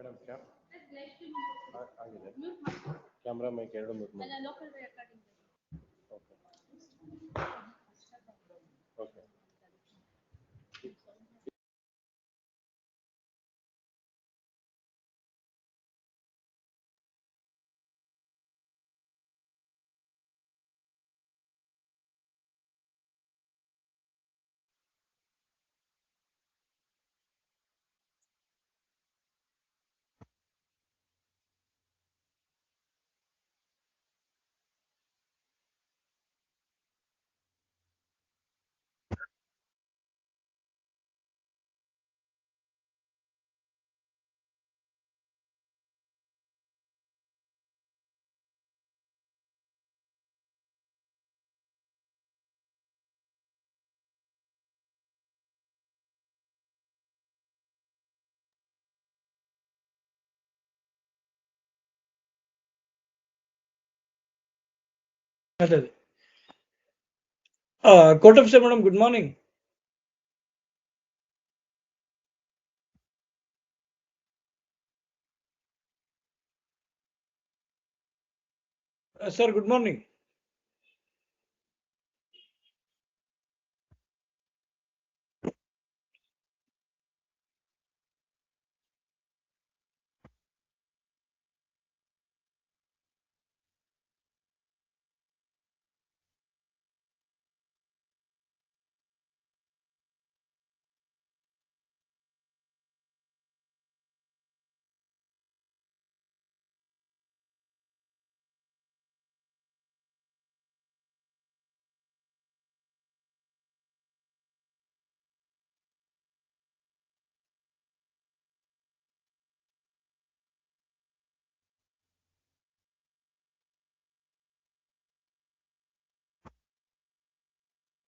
Madam ಆಗಿದೆ camera mic ಎರಡು mute ಮಾಡಿ okay Court officer, madam, good morning. Sir, good morning.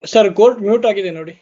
Sir, court mute ಆಗಿದೆ ನೋಡಿ.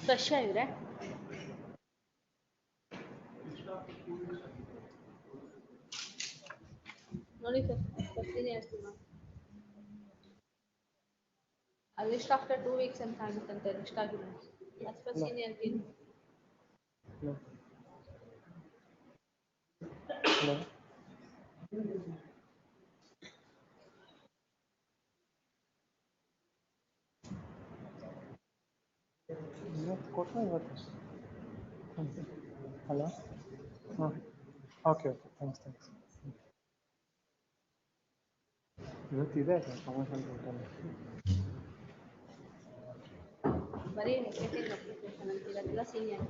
Fresh ಆಗಿದ್ರೆ ನೋಡಿ ಸರ್ ಬರ್ತೀನಿ ಹೇಳ್ತೀನಿ ಅಲ್ಲಿ ಲಿಸ್ಟ್ ಆಫ್ಟರ್ 2 weeks ಅಂತ ಆಗುತ್ತಂತೆ ಲಿಸ್ಟ್ ಆಗಿದೆ as per senior team. Hello. Hello. Okay. Thanks. ಇವತ್ತಿದೆ ಕಮರ್ಷಿಯಲ್ ಹೋಟೆಲ್. ಬರೀ ನೆಗೆಟಿವ್ ಅಪ್ಲಿಕೇಶನ್ ಅಂತ ಇರೋದಿಲ್ಲ senior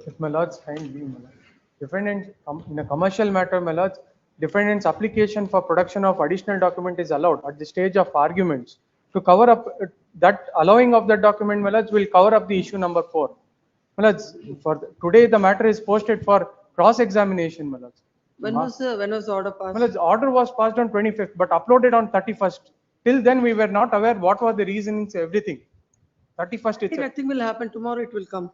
If my lords find me, defendant in a commercial matter, my lords, defendant's application for production of additional document is allowed at the stage of arguments to cover up that allowing of that document, my lords, will cover up the issue number 4. My lords, today the matter is posted for cross-examination, my lords. When was the order passed? My lords, order was passed on 25th, but uploaded on 31st. Till then, we were not aware what were the reasons, everything. 31st itself. Nothing will happen. Tomorrow it will come.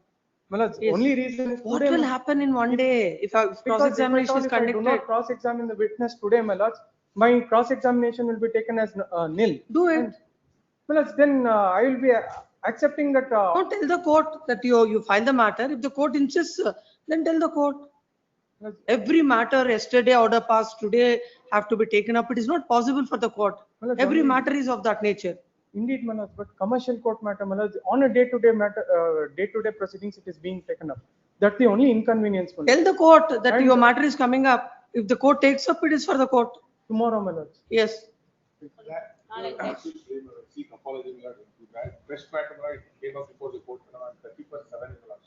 My lords, Yes. only reason is What today, will happen in one day if a Because cross-examination is if I do conducted? not cross-examine the witness today, my lords, my cross-examination will be taken as nil. Do it. And, my lords, then I will be accepting that. Don't tell the court that you file the matter. If the court insists, then tell the court. Every matter yesterday order passed, today have to be taken up. It is not possible for the court. Well, Every only- matter is of that nature. Indeed, my lords, but commercial court matter, my lords, on a day-to-day matter, day-to-day proceedings, it is being taken up. That's the only inconvenience, my lords. Tell the court that And- your matter is coming up. If the court takes up, it is for the court. Tomorrow, my lords. Yes. Seek apology, my lord. Fresh matter, my lord, came up before the court, on 31st 7th, my lord.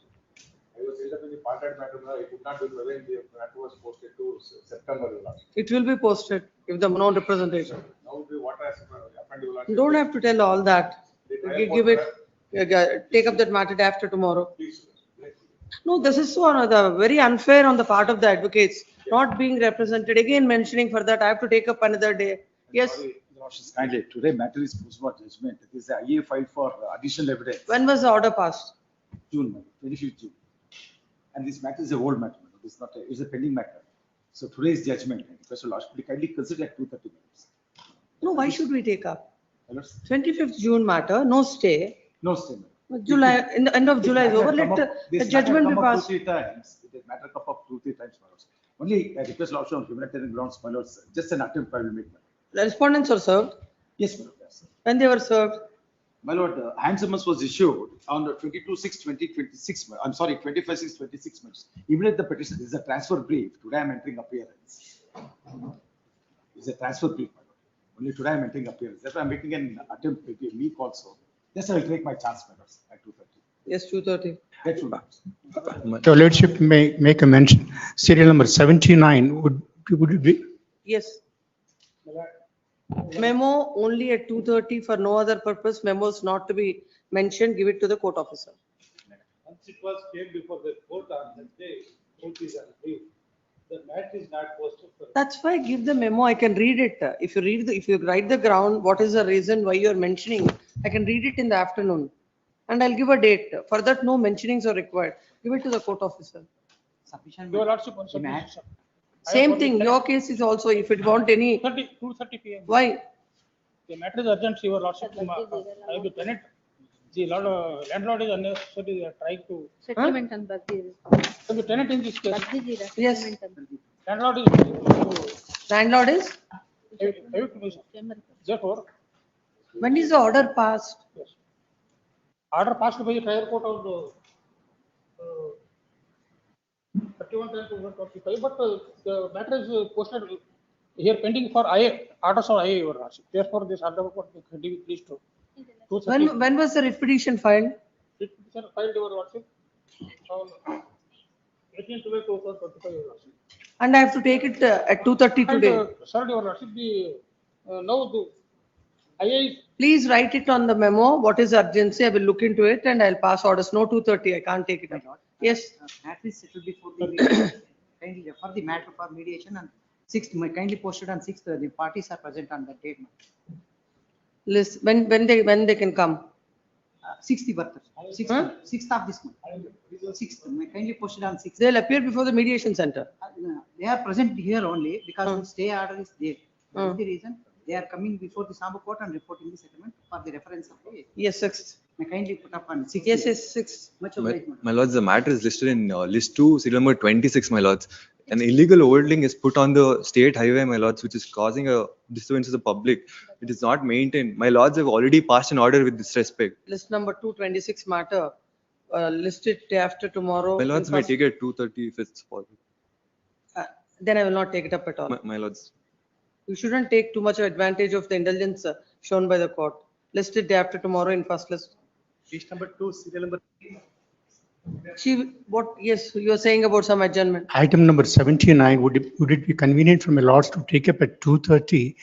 I was held up in the parted matter, my lord. I could not do it when the matter was posted to September, my lord. It will be posted if the non-representation. Now the water has happened, my lord. You don't have to tell all that. The trial Give court, it, take up that matter day after tomorrow. Please, let No, this is so another, very unfair on the part of the advocates, not being represented. Again mentioning for that, I have to take up another day. Yes, Sorry, Your Worship, kindly, today matter is post-court judgment. It is the IA filed for additional evidence. when was the order passed? June, 25th June. And this matter is a old matter. It's not, it's a pending matter. So today's judgment, Mr. Lordship, will kindly consider at 2:30 minutes. No, why should we take up? Hello? 25th June matter, no stay. No statement. July, in the end of July is over, let the judgment be passed. 2-3 times. It is matter come up 2-3 times, my lords. Only I request Lordship on humanitarian grounds, my lords, just an attempt I will make. The respondents are served. Yes, my lord. Yes. When they were served, My lord, hand summons was issued on 22/6/2026. I'm sorry, 25/6/26. Even if the petition is a transfer brief, today I'm entering appearance. It's a transfer brief, my lord. Only today I'm entering appearance. Therefore, I'm making an attempt, maybe a week also. Yes, I will take my chance, my lords, at 2:30. yes, 2:30. That should be. Your Lordship may make a mention. Serial number 79 would it be? Yes. Memo only at 2:30 for no other purpose. Memos not to be mentioned, give it to the court officer. Once it was came before the court on that day, court is on leave. The matter is not posted for. That's why give the memo, I can read it. If you read if you write the ground, what is the reason why you are mentioning, I can read it in the afternoon. And I'll give a date. For that, no mentionings are required. Give it to the court officer. Your Lordship, on submission, sir. Same thing, your case is also, if it want any, 2:30 PM. why? The matter is urgent, Your Lordship. I have the tenant. The landlord is unnecessarily trying to, Settlement and Bagdi. the tenant in this case. Yes. Settlement and Landlord is. Landlord is, Therefore, when is the order passed? yes. Order passed by the trial court on 31/10/2025, but the matter is posted here pending for IA, orders of IA, Your Lordship. Therefore, this order court can be pleased to. 2:30. When was the writ petition filed? It is filed, Your Lordship, on 18/12/2025, Your Lordship. And I have to take it at 2:30 today. Sir, Your Lordship, the, now the IA is, Please write it on the memo, what is urgency, I will look into it and I'll pass orders. No 2:30, I can't take it up. Yes, Matter is settled before the mediation. Kindly refer the matter for mediation and 6th, kindly posted on 6th, the parties are present on that date. list, when they can come? 6th the birth, Huh? 6th of this month. 6th, kindly posted on 6th. They'll appear before the mediation center. They are present here only because Hmm. the stay order is there. That Hmm. is the reason they are coming before the Samba court and reporting the settlement for the reference of the, Yes, 6th. kindly put up on 6th. Yes, yes, 6th. Much My obliged, madam. my lords, the matter is listed in list 2, serial number 26, my lords. An illegal holding is put on the state highway, my lords, which is causing a disturbance to the public. It is not maintained. My lords have already passed an order with this respect. List number 226 matter, list it day after tomorrow. My lords in may first- take it 2:30 if it's possible. Then I will not take it up at all. My lords. You shouldn't take too much advantage of the indulgence shown by the court. List it day after tomorrow in first list. list number 2, serial number 3. Chief, what, yes, you are saying about some adjournment. Item number 79, would it be convenient for my lords to take up at 2:30?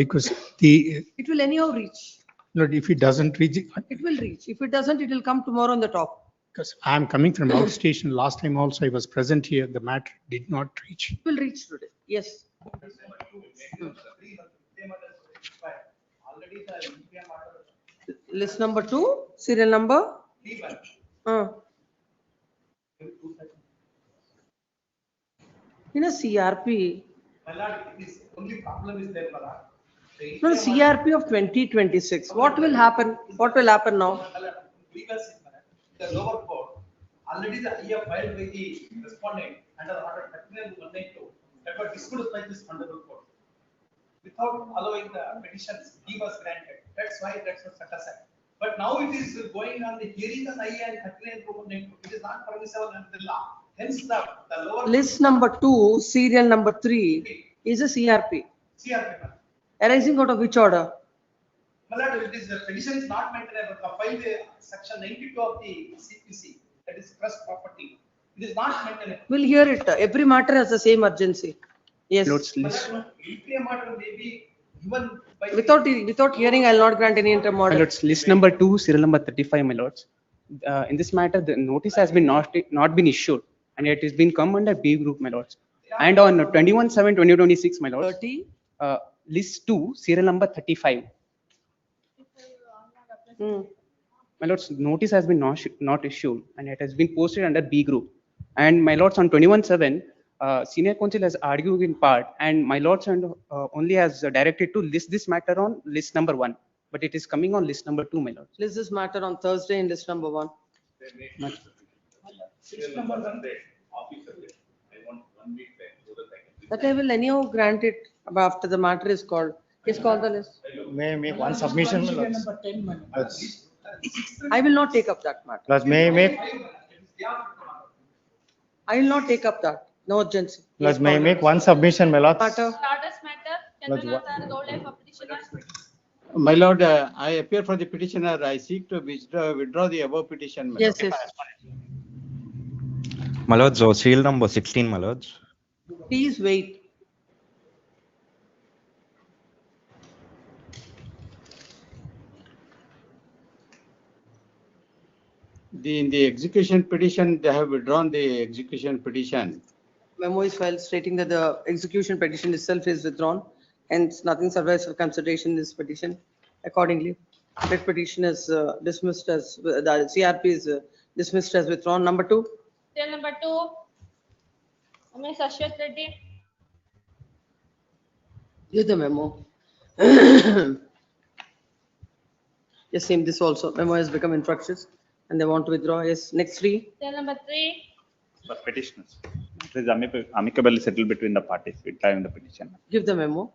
Because It will anyhow reach. if it doesn't reach, It will reach. If it doesn't, it will come tomorrow on the top. because I am coming from outstation. Last time also I was present here, the matter did not reach. It will reach today. Yes. List number 2, serial number? In a CRP, Only problem is there, Mala. no, CRP of 2026. What will happen? What will happen now? Because the lower court, already the IA filed by the respondent under order 39/192, therefore disqualified this under the court. Without allowing the petitions, he was granted. That's why that's was set aside. But now it is going on the hearing on IA and 39/192. It is not permissible under the law. Hence the lower. List number 2, serial number 3 is a CRP. CRP. Arising out of which order? Malad, it is the petition is not maintainable. File the section 92 of the CPC, that is trust property. It is not maintainable. We'll hear it. Every matter has the same urgency. Yes. Malad, interim order may be given by. Without hearing, I'll not grant any interim My order. lords, list number 2, serial number 35, my lords. in this matter, the notice has been not been issued, and it has been come under B group, my lords. And on 21/7/2026, my lords, 30. list 2, serial number 35. My lords, notice has been not issued, and it has been posted under B group. And my lords, on 21/7, senior counsel has argued in part, and my lords only has directed to list this matter on list number 1, but it is coming on list number 2, my lords. List this matter on Thursday in list number 1. List number Sunday, officer list. I want 1 week time so that I can. That I will anyhow grant it after the matter is called. Is called the list. May I make one submission, my lords? Lords, I will not take up that matter. Lords, may I make, I will not take up that. No urgency. Lords, may I make one submission, my lords? Matter. Status matter, Lords, Chandranath Gowda for petitioner. My lord, I appear for the petitioner. I seek to withdraw the above petition. my Yes, lord. yes. My lords, so seal number 16, my lords. Please wait. In the execution petition, they have withdrawn the execution petition. Memo is filed stating that the execution petition itself is withdrawn, hence nothing survives for consideration in this petition. Accordingly, that petition is dismissed as, the CRP is dismissed as withdrawn. Number 2, Serial number 2, Ms. Ashwath Reddy. give the memo. Yes, same this also. Memo has become infructuous and they want to withdraw. Yes, next 3. Serial number 3, For petitioners, it is amicably settled between the parties, withdrawing the petition. Give the memo.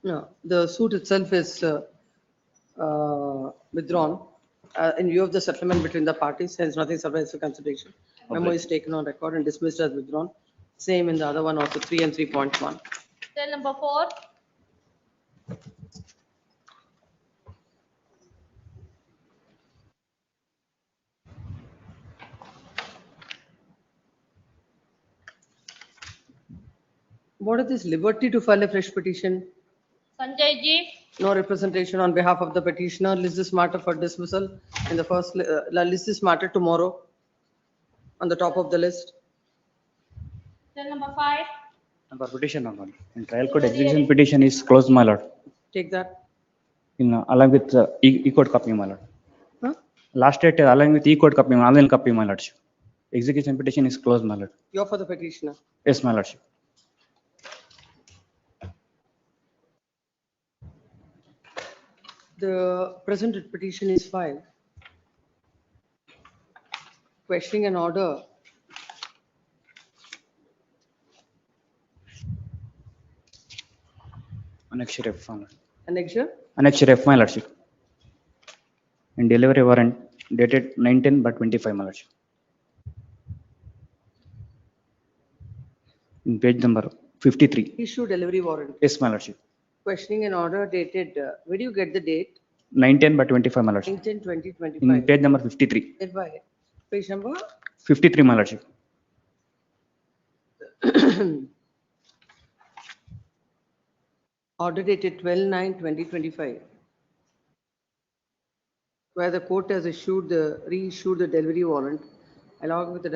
No, the suit itself is withdrawn in view of the settlement between the parties, hence nothing survives for consideration. Memo Okay. is taken on record and dismissed as withdrawn. Same in the other one also, 3 and 3.1. serial number 4, What is this liberty to file a fresh petition? Sanjay G. No representation on behalf of the petitioner. List this matter for dismissal in the first, list this matter tomorrow on the top of the list. Serial number 5, For petition, my lord. In trial court, execution petition is closed, my lord. Take that. In along with e-court copy, my lord. Huh? Last date along with e-court copy, online copy, my lord. Execution petition is closed, my lord. You're for the petitioner. Yes, my lordship. The present petition is filed. Questioning an order Annexure F, my lord. annexure Annexure F, my lordship. In delivery warrant dated 9/10/25, my lordship. In page number 53. issue delivery warrant. Yes, my lordship. Questioning an order dated, where do you get the date? 9/10/25, my lordship. 19/10/2025. In page number 53. Hereby, page number 53, my lordship. order dated 12/9/2025, where the court has reissued the delivery warrant along with the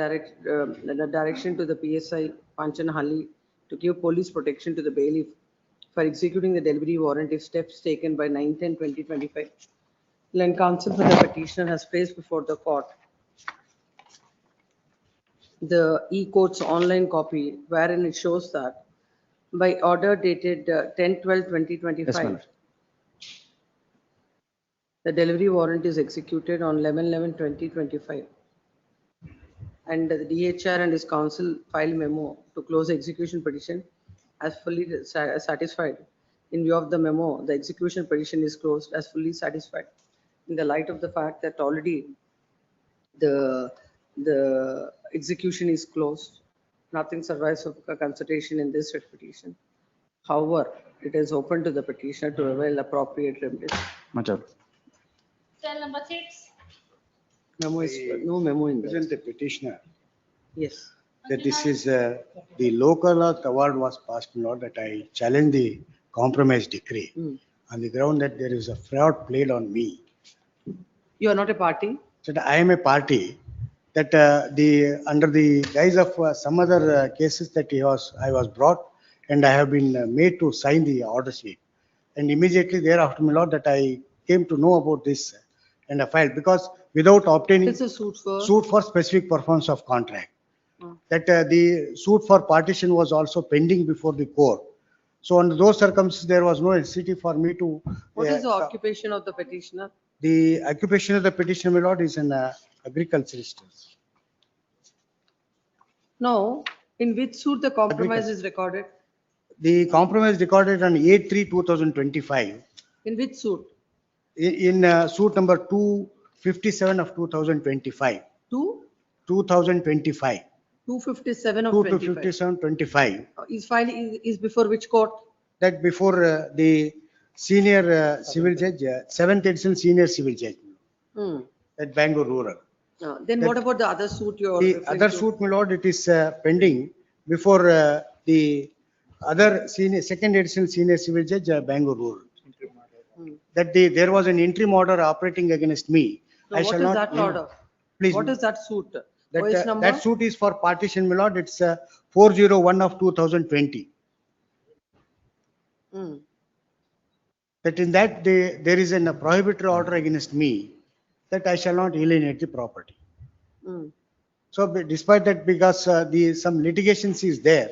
direction to the PSI Panchanahalli to give police protection to the bailiff for executing the delivery warrant if steps taken by 9/10/2025. When counsel for the petitioner has placed before the court the e-court's online copy wherein it shows that by order dated 10/12/2025, Yes, my lord. the delivery warrant is executed on 11/11/2025. And the DHR and his counsel filed memo to close the execution petition as fully satisfied. In view of the memo, the execution petition is closed as fully satisfied. In the light of the fact that already the execution is closed, nothing survives of consideration in this writ petition. However, it is open to the petitioner to avail appropriate remedies. My lord. serial number 6, Memo is, no memo in Present there. the petitioner Yes. That this is, the local law award was passed, my lord, that I challenge the compromise decree on the ground that there is a fraud played on me. You are not a party? That I am a party, that under the guise of some other cases that I was brought, and I have been made to sign the order sheet. And immediately thereafter, my lord, that I came to know about this and I filed, because without obtaining It's a suit for? suit for specific performance of contract, Hmm. that the suit for partition was also pending before the court. So under those circumstances, there was no necessity for me to. What is the occupation of the petitioner? The occupation of the petitioner, my lord, is an agriculturist. No, in which suit the compromise is recorded? The compromise recorded on 8/3/2025 In which suit? in suit number 257 of 2025. Two? 2025. 257 of 25. 257/25. Is filed, is before which court? That before the senior civil judge, 7th edition senior civil judge Hmm. at Bangalore Rural. Then That- what about the other suit you are The referring other to? suit, my lord, it is pending before the other senior, 2nd edition senior civil judge, Bangalore Rural. That there was an interim order operating against me. So I what shall is not. that order? Please. What is that suit? That, OS number? that suit is for partition, my lord. It's 401 of 2020. Hmm. That in that there is a prohibitory order against me that I shall not alienate the property. Hmm. So despite that, because some litigations is there,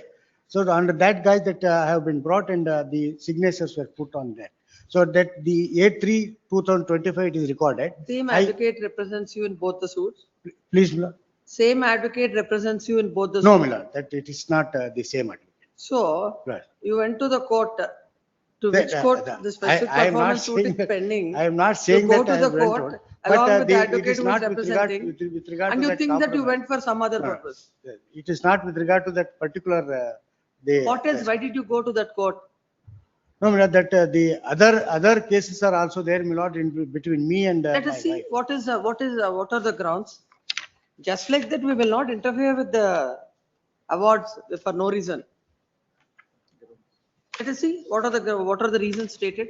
so under that guise that I have been brought, and the signatures were put on that. So that the 8/3/2025 it is recorded. Same I- advocate represents you in both the suits? Please, my lord. Same advocate represents you in both the No, suits? my lord, that it is not the same advocate. So, Right. you went to the court, to That- which court the specific I am not performance suit is saying that- pending? I am not saying You go that to I the have went court on, but, along with the it advocate is who is not with regard, representing, with regard and to you that think that you compromise. went for some other No, purpose? It is not with regard to that particular, What else? Why did you go to that court? no, my lord, that the other cases are also there, my lord, in between me and Let my us see, wife. what are the grounds? Just like that, we will not interfere with the awards for no reason. Let us see, what are the reasons stated?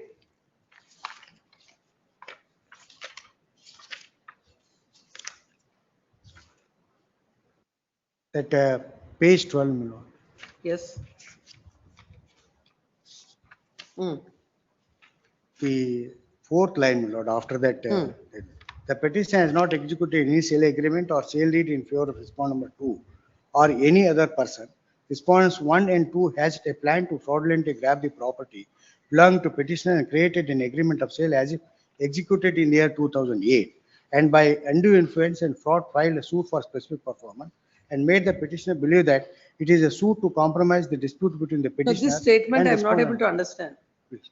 That page 12, my lord. Yes. Hmm. The fourth line, my lord, after that, the petition has not executed any sale agreement or sale deed in favor of respondent number 2 or any other person. Respondents 1 and 2 has a plan to fraudulently grab the property belonging to petitioner and created an agreement of sale as if executed in the year 2008, and by undue influence and fraud filed a suit for specific performance and made the petitioner believe that it is a suit to compromise the dispute between the Now, petitioner this statement and I am not able respondent. to understand. Please.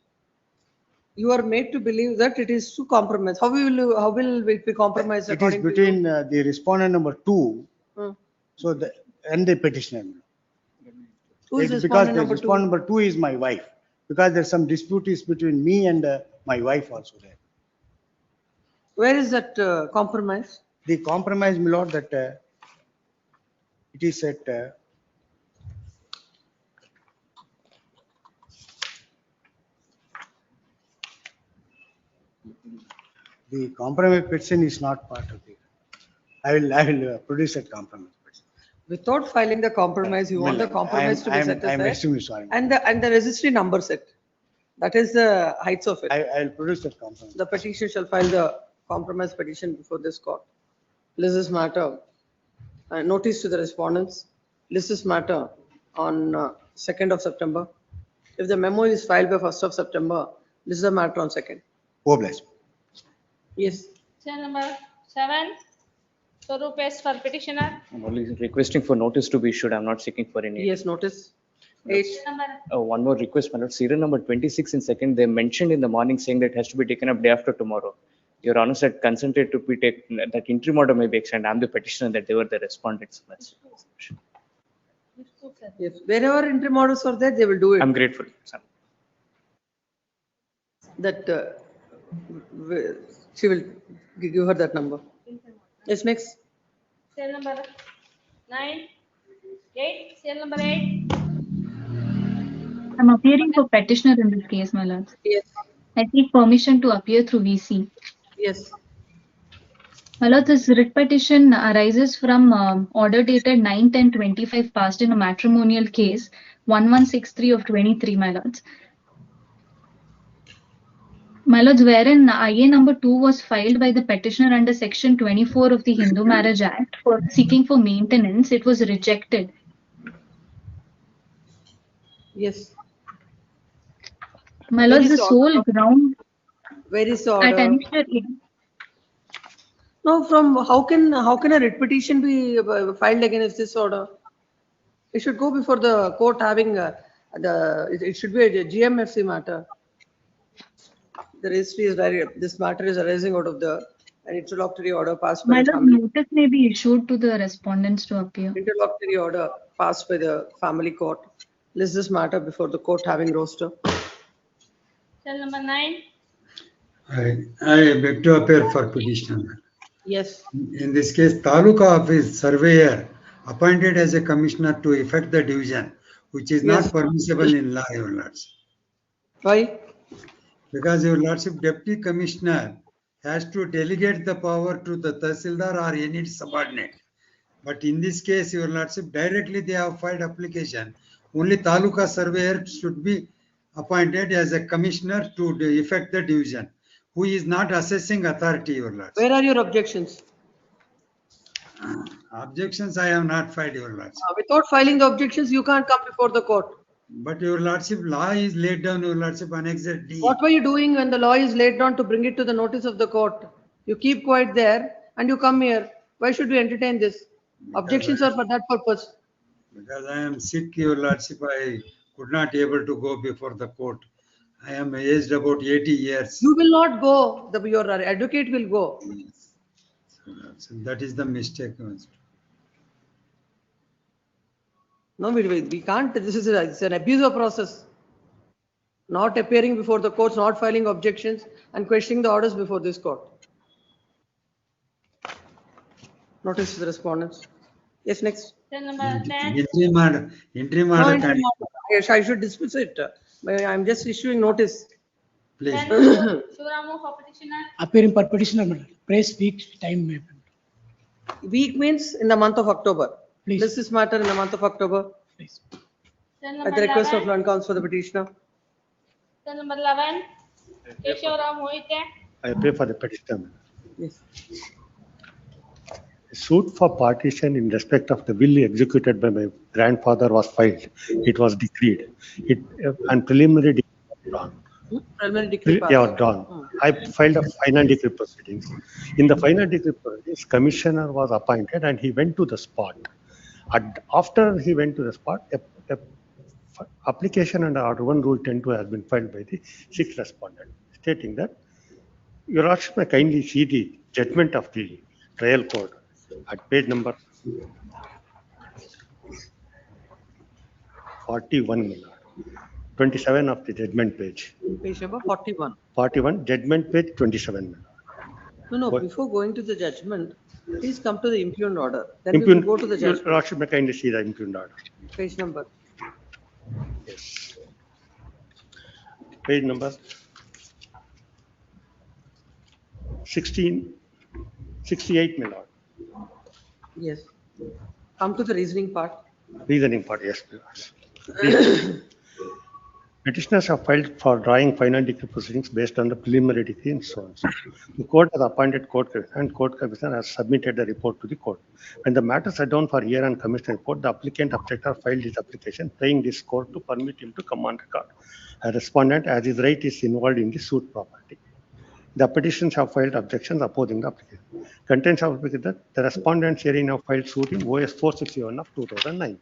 You are made to believe that it is to compromise. How will it be compromised It is according to you? between the respondent number 2, Hmm. so and the petitioner. Who is Because respondent the number two? respondent number 2 is my wife, because there's some dispute is between me and my wife also there. Where is that compromise? The compromise, my lord, that it is at the compromise petition is not part of it. I will produce that compromise petition. Without filing the compromise, you want the compromise to be set I am aside? extremely sorry. And the registry number set. That is the heights of it. I will produce that compromise. The petition shall file the compromise petition before this court. List this matter. Notice to the respondents. List this matter on 2nd of September. If the memo is filed by 1st of September, list the matter on 2nd. Oh, bless. Yes. Chair number 7, Swaroop S for petitioner. I'm only requesting for notice to be issued. I'm not seeking for any. Yes, notice. 8. One more request, my lord. Serial number 26 in second, they mentioned in the morning saying that it has to be taken up day after tomorrow. Your Honor said consented to be taken, that interim order may be extended. I'm the petitioner, that they were the respondents. That's- Yes. Wherever interim orders are there, they will do it. I'm grateful, sir. That she will give her that number. Yes, next. Chair number 9, 8, serial number 8. I'm appearing for petitioner in this case, my lord. Yes, I seek permission to appear through VC. yes, My lord, this writ petition arises from order dated 9/10/25 passed in a matrimonial case 1163 of 23, my lords. My lords, wherein IA number 2 was filed by the petitioner under section 24 of the Hindu Marriage Act for seeking for maintenance, it was rejected. yes. My Where lords, is the the order? sole ground Where is the at order? Anisha, No, from how can a writ petition be filed against this order? It should go before the court having it should be a GMFC matter. The registry is this matter is arising out of the an interlocutory order passed by my the lord, family. notice may be issued to the respondents to appear. Interlocutory order passed by the family court. List this matter before the court having roster. Cell number 9. I beg to appear for petitioner. Yes. In this case, Taluka office surveyor appointed as a commissioner to effect the division, which is Yes. not permissible in law, your lords. Why? Because your lordship, deputy commissioner has to delegate the power to the Tahsildar or any subordinate. But in this case, your lordship, directly they have filed application. Only Taluka surveyor should be appointed as a commissioner to effect the division, who is not assessing authority, your lordship. Where are your objections? Objections I have not filed, your lordship. Without filing the objections, you can't come before the court. But your lordship, law is laid down, your lordship, Annex D. What were you doing when the law is laid down to bring it to the notice of the court? You keep quiet there and you come here. Why should we entertain this? Objections are for that purpose. Because I am sick, your lordship, I could not able to go before the court. I am aged about 80 years. You will not go. Your advocate will go. So that is the mistake. No, we can't. This is it's an abuse of process. Not appearing before the courts, not filing objections, and questioning the orders before this court. Notice the respondents. Yes, next. Cell number 10. Interim No, order. interim order. Yes, I should dismiss it. I'm just issuing notice. Please. Shivramu for petitioner. Appearing for petitioner, madam. Press week time may be. Week means in the month of October. Please. This is matter in the month of October. Please. Cell At number the request of 11. Learned Counsel for the petitioner. Cell number 11. Keshav Mohite. I appear for the petitioner. Yes. A suit for partition in respect of the will executed by my grandfather was filed. It was decreed. And preliminary decree was drawn. Preliminary decree passed. Yeah, drawn. I filed a final decree proceedings. In the final decree proceedings, commissioner was appointed and he went to the spot. After he went to the spot, a application under Order 1 Rule 10(2) has been filed by the sixth respondent, stating that your lordship may kindly see the judgment of the trial court at page number 41, 27 of the judgment page. Page number 41. 41, judgment page 27. No, What? before going to the judgment, please come to the impugned order. Then we will go to the Your judgment. lordship may kindly see the impugned order. Page number. Yes. Page number 68, my lord. Yes. Come to the reasoning part. Reasoning part, yes, please. Petitioners have filed for drawing final decree proceedings based on the preliminary decree and so on. The court has appointed court commissioner and court commissioner has submitted the report to the court. When the matters are down for hearing and commission report, the applicant objector filed his application praying this court to permit him to come on record. A respondent, as his right is involved in the suit property. The petitions have filed objections opposing the application. Contents of that the respondents herein have filed suit in OS 461 of 2009.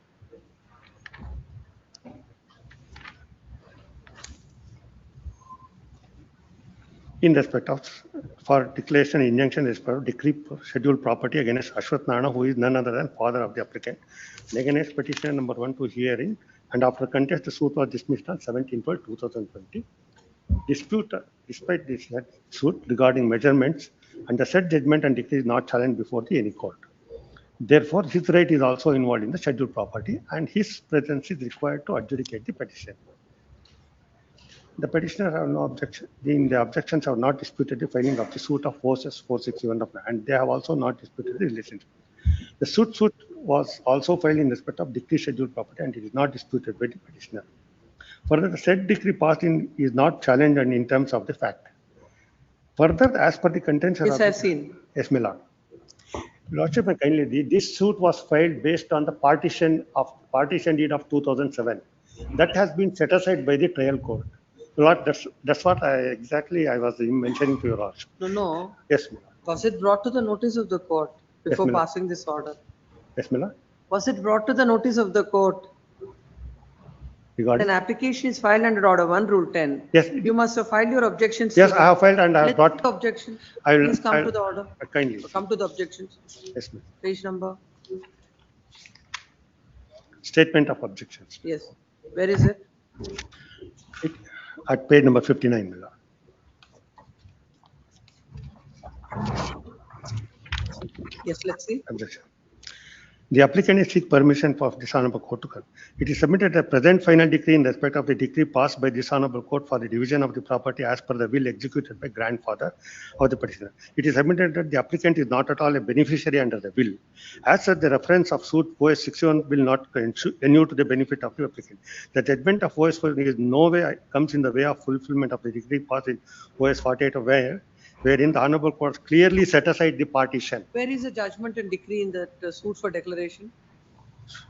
In respect of for declaration injunction is for decree scheduled property against Ashwath Nana, who is none other than father of the applicant. Against petition number 1 to hearing, and after contest, the suit was dismissed on 17/12/2020. Despite this suit regarding measurements, and the said judgment and decree is not challenged before any court. Therefore, his right is also involved in the scheduled property, and his presence is required to adjudicate the petition. The petitioners have no objection. The objections have not disputed the filing of the suit of OSS 461 of, and they have also not disputed the relationship. The suit was also filed in respect of decree scheduled property, and it is not disputed by the petitioner. Further, the said decree passed in is not challenged in terms of the fact. Further, as per the contention Yes, of I've seen. Yes, my lord. Lordship, kindly, this suit was filed based on the partition deed of 2007. That has been set aside by the trial court. Lord, that's what exactly I was mentioning to your lordship. No. Yes, my lord. Was it brought to the notice of the court before my lord. passing this order? Yes, my lord. Was it brought to the notice of the court? Regarding? An application is filed under Order 1, Rule 10. Yes. You must have filed your objections. Yes, I have filed and I have brought. The objections. I will. Please come to the order. Kindly. Come to the objections. Yes, ma'am. Page number. Statement of objections. Yes. Where is it? At page number 59, my lord. Yes, let's see. Objection. The applicant is seek permission for this honorable court to come. It is submitted a present final decree in respect of the decree passed by this honorable court for the division of the property as per the will executed by grandfather of the petitioner. It is submitted that the applicant is not at all a beneficiary under the will. As such, the reference of suit OS 61 will not inure to the benefit of the applicant. The judgment of OS 41 is no way comes in the way of fulfillment of the decree passed in OS 48 wherein the honorable court clearly set aside the partition. Where is the judgment and decree in that suit for declaration?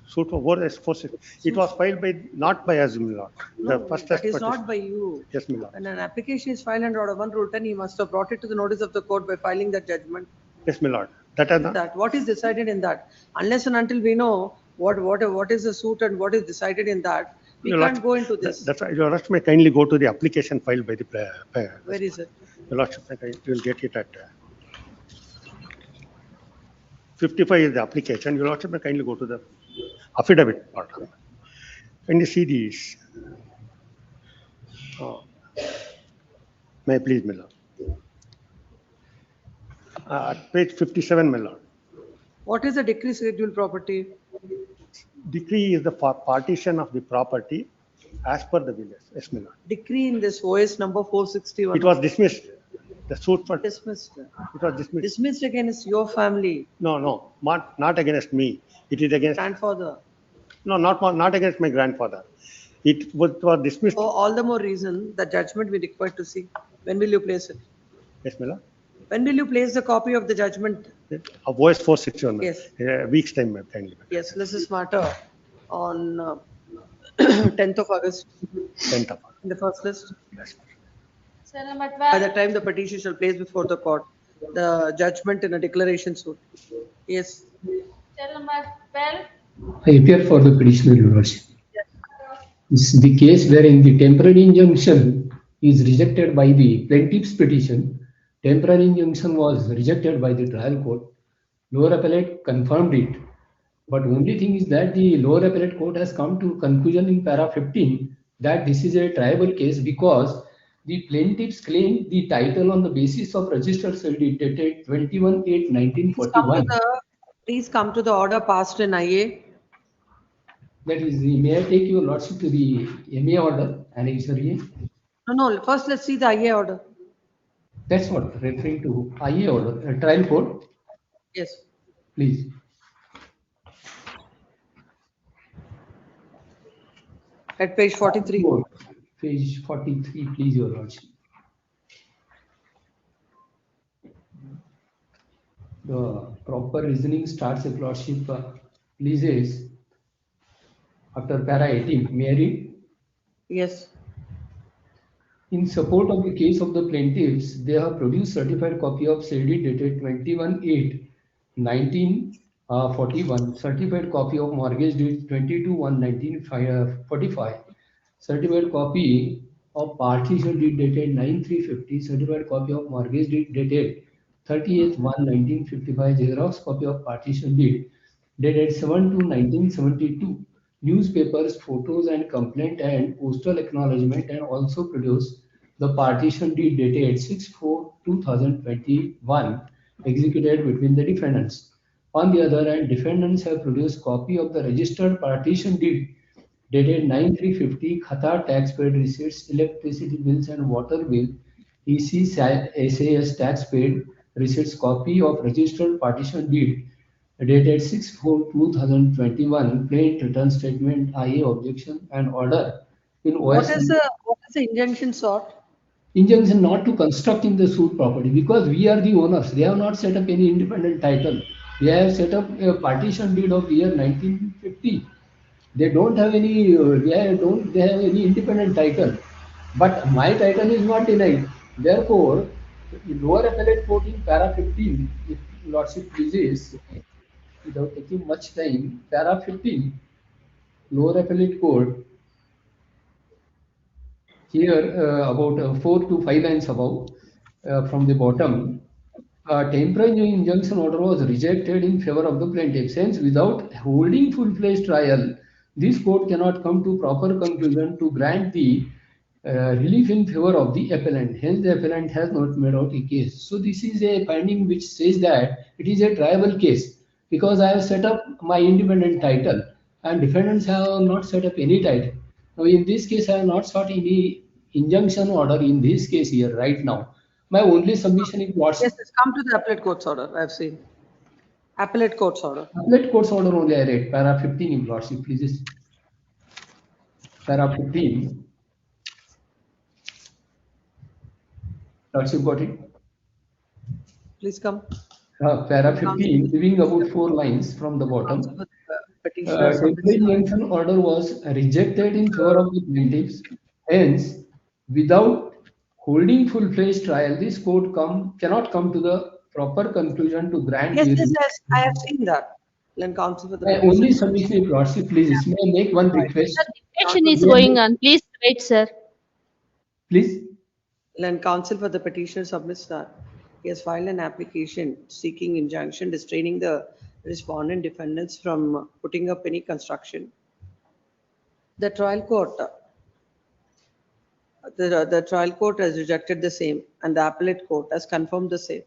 Suit for OS 46. It was filed by not by us, my lord. No, The first that is petition. not by you. Yes, my lord. When an application is filed under Order 1, Rule 10, you must have brought it to the notice of the court by filing that judgment. Yes, my lord. That are not. That what is decided in that? Unless and until we know what is the suit and what is decided in that, we Your can't lordship, go into this. That's why your lordship may kindly go to the application filed by the. Where is it? Your lordship, you will get it at 55 is the application. Your lordship may kindly go to the affidavit part. Can you see these? May I please, my lord? Page 57, my lord. What is the decree scheduled property? Decree is the partition of the property as per the will. Yes, my lord. Decree in this OS number 461. It was dismissed. The suit for dismissed. It was dismissed. Dismissed against your family. No, not against me. It is against grandfather. No, not against my grandfather. It was dismissed. For all the more reason, the judgment we require to see. When will you place it? Yes, my lord. When will you place the copy of the judgment? Of OS 461. Yes. A week's time, ma'am, kindly. Yes, this is matter on 10th of August. 10th of August. In the first list. Yes. By the time the petition shall place before the court, the judgment in a declaration suit. Yes. I appear for the petitioner, Your Worship. This is the case wherein the temporary injunction is rejected by the plaintiff's petition. Temporary injunction was rejected by the trial court. Lower appellate confirmed it. But only thing is that the lower appellate court has come to conclusion in para 15 that this is a triable case because the plaintiffs claim the title on the basis of registered sale deed dated 21/8/1941. Please come to the order passed in IA. That is, may I take your lordship to the MA order, annexure? No, first let's see the IA order. That's what, referring to IA order, trial court. Yes. Please. At page 43. Page 43, please, your lordship. The proper reasoning starts, your lordship pleases after para 18. May I read? Yes. In support of the case of the plaintiffs, they have produced certified copy of sale deed dated 21/8/1941, certified copy of mortgage deed 22/1/1945, certified copy of partition deed dated 9/3/50, certified copy of mortgage deed dated 30/1/1955, Xerox copy of partition deed dated 7/2/1972, newspapers, photos and complaint and postal acknowledgement, and also produced the partition deed dated 6/4/2021 executed between the defendants. On the other hand, defendants have produced copy of the registered partition deed dated 9/3/50, Qatar tax paid receipts, electricity bills and water bill, EC SAS tax paid receipts, copy of registered partition deed dated 6/4/2021, plain return statement, IA objection and order in OS. What is the injunction sought? Injunction not to construct in the suit property because we are the owners. They have not set up any independent title. They have set up a partition deed of the year 1950. They don't have any. They have any independent title. But my title is not denied. Therefore, the lower appellate court in para 15, if Lordship pleases, without taking much time, para 15, lower appellate court here about 4 to 5 lines above from the bottom. Temporary injunction order was rejected in favor of the plaintiff. Hence, without holding full-fledged trial, this court cannot come to proper conclusion to grant the relief in favor of the appellant. Hence, the appellant has not made out a case. So, this is a finding which says that it is a triable case because I have set up my independent title and defendants have not set up any title. Now, in this case, I have not sought any injunction order in this case here right now. My only submission is what's Yes, it's come to the appellate court's order. I've seen. Appellate court's order. appellate court's order only I read. Para 15, if Lordship pleases. Para 15. Lordship got it? Please come. Para 15, giving about 4 lines from the bottom. Temporary injunction order was rejected in favor of the plaintiffs. Hence, without holding full-fledged trial, this court cannot come to the proper conclusion to grant. Yes, I have seen that. Then counsel for the My only submission, if Lordship pleases, may I make one request? The debation is going on. Please wait, sir. Please. Then counsel for the petitioner submits that he has filed an application seeking injunction restraining the respondent defendants from putting up any construction. The trial court has rejected the same and the appellate court has confirmed the same.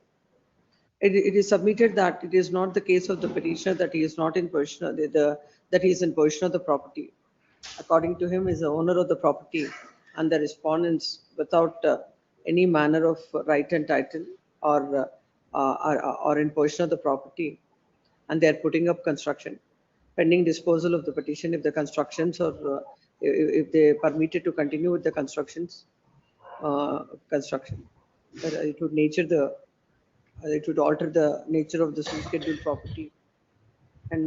It is submitted that it is not the case of the petitioner that he is not in possession of that he is in possession of the property. According to him, is the owner of the property and the respondents without any manner of right and title or in possession of the property, and they are putting up construction pending disposal of the petition if the constructions or if they are permitted to continue with the construction. It would alter the nature of the scheduled property and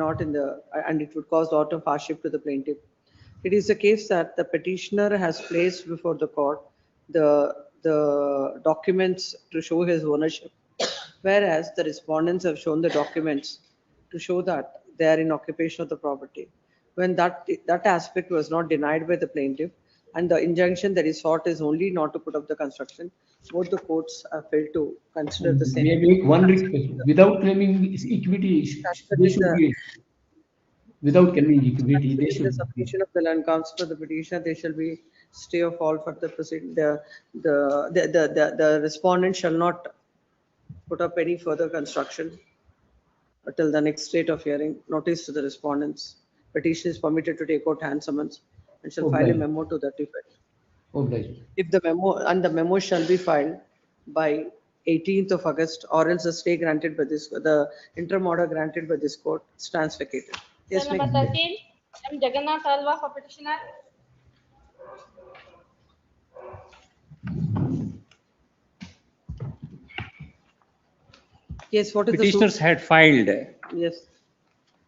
it would cause a lot of hardship to the plaintiff. It is the case that the petitioner has placed before the court the documents to show his ownership, whereas the respondents have shown the documents to show that they are in occupation of the property. When that aspect was not denied by the plaintiff, and the injunction that is sought is only not to put up the construction, both the courts have failed to consider the same. May I make one request? Without claiming equity, they should be. Without claiming equity, they should. The submission of the land counsel for the petitioner, there shall be stay of all for the proceeding. The respondent shall not put up any further construction until the next date of hearing. Notice to the respondents. Petition is permitted to take out hand summons and shall file a memo to that effect. If the memo shall be filed by 18th of August, or else the stay granted by the interim order granted by this court stands vacated. Yes, Number 13, M. Jagannath Alva for petitioner. Yes, what is petitioners the had filed yes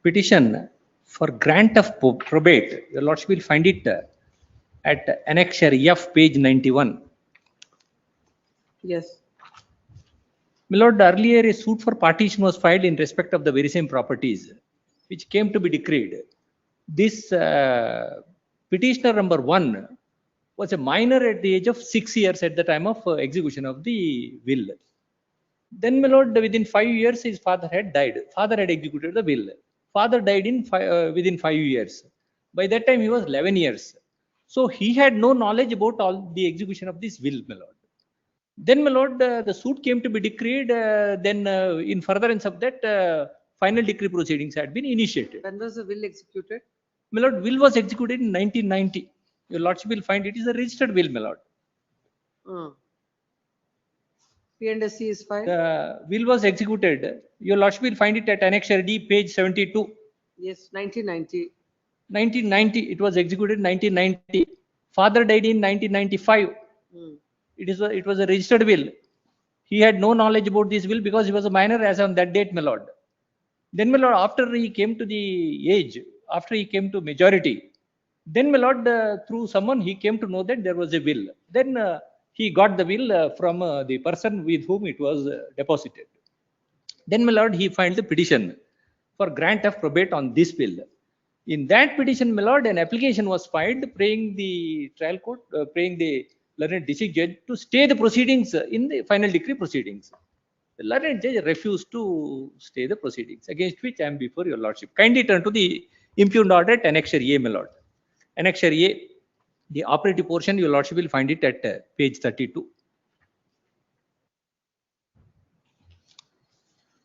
petition for grant of probate. Your Lordship will find it at annexure F, page 91. Yes. My Lord, earlier a suit for partition was filed in respect of the very same properties, which came to be decreed. This petitioner number 1 was a minor at the age of 6 years at the time of execution of the will. Then, my Lord, within 5 years, his father had died. Father had executed the will. Father died in within 5 years. By that time, he was 11 years. So he had no knowledge about all the execution of this will, my Lord. Then, my Lord, the suit came to be decreed. Then, in furtherance of that, final decree proceedings had been initiated. When was the will executed? My lord, will was executed in 1990. Your lordship will find it is a registered will, my lord. P&SC is filed? The will was executed. Your lordship will find it at Annexure D, page 72. Yes, 1990. 1990, it was executed in 1990. Father died in 1995. It was a registered will. He had no knowledge about this will because he was a minor as on that date, my lord. Then, my lord, after he came to the age, after he came to majority, then, my lord, through someone he came to know that there was a will. Then he got the will from the person with whom it was deposited. Then, my lord, he filed the petition for grant of probate on this will. In that petition, my lord, an application was filed praying the trial court, praying the learned district judge to stay the proceedings in the final decree proceedings. The learned judge refused to stay the proceedings, against which I am before your lordship. Kindly turn to the impugned order at Annexure A, my lord. Annexure A, the operative portion, your lordship will find it at page 32.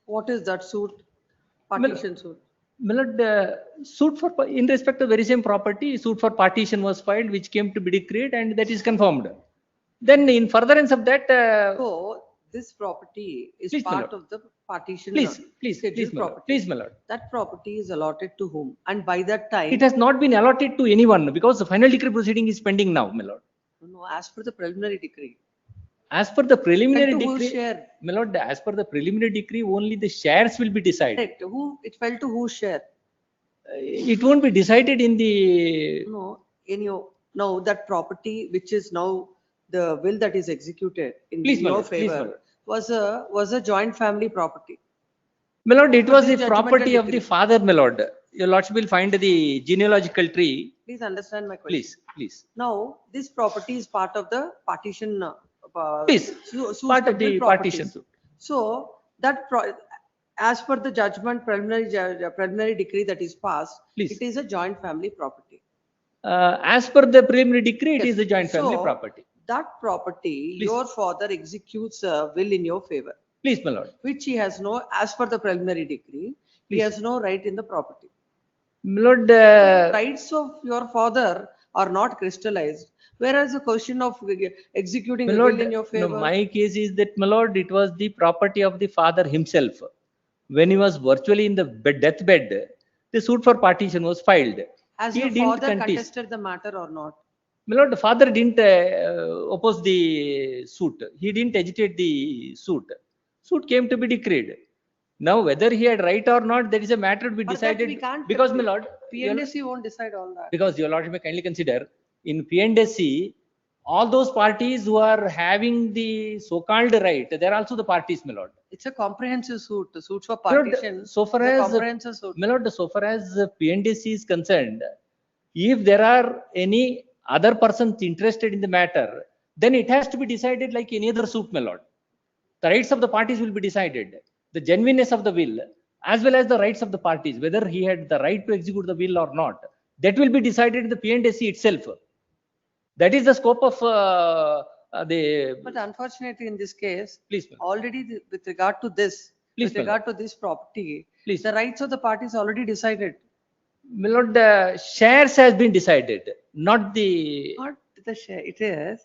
What is that suit? Partition suit. My lord, suit for, in respect of very same property, suit for partition was filed, which came to be decreed, and that is confirmed. Then, in furtherance of that, So this property is Please, my part lord. of the partition. Please, scheduled my lord. property. Please, my lord. That property is allotted to whom? And by that time. It has not been allotted to anyone because the final decree proceeding is pending now, my lord. No, as per the preliminary decree. As per the preliminary Fell to whose decree, share? my lord, as per the preliminary decree, only the shares will be decided. Correct. It fell to whose share? It won't be decided in the. No, now that property which is now the will that is executed in Please, my your lord, please, my favor lord. was a joint family property. My lord, it For was this the judgmental property of the decree. father, my lord. Your lordship will find the genealogical tree. Please understand my question. Please. Now, this property is part of the partition. Please, part of the scheduled partition properties. suit. So as per the judgment preliminary decree that is passed, Please. it is a joint family property. As per the preliminary decree, it Yes. is a joint family So, property. That property, Please. your father executes a will in your favor. Please, my lord. Which he has no, as per the preliminary decree, he Please. has no right in the property. My lord, Rights of your father are not crystallized, whereas the question of executing my a lord, will in your no, favor. my case is that, my lord, it was the property of the father himself. When he was virtually in the deathbed, the suit for partition was filed. Has He your didn't father contest. contested the matter or not? My lord, the father didn't oppose the suit. He didn't agitate the suit. Suit came to be decreed. Now, whether he had right or not, that is a matter to be For that decided. we can't. Because, my lord, P&SC won't decide all that. because your lordship may kindly consider, in P&SC, all those parties who are having the so-called right, they are also the parties, my lord. It's a comprehensive suit. The suit for My lord, partition so far is a as comprehensive suit. my lord, so far as P&SC is concerned, if there are any other persons interested in the matter, then it has to be decided like any other suit, my lord. The rights of the parties will be decided. The genuineness of the will, as well as the rights of the parties, whether he had the right to execute the will or not, that will be decided in the P&SC itself. That is the scope of the. But unfortunately, in this case, Please, already with regard to this, Please, with regard to this property, Please. the rights of the parties already decided. My lord, the shares has been decided, not the. Not the share. It is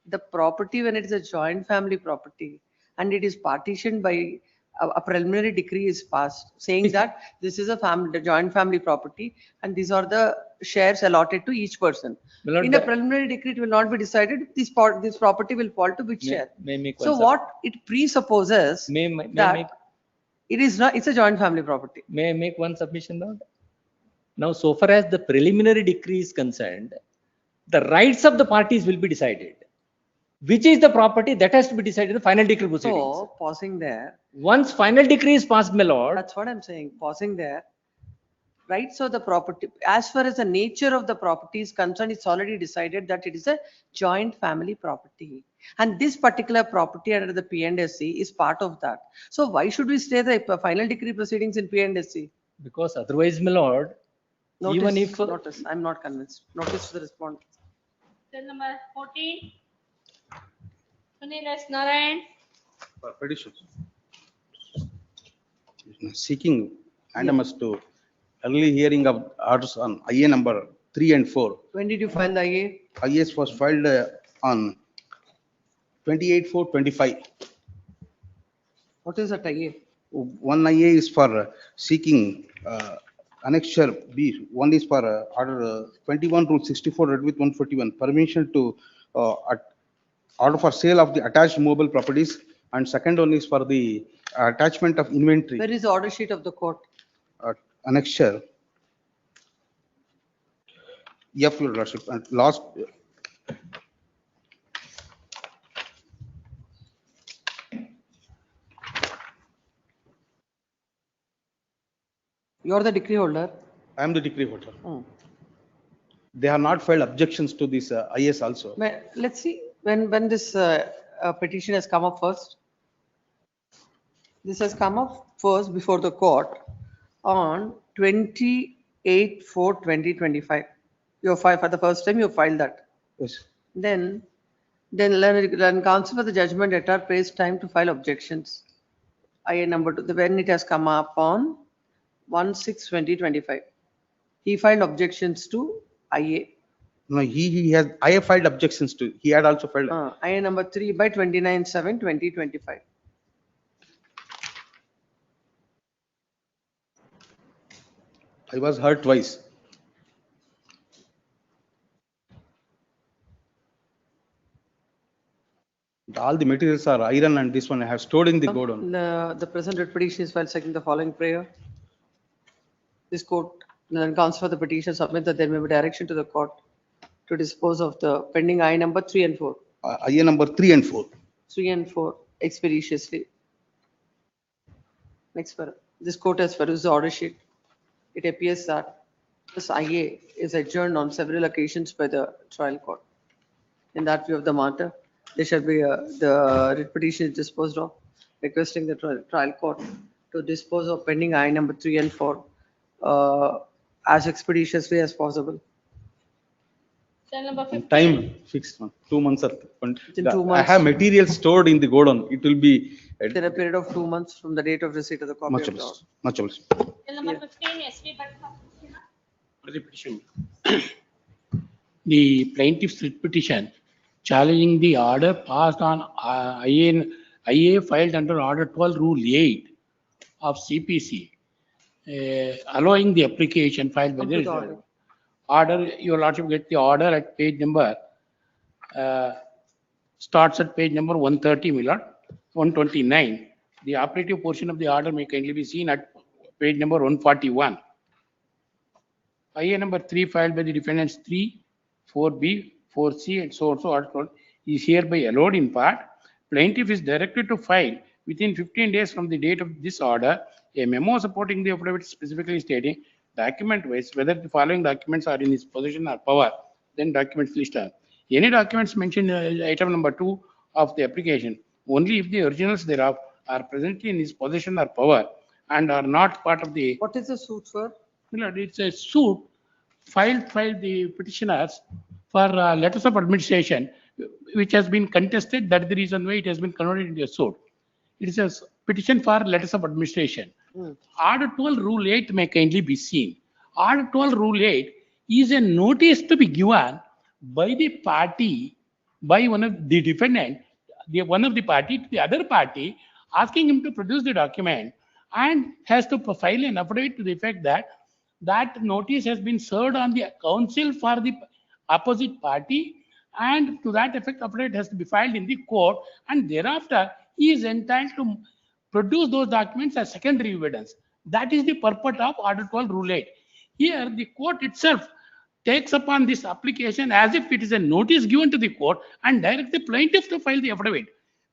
the property when it is a joint family property and it is partitioned by a preliminary decree is passed saying that this is a family, joint family property and these are the shares allotted to each person. My lord, In a preliminary decree, it will not be decided this property will fall to which share. May make So one what it presupposes that it is not, it's a joint family property. May I make one submission, lord? Now, so far as the preliminary decree is concerned, the rights of the parties will be decided. Which is the property that has to be decided in the final decree proceedings. So, pausing there. Once final decree is passed, my lord. That's what I'm saying. Pausing there. Rights of the property, as far as the nature of the property is concerned, it's already decided that it is a joint family property. And this particular property under the P&SC is part of that. So why should we stay the final decree proceedings in P&SC? Because otherwise, my lord, Notice, even if. Notice, I'm not convinced. Notice to the respondent. Cell number 14. Sunil S. Narayan. Petition. Seeking mandamus to early hearing of orders on IA number 3 and 4. When did you file the IA? IAs was filed on 28/4/25. What is that IA? One IA is for seeking annexure B. One is for order 21 rule 64 read with 141 permission to order for sale of the attached mobile properties, and second one is for the attachment of inventory. Where is the order sheet of the court? Annexure. Yes, Your Lordship. And last. You are the decree holder. I am the decree holder. They have not filed objections to this IS also. Let's see when this petition has come up first. This has come up first before the court on 28/4/2025. You filed for the first time. You filed that. Yes. Then counsel for the judgment letter pays time to file objections. IA number 2. When it has come up on 1/6/2025. He filed objections to IA. No, I have filed objections to. He had also filed. IA number 3 by 29/7/2025. I was heard twice. All the materials are iron, and this one I have stored in the godown. The present petition is filed second the following prayer. This court, counsel for the petition submit that there may be direction to the court to dispose of the pending IA number 3 and 4. IA number 3 and 4. 3 and 4 expeditiously. Next paragraph. This court has perused the order sheet. It appears that this IA is adjourned on several occasions by the trial court. In that view of the matter, there shall be the writ petition is disposed of, requesting the trial court to dispose of pending IA number 3 and 4 as expeditiously as possible. Cell number 15. Time fixed, 2 months. Within 2 months. I have material stored in the godown. It will be. Within a period of 2 months from the date of receipt of the copy of the order. Much obliged. Cell number 15, SV Bhatta. For the petition. The plaintiff's writ petition challenging the order passed on IA filed under Order 12 Rule 8 of CPC, allowing the application filed by the order. Your Lordship get the order at page number, starts at page number 130, my Lord, 129. The operative portion of the order may kindly be seen at page number 141. IA number 3 filed by the defendants 3, 4B, 4C, and so article is hereby allowed in part. Plaintiff is directed to file within 15 days from the date of this order a memo supporting the affidavit specifically stating document-wise whether the following documents are in his possession or power. Then documents list are. Any documents mentioned in item number 2 of the application only if the originals thereof are presently in his possession or power and are not part of the. What is the suit for? It's a suit filed the petitioners for letters of administration, which has been contested. That is the reason why it has been converted into a suit. It is a petition for letters of administration. Order 12 Rule 8 may kindly be seen. Order 12 Rule 8 is a notice to be given by the party, by one of the defendant, one of the party to the other party, asking him to produce the document and has to file an affidavit to the effect that that notice has been served on the counsel for the opposite party, and to that effect affidavit has to be filed in the court, and thereafter he is entitled to produce those documents as secondary evidence. That is the purport of Order 12 Rule 8. Here the court itself takes upon this application as if it is a notice given to the court and directs the plaintiff to file the affidavit.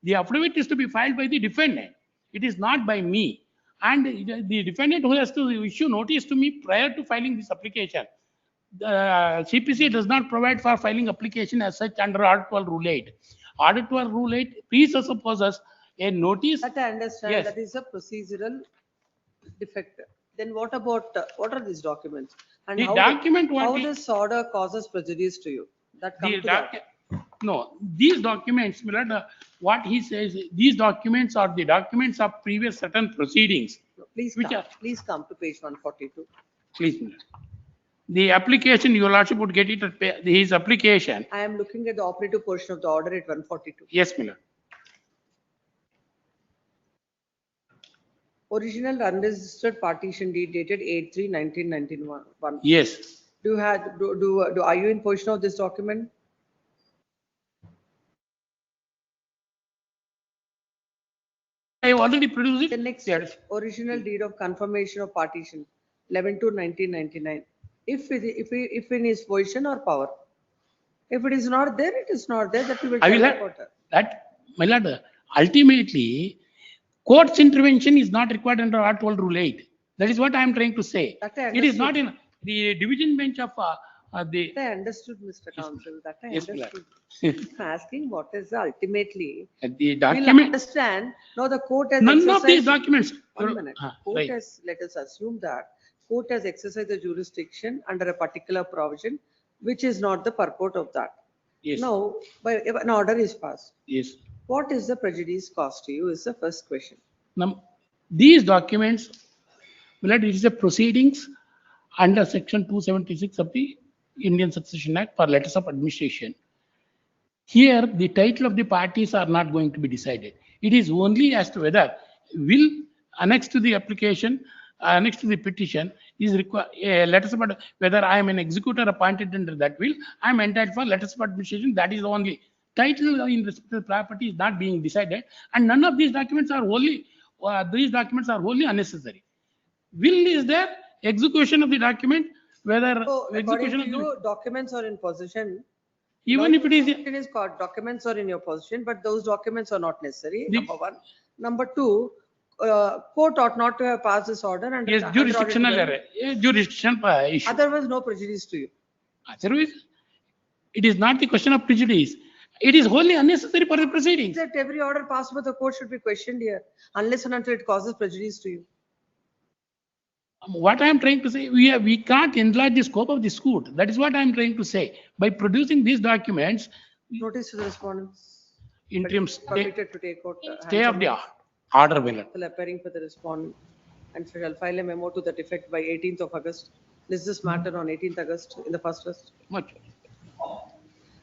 The affidavit is to be filed by the defendant. It is not by me. And the defendant who has to issue notice to me prior to filing this application. The CPC does not provide for filing application as such under Order 12 Rule 8. Order 12 Rule 8 presupposes a notice. That I understand. Yes. That is a procedural defect. Then what about what are these documents? And The how, document what how we- this order causes prejudice to you? That come to that. No, these documents, Milord, what he says, these documents are the documents of previous certain proceedings. Please Which come, are- please come to page 142. Please, my lord. The application, your lordship would get it at his application. I am looking at the operative portion of the order at 142. Yes, my lord. Original unregistered partition deed dated 8/3/1991. Yes. Do you have, are you in possession of this document? I have already produced The it. next, Yes. original deed of confirmation of partition, 11/2/1999. If in his position or power. If it is not there, it is not there, that we will I tell will the have court. that, my lord, ultimately, court's intervention is not required under Art 12 Rule 8. That is what I am trying to say. That I It is not understood. in the division bench of the. That I understood, Mr. Counsel, that I Yes, my lord. understood. I'm asking what is ultimately. The We'll document, understand, now the court has none of these exercised. documents. One minute, court Right. has, let us assume that, court has exercised the jurisdiction under a particular provision, which is not the purport of that. Yes. Now, if an order is passed, Yes. what is the prejudice cost to you is the first question. Now, these documents, my lord, it is a proceedings under section 276 of the Indian Succession Act for letters of administration. Here, the title of the parties are not going to be decided. It is only as to whether will annex to the application, annex to the petition is required, letters of whether I am an executor appointed under that will, I am entitled for letters of administration. That is the only title in respect to the property is not being decided, and none of these documents are wholly unnecessary. Will is there, execution of the document, whether So according execution to of the, you, documents are in possession. even if it is, It is called, documents are in your possession, but those documents are not necessary, The- number one. Number two, court ought not to have passed this order and. yes, jurisdictional error, jurisdictional issue. Otherwise, no prejudice to you. Otherwise, it is not the question of prejudice. It is wholly unnecessary for the proceedings. That every order passed by the court should be questioned here, unless and until it causes prejudice to you. What I am trying to say, we can't enlarge the scope of the suit. That is what I am trying to say. By producing these documents, Notice to the respondents. interim stay, Permitted to take out. stay of the order, my lord. Will appearing for the respondent and shall file a memo to that effect by 18th of August. List this matter on 18th August in the first list. Much.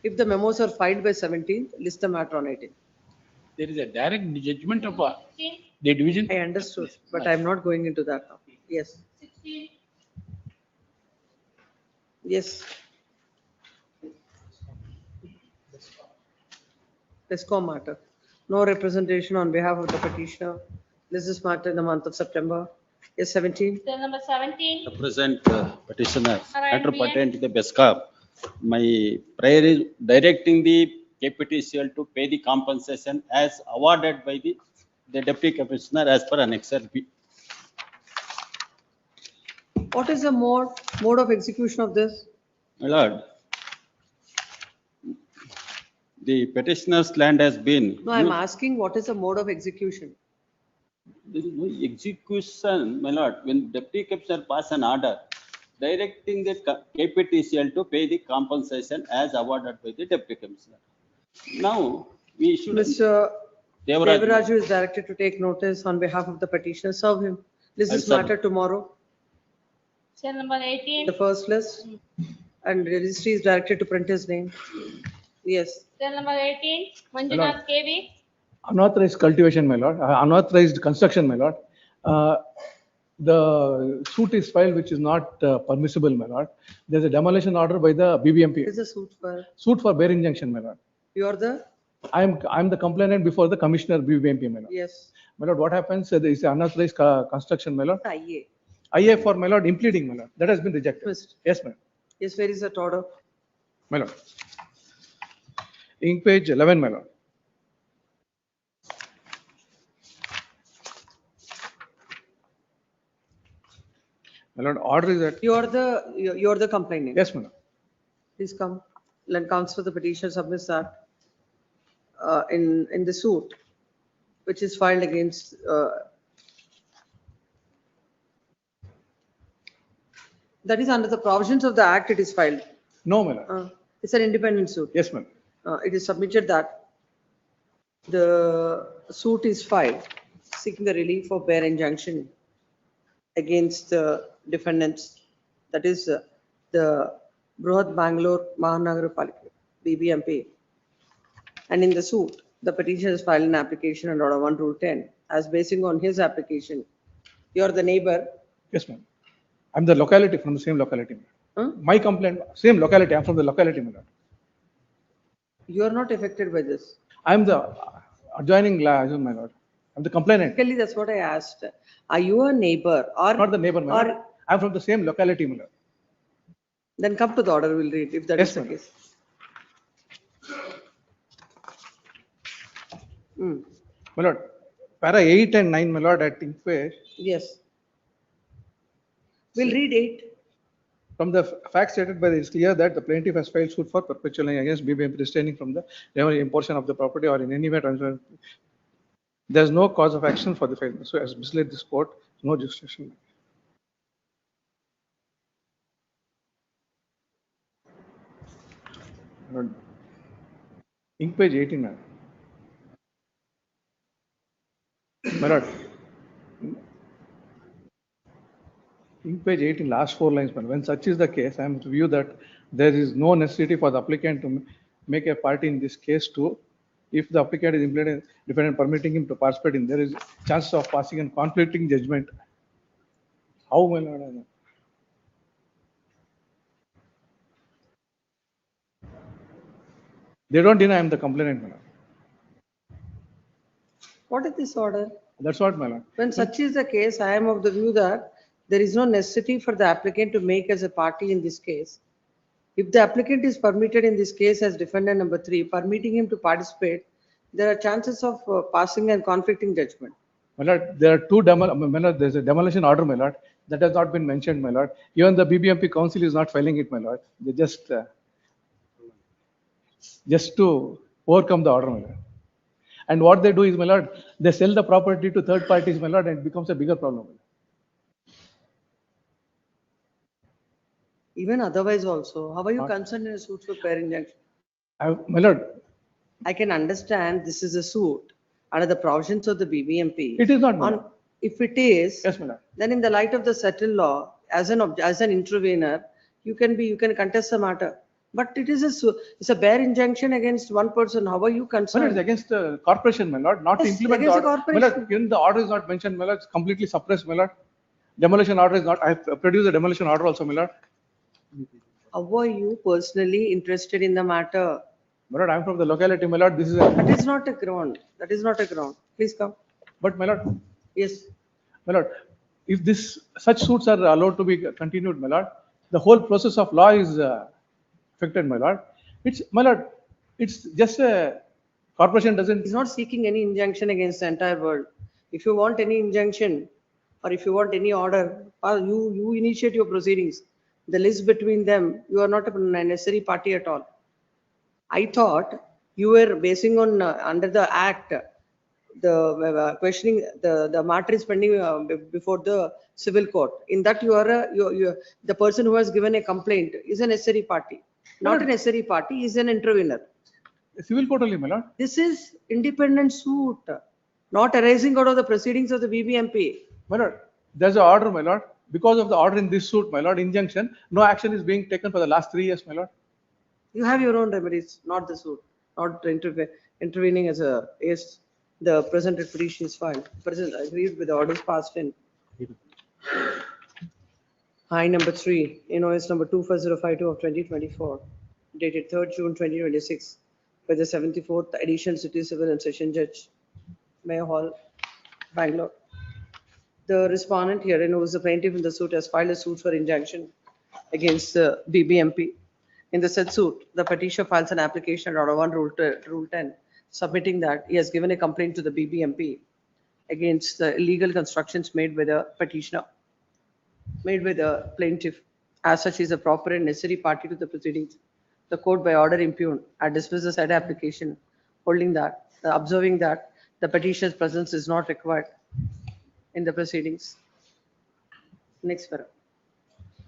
If the memos are filed by 17th, list the matter on 18th. There is a direct judgment of the division. I understood, but I am not going into that now. Yes. Yes. Discom matter. No representation on behalf of the petitioner. This is matter in the month of September. Yes, 17. Cell number 17. The present petitioner, Alright, matter we are- pertaining to the BESCOM, my prayer is directing the KPTCL to pay the compensation as awarded by the deputy commissioner as per annexure B. What is the mode of execution of this? My lord, the petitioner's land has been. No, I'm asking what is the mode of execution? There is no execution, my lord, when deputy commissioner pass an order directing the KPTCL to pay the compensation as awarded by the deputy commissioner. Now, we should. Mr. Devaraju. Devaraju is directed to take notice on behalf of the petitioner. Serve him. List I'll this serve matter tomorrow, Cell number 18. the first list. And registry is directed to print his name. Yes. Cell number 18. Manjunath KV. Unauthorized cultivation, my lord, unauthorized construction, my lord. The suit is filed which is not permissible, my lord. There's a demolition order by the BBMP. Is a suit for, Suit for bare injunction, my lord. you are the, I'm the complainant before the commissioner BBMP, my lord. yes, My lord, what happens, there is unauthorized construction, my lord. IA. IA for, my lord, impleading, my lord. That has been rejected. Twist. Yes, my lord. Yes, where is that order? My lord. Ink page 11, my lord. My lord, order is that. You are the complainant. Yes, my lord. Please come. Land counsel the petitioner submits that in the suit, which is filed against, that is under the provisions of the act, it is filed. No, my lord. It's an independent suit. Yes, ma'am. It is submitted that the suit is filed seeking the relief of bare injunction against the defendants, that is the Bruhat Bangalore Mahanagarapalika, BBMP. And in the suit, the petitioner has filed an application under Order 1 Rule 10 as basing on his application. You are the neighbor. Yes, ma'am. I'm the locality, from the same locality. Huh? My complaint, same locality, I'm from the locality, my lord. You are not affected by this. I'm the adjoining, my lord. I'm the complainant. Basically, that's what I asked. Are you a neighbor or? Not the neighbor, my lord. Or I'm from the same locality, my lord. then come to the order, we'll read if that Yes, is the ma'am. case. Hmm. My lord, para 8 and 9, my lord, at Inkpage, Yes. We'll read 8. from the facts stated by the, it's clear that the plaintiff has filed suit for perpetual lien against BBMP restraining from the revenue portion of the property or in any way transfer. There's no cause of action for the filing. So as misled this court, no jurisdiction. Ink page 18, ma'am. My lord. Ink page 18, last 4 lines, ma'am. When such is the case, I am to view that there is no necessity for the applicant to make a party in this case too. If the applicant is implementing, defendant permitting him to participate in, there is chances of passing a conflicting judgment. How, my lord? They don't deny I am the complainant, my lord. What is this order? That's what, my lord. When such is the case, I am of the view that there is no necessity for the applicant to make as a party in this case. If the applicant is permitted in this case as defendant number 3, permitting him to participate, there are chances of passing and conflicting judgment. My lord, there are two my lord, there's a demolition order, my lord, that has not been mentioned, my lord. Even the BBMP council is not filing it, my lord. They just to overcome the order, my lord. And what they do is, my lord, they sell the property to third parties, my lord, and it becomes a bigger problem. Even otherwise also, how are you Not- concerned in a suit for fair injunction? My lord, I can understand this is a suit under the provisions of the BBMP. it is not, my lord. If it is, Yes, my lord. then in the light of the settled law, as an intervener, you can contest the matter. But it is it's a bare injunction against one person. How are you My lord, concerned? it's against the corporation, my lord, not to Yes, implement the against the order. My lord, corporation. even the order is not mentioned, my lord, it's completely suppressed, my lord. Demolition order is not, I have produced a demolition order also, my lord. How are you personally interested in the matter? My lord, I'm from the locality, my lord, this is That is not a ground. That is not a ground. Please come. But my lord, Yes. my lord, if such suits are allowed to be continued, my lord, the whole process of law is affected, my lord. My lord, it's just a corporation doesn't. He's not seeking any injunction against the entire world. If you want any injunction or if you want any order, you initiate your proceedings. The list between them, you are not a necessary party at all. I thought you were basing on under the act, the questioning the matter is pending before the civil court. In that you are the person who has given a complaint is a necessary party. Not a necessary party, is an intervener. Civil court only, my lord. This is independent suit, not arising out of the proceedings of the BBMP. My lord, there's an order, my lord. Because of the order in this suit, my lord, injunction, no action is being taken for the last 3 years, my lord. You have your own remedies, not the suit, not intervening as the presented petition is filed. Present agreed with the orders passed in. High number 3, invoice number 25052 of 2024, dated 3rd June 2026, by the 74th Additional City Civil and Session Judge, Mayor Hall, Bangalore. The respondent herein, who is the plaintiff in the suit, has filed a suit for injunction against the BBMP. In the said suit, the petitioner files an application under Order 1 Rule 10, submitting that he has given a complaint to the BBMP against the illegal constructions made by the petitioner, made by the plaintiff. As such, he is a proper and necessary party to the proceedings. The court, by order impugned, had dismissed the said application, holding that, observing that the petitioner's presence is not required in the proceedings. Next para.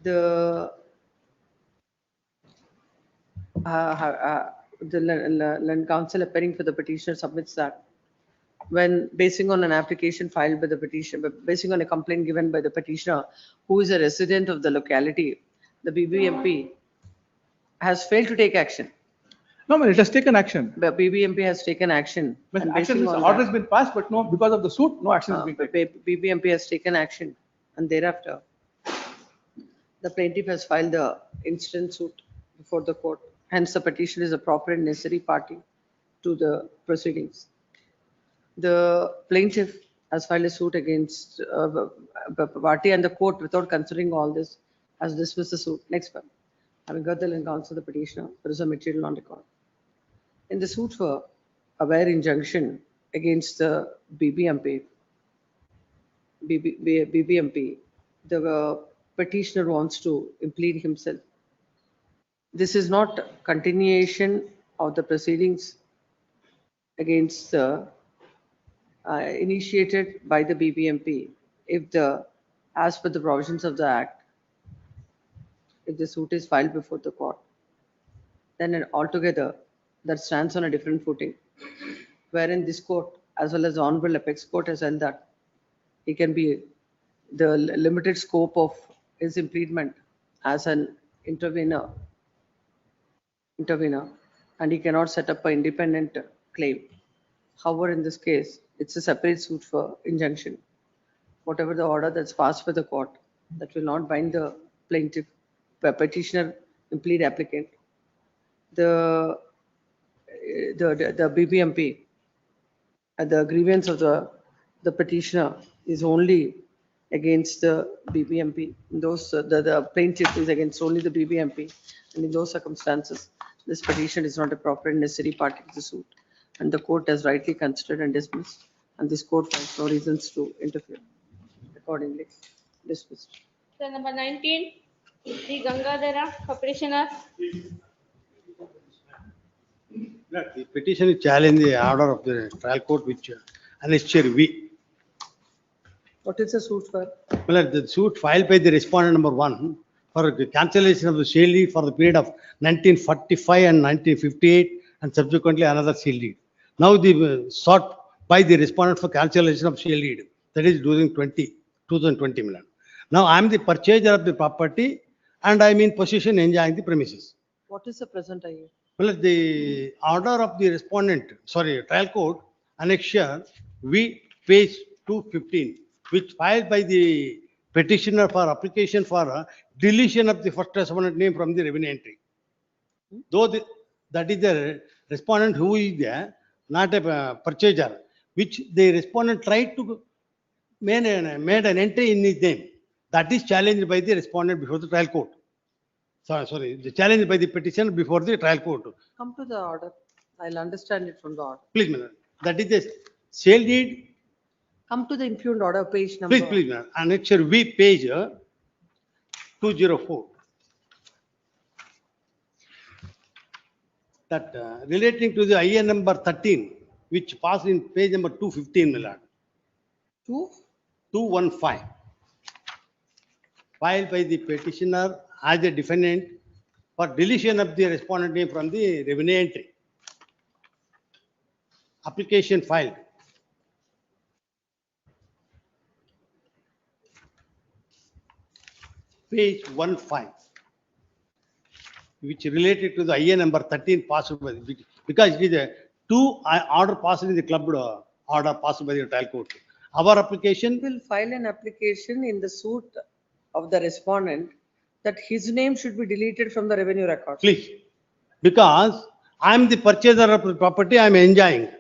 The land counsel appearing for the petitioner submits that when basing on an application filed by the petitioner, basing on a complaint given by the petitioner, who is a resident of the locality, the BBMP has failed to take action. No, man, it has taken action. The BBMP has taken action. But and action basing means on order that, has been passed, but no, because of the suit, no action has been taken. BBMP has taken action, and thereafter, the plaintiff has filed the incident suit before the court. Hence, the petition is a proper and necessary party to the proceedings. The plaintiff has filed a suit against the party, and the court, without considering all this, has dismissed the suit. Next one. Having got the link answer the petitioner, there is a material on record. In the suit for aware injunction against the BBMP, the petitioner wants to implead himself. This is not continuation of the proceedings against the initiated by the BBMP. If the, as per the provisions of the Act, if the suit is filed before the court, then altogether that stands on a different footing, wherein this court, as well as the Honorable Apex Court, has held that he can be the limited scope of his impediment as an intervener, and he cannot set up an independent claim. However, in this case, it's a separate suit for injunction. Whatever the order that's passed by the court, that will not bind the plaintiff, petitioner, implead applicant. The BBMP, the grievance of the petitioner is only against the BBMP. Those the plaintiff is against only the BBMP, and in those circumstances, this petition is not a proper and necessary party to the suit, and the court has rightly considered and dismissed, and this court finds no reasons to interfere. Accordingly, dismissed. So number 19, the Gangadhara for petitioner. The petition is challenging the order of the trial court which annexed V. What is the suit for? Well, the suit filed by the respondent number 1 for cancellation of the sale deed for the period of 1945 and 1958 and subsequently another sale deed. Now the sought by the respondent for cancellation of sale deed, that is during 2020 million. Now I am the purchaser of the property and I am in possession enjoying the premises. What is the present IU? Well, the order of the respondent, sorry, trial court, annexure V, page 215, which filed by the petitioner for application for deletion of the first respondent name from the revenue entry. Though that is the respondent who is there, not a purchaser, which the respondent tried to made an entry in his name. That is challenged by the respondent before the trial court. Sorry, the challenge by the petitioner before the trial court. Come to the order. I'll understand it from the order. Please, madam. That is the sale deed. Come to the impugned order, page number. Please, madam. Annexure V, page 204. That relating to the IN number 13, which passed in page number 215, madam. 215. Filed by the petitioner as a defendant for deletion of the respondent name from the revenue entry. Application filed. Page 15, which related to the IN number 13 passed by the, because it is a order passed in the club order passed by the trial court. Our application will file an application in the suit of the respondent that his name should be deleted from the revenue record. Please, because I am the purchaser of the property, I am enjoying.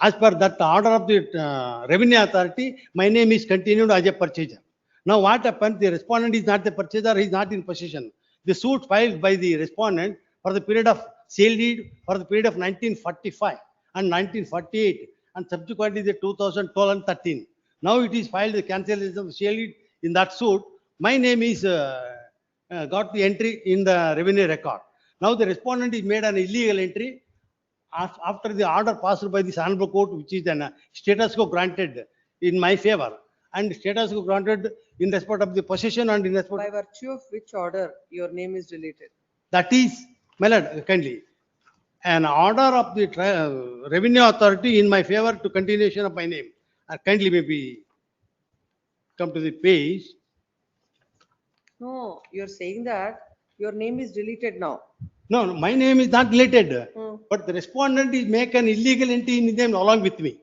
As per that order of the revenue authority, my name is continued as a purchaser. Now what happens? The respondent is not the purchaser, he is not in possession. The suit filed by the respondent for the period of sale deed for the period of 1945 and 1948 and subsequently the 2012 and 13. Now it is filed the cancellation of sale deed in that suit. My name is got the entry in the revenue record. Now the respondent is made an illegal entry after the order passed by the honorable court, which is an status quo granted in my favor, and status quo granted in respect of the possession and in respect. By virtue of which order your name is deleted? That is, my lord, kindly. an order of the revenue authority in my favor to continuation of my name. Kindly maybe come to the page. No, you're saying that your name is deleted now. No, no, my name is not related, Hmm. but the respondent is make an illegal entry in his name along with me.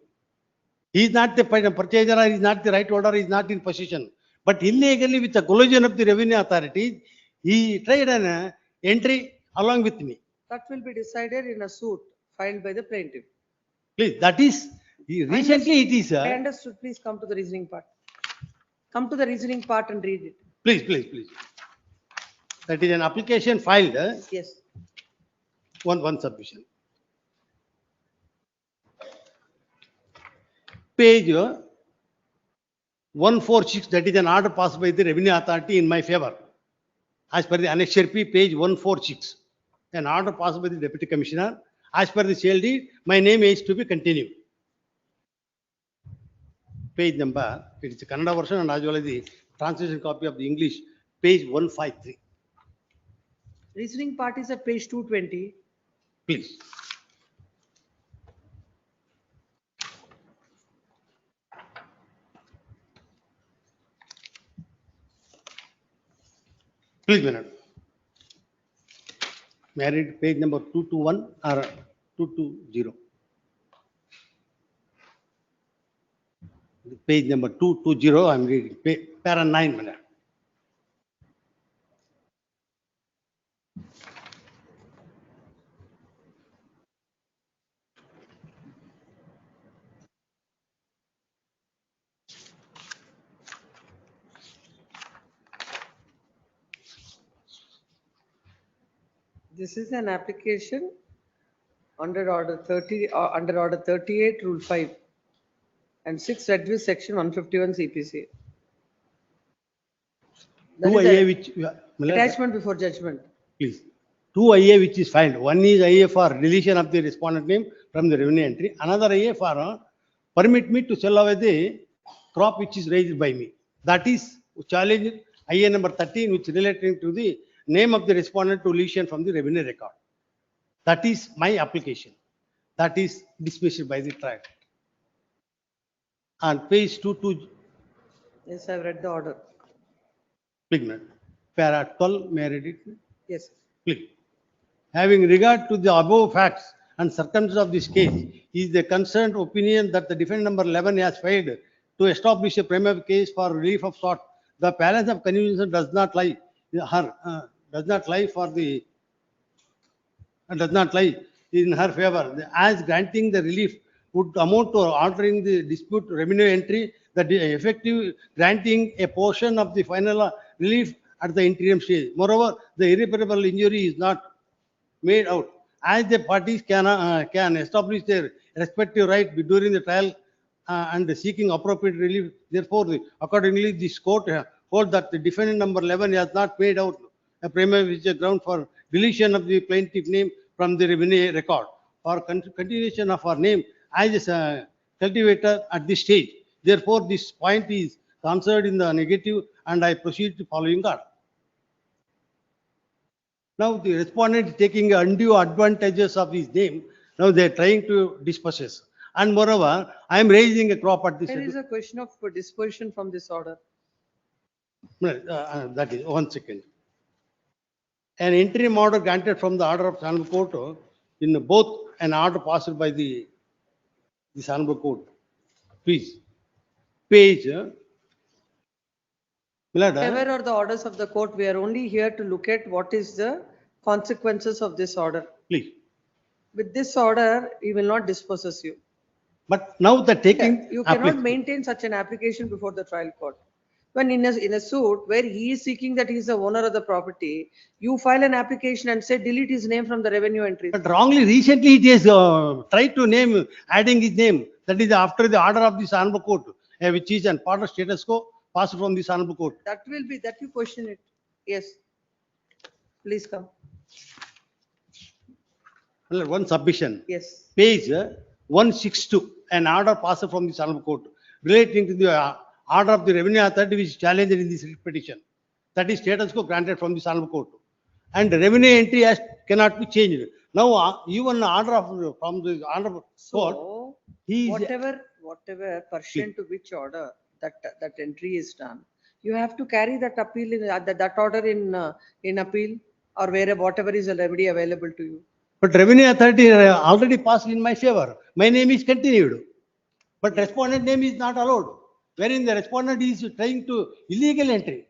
He is not the purchaser, he is not the right holder, he is not in possession. But illegally with the collusion of the revenue authorities, he tried an entry along with me. That will be decided in a suit filed by the plaintiff. Please, that is, recently it is, I understood. Please come to the reasoning part. Come to the reasoning part and read it. please. That is an application filed, Yes. one submission. Page 146, that is an order passed by the revenue authority in my favor. As per the Annexure P, page 146, an order passed by the deputy commissioner. As per the sale deed, my name is to be continued. Page number, it is the Kannada version and as well as the translation copy of the English, page 153. Reasoning part is at page 220. Please. Please, minute. Married, page number 221 or 220. Page number 220, I am reading, para 9 minute. This is an application under order 38, rule 5 and 6 read with section 151 CPC. That 2 is IA a which, attachment before judgment. please. 2 IA which is filed. One is IA for deletion of the respondent name from the revenue entry. Another IA for permit me to sell away the crop which is raised by me. That is challenge IA number 13, which relating to the name of the respondent to deletion from the revenue record. That is my application. That is dismissed by the trial. On page 22, Yes, I've read the order. Pigment, para 12, may I read it? Yes. Please. Having regard to the above facts and circumstances of this case, is the concerned opinion that the defendant number 11 has failed to establish a prima facie case for relief of sort. The balance of convenience does not lie in her favor, as granting the relief would amount to altering the dispute revenue entry, that effective granting a portion of the final relief at the interim stage. Moreover, the irreparable injury is not made out, as the parties can establish their respective right during the trial and seeking appropriate relief. Therefore, accordingly, this court holds that the defendant number 11 has not made out a prima facie ground for deletion of the plaintiff name from the revenue record or continuation of her name as a cultivator at this stage. Therefore, this point is answered in the negative, and I proceed to following order. Now the respondent is taking undue advantages of his name. Now they are trying to dispossess. And moreover, I am raising a crop at this. There is a question of disposition from this order. That is, 1 second. An interim order granted from the order of Honorable Court in both an order passed by this Honorable Court. Please. Page. Whatever are the orders of the court, we are only here to look at what is the consequences of this order. Please. With this order, he will not dispossess you. But now the taking. You cannot maintain such an application before the trial court. When in a suit where he is seeking that he is the owner of the property, you file an application and say delete his name from the revenue entry. But wrongly, recently it is tried to name, adding his name. That is after the order of this Honorable Court, which is an part of status quo passed from this Honorable Court. That will be, that you question it. Yes. Please come. One submission. Yes. Page 162, an order passed from this Honorable Court relating to the order of the revenue authority which is challenged in this petition. That is status quo granted from this Honorable Court. And the revenue entry cannot be changed. Now, even order of, from the order of court, So he is, whatever pursuant to which order that entry is done, you have to carry that appeal in, that order in appeal or whatever is a remedy available to you. but revenue authority already passed in my favor. My name is continued. But respondent name is not allowed, wherein the respondent is trying to illegal entry.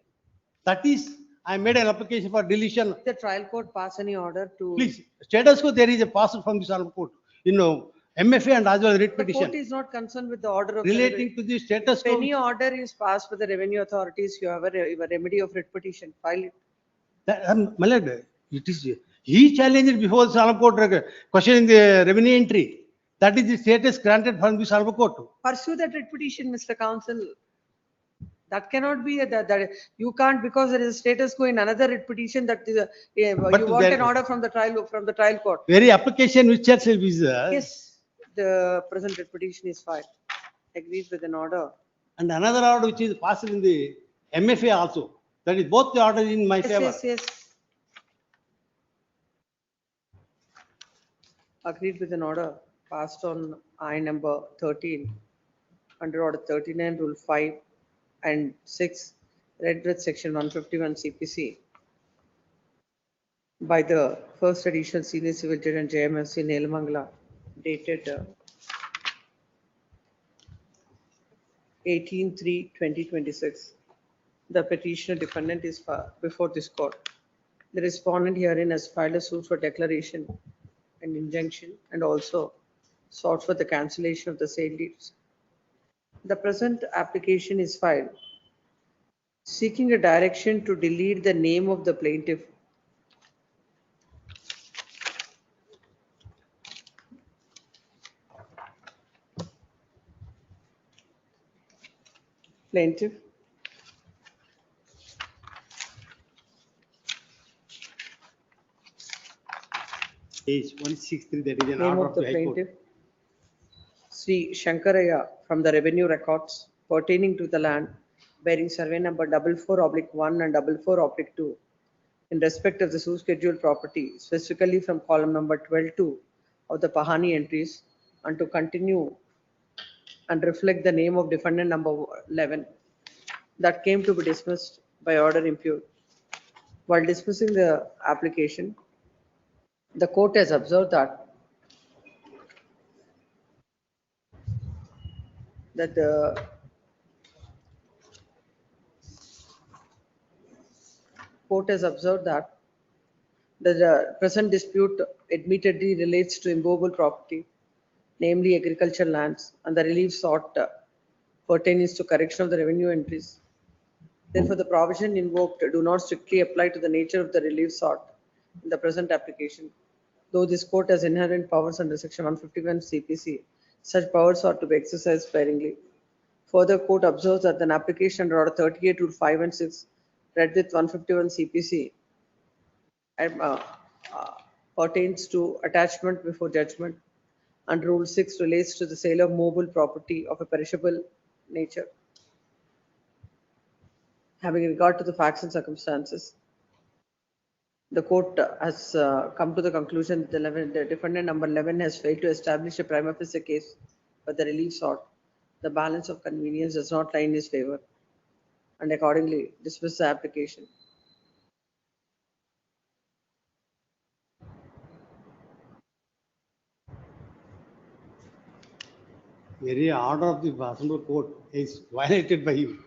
That is, I made an application for deletion. The trial court pass any order to? Please, status quo, there is a pass from this honorable court, MFA and as well as writ The court petition. is not concerned with the order of. Relating to the status If quo. any order is passed by the revenue authorities, you have a remedy of writ petition, file it. My lord, it is, he challenged before the honorable court questioning the revenue entry. That is the status granted from this honorable court. Pursue that writ petition, Mr. Counsel. That cannot be, that you can't, because there is a status quo in another writ petition that is, you want an order from the trial court. Very application which itself is. Yes, the present writ petition is filed, agrees with an order. And another order which is passed in the MFA also. That is both the orders in my favor. Yes. Agreed with an order passed on I number 13 under order 39 rule 5 and 6 read with section 151 CPC by the first additional senior civil judge and JMFC Nelamangala dated 18/3/2026. The petitioner defendant is before this court. The respondent herein has filed a suit for declaration and injunction and also sought for the cancellation of the sale deeds. The present application is filed seeking a direction to delete the name of the plaintiff. Plaintiff. Page 163, that is an Name order of the of the High Court. plaintiff. Sri Shankaraya from the revenue records pertaining to the land bearing survey number 44/1 and 44/2 in respect of the suit schedule property, specifically from column number 12(2) of the Pahani entries, and to continue and reflect the name of defendant number 11 that came to be dismissed by order impute. While dismissing the application, the court has observed that the court has observed that the present dispute admittedly relates to immovable property, namely agricultural lands, and the relief sought pertains to correction of the revenue entries. Therefore, the provision invoked do not strictly apply to the nature of the relief sought in the present application. Though this court has inherent powers under section 151 CPC, such powers are to be exercised sparingly. Further, court observes that an application under order 38 rule 5 and 6 read with 151 CPC pertains to attachment before judgment, and rule 6 relates to the sale of movable property of a perishable nature. Having regard to the facts and circumstances, the court has come to the conclusion that the defendant number 11 has failed to establish a prima facie case for the relief sought. The balance of convenience does not lie in his favor, and accordingly dismiss the application. Very order of the Assembly Court is violated by you.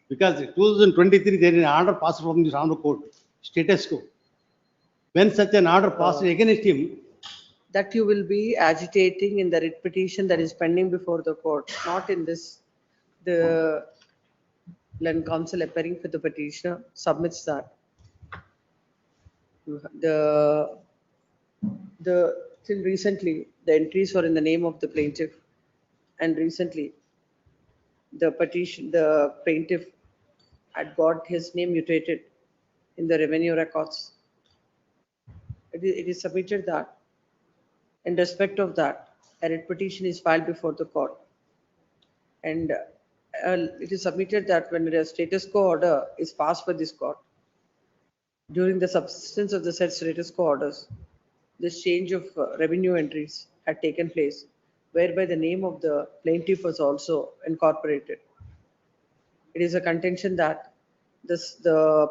Because 2023, there is an order passed from the Assembly Court, status quo. When such an order passed against him, That you will be agitating in the writ petition that is pending before the court, not in this. The land counsel appearing for the petitioner submits that. Till recently, the entries were in the name of the plaintiff, and recently the plaintiff had got his name mutated in the revenue records. It is submitted that in respect of that, a writ petition is filed before the court, and it is submitted that when a status quo order is passed by this court, during the subsistence of the said status quo orders, this change of revenue entries had taken place, whereby the name of the plaintiff was also incorporated. It is a contention that the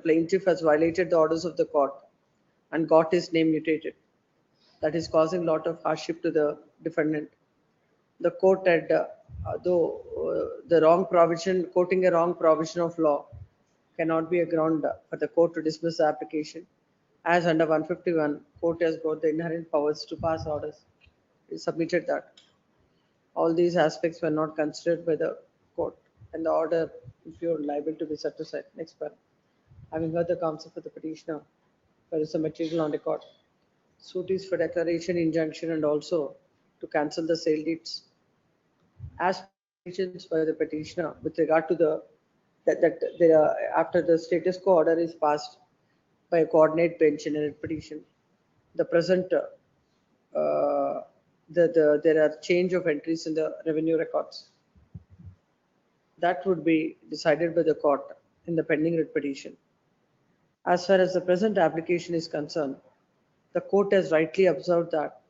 plaintiff has violated the orders of the court and got his name mutated. That is causing a lot of hardship to the defendant. The court had, the wrong provision, quoting a wrong provision of law cannot be a ground for the court to dismiss the application. As under 151, court has got the inherent powers to pass orders. It submitted that. All these aspects were not considered by the court and the order is pure liable to be set aside. Next part. Having heard the counsel for the petitioner, there is a material on record. Suit is for declaration, injunction, and also to cancel the sale deeds. As petitions by the petitioner with regard to after the status quo order is passed by a coordinate bench in a petition, the present there are change of entries in the revenue records. That would be decided by the court in the pending writ petition. As far as the present application is concerned, the court has rightly observed that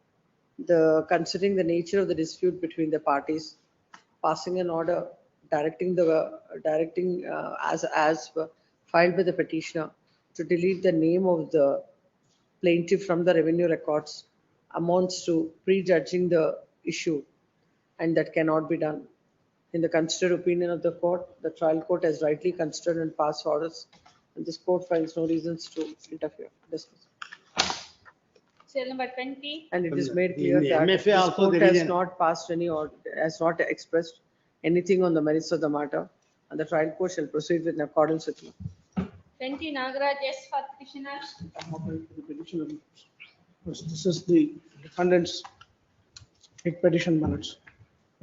considering the nature of the dispute between the parties, passing an order directing as filed by the petitioner to delete the name of the plaintiff from the revenue records amounts to prejudging the issue, and that cannot be done. In the considered opinion of the court, the trial court has rightly considered and passed orders, and this court finds no reasons to interfere. Dismiss. Serial number 20. And it is made clear In the that MFA this also court there is has an- not passed any or has not expressed anything on the merits of the matter, and the trial court shall proceed in accordance with law. 20 Nagaraj S for petitioner. This is the defendant's writ petition minutes.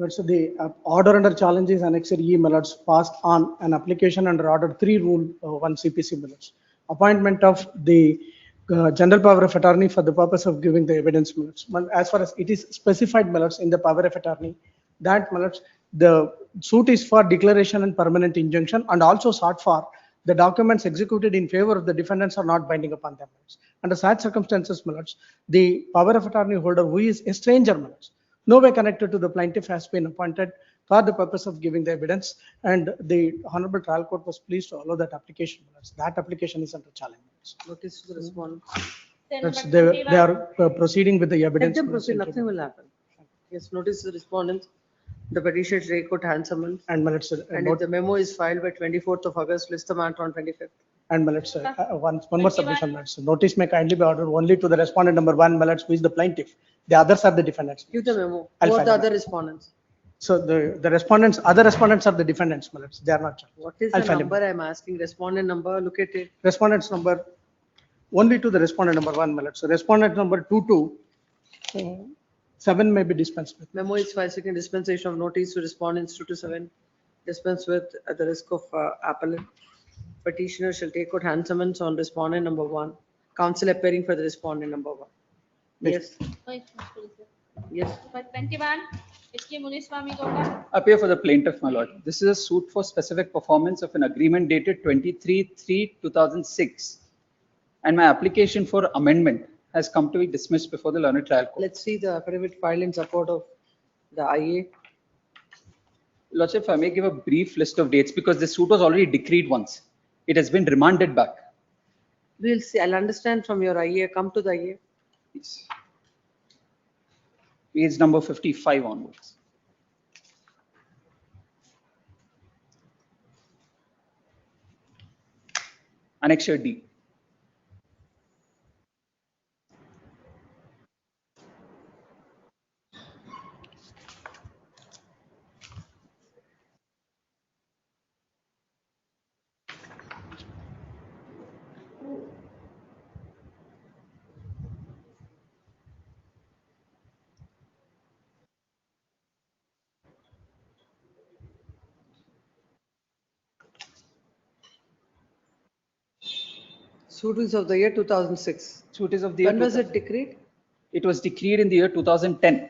So the order under challenge is Annexure E minutes passed on an application under Order 3 Rule 1 CPC minutes. Appointment of the general power of attorney for the purpose of giving the evidence minutes. But as far as it is specified minutes in the power of attorney, that minutes, the suit is for declaration and permanent injunction, and also sought for the documents executed in favor of the defendants are not binding upon them. Under such circumstances, minutes, the power of attorney holder who is a stranger, minutes, no way connected to the plaintiff, has been appointed for the purpose of giving the evidence, and the Honorable Trial Court was pleased to allow that application. Minutes. That application is under challenge. Minutes. Notice to the respondent. That's they are proceeding with the Let evidence. them proceed, nothing will happen. Yes, notice to the respondents. The petitioner should take out hand summons. And minutes. And if the memo is filed by 24th of August, list the matter on 25th. And minutes, one more submission. Minutes. Notice may kindly be ordered only to the respondent number 1, minutes, who is the plaintiff. The others are the defendants. Give the memo. I'll Who are file the it. other respondents? So the respondents, other respondents are the defendants, minutes. They are not charged. What is I'll the file it. number I'm asking? Respondent number, look at it. Respondents number, only to the respondent number 1, minutes. So respondent number 2, 7 may be dispensed with. Memo is 5 second dispensation of notice to respondents 2 to 7. Dispense with at the risk of appellant. Petitioner shall take out hand summons on respondent number 1. Counsel appearing for the respondent number 1. Yes. Yes. Number 21. H.K. Muniswamy Gowda. Appear for the plaintiff, my lord. This is a suit for specific performance of an agreement dated 23/3/2006. And my application for amendment has come to be dismissed before the learned trial court. Let's see the affidavit filed in support of the IA. Lordship, if I may give a brief list of dates, because the suit was already decreed once. It has been remanded back. We'll see. I'll understand from your IA. Come to the IA. Please. Page number 55 onwards. Annexure D. Suit is of the year 2006. Suit is of the year. When was it decreed? It was decreed in the year 2010.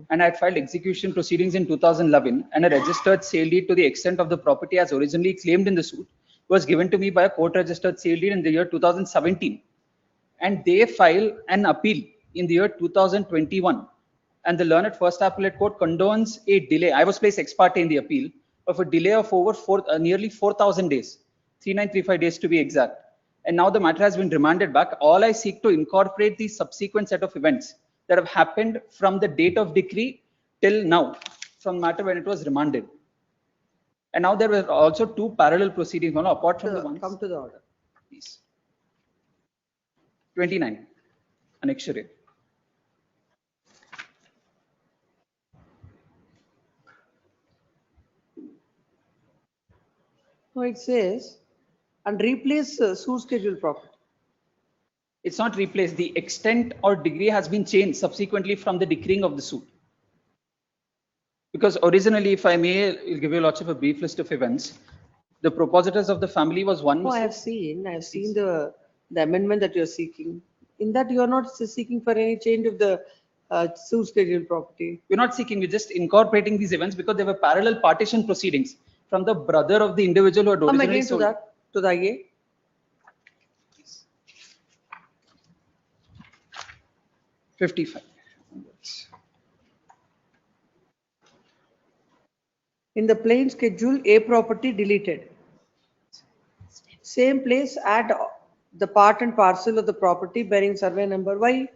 And I had filed execution proceedings in 2011, and a registered sale deed to the extent of the property as originally claimed in the suit was given to me by a court registered sale deed in the year 2017. and they file an appeal in the year 2021. And the learned first appellate court condones a delay. I was placed ex parte in the appeal of a delay of over nearly 4,000 days, 3935 days to be exact. And now the matter has been remanded back. All I seek to incorporate the subsequent set of events that have happened from the date of decree till now, from matter when it was remanded. And now there were also two parallel proceedings, no, apart from the ones. Come to the order. Please. 29, Annexure A. No, it says, and replace suit schedule property. It's not replaced. The extent or degree has been changed subsequently from the decreeing of the suit. Because originally, if I may, I'll give you lots of a brief list of events. The propositors of the family was one. Oh, I have seen the amendment that you're seeking. In that, you are not seeking for any change of the suit schedule property. We're not seeking, we're just incorporating these events because they were parallel partition proceedings from the brother of the individual who had Come originally again to sold. that, to the IA. '55. In the plain schedule, A property deleted. Same place, add the part and parcel of the property bearing survey number. Why?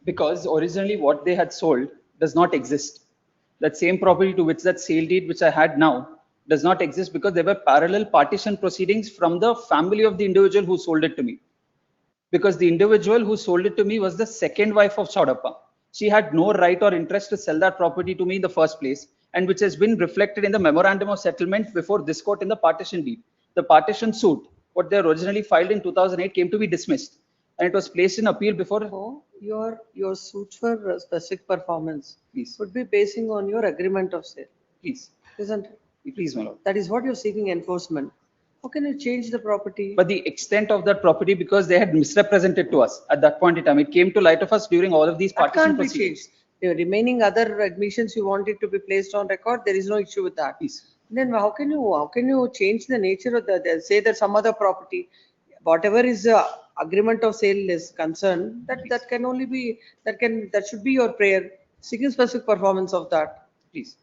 Because originally what they had sold does not exist. That same property to which that sale deed which I had now does not exist because there were parallel partition proceedings from the family of the individual who sold it to me. Because the individual who sold it to me was the second wife of Chaudappa. She had no right or interest to sell that property to me in the first place, and which has been reflected in the memorandum of settlement before this court in the partition deed. The partition suit, what they originally filed in 2008, came to be dismissed, and it was placed in appeal before. Oh, your suit for specific performance Please. would be basing on your agreement of sale, Please, isn't it? please, my lord. That is what you're seeking enforcement. How can you change the property? But the extent of that property, because they had misrepresented to us at that point in time, it came to light of us during all of these That partition can't be proceedings. changed. The remaining other admissions you want it to be placed on record, there is no issue with that. Please. Then how can you change the nature of say that some other property, whatever is the agreement of sale is concerned, that can only be, that should be your prayer, seeking specific performance of that. Please.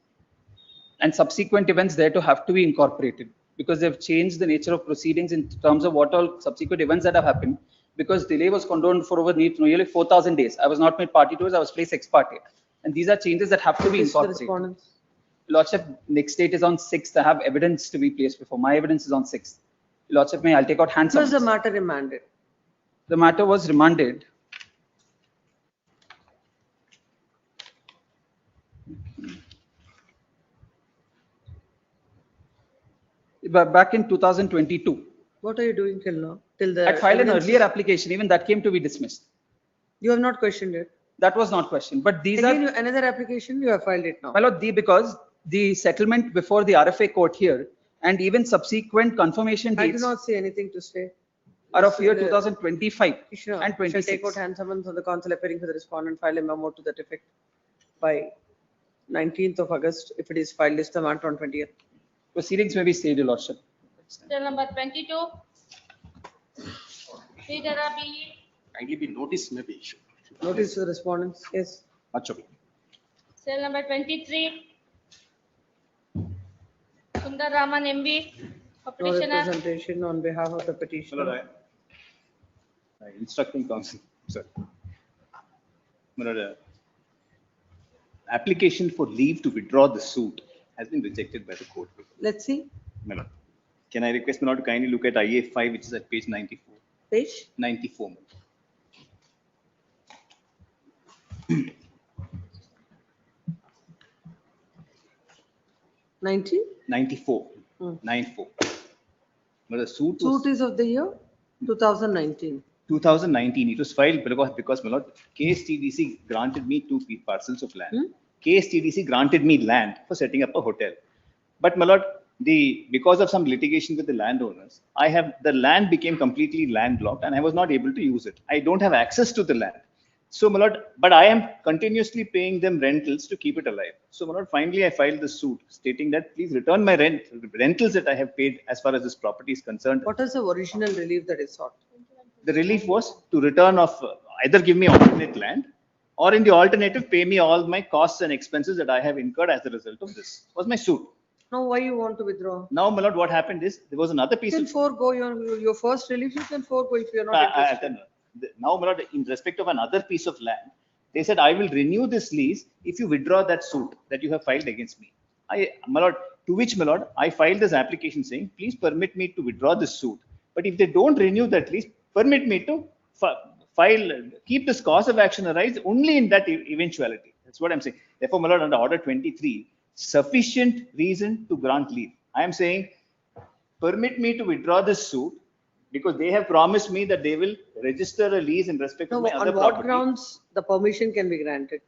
And subsequent events there to have to be incorporated because they've changed the nature of proceedings in terms of what all subsequent events that have happened. Because delay was condoned for over nearly 4,000 days. I was not made party to it, I was placed ex parte. And these are changes that have to be This is the incorporated. respondents. Lordship, next date is on 6th. I have evidence to be placed before. My evidence is on 6th. Lordship, I'll take out hand Was the summons. matter remanded? The matter was remanded. But back in 2022, What are you doing till now? Till the I filed an evidence earlier is- application, even that came to be dismissed. You have not questioned it. That was not questioned. But these Again, are, another application, you have filed it now. my lord, because the settlement before the RFA court here and even subsequent confirmation I do dates not see anything to say. are of year Mr. 2025 Krishna, and shall take 26. out hand summons on the counsel appearing for the respondent, file a memo to that effect by 19th of August. If it is filed, list the matter on 20th. Proceedings may be stayed, your lordship. Still number 22. Sridhara B. Kindly be noticed maybe issued. Notice to the respondents, yes. Much okay. Still number 23. Sundar Raman MB. No Petitioner. representation on behalf of the My petitioner. lord, I instructing counsel, sir. My lord, application for leave to withdraw the suit has been rejected by the court. Let's see, My lord, can I request my lord to kindly look at IA 5, which is at page 94? page 94. 90. 94. Hmm. 94. But the suit was Suit is of the year 2019. 2019. It was filed because my lord, KSTDC granted me two parcels of land. KSTDC granted me land for setting up a hotel. But my lord, because of some litigation with the landowners, the land became completely landlocked and I was not able to use it. I don't have access to the land. So my lord, but I am continuously paying them rentals to keep it alive. So my lord, finally I filed the suit stating that please return my rentals that I have paid as far as this property is concerned. What is the original relief that is sought? The relief was to return of either give me alternate land or in the alternative pay me all my costs and expenses that I have incurred as a result of this. Was my suit. Now, why you want to withdraw? Now, my lord, what happened is there was another You piece can of. forego your first relief, you can forego if you are not interested. Now, my lord, in respect of another piece of land, they said I will renew this lease if you withdraw that suit that you have filed against me. My lord, to which, my lord, I filed this application saying, please permit me to withdraw this suit. But if they don't renew that lease, permit me to keep this cause of action arise only in that eventuality. That's what I'm saying. Therefore, my lord, under order 23, sufficient reason to grant leave. I am saying, permit me to withdraw this suit because they have promised me that they will register a lease in respect of No, my other on what property. grounds the permission can be granted?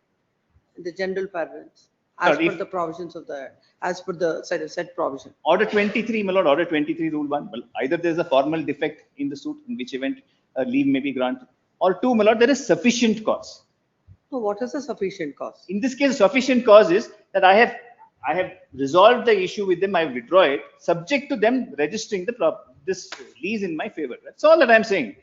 The general parlance, as Sir, per the provisions of the, as per the said provision. Order 23, my lord, order 23, rule 1. Well, either there is a formal defect in the suit, in which event leave may be granted, or 2, my lord, there is sufficient cause. So what is the sufficient cause? In this case, sufficient cause is that I have resolved the issue with them. I withdraw it, subject to them registering this lease in my favor. That's all that I'm saying.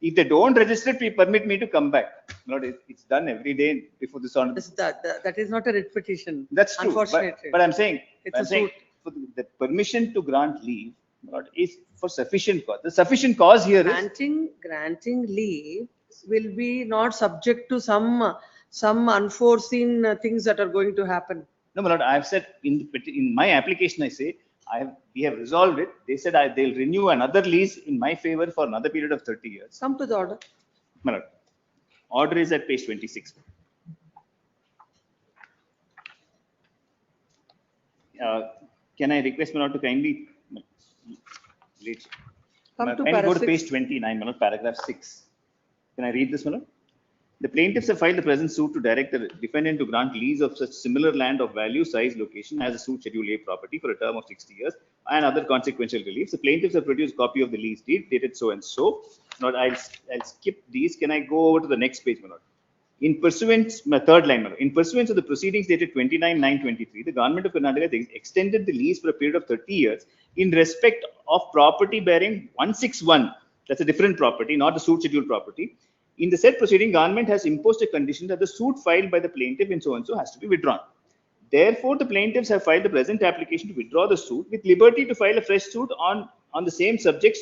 If they don't register it, please permit me to come back. Lord, it's done every day before this on. That is not a writ petition. That's true. Unfortunately. But I'm saying, It's a suit. for the permission to grant leave, Lord, is for sufficient cause. The sufficient cause here is Granting leave will be not subject to some unforeseen things that are going to happen. no, my lord. I've said in my application, I say we have resolved it. They said they'll renew another lease in my favor for another period of 30 years. Come to the order. My lord, order is at page 26. Can I request my lord to kindly read? Come to Kindly go to para page 6. 29, my lord, paragraph 6. Can I read this, my lord? The plaintiffs have filed the present suit to direct the defendant to grant lease of such similar land of value, size, location as a suit Schedule A property for a term of 60 years and other consequential reliefs. The plaintiffs have produced a copy of the lease deed dated so and so. Now, I'll skip these. Can I go over to the next page, my lord? In pursuance, my third line, my lord. In pursuance of the proceedings dated 29/9/23, the government of Karnataka has extended the lease for a period of 30 years in respect of property bearing 161. That's a different property, not the suit schedule property. In the said proceeding, government has imposed a condition that the suit filed by the plaintiff in so and so has to be withdrawn. Therefore, the plaintiffs have filed the present application to withdraw the suit with liberty to file a fresh suit on the same subject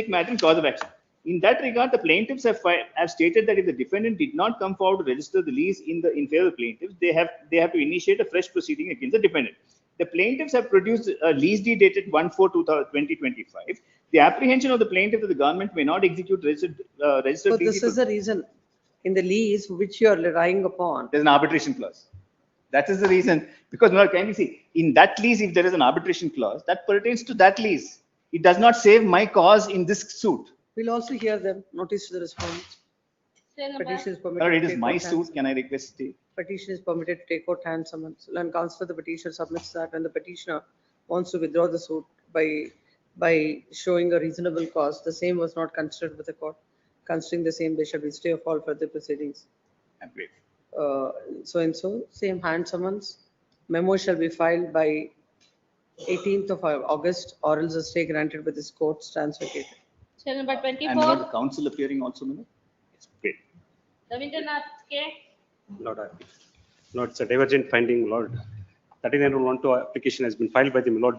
matter and cause of action. In that regard, the plaintiffs have stated that if the defendant did not come forward to register the lease in favor of the plaintiffs, they have to initiate a fresh proceeding against the defendant. The plaintiffs have produced a lease deed dated 1/4/2025. The apprehension of the plaintiff that the government may not execute registered So lease. this is the reason in the lease which you are relying upon. There's an arbitration clause. That is the reason. Because now can you see in that lease, if there is an arbitration clause, that pertains to that lease. It does not save my cause in this suit. We'll also hear them. Notice to the respondents. Petition is permitted. Lord, it to is take my out suit. hands- Can I request the Petition is permitted to take out hand summons. And counsel the petitioner submits that when the petitioner wants to withdraw the suit by showing a reasonable cause, the same was not considered with the court. Considering the same, there shall be stay of all further proceedings. Agreed. So and so, same hand summons. Memo shall be filed by 18th of August, or else a stay granted with this court stands vacated. Channel number and 24, not counsel appearing also, no? Yes, great. Ravindranath K. Lord, Lord, it's a divergent finding, Lord. 39/112 application has been filed by the Lord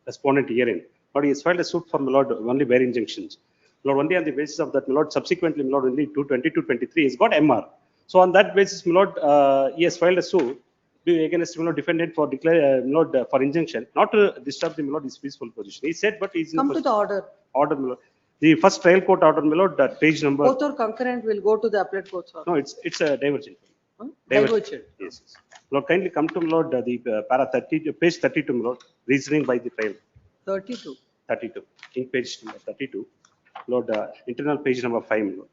respondent herein. Lord, he has filed a suit for Lord only bare injunctions. Lord, only on the basis of that, Lord, subsequently, Lord, only 222/23 has got MR. So on that basis, Lord, he has filed a suit against defendant for Lord for injunction, not to disturb the Lord his peaceful position. He said, but he's in Come to the order. order, Lord. The first trial court order, Lord, that page number. Both are concurrent, will go to the appellate court's order. No, it's a divergent. Huh? Divergent. Yes, yes. Lord, kindly come to Lord the para 30, page 32, Lord, reasoning by the trial. 32. 32, in page number 32. Lord, internal page number 5, Lord.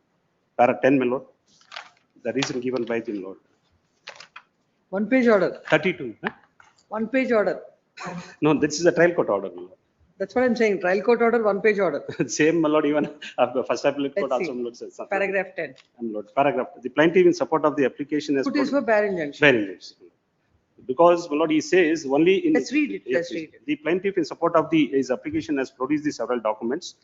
Para 10, Lord. The reason given by the Lord. One page order. 32. Huh? One page order. No, this is a trial court order, Lord. That's what I'm saying. Trial court order, one page order. Same, Lord, even first appellate court Let's also, see. Lord, says. Paragraph 10. Lord, paragraph. The plaintiff in support of the application has. Put is for bare injunction. Bare injunction. because, my lord, he says only in. Let's read it, Yes, let's please. read it. The plaintiff in support of his application has produced the several documents.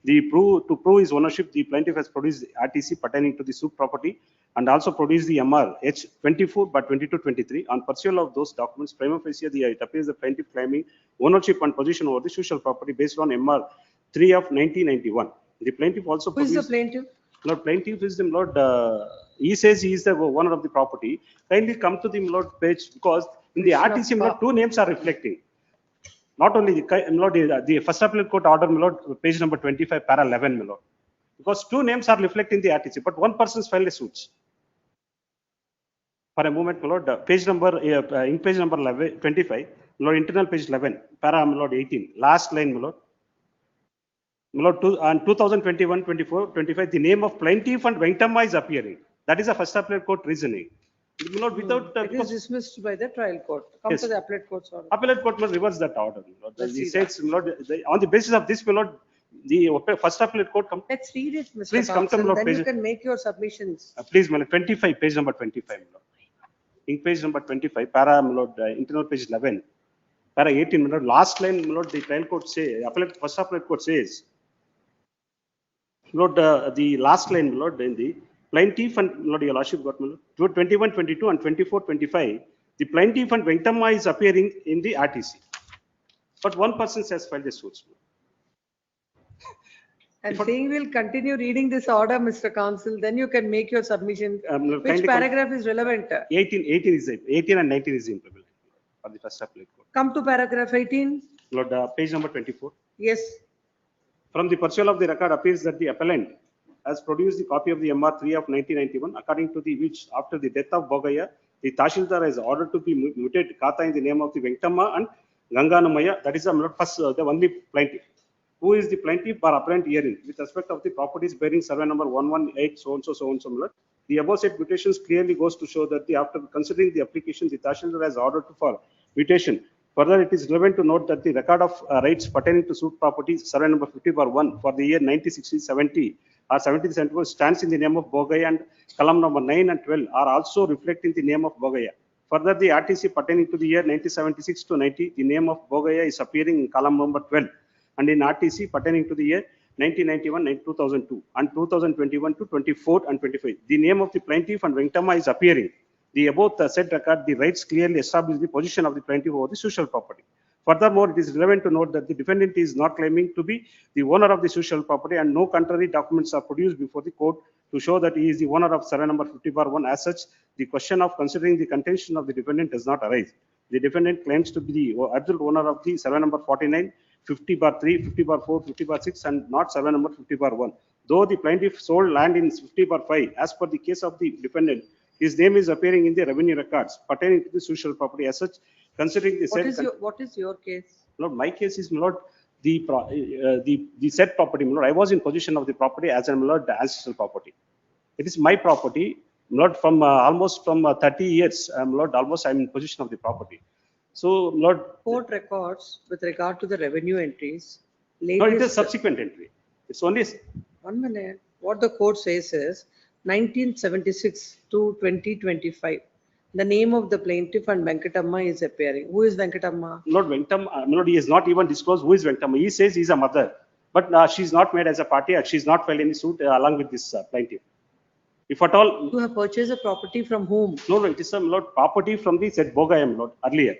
To prove his ownership, the plaintiff has produced the RTC pertaining to the suit property and also produced the MR H 24 but 22-23. On pursuit of those documents, prima facie, it appears the plaintiff claiming ownership and possession over the social property based on MR 3 of 1991. The plaintiff also Who is the produced. plaintiff? Lord, plaintiff is the Lord, he says he is the owner of the property. Kindly come to the Lord page, because in the RTC, Lord, two names are reflecting. Not only the, Lord, the first appellate court order, Lord, page number 25, para 11, Lord. Because two names are reflecting the RTC, but one person's filed a suit. For a moment, Lord, page number, in page number 11, 25, Lord, internal page 11, para, Lord, 18, last line, Lord. Lord, on 2021, 24, 25, the name of plaintiff and Venkatama is appearing. That is a first appellate court reasoning. Lord, without. It is dismissed by the trial court. Come Yes. to the appellate court's order. Appellate court must reverse that order. Lord. Let's He see says, Lord, on the basis of this, Lord, the first appellate court. Let's read it, Mr. Please come to Thompson, Lord, then page. you can make your submissions. Please, Lord, 25, page number 25, Lord. In page number 25, para, Lord, internal page 11, para 18, Lord, last line, Lord, the trial court say, first appellate court says, Lord, the last line, Lord, in the plaintiff and, Lord, your lordship got, Lord, 21, 22 and 24, 25, the plaintiff and Venkatama is appearing in the RTC. But one person has filed a suit. I'm saying we'll continue reading this order, Mr. Counsel, then you can make your submission. Which kindly paragraph is relevant? 18 and 19 is implemented for the first appellate court. Come to paragraph 18. Lord, page number 24. Yes. From the pursuit of the record appears that the appellant has produced the copy of the MR 3 of 1991, according to the which, after the death of Bogaya, the Tashildar has ordered to be muted Kata in the name of the Venkatama and Ganganamaya. That is the first, the only plaintiff. Who is the plaintiff or appellant herein with respect of the properties bearing survey number 118 so and so, Lord. The above said mutations clearly goes to show that after considering the application, the Tashildar has ordered for mutation. Further, it is relevant to note that the record of rights pertaining to suit properties, survey number 50/1 for the year 1960-70 or 70 stands in the name of Bogaya, and column number 9 and 12 are also reflecting the name of Bogaya. Further, the RTC pertaining to the year 1976 to 90, the name of Bogaya is appearing in column number 12, and in RTC pertaining to the year 1991 and 2002 and 2021 to 24 and 25, the name of the plaintiff and Venkatama is appearing. The above said record, the rights clearly establish the position of the plaintiff over the social property. Furthermore, it is relevant to note that the defendant is not claiming to be the owner of the social property, and no contrary documents are produced before the court to show that he is the owner of survey number 50/1. As such, the question of considering the contention of the defendant does not arise. The defendant claims to be the absolute owner of the survey number 49, 50/3, 50/4, 50/6, and not survey number 50/1. Though the plaintiff sold land in 50/5, as per the case of the defendant, his name is appearing in the revenue records pertaining to the social property. As such, considering the said. What is your case? Lord, my case is, Lord, the said property, Lord, I was in possession of the property as a, Lord, ancestral property. It is my property, Lord, from almost from 30 years, Lord, almost I'm in possession of the property. So, Lord. Court records with regard to the revenue entries. No, it is subsequent entry. It's only. 1 minute. What the court says is 1976 to 2025. The name of the plaintiff and Venkatama is appearing. Who is Venkatama? Lord Venkatama, Lord, he has not even disclosed who is Venkatama. He says he's a mother, but she's not made as a party. She's not filed any suit along with this plaintiff. If at all. You have purchased a property from whom? No, it is some, Lord, property from the said Bogayam, Lord, earlier.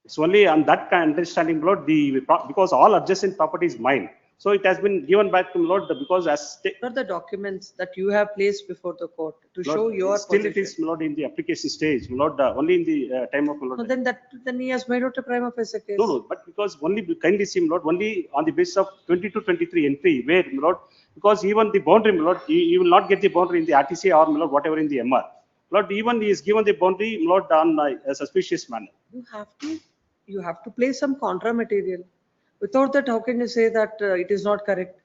It's only on that kind of understanding, Lord, because all adjacent property is mine. So it has been given back to Lord because as. What are the documents that you have placed before the court to Lord, show your still position? It is, Lord, in the application stage, Lord, only in the time of Lord. No, then he has made out a prima facie case. No, but because only kindly see, Lord, only on the basis of 22-23 entry, where, Lord, because even the boundary, Lord, you will not get the boundary in the RTC or, Lord, whatever in the MR. Lord, even he is given the boundary, Lord, on a suspicious manner. You have to place some contra material. Without that, how can you say that it is not correct?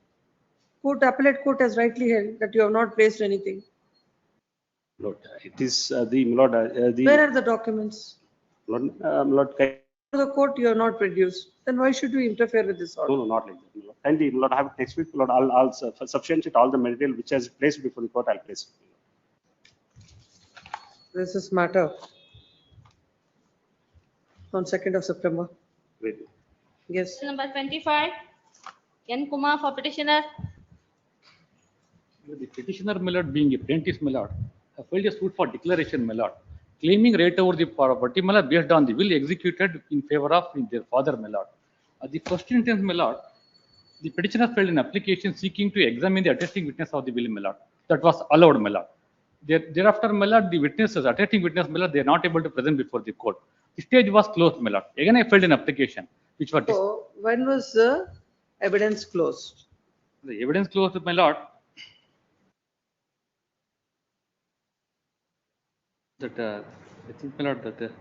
Appellate court has rightly held that you have not placed anything. Lord, it is the Lord. Where are the documents? Lord, The court you have not produced. Then why should we interfere with this order? No, not like that. Lord. Kindly, Lord, have next week, Lord, I'll substantiate all the material which has placed before the court. I'll place. This is matter. on 2nd of September. Wait. Yes. Number 25, N. Kumar for petitioner. The petitioner, my lord, being a plaintiff, my lord, have filed a suit for declaration, my lord, claiming right over the property, my lord, based on the will executed in favor of their father, my lord. At the first instance, my lord, the petitioner filed an application seeking to examine the attesting witness of the will, my lord. That was allowed, my lord. Thereafter, my lord, the witnesses, attesting witness, my lord, they are not able to present before the court. The stage was closed, my lord. Again, I filed an application, which was So when was the evidence closed? the evidence closed, my lord. That I think, my lord, that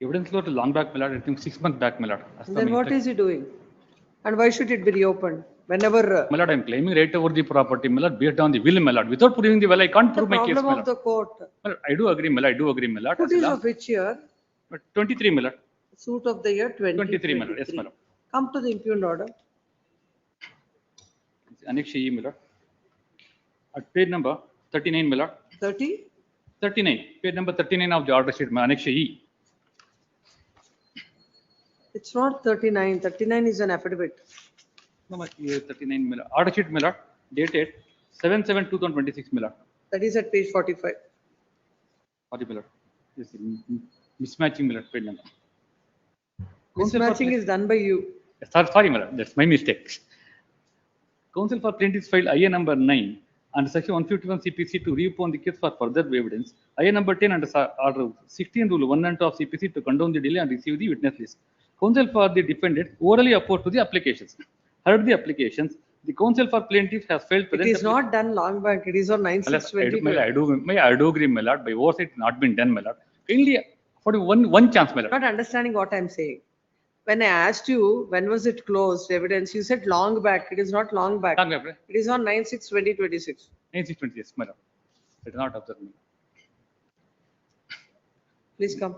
evidence closed long back, my lord. I think 6 months back, my lord. As per Then my what instruction. is he doing? And why should it be reopened? Whenever. My lord, I am claiming right over the property, my lord, based on the will, my lord. Without proving the will, I can't The prove my case, problem my of lord. the court. My lord, I do agree, my lord. I do agree, my lord. Suit is of which year? But 23, my lord. Suit of the year 23, my lord. Yes, 2023. my lord. Come to the impugned order. Annex E, my lord. At page number 39, my lord. 30? 39. Page number 39 of the order sheet, my Annex E. It's not 39. 39 is an affidavit. No, my 39, my lord. Order sheet, my lord. Dated 7/7/2026, my lord. That is at page 45. Sorry, my lord. Yes, mismatching, my lord. Page number. Counsel for Mismatching is done by you. Sorry, my lord. That's my mistake. Counsel for plaintiffs filed IA number 9 under section 151 CPC to reopen the case for further evidence. IA number 10 under order 16 rule 1 and 2 of CPC to condone the delay and receive the witness list. Counsel for the defendant orally opposed to the applications. Heard the applications. The counsel for plaintiff has failed. It is not done long back. It is on 9/6/2020. I do agree, my lord. By oversight, it not been done, my lord. Kindly, for one chance, my lord. Not understanding what I'm saying. When I asked you, when was it closed, evidence, you said long back. It is not long back. Long back, right? It is on 9/6/2026. 9/6/20, yes, my lord. I did not observe, my lord. Please come.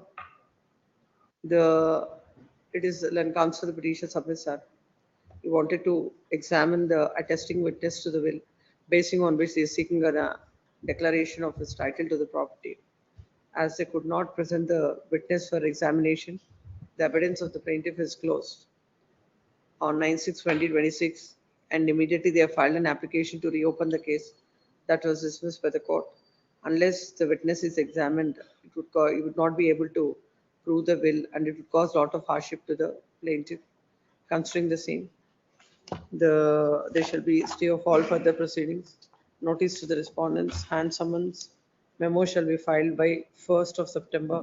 It is when counsel the petition submits that. He wanted to examine the attesting witness to the will, basing on which he is seeking a declaration of his title to the property. As they could not present the witness for examination, the evidence of the plaintiff is closed on 9/6/2026, and immediately they have filed an application to reopen the case that was dismissed by the court. Unless the witness is examined, it would not be able to prove the will, and it would cause a lot of hardship to the plaintiff. Considering the same, there shall be stay of all further proceedings. Notice to the respondents, hand summons, memo shall be filed by 1st of September,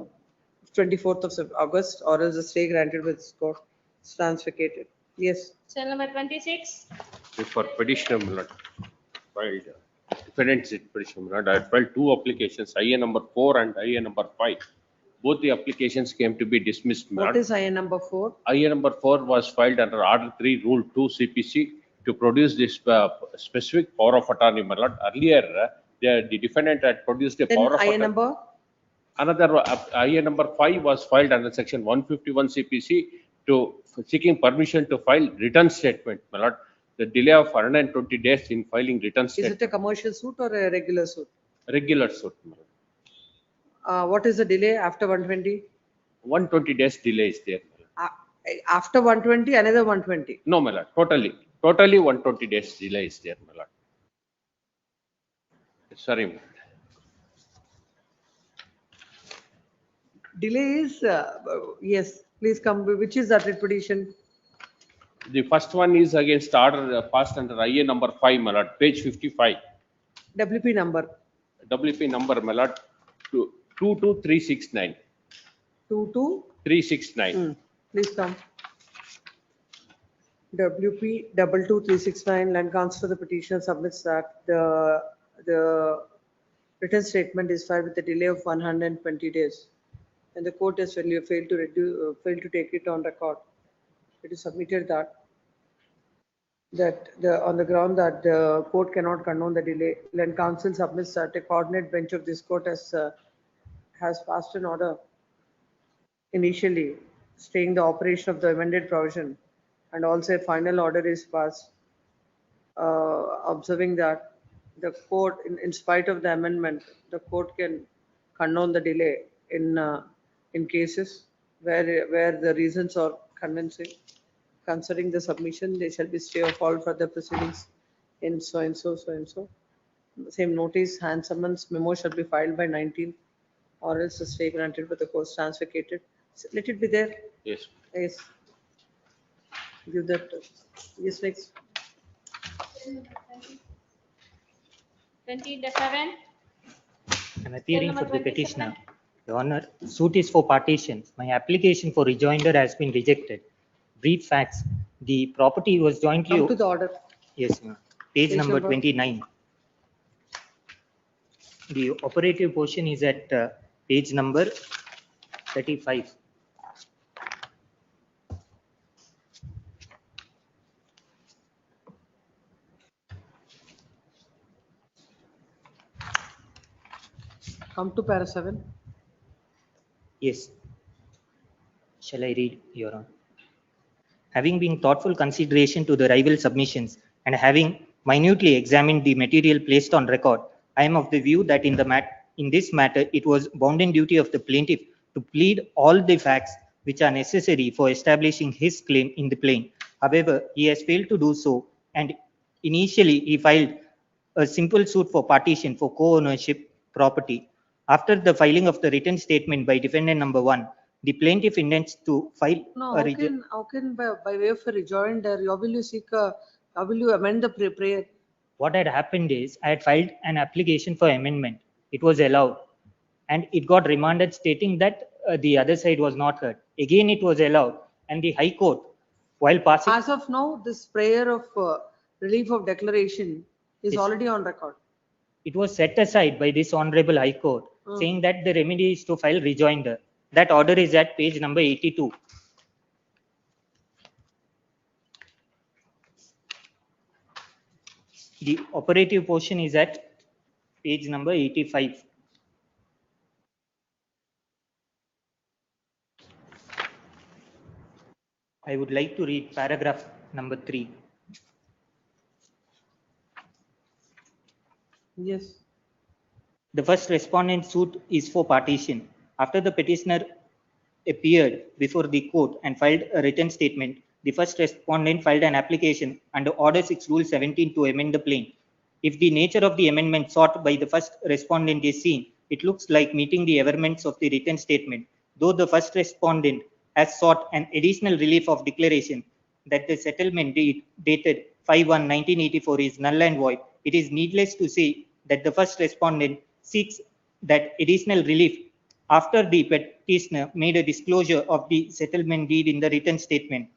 24th of August, or else the stay granted with this court stands vacated. Yes. Cell number 26. For petitioner, my lord, filed defendant's petitioner, my lord, I had filed two applications, IA number 4 and IA number 5. Both the applications came to be dismissed, my What lord. is IA number 4? IA number 4 was filed under Order 3, Rule 2 CPC to produce this specific power of attorney, my lord. Earlier, the defendant had produced a Then power of IA attorney. number? Another IA number 5 was filed under section 151 CPC to seeking permission to file return statement, my lord. The delay of 120 days in filing return Is statement. it a commercial suit or a regular suit? Regular suit, my lord. What is the delay after 120? 120 days delay is there. After 120, another 120. No, my lord. Totally 120 days delay is there, my lord. Sorry, my lord. Delay is, yes, please come. Which is that petition? The first one is against order passed under IA number 5, my lord, page 55. WP number? WP number, my lord, 22369. 22369. Please come. WP 22369, land counsel the petitioner submits that the written statement is filed with a delay of 120 days. And the court has failed to take it on record. It is submitted that on the ground that the court cannot condone the delay. Land counsel submits that a coordinate bench of this court has passed an order initially staying the operation of the amended provision, and also a final order is passed observing that the court, in spite of the amendment, the court can condone the delay in in cases where the reasons are convincing. Considering the submission, there shall be stay of all further proceedings in so and so, so and so. Same notice, hand summons, memo shall be filed by 19th, or else the stay granted with the court stands vacated. So let it be there. Yes. Yes. Give that. Yes, next. 20-7. I'm appearing Cell for number the 27. petitioner. Your Honor, suit is for partitions. My application for rejoinder has been rejected. Brief facts. The property was jointly. Come to the order. Yes, ma'am. Page number 29. The operative portion is at page number 35. Come to para 7. Yes. Shall I read, Your Honor? Having been thoughtful consideration to the rival submissions and having minutely examined the material placed on record, I am of the view that in this matter, it was bounden duty of the plaintiff to plead all the facts which are necessary for establishing his claim in the plain. However, he has failed to do so, and initially he filed a simple suit for partition for co-ownership property. After the filing of the written statement by defendant number 1, the plaintiff intends to file No, a how can by way of a rejoinder, how will you seek how will you amend the prayer? What had happened is I had filed an application for amendment. It was allowed, and it got remanded stating that the other side was not heard. Again, it was allowed, and the High Court, while passing. As of now, this prayer of relief of declaration is Yes. already on record. It was set aside by this Honorable High Court, saying that the remedy is to file rejoinder. That order is at page number 82. The operative portion is at page number 85. I would like to read paragraph number 3. Yes. The first respondent suit is for partition. After the petitioner appeared before the court and filed a written statement, the first respondent filed an application under Order 6 Rule 17 to amend the plain. If the nature of the amendment sought by the first respondent is seen, it looks like meeting the averments of the written statement. Though the first respondent has sought an additional relief of declaration that the settlement deed dated 5/1/1984 is null and void, it is needless to say that the first respondent seeks that additional relief after the petitioner made a disclosure of the settlement deed in the written statement.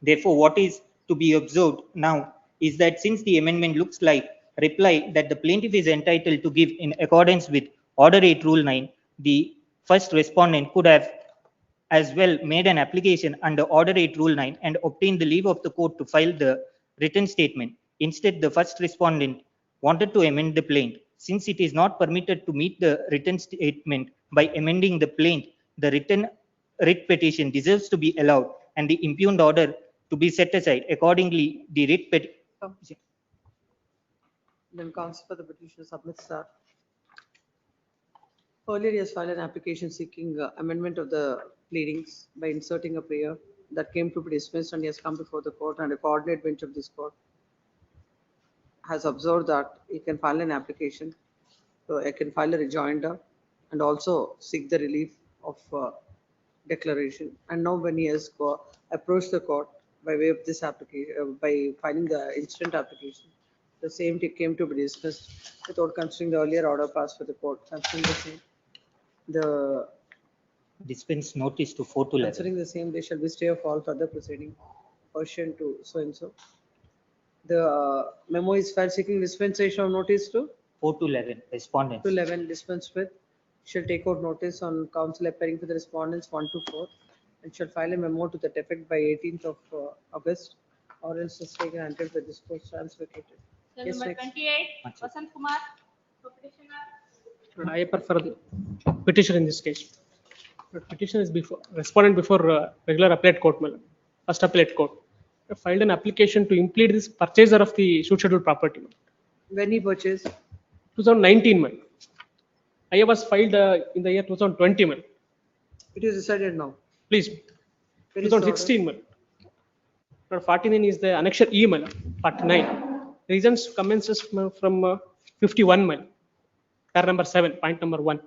Therefore, what is to be observed now is that since the amendment looks like reply that the plaintiff is entitled to give in accordance with Order 8 Rule 9, the first respondent could have as well made an application under Order 8 Rule 9 and obtained the leave of the court to file the written statement. Instead, the first respondent wanted to amend the plaint. Since it is not permitted to meet the written statement by amending the plaint, the writ petition deserves to be allowed and the impugned order to be set aside. Accordingly, the writ petition. Then counsel for the petitioner submits that. Earlier, he has filed an application seeking amendment of the pleadings by inserting a prayer that came to be dismissed, and he has come before the court, and a coordinate bench of this court has observed that he can file an application. So I can file a rejoinder and also seek the relief of declaration. And now when he has approached the court by way of this application, by filing the instant application, the same came to be dismissed without considering the earlier order passed for the court. Considering the same, the dispense notice to 4 to 11. considering the same, they shall be stay of all further proceeding pursuant to so and so. The memo is filed seeking dispensation of notice to 4 to 11 respondents. to 11 dispensed with. Shall take out notice on counsel appearing for the respondents 1 to 4 and shall file a memo to that effect by 18th of August, or else the stay granted the discourse stands vacated. Cell Yes, number next. 28, Vasant Kumar, for petitioner. I appear for the petition in this case. The petition is before respondent before regular appellate court, first appellate court. I filed an application to implead this purchaser of the suit scheduled property. When he purchased? 2019. I was filed in the year 2020. It is decided now. Please. Where is the order? 2016, Malad. Now 49 is the annexure E, Malad. 49. Reasons commences from 51, Malad. Pair number 7, point number 1.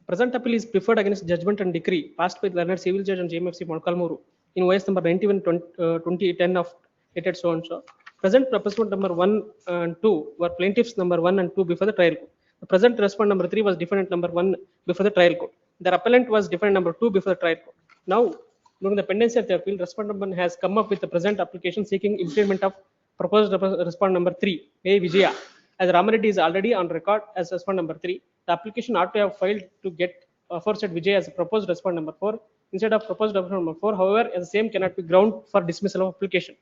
Present appeal is preferred against judgment and decree passed by the learned civil judge and JMFC Monakalmuru in OS number 91 2010 of dated so and so. Present proposal number 1 and 2 were plaintiffs number 1 and 2 before the trial court. The present respondent number 3 was defendant number 1 before the trial court. The appellant was defendant number 2 before the trial court. Now, during the pendency of the appeal, respondent number 1 has come up with the present application seeking implement of proposed respondent number 3, A. Vijaya. As Ramareddy is already on record as respondent number 3, the application ought to have filed to get aforesaid Vijay as a proposed respondent number 4 instead of proposed respondent number 4. However, as the same cannot be ground for dismissal of application.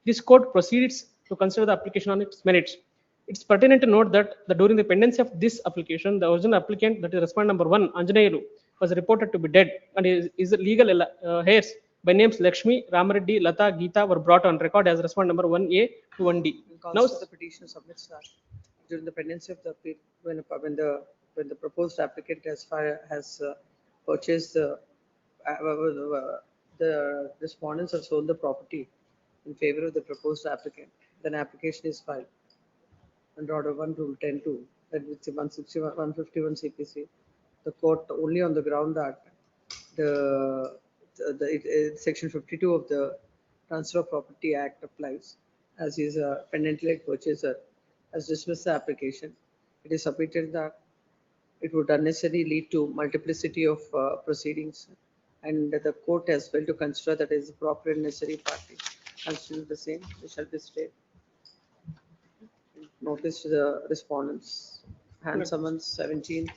This court proceeds to consider the application on its merits. It's pertinent to note that during the pendency of this application, the original applicant, that is respondent number 1, Anjaneyulu, was reported to be dead, and his legal heirs by names Lakshmi, Ramareddy, Lata, Geeta were brought on record as respondent number 1A to 1D. Now, the petitioner submits that during the pendency of the appeal, when the proposed applicant has purchased the respondents have sold the property in favor of the proposed applicant, then application is filed under order 1 rule 10(2), that with 161 151 CPC. The court only on the ground that section 52 of the Transfer of Property Act applies, as he is a pendently purchaser, has dismissed the application. It is submitted that it would unnecessarily lead to multiplicity of proceedings, and the court has failed to consider that is the proper and necessary party. Consider the same, they shall be stayed. Notice to the respondents. Hand summons 17.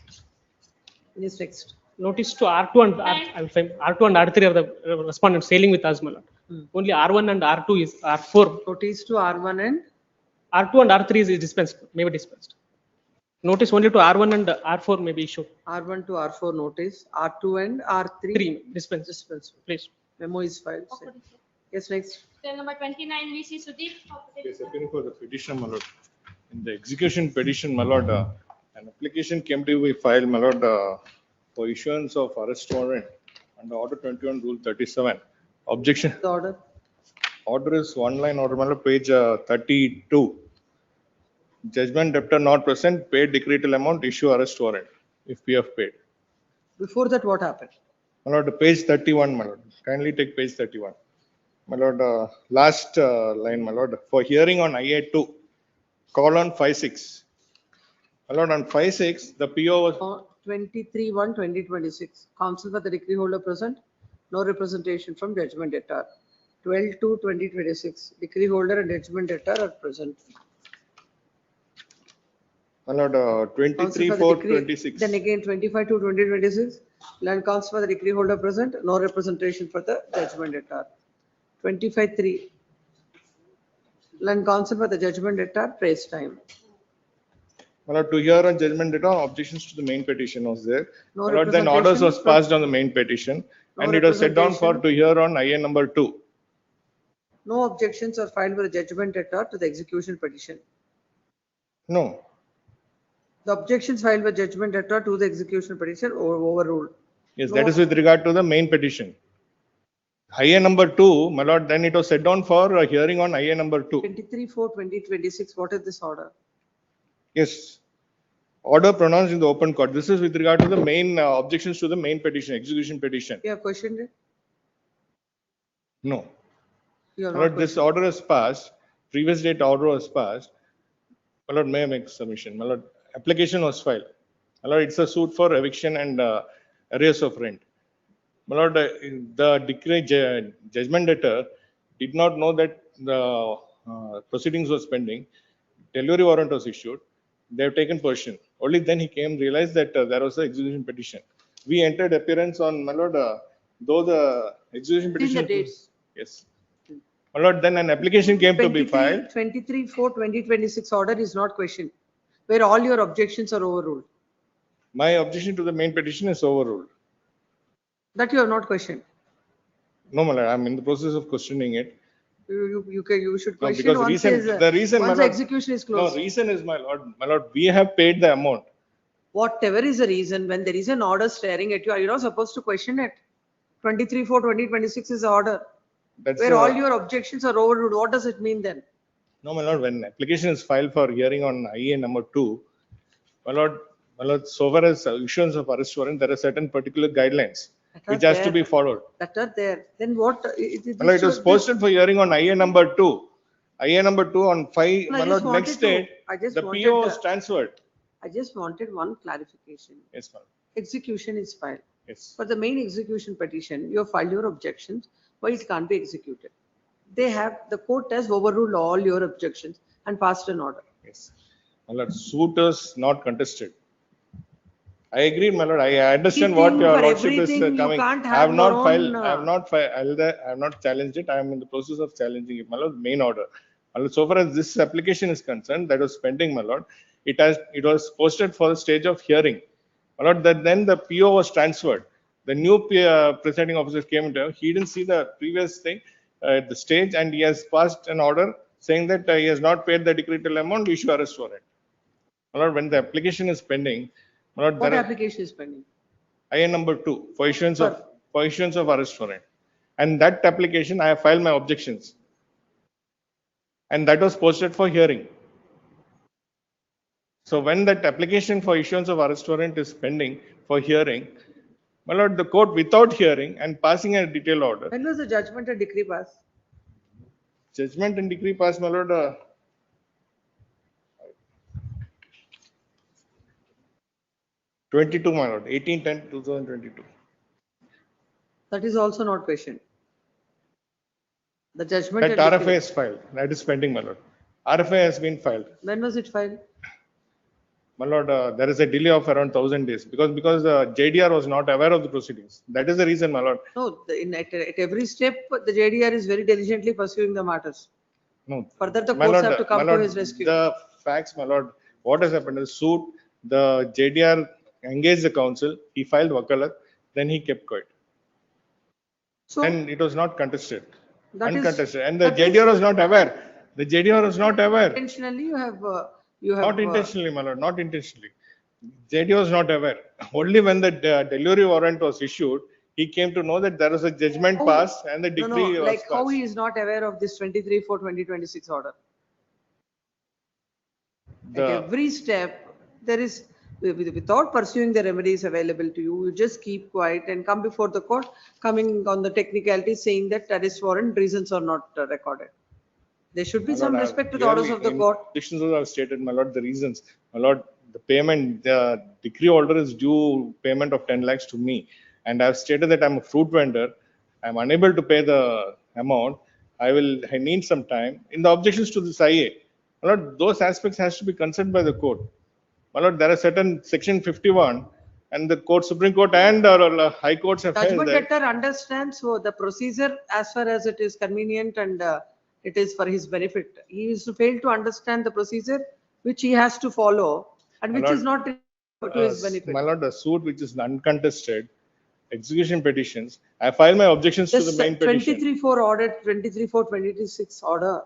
Yes, next. Notice to R2 and R2 and R3 are the respondents sailing with us, Malad. Only R1 and R2 is R4. Notice to R1 and R2 and R3 is dispensed, may be dispensed. Notice only to R1 and R4 may be issued. R1 to R4 notice, R2 and R3 3 dispense. Dispense. Please. Memo is filed. Yes, next. Claim number 29, VC Sudeep. Yes, appealing for the petition, my lord. In the execution petition, my lord, an application came to be filed, my lord, for issuance of arrest warrant under order 21 rule 37. Objection. The order. Order is one line order, my lord, page 32. Judgment debtor not present, paid decretal amount, issue arrest warrant if PF paid. Before that, what happened? My lord, page 31, my lord. Kindly take page 31. My lord, last line, my lord, for hearing on IA2, colon 56. My lord, on 56, the PO was 23/1/2026. Counsel for the decree holder present. No representation from judgment debtor. 12/2/2026. Decree holder and judgment debtor are present. My lord, 23/4/26. Then again 25/2/2026. Land counsel for the decree holder present. No representation for the judgment debtor. 25/3. Land counsel for the judgment debtor. Praise time. My lord, to hear on judgment debtor, objections to the main petition was there. No My lord, then orders was representation passed on the main petition, No and it was set down for representation. to hear on IA number 2. No objections are filed by the judgment debtor to the execution petition. No, The objections filed by judgment debtor to the execution petition overruled. yes, No. that is with regard to the main petition. IA number 2, my lord, then it was set down for a hearing on IA number 2. 23/4/2026. What is this order? Yes. Order pronounced in the open court. This is with regard to the main objections to the main petition, execution petition. You have questioned it? No. You have My not lord, this order is passed, previous date order was passed. My lord, may I make submission? My lord, application was filed. My lord, it's a suit for eviction and arrears of rent. My lord, the decree judgment debtor did not know that the proceedings was pending. Delivery warrant was issued. They have taken possession. Only then he came, realized that there was an execution petition. We entered appearance on, my lord, though the execution In the petition. dates. Yes. My lord, then an application came to be filed. 23/4/2026 order is not questioned, where all your objections are overruled. My objection to the main petition is overruled. That you have not questioned. No, my lord, I'm in the process of questioning it. You should No, question because once the reason, my once the lord, execution is no, closed. reason is, my lord, we have paid the amount. whatever is the reason, when there is an order staring at you, are you not supposed to question it? 23/4/2026 is the order, That's where all your objections are overruled. What does it mean then? No, my lord, when application is filed for hearing on IA number 2, my lord, so far as issuance of arrest warrant, there are certain particular guidelines That which are has to there. be followed. That are there. Then what? My lord, it was posted for hearing on IA number 2. IA number 2 on 5, No, my I lord, just next wanted to- day, I just the wanted PO was the- transferred. I just wanted one clarification. Yes, ma'am. Execution is filed. Yes. For the main execution petition, you have filed your objections, why it can't be executed. The court has overruled all your objections and passed an order. Yes. My lord, suit is not contested. I agree, my lord. I understand what Everything, your for lordship is everything, you coming. can't I have have not your filed, own, I have not filed, I have not challenged it. I am in the process of challenging it, my lord, main order. My lord, so far as this application is concerned, that was pending, my lord. It was posted for the stage of hearing. My lord, that then the PO was transferred. The new presiding officer came into, he didn't see the previous thing at the stage, and he has passed an order saying that he has not paid the decretal amount, issue arrest warrant. My lord, when the application is pending, my lord, What there are- application is pending? IA number 2 for issuance of arrest warrant. And that application, I have filed my objections. And that was posted for hearing. So when that application for issuance of arrest warrant is pending for hearing, my lord, the court without hearing and passing a detailed order, When was the judgment and decree passed? judgment and decree passed, my lord, 22, my lord, 18/10/2022. That is also not questioned. The judgment That and RFA decree. is filed. That is pending, my lord. RFA has been filed. When was it filed? My lord, there is a delay of around 1,000 days because JDR was not aware of the proceedings. That is the reason, my lord. No, at every step, the JDR is very diligently pursuing the matters. No. Further, the My courts lord, have to come my to lord, his rescue. The facts, my lord, what has happened is suit, the JDR engaged the counsel, he filed wakalat, then he kept quiet. So, and it was not contested, that is- uncontested. And the that JDR is- was not aware. The JDR was not aware. Intentionally, you have. Not intentionally, my lord, not intentionally. JDR was not aware. Only when the delivery warrant was issued, he came to know that there was a judgment How- passed and the No, decree no, was like how passed. he is not aware of this 23/4/2026 order? At The- every step, there is, without pursuing the remedies available to you, you just keep quiet and come before the court, coming on the technicalities saying that arrest warrant reasons are not recorded. There should be My some lord, I have respect to the orders clearly of the in court. Petitions also have stated, my lord, the reasons. My lord, the payment, the decree order is due payment of 10 lakhs to me. And I have stated that I'm a fruit vendor. I'm unable to pay the amount. I need some time. In the objections to this IA, my lord, those aspects has to be considered by the court. My lord, there are certain section 51 and the court, Supreme Court and high courts have held Judgment that. debtor understands the procedure as far as it is convenient and it is for his benefit. He is to fail to understand the procedure which he has to follow and My which is lord, not to his benefit. My lord, the suit which is uncontested, execution petitions, I file my objections to This the main petition. 23/4 order, 23/4/2026 order,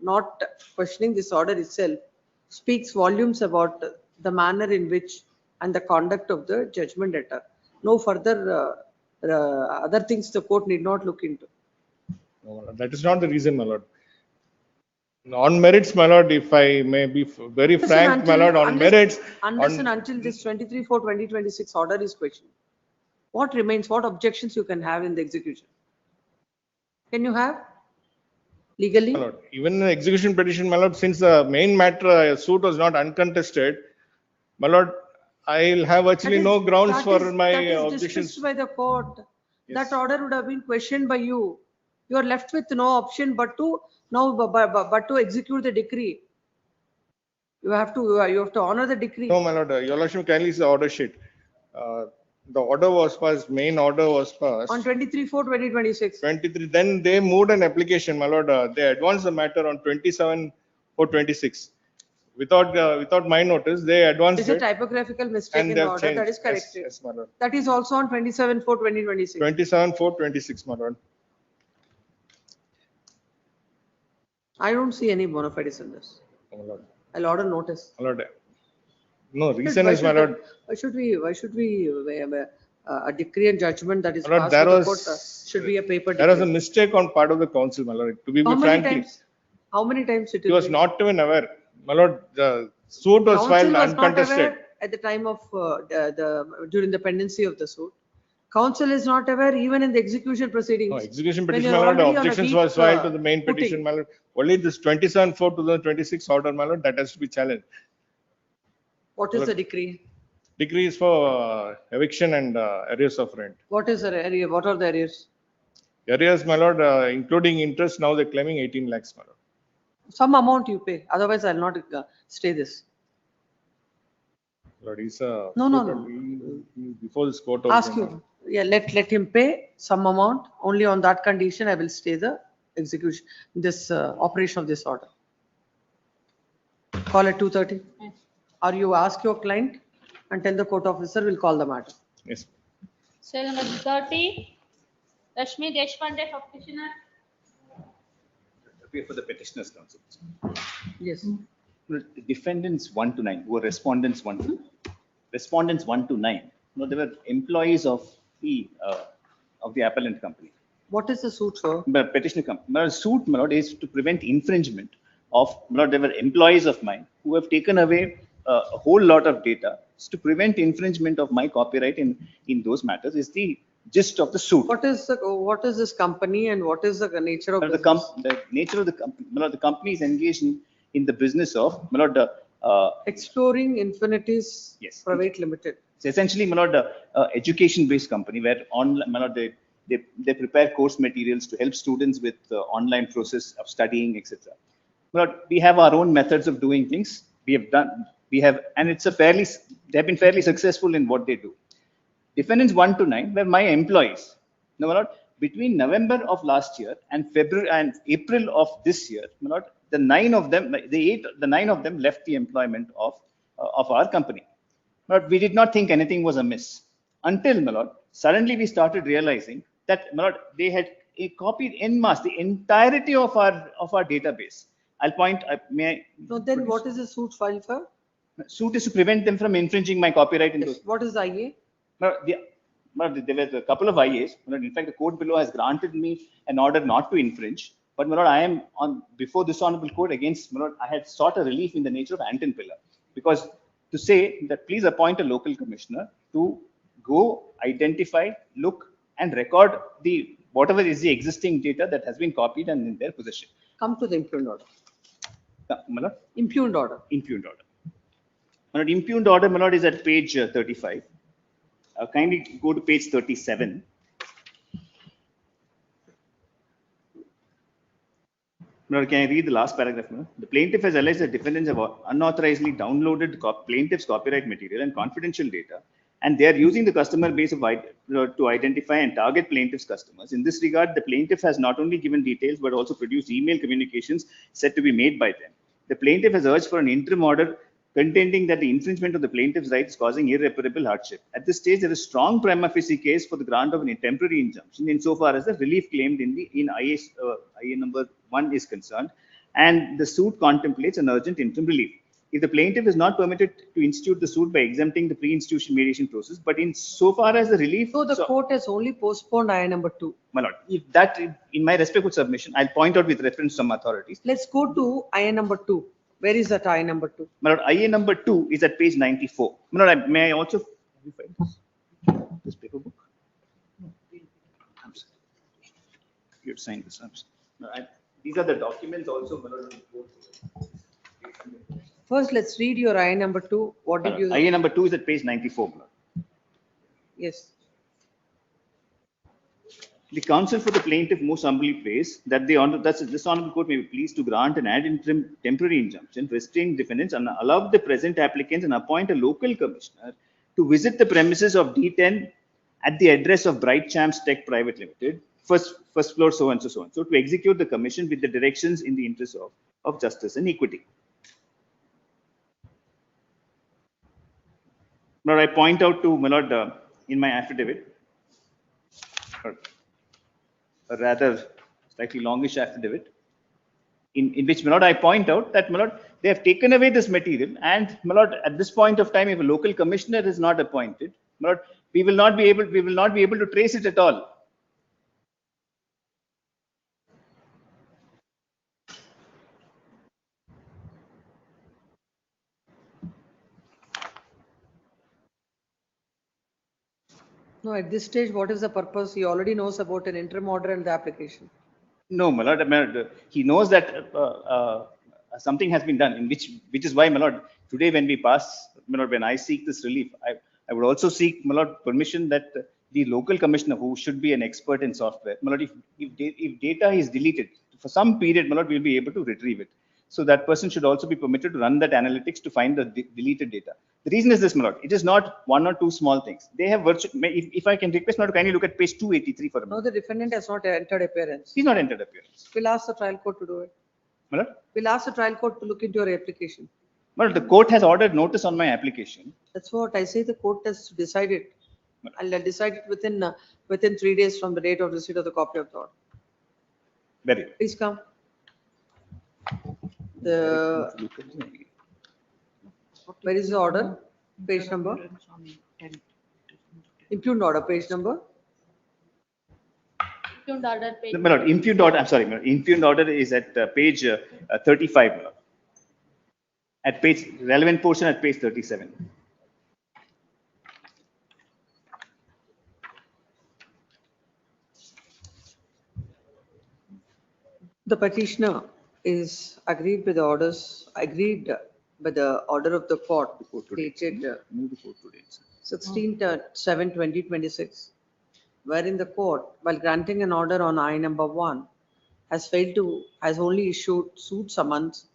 not questioning this order itself, speaks volumes about the manner in which and the conduct of the judgment debtor. No further other things the court need not look into. No, my lord, that is not the reason, my lord. On merits, my lord, if I may be very Unless and frank, my until- lord, on unless- merits, Unless on- and until this 23/4/2026 order is questioned, what remains, what objections you can have in the execution? Can you have legally? my lord, even in the execution petition, my lord, since the main matter suit was not uncontested, my lord, I'll have actually no grounds for my That is objections. dismissed by the court. Yes. That order would have been questioned by you. You are left with no option but to now, but to execute the decree. You have to honor the decree. No, my lord, your lordship kindly see the order sheet. The order was passed, main order was passed. On 23/4/2026. 23, then they moved an application, my lord, they advanced the matter on 27/4/26. Without my notice, they advanced Is a it. typographical mistake And in they the have order, that changed. is corrected. Yes, my lord. That is also on 27/4/2026. 27/4/26, my lord. I don't see any bona fides in this. My lord. I'll order notice. My lord, No, reason Why is, my should lord, why should we, a decree and judgment that is my lord, passed there to the court was, should be a paper there was a decree? mistake on part of the council, my lord. To be How many frankly, times? How many times it he will was be? not even aware. My lord, the suit was filed Council was not uncontested. aware at the time of, during the pendency of the suit. Council is not aware even in the execution proceedings. No, execution when petition, you're my lord, already on a objections weak, was filed to the main footing. petition, my lord. Only this 27/4/2026 order, my lord, that has to be challenged. What is the decree? Decree is for eviction and arrears of rent. What is the area? What are the areas? Arrears, my lord, including interest, now they're claiming 18 lakhs, my lord. Some amount you pay, otherwise I'll not stay this. Lord, he's No. before this court. Ask also, my you, yeah, let him pay some amount, only on that condition I will stay the execution, this operation of this order. Call at 2:30. Or you ask your client and tell the court officer will call the matter. Yes. Cell number 30, Rashmi Deshpande for petitioner. Appear for the petitioner's counsel. Yes. Defendants 1 to 9, who were respondents 1 to 9. Respondents 1 to 9, no, they were employees of the appellant company. What is the suit for? But petitioner company, but suit, my lord, is to prevent infringement of, my lord, they were employees of mine who have taken away a whole lot of data. So to prevent infringement of my copyright in those matters is the gist of the suit. What is this company and what is the nature of The nature of the company, my lord, the company is engaged in the business of, my lord, Exploring Infinities Yes. Private Limited. it's essentially, my lord, education-based company where online, my lord, they prepare course materials to help students with online process of studying, etc. But we have our own methods of doing things. And it's they've been fairly successful in what they do. Defendants 1 to 9 were my employees. Now, my lord, between November of last year and February and April of this year, my lord, the 9 of them left the employment of our company. But we did not think anything was amiss until, my lord, suddenly we started realizing that, my lord, they had copied en masse the entirety of our database. I'll point. So then what is the suit filed for? Suit is to prevent them from infringing my copyright in those. What is the IA? There were a couple of IAs. In fact, the court below has granted me an order not to infringe. But, my lord, I am on before this honorable court against, my lord, I had sought a relief in the nature of ante and pillar, because to say that please appoint a local commissioner to go identify, look, and record whatever is the existing data that has been copied and in their possession. Come to the impugned order. My lord? Impugned order. Impugned order. My lord, impugned order, my lord, is at page 35. Kindly go to page 37. Now, can I read the last paragraph? No? The plaintiff has alleged that defendants have unauthorizedly downloaded plaintiff's copyright material and confidential data, and they are using the customer base to identify and target plaintiff's customers. In this regard, the plaintiff has not only given details but also produced email communications said to be made by them. The plaintiff has urged for an interim order contending that the infringement of the plaintiff's rights is causing irreparable hardship. At this stage, there is strong prima facie case for the grant of a temporary injunction insofar as the relief claimed in IA number 1 is concerned, and the suit contemplates an urgent interim relief. If the plaintiff is not permitted to institute the suit by exempting the pre-institution mediation process, but in so far as the relief... So the court has only postponed IA number 2. My lord, if that, in my respectful submission, I'll point out with reference to some authorities. Let's go to IA number 2. Where is that IA number 2? My lord, IA number 2 is at page 94. My lord, may I also... This paper book? I'm sorry. You have signed this. I'm sorry. These are the documents also. My lord, First, let's read your IA number 2. What did you... IA number 2 is at page 94. Yes. The counsel for the plaintiff most humbly prays that this honorable court may be pleased to grant an ad interim temporary injunction, restrain defendants, and allow the present applicants and appoint a local commissioner to visit the premises of D10 at the address of Bright Champs Tech Private Limited, first floor so and so, to execute the commission with the directions in the interest of justice and equity. Now, I point out to my lord in my affidavit, a rather slightly longish affidavit, in which, my lord, I point out that, my lord, they have taken away this material, and, my lord, at this point of time, if a local commissioner is not appointed, my lord, we will not be able to trace it at all. No, at this stage, what is the purpose? He already knows about an interim order and the application. No, my lord, he knows that something has been done, in which is why, my lord, today when we pass, my lord, when I seek this relief, I would also seek, my lord, permission that the local commissioner, who should be an expert in software, my lord, if data is deleted for some period, my lord, we'll be able to retrieve it. So that person should also be permitted to run that analytics to find the deleted data. The reason is this, my lord, it is not one or two small things. They have virtual, if I can request, my lord, kindly look at page 283 for a No, minute. the defendant has not entered appearance. He's not entered appearance. We'll ask the trial court to do it. My lord? We'll ask the trial court to look into your application. Well, the court has ordered notice on my application. That's what I say, the court has to decide it. I'll decide it within 3 days from the date of receipt of the copy of the order. Very good. Please come. Where is the order? Page number? Impugned order, page number? Impugned order page. My lord, impugned order, I'm sorry, my lord, impugned order is at page 35, my lord. At page, relevant portion at page 37. The petitioner is agreed with the orders, agreed with the order of the court dated 16/7/2026, wherein the court, while granting an order on I number 1, has only issued suit summons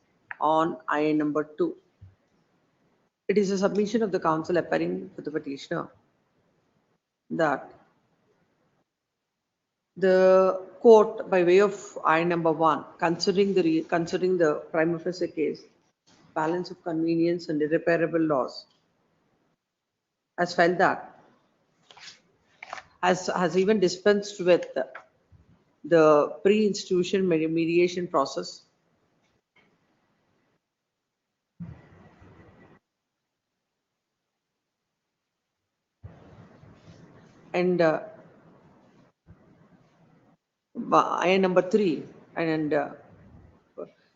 on I number 2. It is a submission of the counsel appearing for the petitioner that the court, by way of I number 1, considering the prima facie case, balance of convenience and irreparable loss, has felt that has even dispensed with the pre-institution mediation process and I number 3 and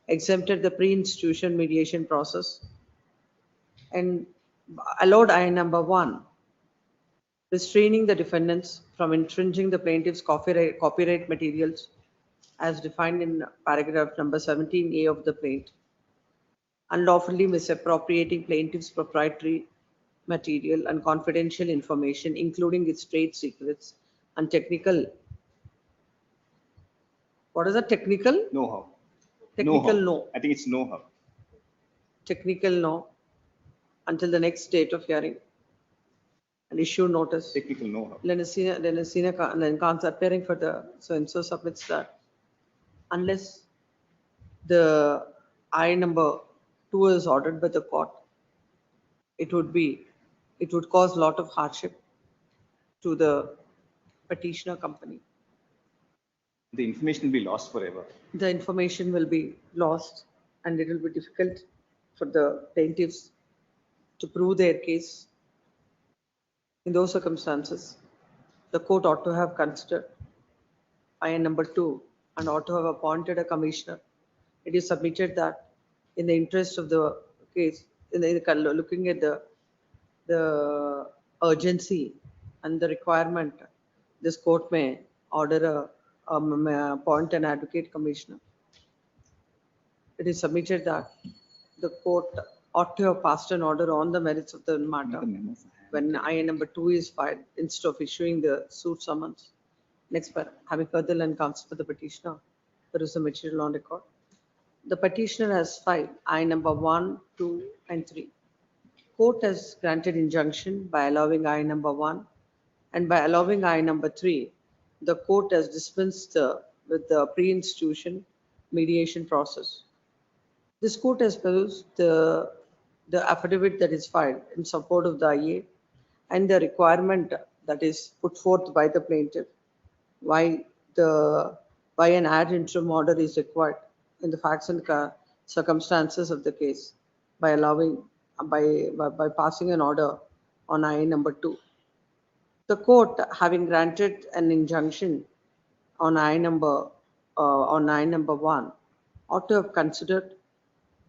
exempted the pre-institution mediation process and allowed I number 1, restraining the defendants from infringing the plaintiff's copyright materials as defined in paragraph number 17A of the plaint, unlawfully misappropriating plaintiff's proprietary material and confidential information, including its trade secrets and technical. What is a technical? Know-how. Technical no. I think it's know-how. Technical no until the next date of hearing and issue notice. Technical know-how. Then counsel appearing for the so submits that unless the I number 2 is ordered by the court, it would cause a lot of hardship to the petitioner company. The information will be lost forever. The information will be lost and it will be difficult for the plaintiffs to prove their case. In those circumstances, the court ought to have considered I number 2 and ought to have appointed a commissioner. It is submitted that in the interest of the case, looking at the urgency and the requirement, this court may order appoint an advocate commissioner. It is submitted that the court ought to have passed an order on the merits of the matter when I number 2 is filed instead of issuing the suit summons. Next, having further learned counsel for the petitioner, there is a material on record. The petitioner has filed I number 1, 2, and 3. Court has granted injunction by allowing I number 1, and by allowing I number 3, the court has dispensed with the pre-institution mediation process. This court has perused the affidavit that is filed in support of the IA and the requirement that is put forth by the plaintiff why an ad interim order is required in the facts and circumstances of the case by allowing, by passing an order on I number 2. The court, having granted an injunction on I number 1, ought to have considered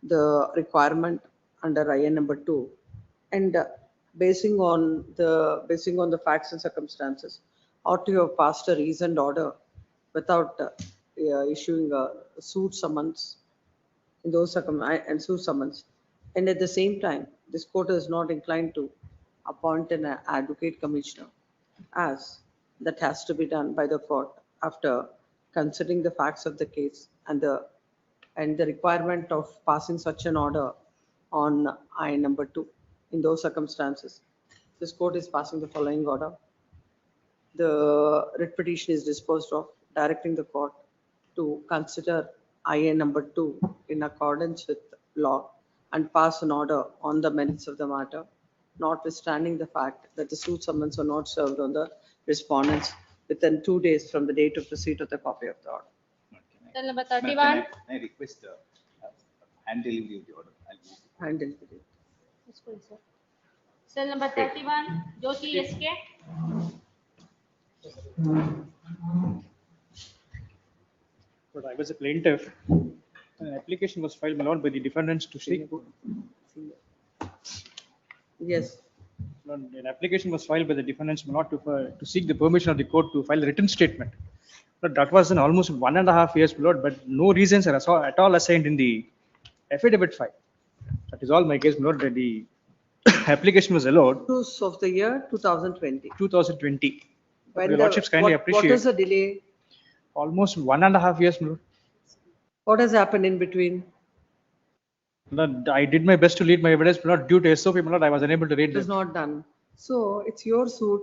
the requirement under IN number 2 and basing on the facts and circumstances, ought to have passed a reasoned order without issuing a suit summons in those and suit summons. And at the same time, this court is not inclined to appoint an advocate commissioner, as that has to be done by the court after considering the facts of the case and the requirement of passing such an order on I number 2. In those circumstances, this court is passing the following order. The writ petition is disposed of, directing the court to consider IA number 2 in accordance with law and pass an order on the merits of the matter, notwithstanding the fact that the suit summons were not served on the respondents within 2 days from the date of receipt of the copy of the order. Cell number Can 31. I request hand delivery of the order? Hand delivery. Yes, please, sir. Cell number 31, Jyoti SK. But I was a plaintiff. An application was filed, my lord, by the defendants to seek. Yes. An application was filed by the defendants, my lord, to seek the permission of the court to file a written statement. But that was in almost 1.5 years, my lord, but no reasons are at all assigned in the affidavit file. That is all my case, my lord, that the application was allowed. Cruise of the year 2020. 2020. When Your lordships kindly appreciate. What is the delay? Almost 1.5 years, my lord. What has happened in between? Lord, I did my best to lead my evidence, but not due to SOP, my lord, I was unable to read It is them. not done. So it's your suit.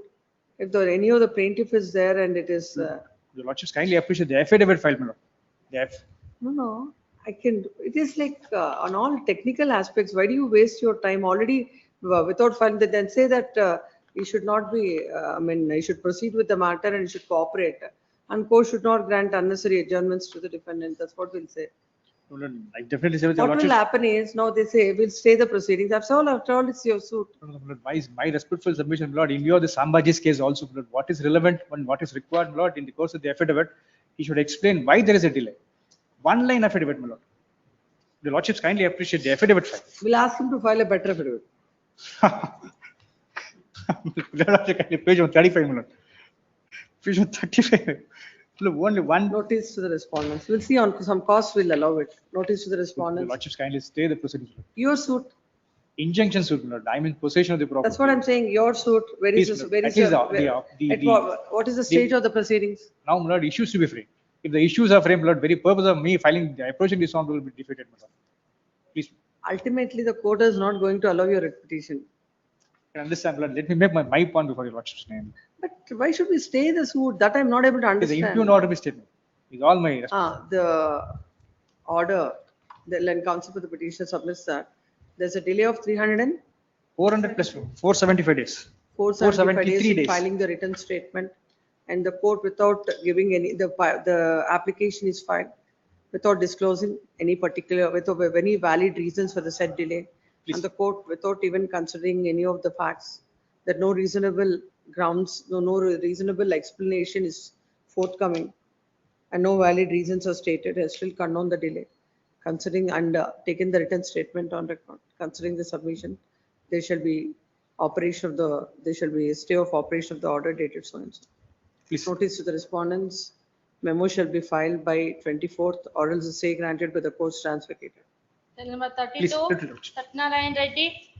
If any of the plaintiff is there and it is. Your lordships kindly appreciate the affidavit file, my lord. No, I can. It is like on all technical aspects. Why do you waste your time already without filing that? Then say that you should not be. You should proceed with the matter and you should cooperate. And court should not grant unnecessary adjournments to the defendant. That's what we'll say. No, no, I definitely say with your What will lordships. happen is now they say we'll stay the proceedings. After all, it's your suit. My respectful submission, my lord, in view of the Sambaji's case also, my lord, what is relevant and what is required, my lord, in the course of the affidavit, he should explain why there is a delay. One line affidavit, my lord. The lordships kindly appreciate the affidavit file. We'll ask him to file a better affidavit. Page 135, my lord. Page 135. Look, only one. Notice to the respondents. We'll see on some costs, we'll allow it. Notice to the The respondents. lordships kindly stay the proceedings. my lord. Your suit. Injunction suit, my lord. I'm in possession of the property. That's what I'm saying. Your suit. Where is Please, this? my lord. Where At is least your? What is the stage of the proceedings? Now, my lord, issues to be framed. If the issues are framed, my lord, very purpose of me filing, approaching this one will be defeated, my lord. Please. Ultimately, the court is not going to allow your petition. I understand, Lord. Let me make my point before your lordship's name. But why should we stay the suit? That I'm not able to It is an understand. impugn order statement. It's all my. The order, the land counsel for the petitioner submits that there's a delay of 400 plus 475 days. 475 days in days. filing the written statement, and the court, without giving any, the application is filed without disclosing any particular, without any valid reasons for the said delay. And the court, without even considering any of the facts, that no reasonable grounds, no reasonable explanation is forthcoming, and no valid reasons are stated, has still condoned the delay. Considering and taken the written statement on record, considering the submission, there shall be a stay of operation of the order dated so and so. Please. Notice to the respondents, memo shall be filed by 24th, or else the stay granted by the court stands vacated. Cell number Please, 32, little. Satyanarayan Reddy.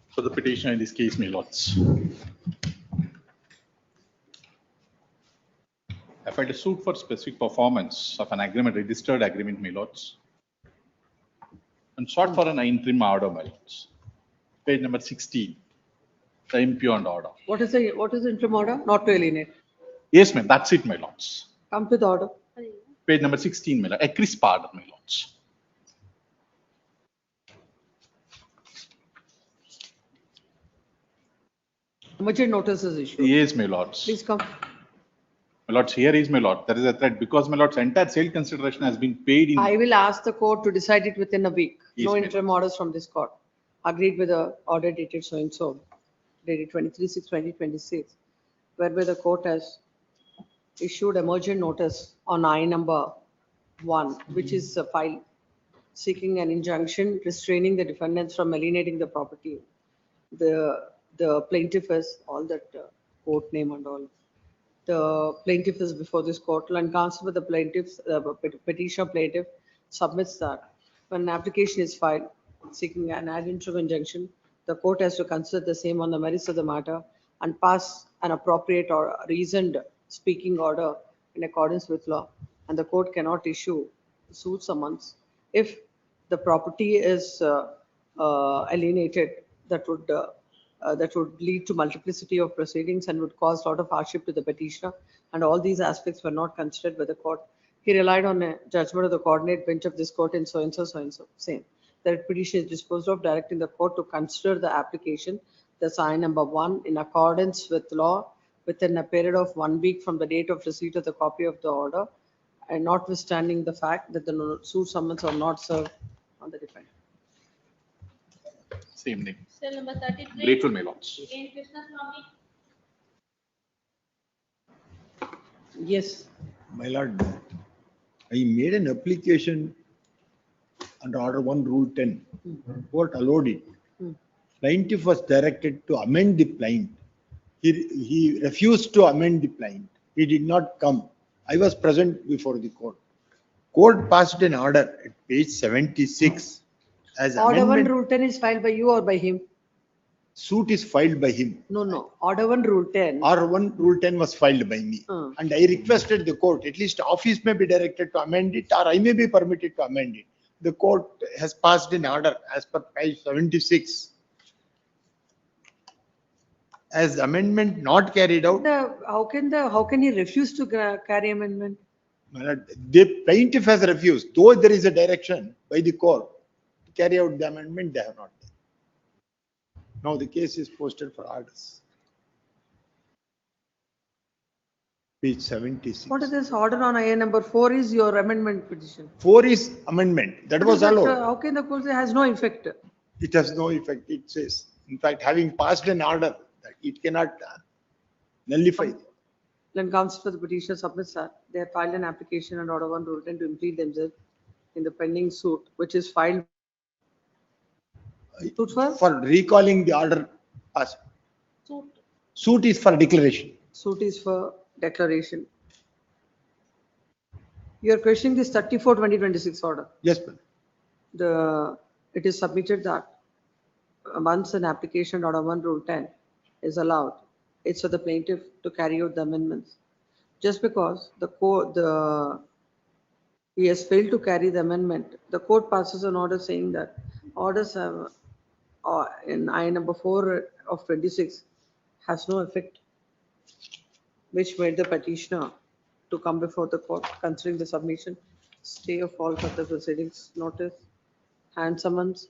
For the petitioner in this case, my lords. I filed a suit for specific performance of an agreement, registered agreement, my lords, and sought for an interim order, my lords. Page number 16, the impugned order. What is the interim order? Not to alienate. Yes, ma'am, that's it, my lords. Come to the order. Page number 16, my lord, a crisp pardon, my lords. Immediate notice is issued. Yes, my lords. Please come. My lords, here is my lord, there is a threat because my lord's entire sale consideration has been paid in. I will ask the court to decide it within a week. Yes, No ma'am. interim orders from this court. Agreed with the order dated so and so, dated 23/6/2026, whereby the court has issued emergent notice on I number 1, which is a file seeking an injunction restraining the defendants from alienating the property. The plaintiff has all that court name and all. The plaintiff is before this court and counsel with the plaintiff, petitioner plaintiff submits that when an application is filed seeking an ad interim injunction, the court has to consider the same on the merits of the matter and pass an appropriate or reasoned speaking order in accordance with law. And the court cannot issue suit summons if the property is alienated. That would lead to multiplicity of proceedings and would cause a lot of hardship to the petitioner. And all these aspects were not considered by the court. He relied on a judgment of the coordinate bench of this court in so and so, same. The petition is disposed of, directing the court to consider the application, the sign number 1, in accordance with law within a period of 1 week from the date of receipt of the copy of the order, and notwithstanding the fact that the suit summons are not served on the defendant. Same name. Cell number 33. Grateful, my lords. Again, Krishna Swami. Yes. My lord, I made an application under order 1 rule 10. Court allowed it. Plaintiff was directed to amend the plaint. He refused to amend the plaint. He did not come. I was present before the court. Court passed an order at page 76 as Order 1 amendment. rule 10 is filed by you or by him? Suit is filed by him. No. Order 1 rule 10. Order 1 rule 10 was filed by me. And I requested the court, at least office may be directed to amend it or I may be permitted to amend it. The court has passed an order as per page 76. As amendment not carried out, How can he refuse to carry amendment? my lord, the plaintiff has refused, though there is a direction by the court to carry out the amendment, they have not done. Now the case is posted for orders. Page 76. What is this order on IA number 4 is your amendment petition? 4 is amendment, that was But, allowed. how can the court say has no effect? It has no effect, it says. In fact, having passed an order, that it cannot nullify. Then counsel for the petitioner submits that they have filed an application under order 1 rule 10 to impede themselves in the pending suit, which is filed. Suit For recalling the order passed. Suit is for declaration. Suit is for declaration. You are questioning this 34/2026 order. Yes, ma'am. It is submitted that once an application order 1 rule 10 is allowed, it's for the plaintiff to carry out the amendments. Just because he has failed to carry the amendment, the court passes an order saying that orders have in I number 4 of 26 has no effect, which made the petitioner to come before the court considering the submission, stay of all further proceedings, notice, hand summons,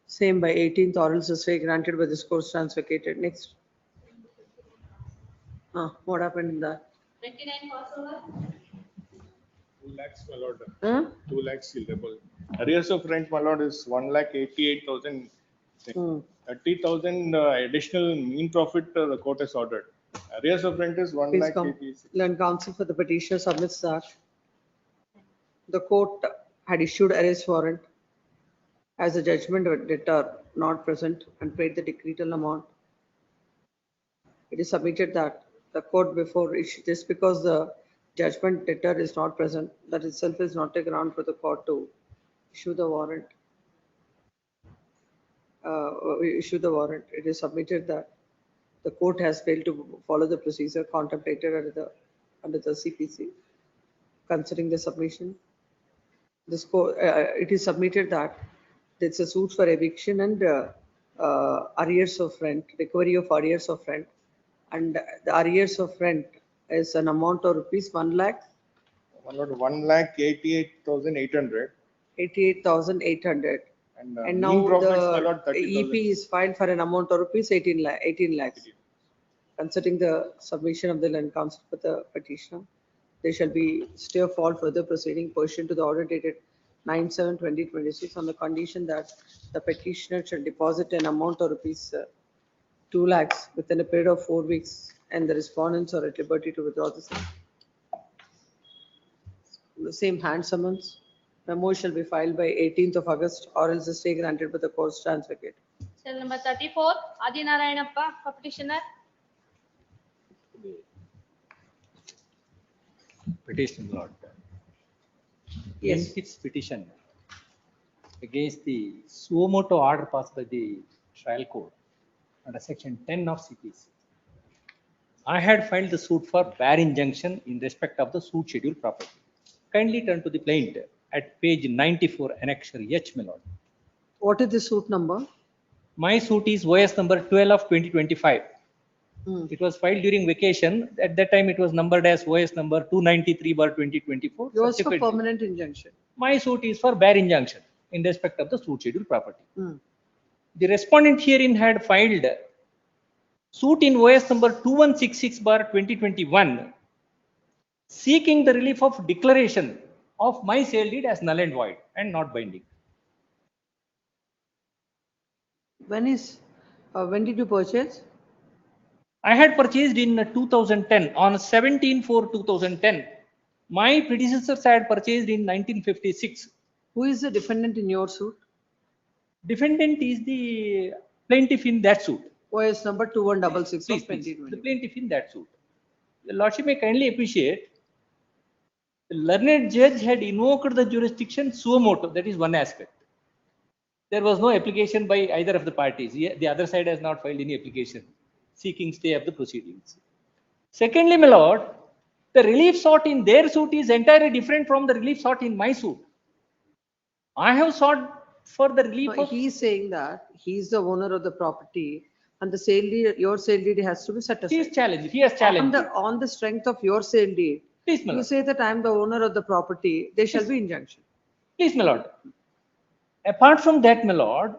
same by 18th or else the stay granted by this court stands vacated. Next. What happened in that? 29 crossover. 2 lakhs, my lord. Huh? 2 lakhs sellable. Arrears of rent, my lord, is 1,88,000. 30,000 additional mean profit the court has ordered. Arrears of rent is Please come. 1,86,000. Learned counsel for the petitioner submits that the court had issued arrest warrant as a judgment debtor not present and paid the decretal amount. It is submitted that the court before issue, just because the judgment debtor is not present, that itself is not a ground for the court to issue the warrant. It is submitted that the court has failed to follow the procedure contemplated under the CPC. Considering the submission, this court, it is submitted that it's a suit for eviction and arrears of rent, recovery of arrears of rent, and the arrears of rent is an amount of rupees 1 lakh. My lord, 1,88,800. 88,800. And Now mean profits, my lord, the 30,000. EP is filed for an amount of rupees 18 lakhs. concerning the submission of the land council for the petitioner, there shall be stay of all further proceeding pursuant to the order dated 9/7/2026 on the condition that the petitioner shall deposit an amount of rupees 2 lakhs within a period of 4 weeks, and the respondents are at liberty to withdraw the same. The same hand summons. Memo shall be filed by 18th of August, or else the stay granted by the court stands vacant. Cell number 34, Adi Narayanappa for petitioner. Petition, Lord. Yes. Plaintiff's petition against the suo motu order passed by the trial court under section 10 of CPC. I had filed the suit for bare injunction in respect of the suit schedule property. Kindly turn to the plaintiff at page 94, annexure H, my lord. What is the suit number? My suit is OS number 12 of 2025. It was filed during vacation. At that time, it was numbered as OS number 293/2024. Yours for Subsequently, permanent injunction. my suit is for bare injunction in respect of the suit schedule property. Hmm. The respondent herein had filed suit in OS number 2166/2021 seeking the relief of declaration of my sale deed as null and void and not binding. When did you purchase? I had purchased in 2010 on 17/4/2010. My predecessors had purchased in 1956. Who is the defendant in your suit? Defendant is the plaintiff in that suit. OS number 2166 of Please, 2020. the plaintiff in that suit. The Lordship may kindly appreciate the learned judge had invoked the jurisdiction suo motu. That is one aspect. There was no application by either of the parties. The other side has not filed any application seeking stay of the proceedings. Secondly, my lord, the relief sought in their suit is entirely different from the relief sought in my suit. I have sought for the relief No, of... he is saying that he is the owner of the property and the sale deed, your sale deed has to be set aside. He is challenged. He has challenged. On the strength of your sale deed, Please, my you lord. say that I am the owner of the property, there shall be injunction. Please, my lord. Apart from that, my lord,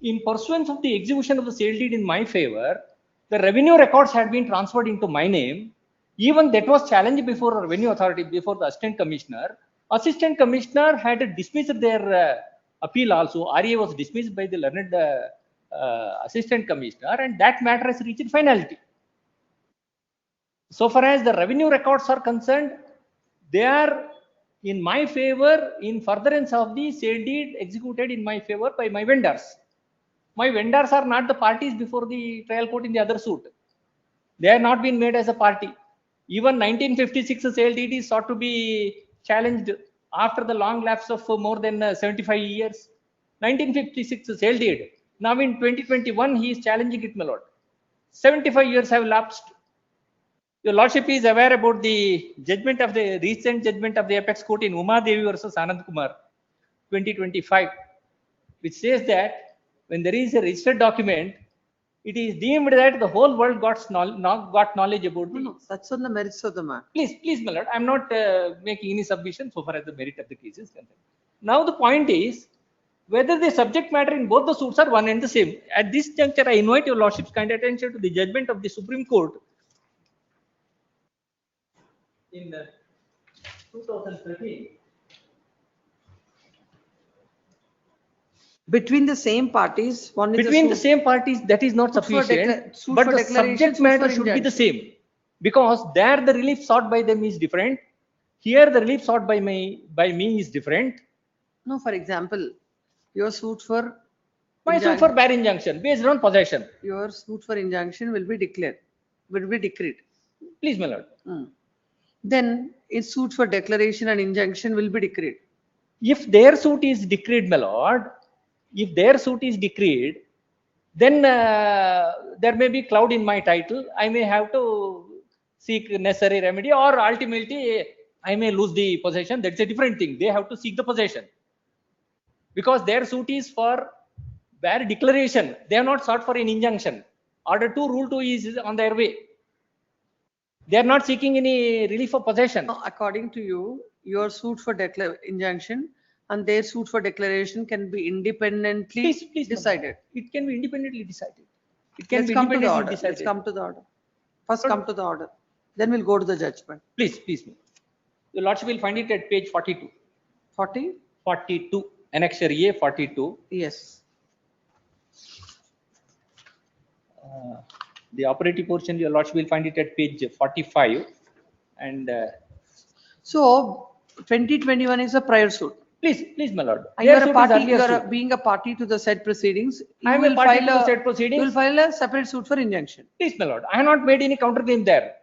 in pursuance of the execution of the sale deed in my favor, the revenue records had been transferred into my name. Even that was challenged before the revenue authority, before the assistant commissioner. Assistant commissioner had dismissed their appeal also. RA was dismissed by the learned assistant commissioner, and that matter has reached finality. So far as the revenue records are concerned, they are in my favor in furtherance of the sale deed executed in my favor by my vendors. My vendors are not the parties before the trial court in the other suit. They have not been made as a party. Even 1956 sale deed is sought to be challenged after the long lapse of more than 75 years. 1956 sale deed. Now in 2021, he is challenging it, my lord. 75 years have lapsed. Your lordship is aware about the judgment of the recent judgment of the apex court in Uma Devi versus Anand Kumar, 2025, which says that when there is a registered document, it is deemed that the whole world got knowledge about No, that's on the merits of the matter. Please, my lord, I'm not making any submission so far as the merit of the case is concerned. Now the point is whether the subject matter in both the suits are one and the same. At this juncture, I invite your lordship's kind attention to the judgment of the Supreme Court in 2013. Between the same parties, one is Between the same parties, that is not Suit for sufficient, suit but for the declaration, subject suit matter for should be the injunction. same, because there the relief sought by them is different. Here the relief sought by me is different. No, for example, your suit for My suit for bare injunction based on possession. Your suit for injunction will be declared, will be decreed. Please, my lord. Then its suit for declaration and injunction will be decreed. If their suit is decreed, my lord, if their suit is decreed, then there may be cloud in my title. I may have to seek necessary remedy, or ultimately I may lose the possession. That's a different thing. They have to seek the possession because their suit is for bare declaration. They have not sought for an injunction. Order 2, Rule 2 is on their way. They are not seeking any relief of possession. No, according to you, your suit for injunction and their suit for declaration can be independently Please, decided. It can be independently decided. It can Let's be come to the independently order. decided. Let's come to the order. First come to the order, then we'll go to the judgment. Please, please. Your lordship will find it at page 42. 40? 42, annexure A 42. Yes. The operative portion, your lordship will find it at page 45. And So 2021 is a prior suit. please, my lord. You Their are a suit is party, earlier you are suit. being a party to the said proceedings. I am You a will party file to the a- said proceedings. You will file a separate suit for injunction. Please, my lord. I have not made any counterclaim there.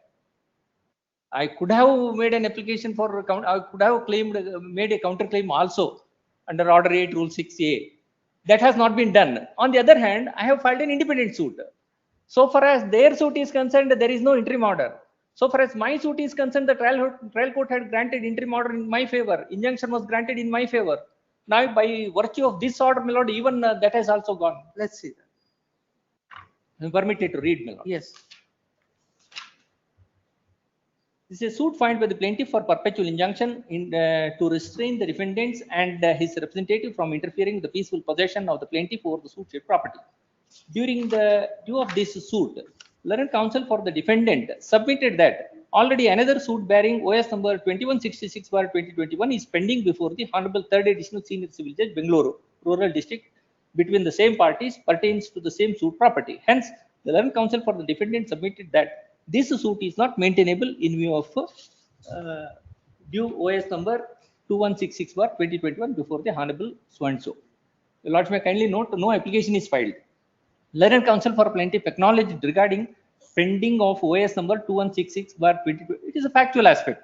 I could have made an application for account. I could have claimed, made a counterclaim also under Order 8, Rule 6A. That has not been done. On the other hand, I have filed an independent suit. So far as their suit is concerned, there is no interim order. So far as my suit is concerned, the trial court had granted interim order in my favor. Injunction was granted in my favor. Now, by virtue of this order, my lord, even that has also gone. Let's see that. I'm permitted to read, my lord. Yes. This is a suit filed by the plaintiff for perpetual injunction to restrain the defendants and his representative from interfering with the peaceful possession of the plaintiff over the suit property. During the due of this suit, learned counsel for the defendant submitted that already another suit bearing OS number 2166/2021 is pending before the Honorable Third Additional Senior Civil Judge, Bengaluru, Rural District, between the same parties pertains to the same suit property. Hence, the learned counsel for the defendant submitted that this suit is not maintainable in view of due OS number 2166/2021 before the Honorable so and so. The Lords may kindly note, no application is filed. Learned counsel for plaintiff acknowledged regarding pending of OS number 2166/2020. It is a factual aspect.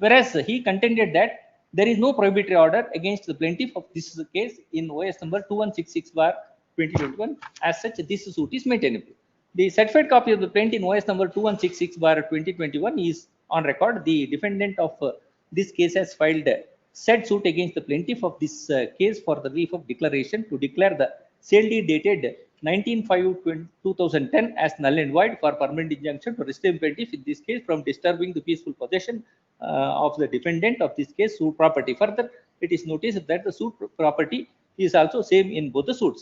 Whereas he contended that there is no prohibitory order against the plaintiff of this case in OS number 2166/2021. As such, this suit is maintainable. The certified copy of the plaintiff in OS number 2166/2021 is on record. The defendant of this case has filed said suit against the plaintiff of this case for the relief of declaration to declare the sale deed dated 19/5/2010 as null and void for permanent injunction to restrain plaintiff in this case from disturbing the peaceful possession of the defendant of this case suit property. Further, it is noticed that the suit property is also same in both the suits.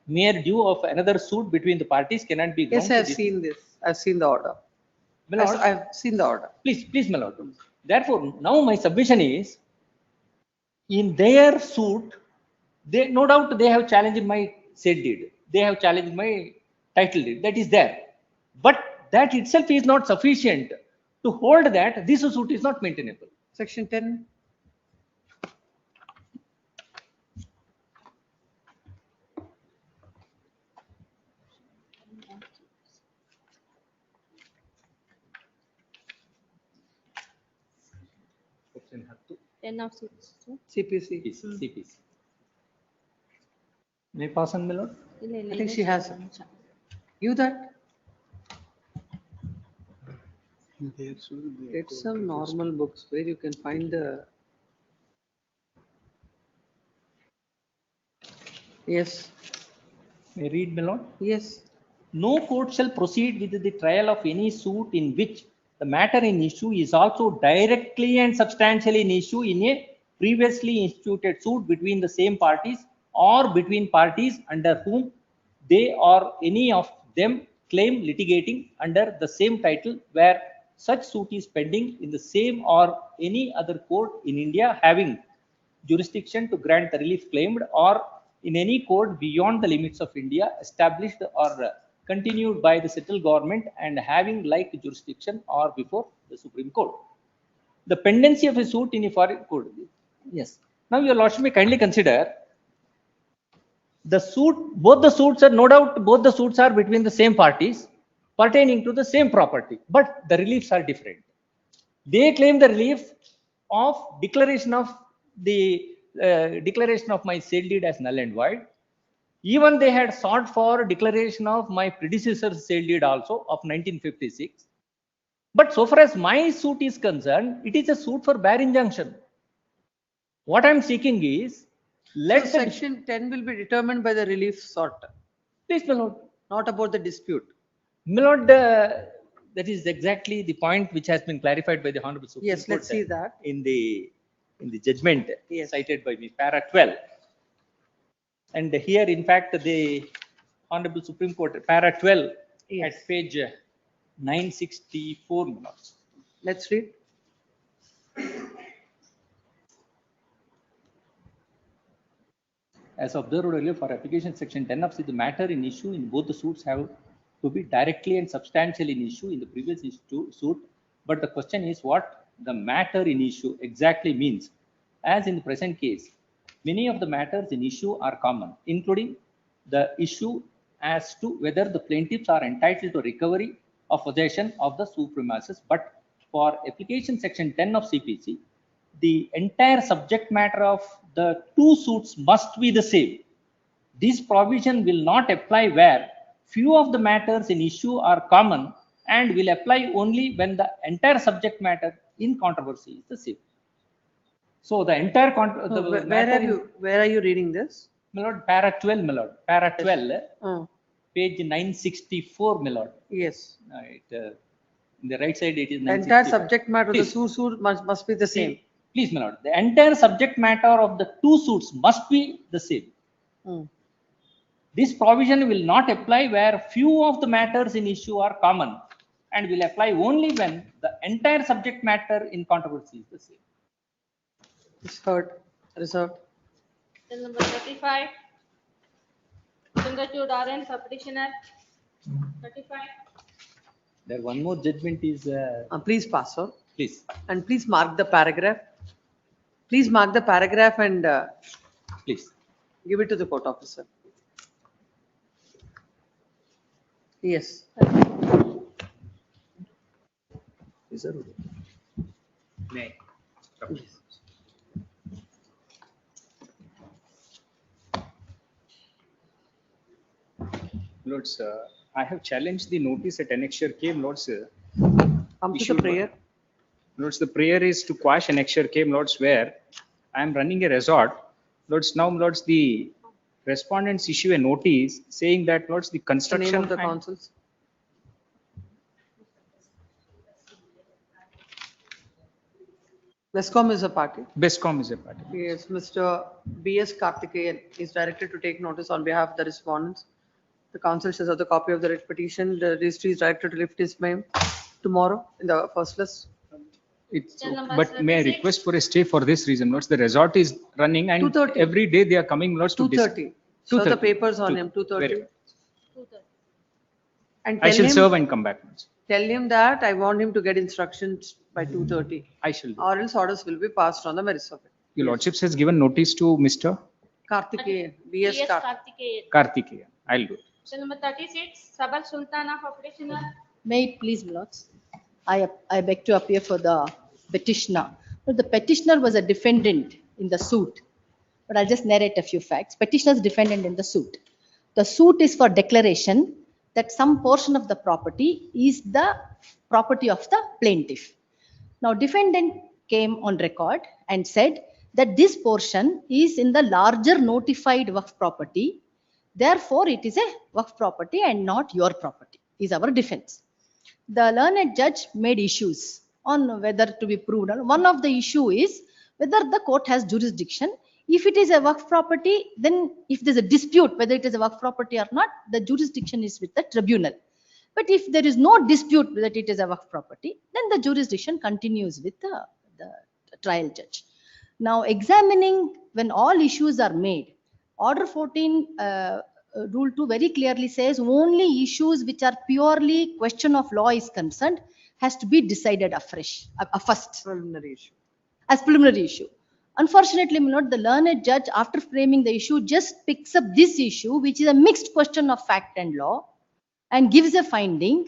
Mere due of another suit between the parties cannot be. Yes, I have seen this. I've seen the order. My lord, I've seen the order. please, my lord. Therefore, now my submission is, in their suit, they no doubt they have challenged my sale deed. They have challenged my title deed. That is there. But that itself is not sufficient to hold that this suit is not maintainable. Section 10. Section 10 of CPC. CPC. May I pass on, my lord? I think she has it. You that? Get some normal books where you can find the. Yes. May I read, my lord? Yes. No court shall proceed with the trial of any suit in which the matter in issue is also directly and substantially in issue in a previously instituted suit between the same parties or between parties under whom they or any of them claim litigating under the same title where such suit is pending in the same or any other court in India having jurisdiction to grant the relief claimed, or in any court beyond the limits of India established or continued by the central government and having like jurisdiction or before the Supreme Court. The pendency of a suit in a foreign court. Yes. Now your lordship may kindly consider the suit, both the suits are no doubt, both the suits are between the same parties pertaining to the same property, but the reliefs are different. They claim the relief of declaration of the declaration of my sale deed as null and void. Even they had sought for declaration of my predecessor's sale deed also of 1956. But so far as my suit is concerned, it is a suit for bare injunction. What I'm seeking is, So section 10 will be determined by the relief sought. Please, my lord. Not about the dispute. My lord, that is exactly the point which has been clarified by the Honorable Supreme Yes, Court let's see that. in the judgment cited by me, para 12. And here, in fact, the Honorable Supreme Court, para 12, at page 964, my lords. Let's read. As observed earlier, for application section 10 of C, the matter in issue in both the suits have to be directly and substantially in issue in the previous suit. But the question is what the matter in issue exactly means. As in the present case, many of the matters in issue are common, including the issue as to whether the plaintiffs are entitled to recovery of possession of the supremacies. But for application section 10 of CPC, the entire subject matter of the two suits must be the same. This provision will not apply where few of the matters in issue are common and will apply only when the entire subject matter in controversy is the same. So the entire Where are you reading this? My lord, para 12, my lord, para 12, page 964, my lord. Yes. Right, in the right side it is The 965. entire subject matter of the Please. suit must be the same. Please, my lord, the entire subject matter of the two suits must be the same. This provision will not apply where few of the matters in issue are common and will apply only when the entire subject matter in controversy is the same. It's heard, reserved. Till number 35. Congratulate RN for petitioner. 35. There one more judgment is. Please pass on. Please. And please mark the paragraph. Please mark the paragraph and please give it to the court officer. Yes. May. Lords, I have challenged the notice at annexure K, Lords. Come to the prayer. Lords, the prayer is to quash annexure K, Lords, where I am running a resort. Lords, now, Lords, the respondents issue a notice saying that, Lords, the construction. Name of the councils. Bescom is a party. Bescom is a party. Yes, Mr. B.S. Karthikeyan is directed to take notice on behalf of the respondents. The council says of the copy of the writ petition. The registry is directed to lift his name tomorrow in the first list. It's, but may I request for a stay for this reason, Lords? The resort is running and every day they are coming, Lords, to 2:30. So the papers on him, 2:30. And I tell shall him- serve and come back, Lords. Tell him that I want him to get instructions by 2:30. I shall do. Or else orders will be passed on the merits of it. Your Lordships has given notice to Mr. Karthikeyan, B.S. Karthikeyan. Karthikeyan. I'll do it. Till number 36. Sabal Sultana for petitioner. May it please, my lords. I beg to appear for the petitioner. The petitioner was a defendant in the suit, but I'll just narrate a few facts. Petitioner's defendant in the suit. The suit is for declaration that some portion of the property is the property of the plaintiff. Now, defendant came on record and said that this portion is in the larger notified Waqf property. Therefore, it is a Waqf property and not your property, is our defense. The learned judge made issues on whether to be proved. One of the issue is whether the court has jurisdiction. If it is a Waqf property, then if there's a dispute whether it is a Waqf property or not, the jurisdiction is with the tribunal. But if there is no dispute whether it is a Waqf property, then the jurisdiction continues with the trial judge. Now, examining when all issues are made, Order 14, Rule 2 very clearly says only issues which are purely question of law is concerned has to be decided afresh, first. Preliminary issue. As preliminary issue. Unfortunately, my lord, the learned judge, after framing the issue, just picks up this issue, which is a mixed question of fact and law, and gives a finding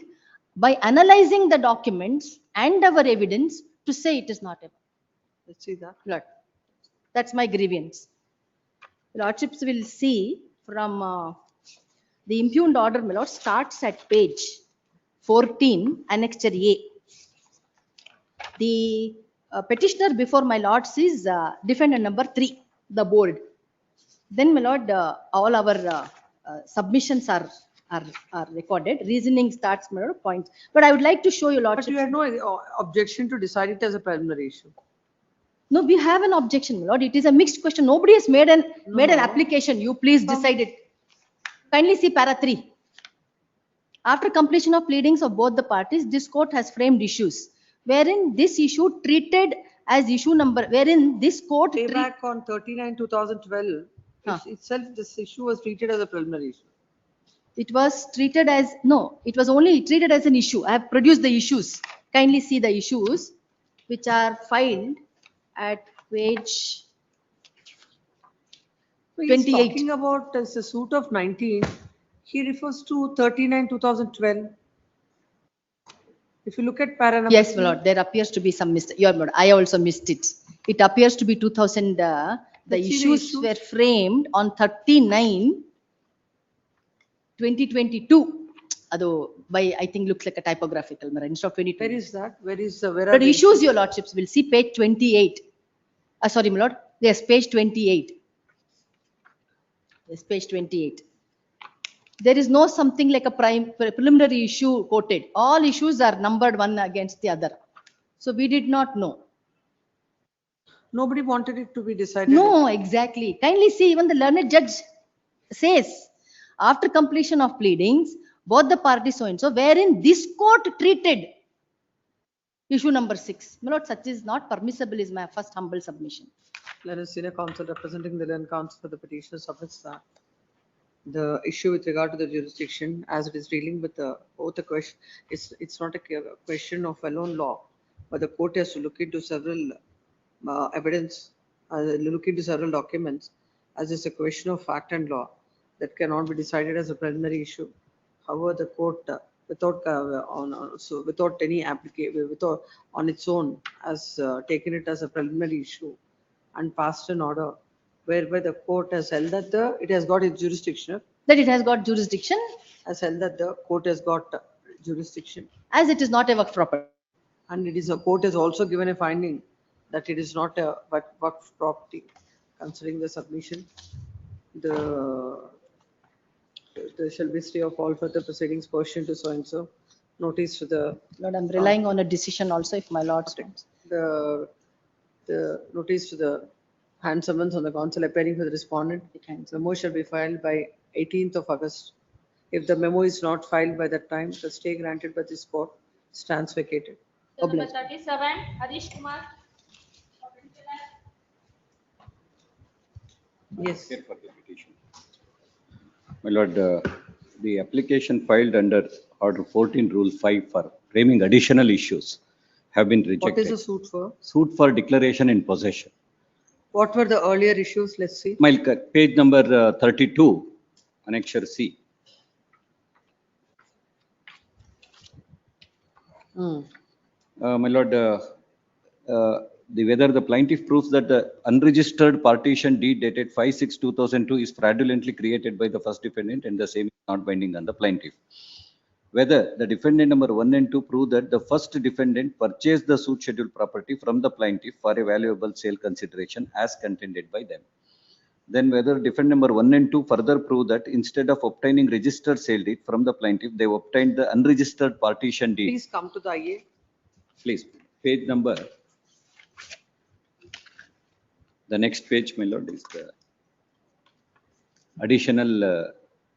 by analyzing the documents and our evidence to say it is not a. Let's see that. Lord, that's my grievance. Lordships will see from the impugned order, my lord, starts at page 14, Annexure A. The petitioner before my lords is defendant number 3, the board. Then, my lord, all our submissions are recorded. Reasoning starts, my lord, points. But I would like to show you, lordships. But you had no objection to decide it as a preliminary issue. No, we have an objection, my lord. It is a mixed question. Nobody has made an application. You please decide it. Kindly see para 3. After completion of pleadings of both the parties, this court has framed issues wherein this issue treated as issue number, wherein this court Way back on 39/2012, itself this issue was treated as a preliminary issue. it was treated as, no, it was only treated as an issue. I have produced the issues. Kindly see the issues which are filed at page So he's 28. talking about as a suit of 19. He refers to 39/2012. If you look at para number Yes, my three, lord, there appears to be some mistake. Your lord, I also missed it. It appears to be 2000, the Let's see the issues issues. were framed on 39/2022. Although by, I think looks like a typographical error instead of 22. Where is that? Where are But the issues, your lordships, will see page 28. Sorry, my lord. Yes, page 28. Yes, page 28. There is no something like a preliminary issue quoted. All issues are numbered one against the other. So we did not know. Nobody wanted it to be decided. No, exactly. Kindly see, even the learned judge says, after completion of pleadings, both the parties so and so, wherein this court treated issue number 6. My lord, such is not permissible is my first humble submission. Learned senior counsel representing the learned counsel for the petitioner submits that the issue with regard to the jurisdiction, as it is dealing with both the question, it's not a question of alone law, but the court has to look into several evidence, look into several documents, as it's a question of fact and law that cannot be decided as a preliminary issue. However, the court, without any application, without on its own, has taken it as a preliminary issue and passed an order whereby the court has held that it has got its jurisdiction. That it has got jurisdiction. Has held that the court has got jurisdiction. As it is not a work property. And it is a court has also given a finding that it is not a work property. Considering the submission, there shall be stay of all further proceedings pursuant to so and so. Notice to the. Lord, I'm relying on a decision also if my lord stands. The notice to the hand summons on the counsel appearing for the respondent. The memo shall be filed by 18th of August. If the memo is not filed by that time, the stay granted by this court stands vacated. Number 37, Harish Kumar. Yes. Here for the petition. My lord, the application filed under Order 14, Rule 5 for framing additional issues have been rejected. What is the suit for? Suit for declaration in possession. What were the earlier issues? Let's see. My page number 32, Annexure C. My lord, whether the plaintiff proves that the unregistered partition deed dated 5/6/2002 is fraudulently created by the first defendant and the same is not binding on the plaintiff. Whether the defendant number 1 and 2 prove that the first defendant purchased the suit schedule property from the plaintiff for a valuable sale consideration as contended by them. Then whether defendant number 1 and 2 further prove that instead of obtaining registered sale deed from the plaintiff, they obtained the unregistered partition deed. Please come to the IA. Please, page number. The next page, my lord, is the additional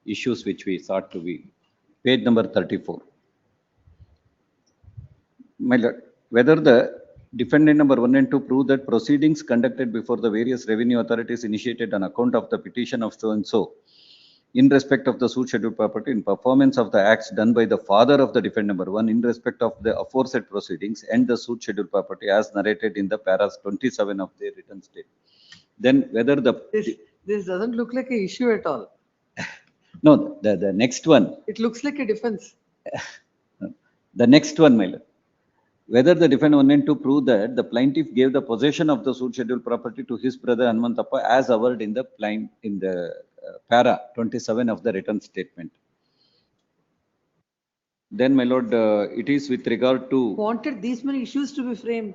issues which we thought to be. Page number 34. My lord, whether the defendant number 1 and 2 prove that proceedings conducted before the various revenue authorities initiated on account of the petition of so and so in respect of the suit schedule property in performance of the acts done by the father of the defendant number 1 in respect of the aforesaid proceedings and the suit schedule property as narrated in the paras 27 of the written state. Then whether the This doesn't look like an issue at all. no, the next one. It looks like a defense. The next one, my lord. Whether the defendant 1 and 2 prove that the plaintiff gave the possession of the suit schedule property to his brother Hanmantappa as averred in the para 27 of the written statement. Then, my lord, it is with regard to. Wanted these many issues to be framed.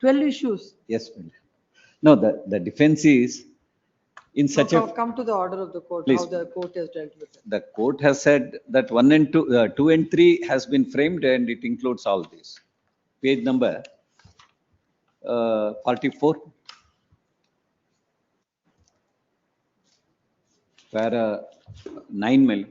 12 issues. Yes, my lord. No, the defense is in such a. Come to the order of the court. Please. How the court has dealt with it. The court has said that 1 and 2, 2 and 3 has been framed and it includes all this. Page number 44. Para 9 mil.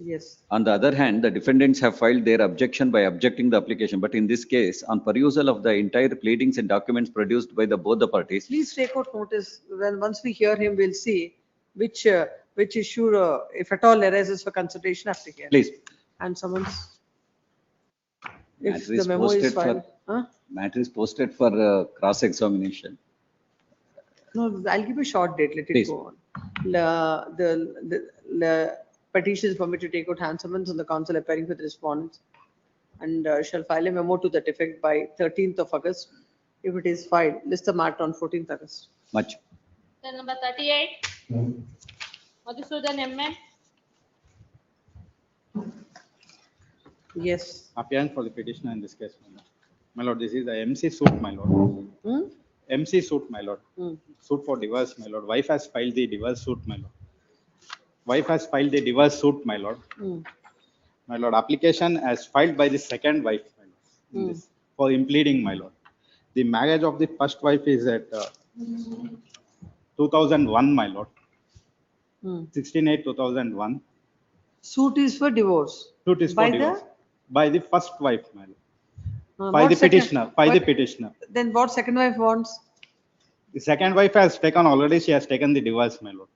Yes. On the other hand, the defendants have filed their objection by objecting the application. But in this case, on perusal of the entire pleadings and documents produced by both the parties, Please take out notice, when, once we hear him, we'll see which issue, if at all arises for consideration after hearing. please. And someone's, if Matter the is memo is posted filed. for, matter is posted for cross-examination. No, I'll give a short date, let it Please. go on. The petition is permitted to take out hand summons on the council appearing with respondents and shall file a memo to that effect by 13th of August. If it is filed, list the matter on 14th August. Much. Then number 38. Madhusudan MN. Yes. Appearing for the petitioner in this case, my lord. My lord, this is the MC suit, my lord. MC suit, my lord. Suit for divorce, my lord. Wife has filed the divorce suit, my lord. Wife has filed the divorce suit, my lord. My lord, application as filed by the second wife, my lord, in this, for impleading, my lord. The marriage of the first wife is at 2001, my lord. 16/8/2001. Suit is for divorce. Suit is By for the- divorce. By the first wife, my lord. By what the second- petitioner, by the what- petitioner. Then what second wife wants? The second wife has taken already, she has taken the divorce, my lord.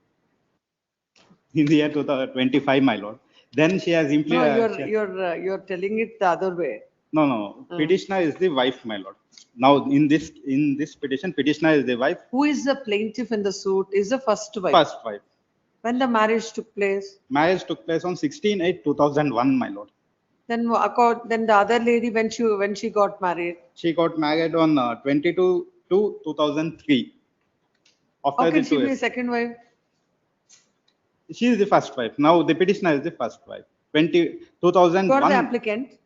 In the year 2025, my lord. Then she has No, implemented. you're telling it the other way. No. Petitioner is the wife, my lord. Now, in this petition, petitioner is the wife, Who is the plaintiff in the suit? Is the first wife. first wife. When the marriage took place, Marriage took place on 16/8/2001, my lord. then the other lady, when she got married. She got married on 22/2/2003. After How the can she 2 be a years. second wife? She is the first wife. Now, the petitioner is the first wife. 2001. You are the applicant.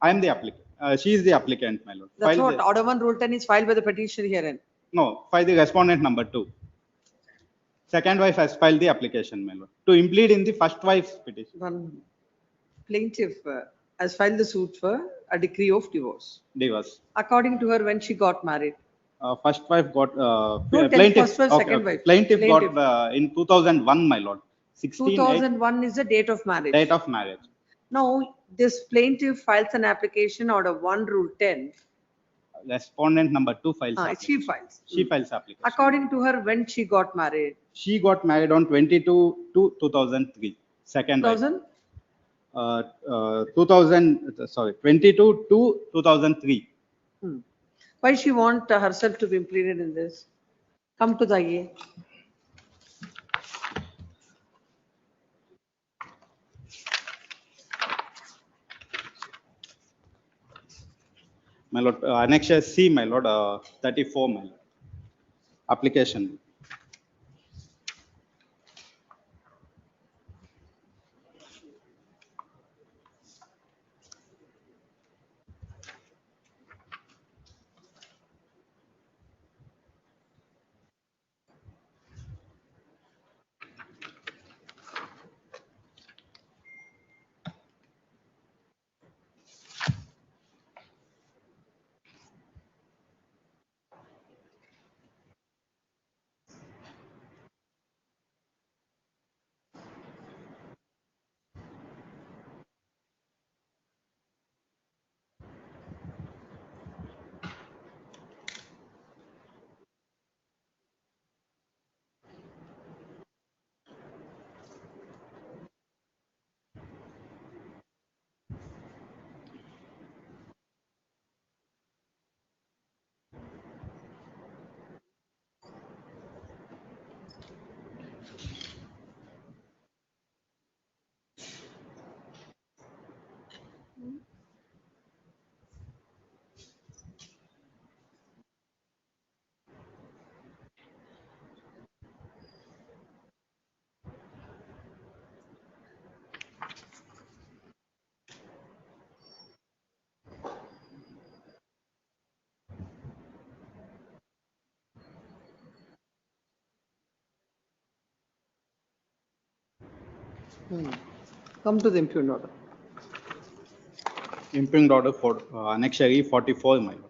I am the applicant. She is the applicant, my lord. That's Filed what the- order 1 rule 10 is filed by the petitioner herein. No, by the respondent number 2. Second wife has filed the application, my lord, to implead in the first wife's petition. One plaintiff has filed the suit for a decree of divorce. Divorce. According to her, when she got married. First wife got, Don't tell plaintiff. first wife, second wife. Plaintiff got Plaintiff. in 2001, my lord. 2001 is the date of marriage. Date of marriage. Now, this plaintiff files an application order 1 rule 10. Respondent number 2 files. She application. files. She files application. According to her, when she got married. She got married on 22/2/2003. Second wife. 2000? 22/2/2003. Why she want herself to be implemented in this? Come to the IA. My lord, Annexure C, my lord, 34, my lord. Application. Come to the impugned order. Impugned order for Annexure E 44, my lord.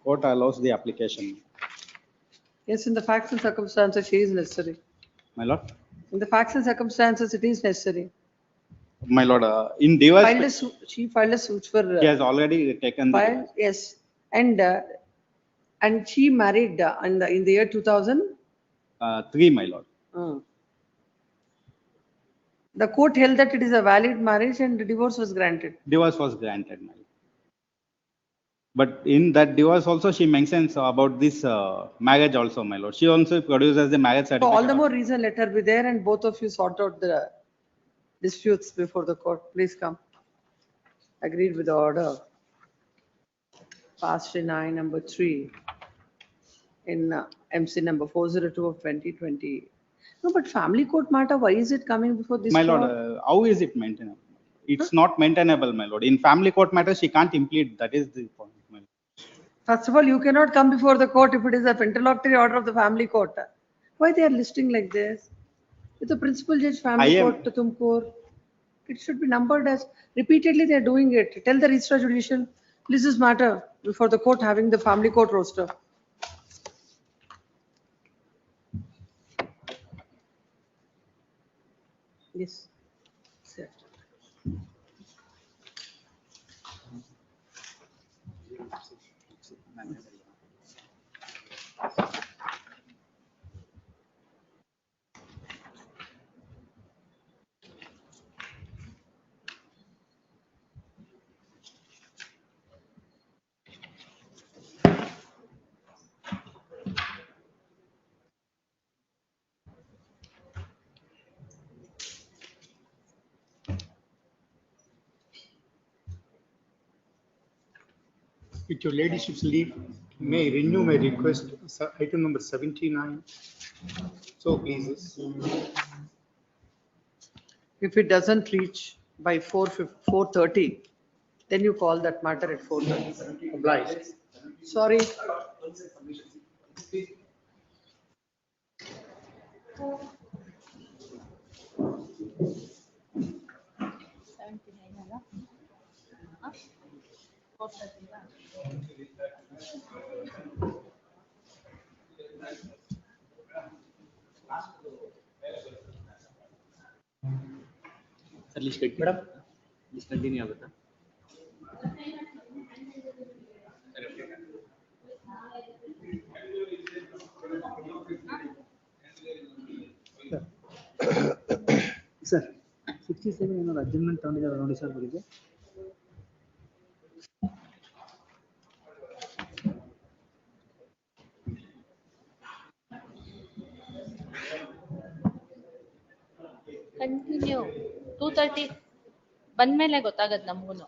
Court allows the application. Yes, in the facts and circumstances, she is necessary. My lord, In the facts and circumstances, it is necessary. my lord, in divorce, Filed a suit, she filed a suit for. she has already taken the Filed, yes. And she married in the year 2000. three, my lord. The court held that it is a valid marriage and the divorce was granted. Divorce was granted, my lord. But in that divorce also, she mentions about this marriage also, my lord. She also produces the marriage So certificate. all the more reason let her be there and both of you sort out the disputes before the court. Please come. Agreed with the order. Passed in I number 3 in MC number 402 of 2020. No, but family court matter, why is it coming before this My court? lord, how is it maintainable? It's not maintainable, my lord. In family court matters, she can't implead. That is the point, my lord. First of all, you cannot come before the court if it is a interlocutory order of the family court. Why they are listing like this? With the principal judge family court to Tumkur, it should be numbered as repeatedly they are doing it. Tell the registrar judicial, please this matter before the court having the family court roster. Yes. Sir. With your ladyship's leave, may I renew my request, item number 79. So please. If it doesn't reach by 4:30, then you call that matter at 4:30. Obliged. Sorry. Sir, list wait, madam. List continue ಆಗುತ್ತಾ? Sir 67 ಏನೋ adjustment ತಗೊಂಡಿದ್ದಾರೆ ನೋಡಿ sir ಬಗ್ಗೆ. Continue 2:30 ಬಂದ್ಮೇಲೆ ಗೊತ್ತಾಗದ್ ನಮ್ಗೂನು.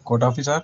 Court officer?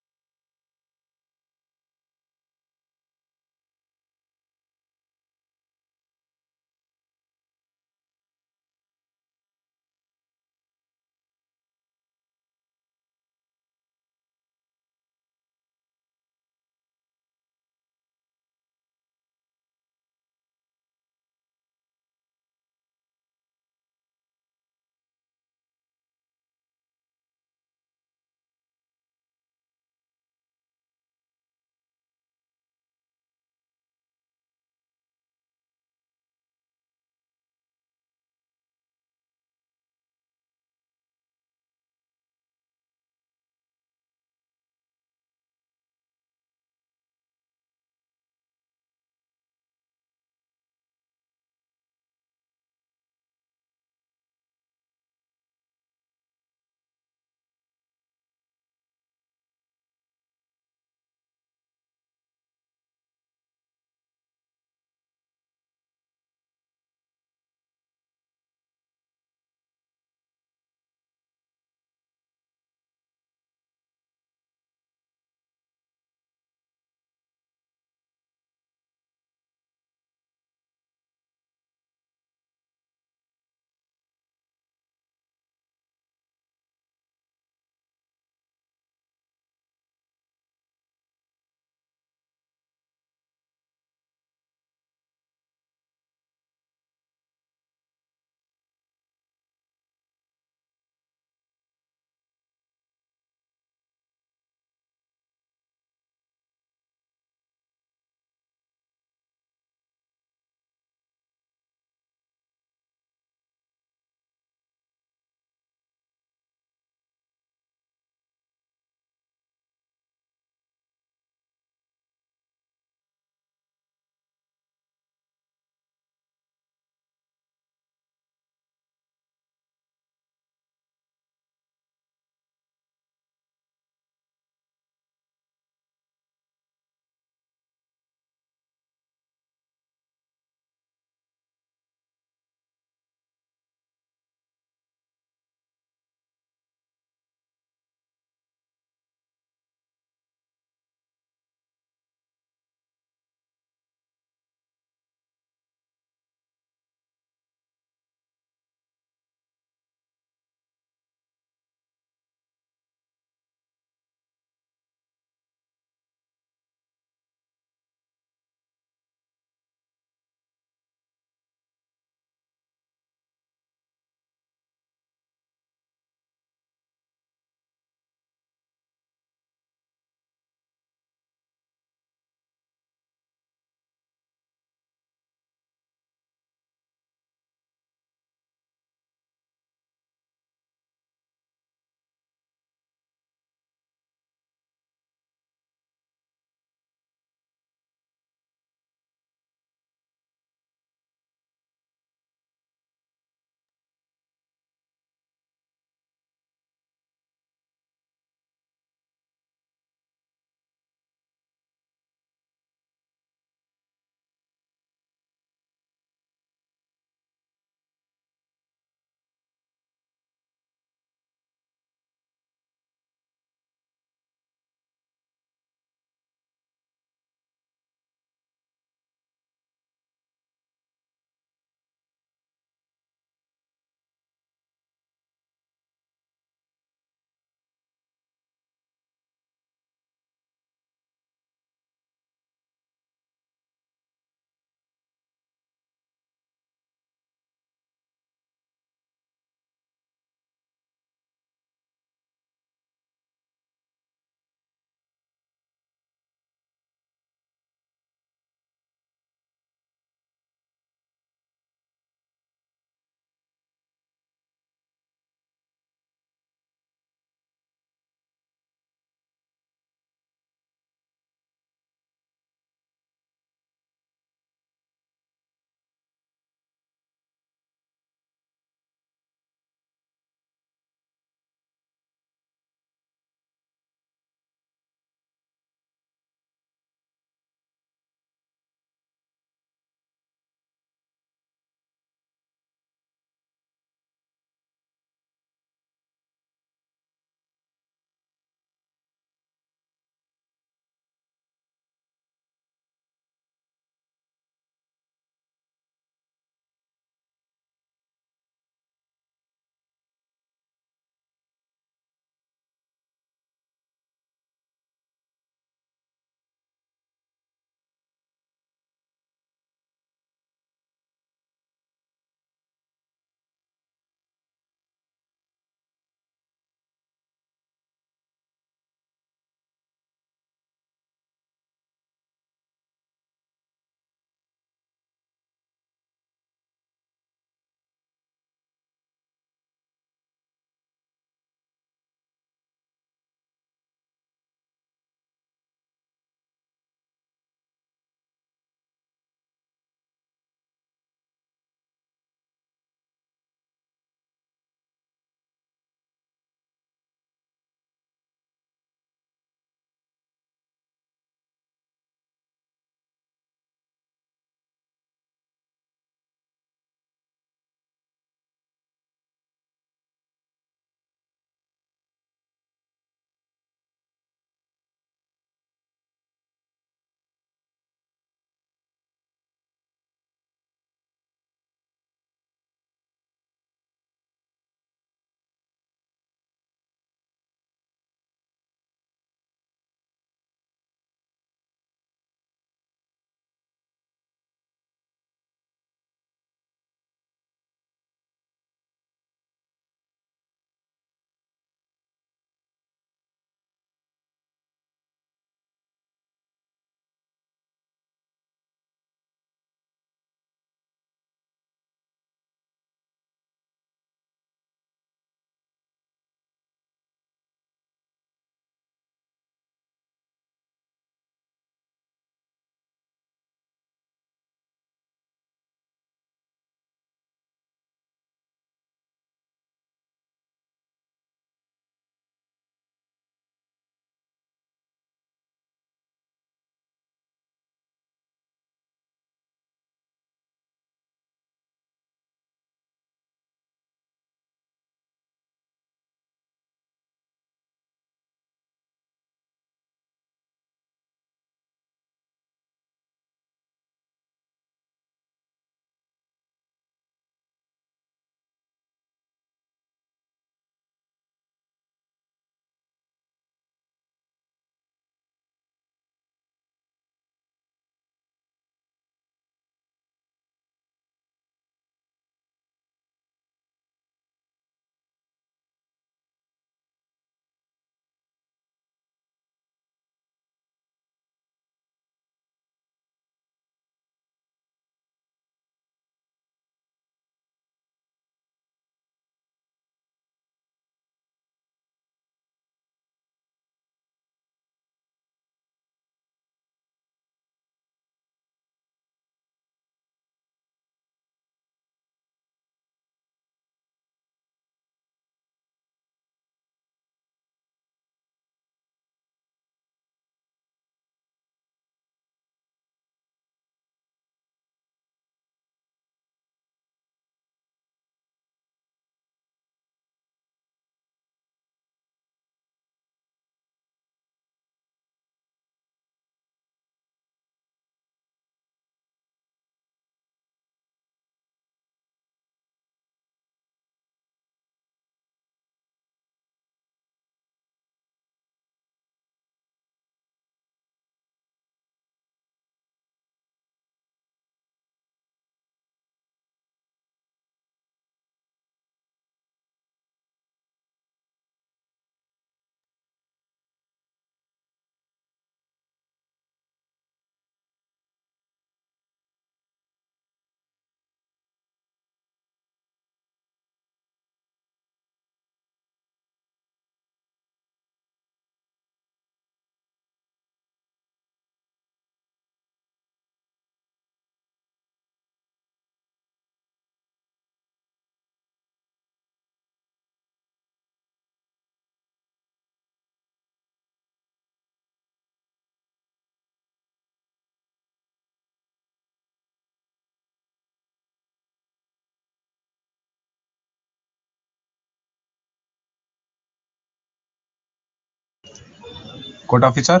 Court officer?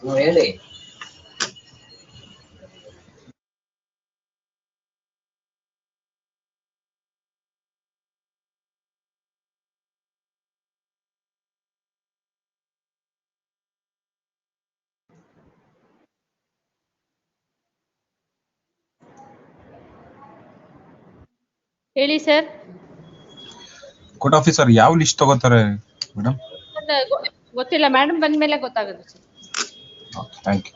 Really? ಹೇಳಿ sir. Court officer ಯಾವ list ತಗೋತಾರೆ madam? ಗೊತ್ತಿಲ್ಲ, ಮೇಡಮ್ ಬಂದ್ಮೇಲೆ ಗೊತ್ತಾಗುತ್ತೆ ಸರ್. Thank you.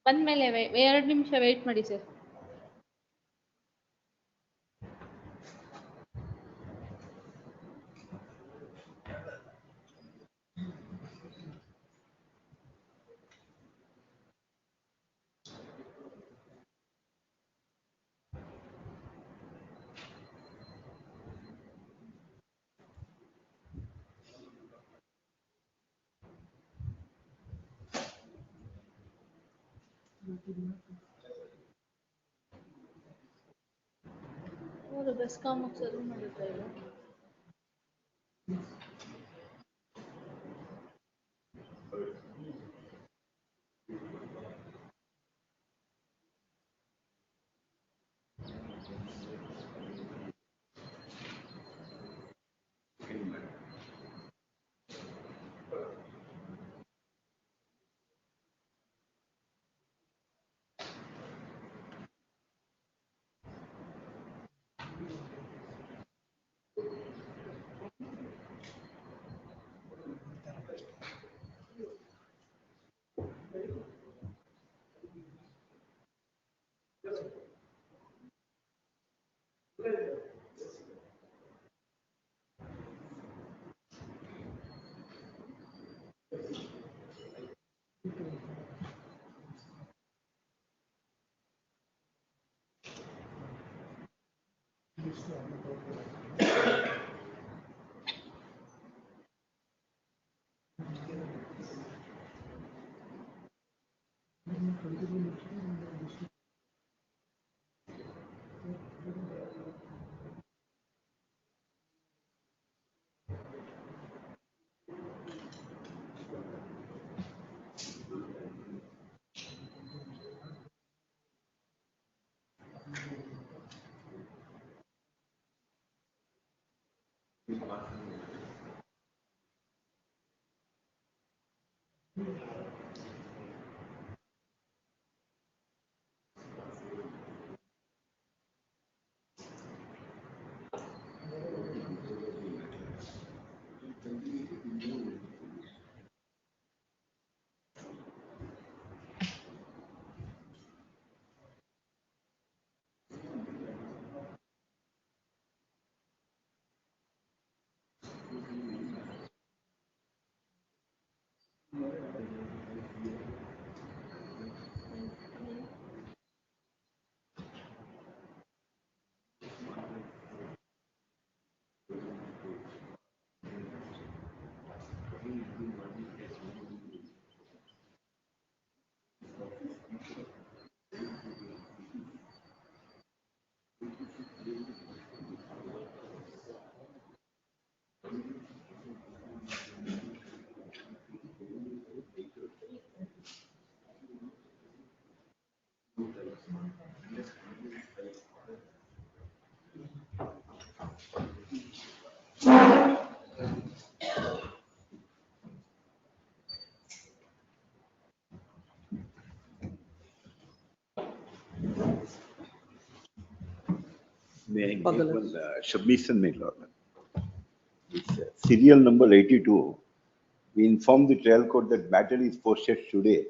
ಬಂದ್ಮೇಲೆ 2 ನಿಮಿಷ ವೇಟ್ ಮಾಡಿ ಸರ್. ಅವರು ಬೆಸ್ಕಾಂ ಸರ್ವ್ ಮಾಡಿದ್ರೆ ಇಲ್ಲ. May I make one submission, my lord? Serial number 82, we informed the trial court that matter is posted today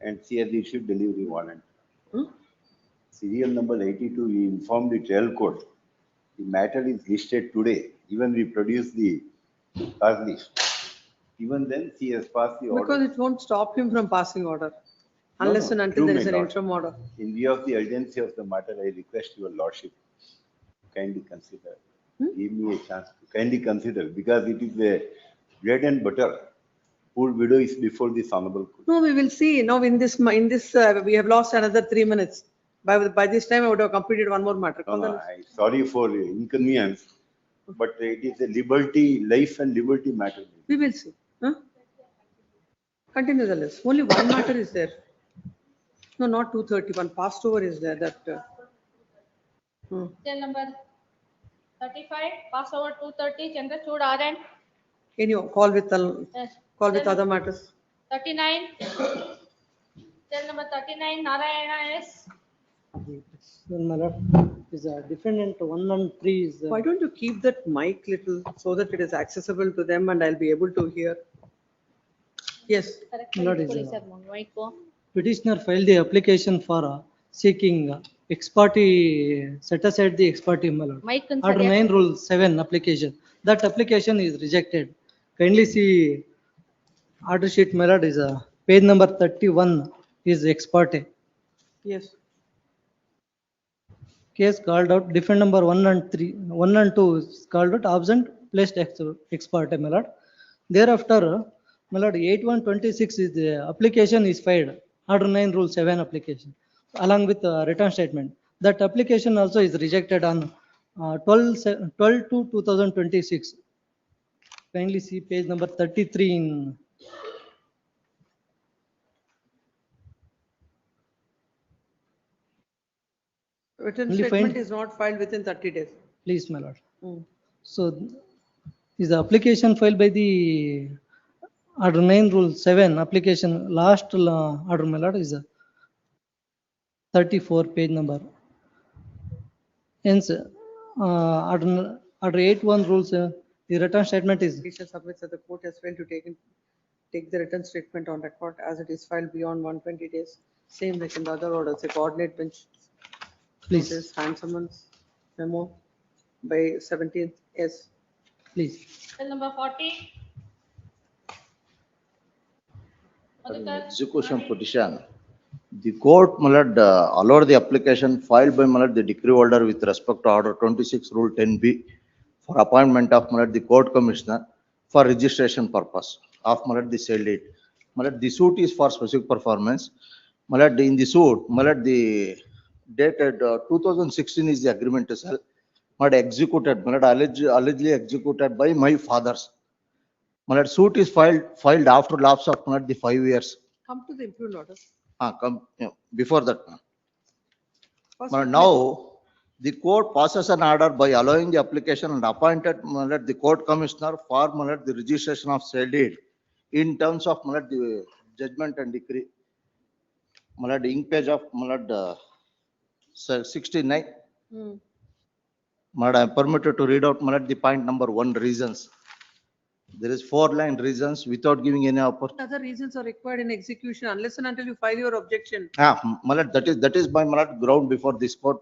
and she has issued delivery warrant. Serial number 82, we informed the trial court the matter is listed today. Even we produced the cause list. Even then, she has passed the order. Because it won't stop him from passing order unless and until there is an interim order. In view of the urgency of the matter, I request your lordship to kindly consider. Give me a chance to kindly consider because it is a bread and butter. Poor widow is before this honorable court. No, we will see. Now in this, we have lost another 3 minutes. By this time, I would have completed one more matter. No, I'm sorry for inconvenience, but it is a liberty, life and liberty matter. We will see. Continue the list. Only one matter is there. No, not 231. Passed over is there. That. Cell number 35, pass over 230, Chandrachud RN. Can you call with Yes. other matters? 39, cell number 39, Narayana S. Is a defendant 1 and 3 is. Why don't you keep that mic little so that it is accessible to them and I'll be able to hear? Yes. Correct. Not is Police have one. White go. petitioner filed the application for seeking ex parte, set aside the ex parte, my lord. Mic and Order Saria. 9 Rule 7 application. That application is rejected. Kindly see order sheet, my lord, is page number 31 is ex parte. Yes. Case called out, defend number 1 and 3, 1 and 2 is called out, absent, placed ex parte, my lord. Thereafter, my lord, 8126 is the application is filed, order 9 Rule 7 application, along with return statement. That application also is rejected on 12 to 2026. Kindly see page number 33 in Written Only statement find- is not filed within 30 days. please, my lord. Hmm. So is the application filed by the order 9 Rule 7 application, last order, my lord, is 34 page number. Hence, order 81 rules, the return statement is, Petitioner submits that the court has failed to take the written statement on record as it is filed beyond 120 days. Same like in the other orders, a coordinate bench Please. notice, hand summons, memo by 17th, yes. please. Bill number 40. Madhukar. Execution petition. The court, my lord, allowed the application filed by, my lord, the decree holder with respect to order 26 Rule 10B for appointment of, my lord, the court commissioner for registration purpose of, my lord, the sale deed. My lord, the suit is for specific performance. My lord, in the suit, my lord, the dated 2016 is the agreement to sell. My lord, executed, my lord, allegedly executed by my fathers. My lord, suit is filed after lapse of, my lord, the 5 years. Come to the improved order. Before that. First, But now, the court passes an order by allowing the application and appointed the court commissioner for the registration of sale deed in terms of the judgment and decree. The ink page of 69. Hmm. I am permitted to read out the point number 1 reasons. There is 4-line reasons without giving any opportunity. Other reasons are required in execution unless and until you file your objection. That is my ground before this court.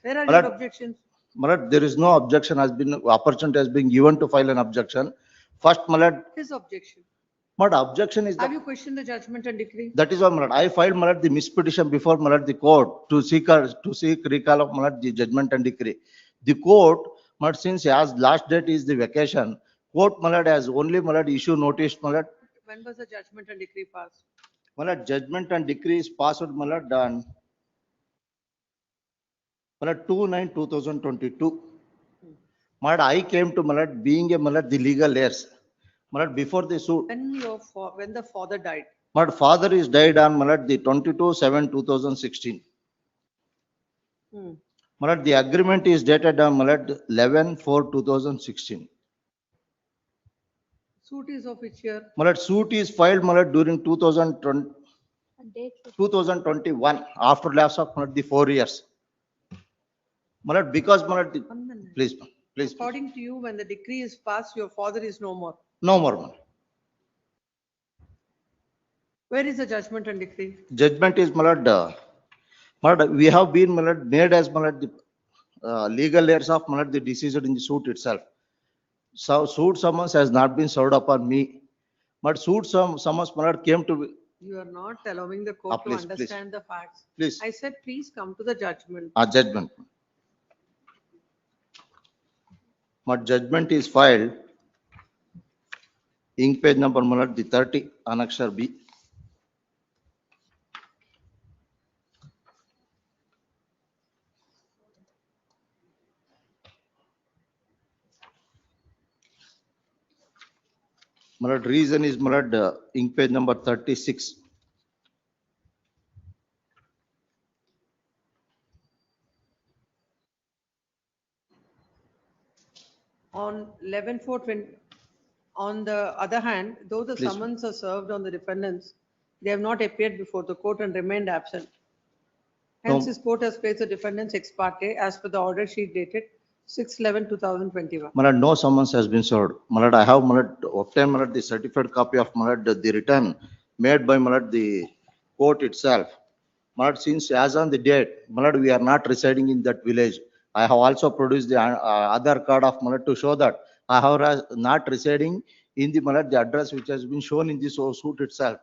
Where are Malad, your objections? Malad, there is no objection opportunity has been given to file an objection. First, Malad, His objection. Objection is Have you questioned the judgment and decree? that is why, Malad, I filed the mispetition before the court to seek recall of the judgment and decree. The court, since as last date is the vacation, court has only issue notice. When was the judgment and decree passed? Judgment and decree is passed on 2/9/2022. I came to being a the legal heirs. Before the suit. When the father died. My father is died on the 22/7/2016. Hmm. The agreement is dated on 11/4/2016. Suit is of which year? Suit is filed during 2021 after lapse of the 4 years. Because please. According to you, when the decree is passed, your father is no more. No more. Where is the judgment and decree? Judgment is we have been made as the legal heirs of the deceased in the suit itself. So suit summons has not been served upon me. But suit summons came to. You are not allowing the court Please, to understand the facts. Please. I said, please come to the judgment. Judgment. But judgment is filed. Ink page number the 30 annexure B. Reason is ink page number 36. On 11/4/20, on the other hand, though the Please. summons are served on the defendants, they have not appeared before the court and remained absent. Hence, No. this court has placed the defendants ex parte as per the order sheet dated 6/11/2021. No summons has been served. I have obtained the certified copy of the return made by the court itself. My lord, since as on the date, my lord, we are not residing in that village. I have also produced the other card of my lord to show that I have not residing in the my lord, the address which has been shown in this suit itself.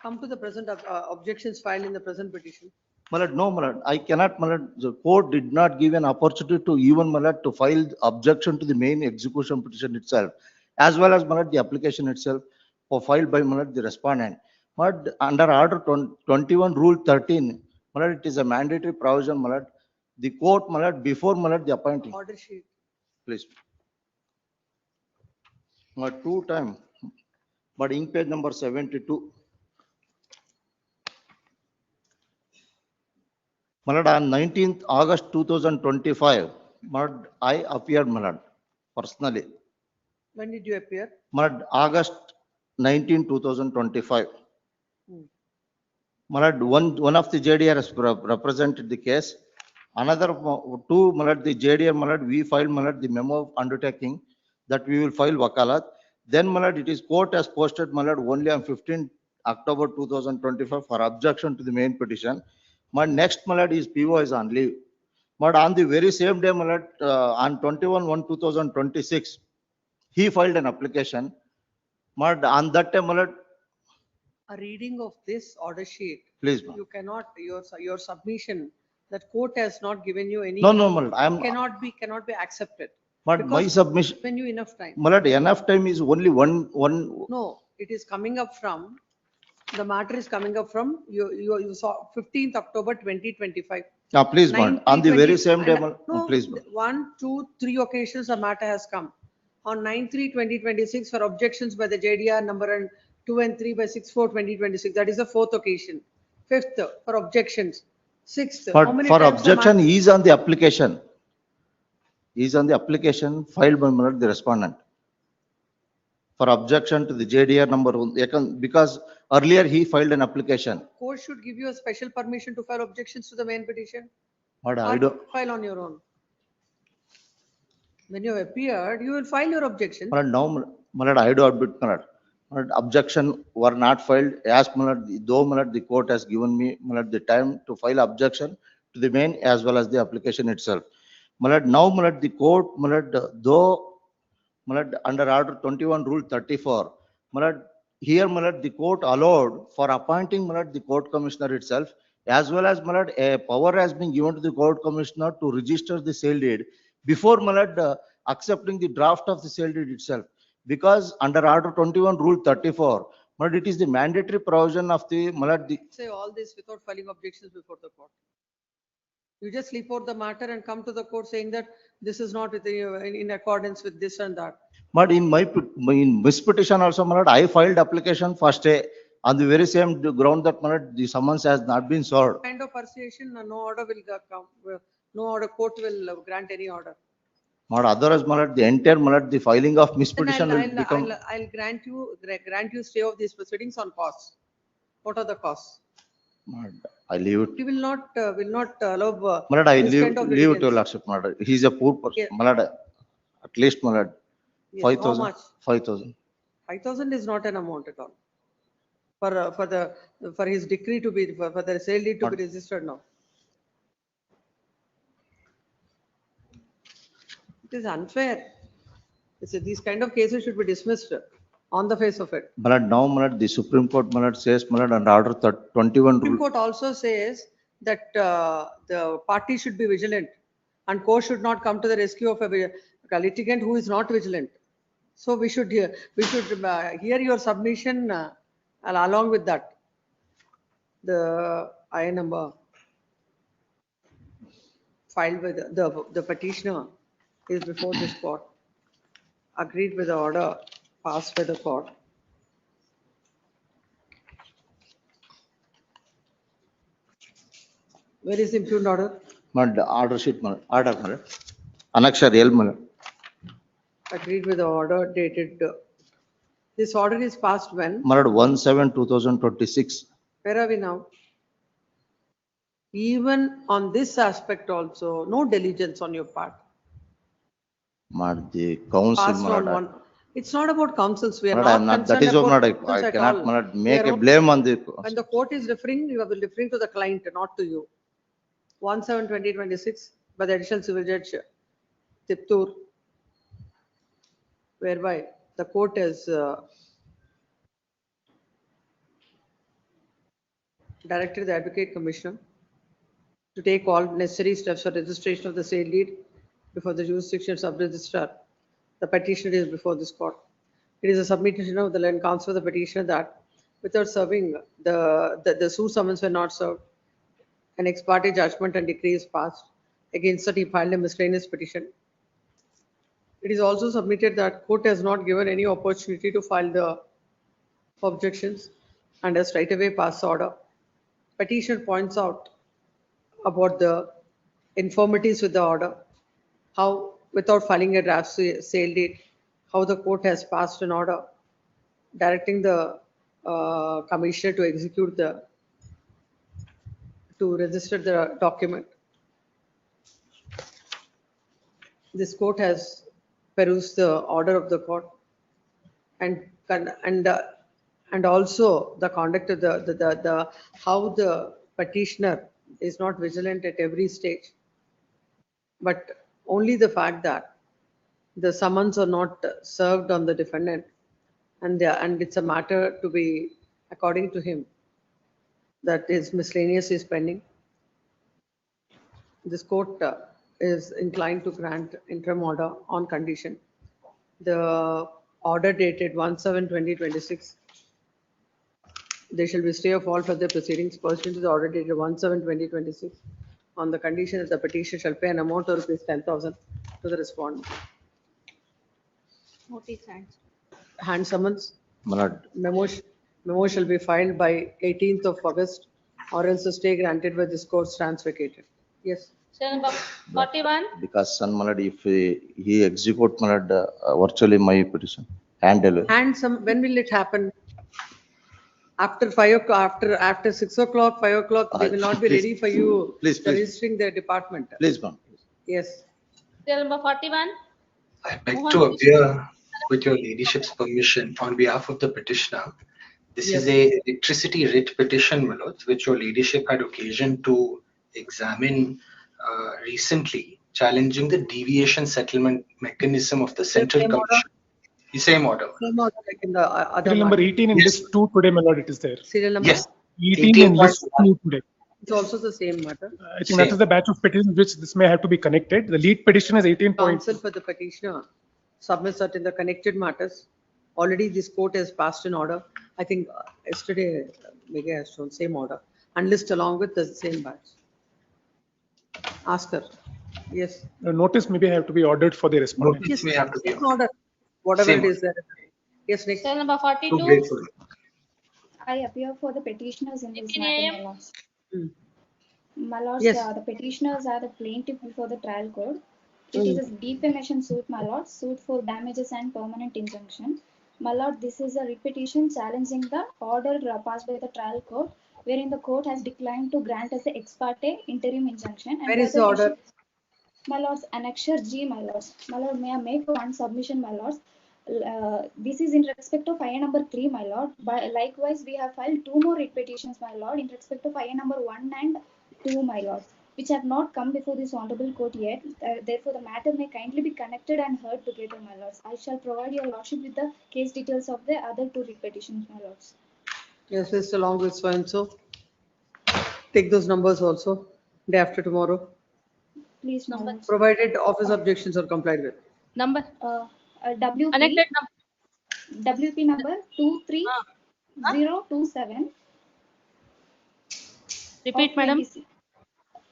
Come to the present objections filed in the present petition. My lord, no, my lord, I cannot, my lord, the court did not give an opportunity to even, my lord, to file objection to the main execution petition itself, as well as, my lord, the application itself for filed by, my lord, the respondent. But under order 21 rule 13, my lord, it is a mandatory provision, my lord, the court, my lord, before, my lord, the appointing, Order sheet. please. My lord, two time, but ink page number 72. My lord, on 19th August 2025, my lord, I appeared, my lord, personally. When did you appear? My lord, August 19, 2025. My lord, one of the JDR has represented the case. Another two, my lord, the JDR, my lord, we filed, my lord, the memo of undertaking that we will file wakalat. Then, my lord, it is court has posted, my lord, only on 15 October 2025 for objection to the main petition. My next, my lord, is PO is on leave. But on the very same day, my lord, on 21/1/2026, he filed an application. But on that time, my lord, A reading of this order sheet. please, ma'am. You cannot, your submission, that court has not given you any. No, no, my lord, I am. Cannot be accepted. But my Because submission, When you enough time. my lord, enough time is only one. No, it is coming up from, the matter is coming up from, you saw 15th October 2025. Please, ma'am, on the very same day, ma'am, No, please, ma'am. 1, 2, 3 occasions the matter has come. On 9/3/2026 for objections by the JDR number and 2 and 3 by 6/4/2026. That is the fourth occasion. Fifth for objections. Sixth. how But many for times the objection, matter- he is on the application. He is on the application filed by, my lord, the respondent. For objection to the JDR number, because earlier he filed an application. Court should give you a special permission to file objections to the main petition. But Or I don't, file on your own. When you have appeared, you will file your objection. my lord, now, my lord, I do admit, my lord. My lord, objection were not filed as, my lord, though, my lord, the court has given me, my lord, the time to file objection to the main as well as the application itself. My lord, now, my lord, the court, my lord, though, my lord, under order 21 rule 34, my lord, here, my lord, the court allowed for appointing, my lord, the court commissioner itself, as well as, my lord, a power has been given to the court commissioner to register the sale deed before, my lord, accepting the draft of the sale deed itself. Because under order 21 rule 34, my lord, it is the mandatory provision of the, my lord, the, Say all this without filing objections before the court. You just sleep out the matter and come to the court saying that this is not in accordance with this and that. but in in this petition also, my lord, I filed application for stay on the very same ground that, my lord, the summons has not been served. Kind of persuasion, no order will come, no order, court will grant any order. But otherwise, my lord, the entire, my lord, the filing of this Then petition will become. I'll grant you stay of these proceedings on costs. What are the costs? I leave it. You will not allow. My lord, I this kind of leave it to diligence. lordship, my lord. He's a poor person. Yeah. My lord, at least, my lord, Yes, how 5,000. much? 5,000. 5,000 is not an amount at all. For his decree to be, for the sale deed to be registered now. It is unfair. These kind of cases should be dismissed on the face of it. My lord, now, my lord, the Supreme Court, my lord, says, my lord, under order 21 Supreme rule. Court also says that the party should be vigilant and court should not come to the rescue of a litigant who is not vigilant. So we should hear your submission along with that. The I number filed with the petitioner is before this court. Agreed with the order passed by the court. Where is the impugned order? My lord, order sheet, my lord, order, my lord. Annexure L, my lord. Agreed with the order dated. This order is passed when? My lord, 1/7/2026. Where are we now? Even on this aspect also, no diligence on your part. My lord, the council, Passed my on lord. one, It's not about councils. We are My lord, I not am not, that concerned is what, my about lord, councils I at cannot, all. my lord, We make are a only- blame on the. When the court is referring, you are referring to the client, not to you. 1/7/2026 by the additional civil judge Tiptur, whereby the court has directed the Advocate Commissioner to take all necessary steps for registration of the sale deed before the jurisdiction sub-registrar. The petitioner is before this court. It is a submission of the land counsel of the petitioner that without serving, the suit summons were not served. An ex parte judgment and decree is passed against that he filed a miscellaneous petition. It is also submitted that court has not given any opportunity to file the objections and has straightaway passed the order. Petitioner points out about the infirmities with the order, how without filing a draft sale deed, how the court has passed an order directing the commissioner to execute to register the document. This court has perused the order of the court and also the conduct of the how the petitioner is not vigilant at every stage, but only the fact that the summons are not served on the defendant, and it's a matter to be, according to him, that his miscellaneous is pending. This court is inclined to grant interim order on condition. The order dated 1/7/2026. There shall be stay of all further proceedings pursuant to the order dated 1/7/2026 on the condition that the petitioner shall pay an amount of ₹10,000 to the respondent. Notice hands. Hand summons. My lord, Memo shall be filed by 18th of August or else a stay granted by this court stands vacated. Yes. Serial number 41. because son, my lord, if he execute, my lord, virtually my petition, hand delivery. And when will it happen? After 5 o'clock, after 6 o'clock, 5 o'clock, they will not be Please, ready for you please. registering their department. Please go on. Yes. Serial number 41. I beg Mohan, to appear with your ladyship's permission on behalf of the petitioner. This is Yes. a electricity writ petition, my lords, which your ladyship had occasion to examine recently, challenging the deviation settlement mechanism of the Central Same order? Commission. The same order. Same order like in the other Serial number one. 18 in Yes. list 2 today, my lord, it is there. Serial number? Yes. 18 in list 18.1. 2 today. It's also the same matter. I think that Same. is the batch of petitions which this may have to be connected. The lead petition is 18 point. Counsel for the petitioner submits that in the connected matters. Already this court has passed an order. I think yesterday Mega has shown same order and list along with the same batch. Ask her. Yes. Notice maybe have to be ordered for the respondent. Yes, may have to be same order. Whatever Same it is there. Yes, next. Serial number Too 42. grateful. I appear for the petitioners in this 15 matter, AM. my lords. Hmm. My lords, Yes. the petitioners are the plaintiff before the trial court. It is a defamation suit, my lord, suit for damages and permanent injunction. My lord, this is a repetition challenging the order passed by the trial court, wherein the court has declined to grant as a ex parte interim injunction. And Where is further the order? issued- My lords, Annexure G, my lords. My lord, may I make one submission, my lords? This is in respect of IA number 3, my lord. But likewise, we have filed 2 more writ petitions, my lord, in respect of IA number 1 and 2, my lord, which have not come before this honorable court yet. Therefore, the matter may kindly be connected and heard together, my lords. I shall provide your lordship with the case details of the other 2 writ petitions, my lords. Yes, list along with so and so. Take those numbers also, day after tomorrow, Please, my lords. provided office objections are complied with. Number. WP, Connected number. WP number 23027. Repeat, of madam. 26.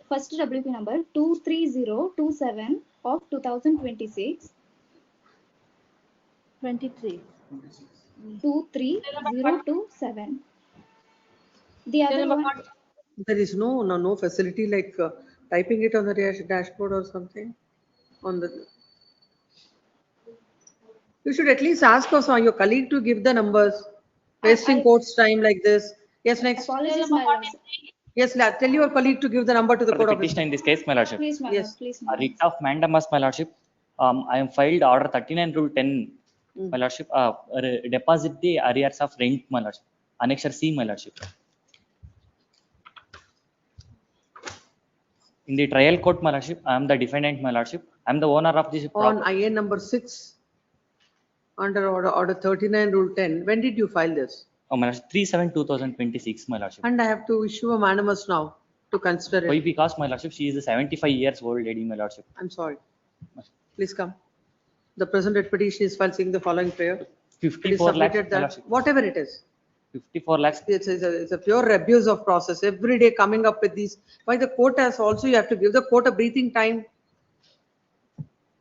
First WP number 23027 of 2026. 23. 23027. The Serial other number one, 40. There is no facility like typing it on the dashboard or something on the. You should at least ask us or your colleague to give the numbers. Wasting court's time like this. Yes, next. apologies, my lords. Yes, tell your colleague to give the number to the For court the officer. petitioner in this case, my lordship. Please, my Yes. lord, please, my A lord. writ of mandamus, my lordship. I am filed order 39 rule 10 my lordship, deposit the arrears of rent, my lordship. Annexure C, my lordship. In the trial court, my lordship, I am the defendant, my lordship. I am the owner of this On property. IA number 6, under order 39, rule 10, when did you file this? Oh, my lordship, 3/7/2026, my lordship. And I have to issue a mandamus now to consider Why? it. Because, my lordship, she is a 75 years old lady, my lordship. I'm sorry. Please come. The present writ petition is filed seeking the following prayer. It is 54 lakhs, submitted my that, lordship. whatever it is. 54 lakhs. It's a pure abuse of process. Every day coming up with these. Why the court has also, you have to give the court a breathing time.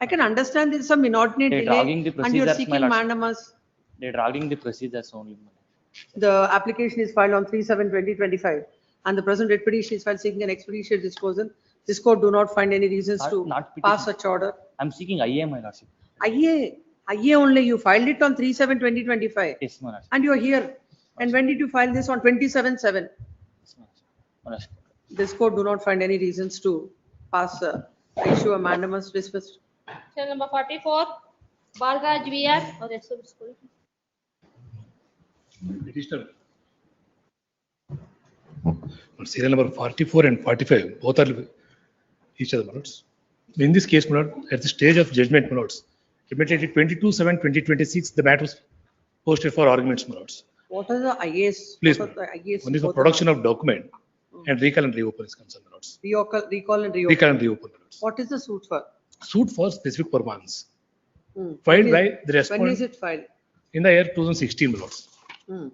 I can understand there is some inordinate They're delay dragging the and you are procedures, my seeking lordship. mandamus. They're dragging the procedures only, my lordship. The application is filed on 3/7/2025 and the present writ petition is filed seeking an expeditious disposal. This court do not find any reasons to Not pass petition. such order. I'm seeking IA, my lordship. IA only, you filed it on 3/7/2025 Yes, my lordship. and you are here. And when did you file this? On 27/7? My lordship. This court do not find any reasons to pass, issue a mandamus dismissed. Cell number 44, Balraj VR. Oh, that's so school. Petitioner. Serial number 44 and 45, both are each other, my lords. In this case, my lord, at the stage of judgment, my lords, immediately 22/7/2026, the matter was posted for arguments, my lords. What are the IAs? Please, What are the IAs? one is for Both are production of document and recall and reopen is concerned, my lords. Recall and reopen. Recall and reopen, my lords. What is the suit for? Suit for specific purpose. Hmm. Filed When by is- the When respondent is it filed? in the year 2016, my lords. Hmm.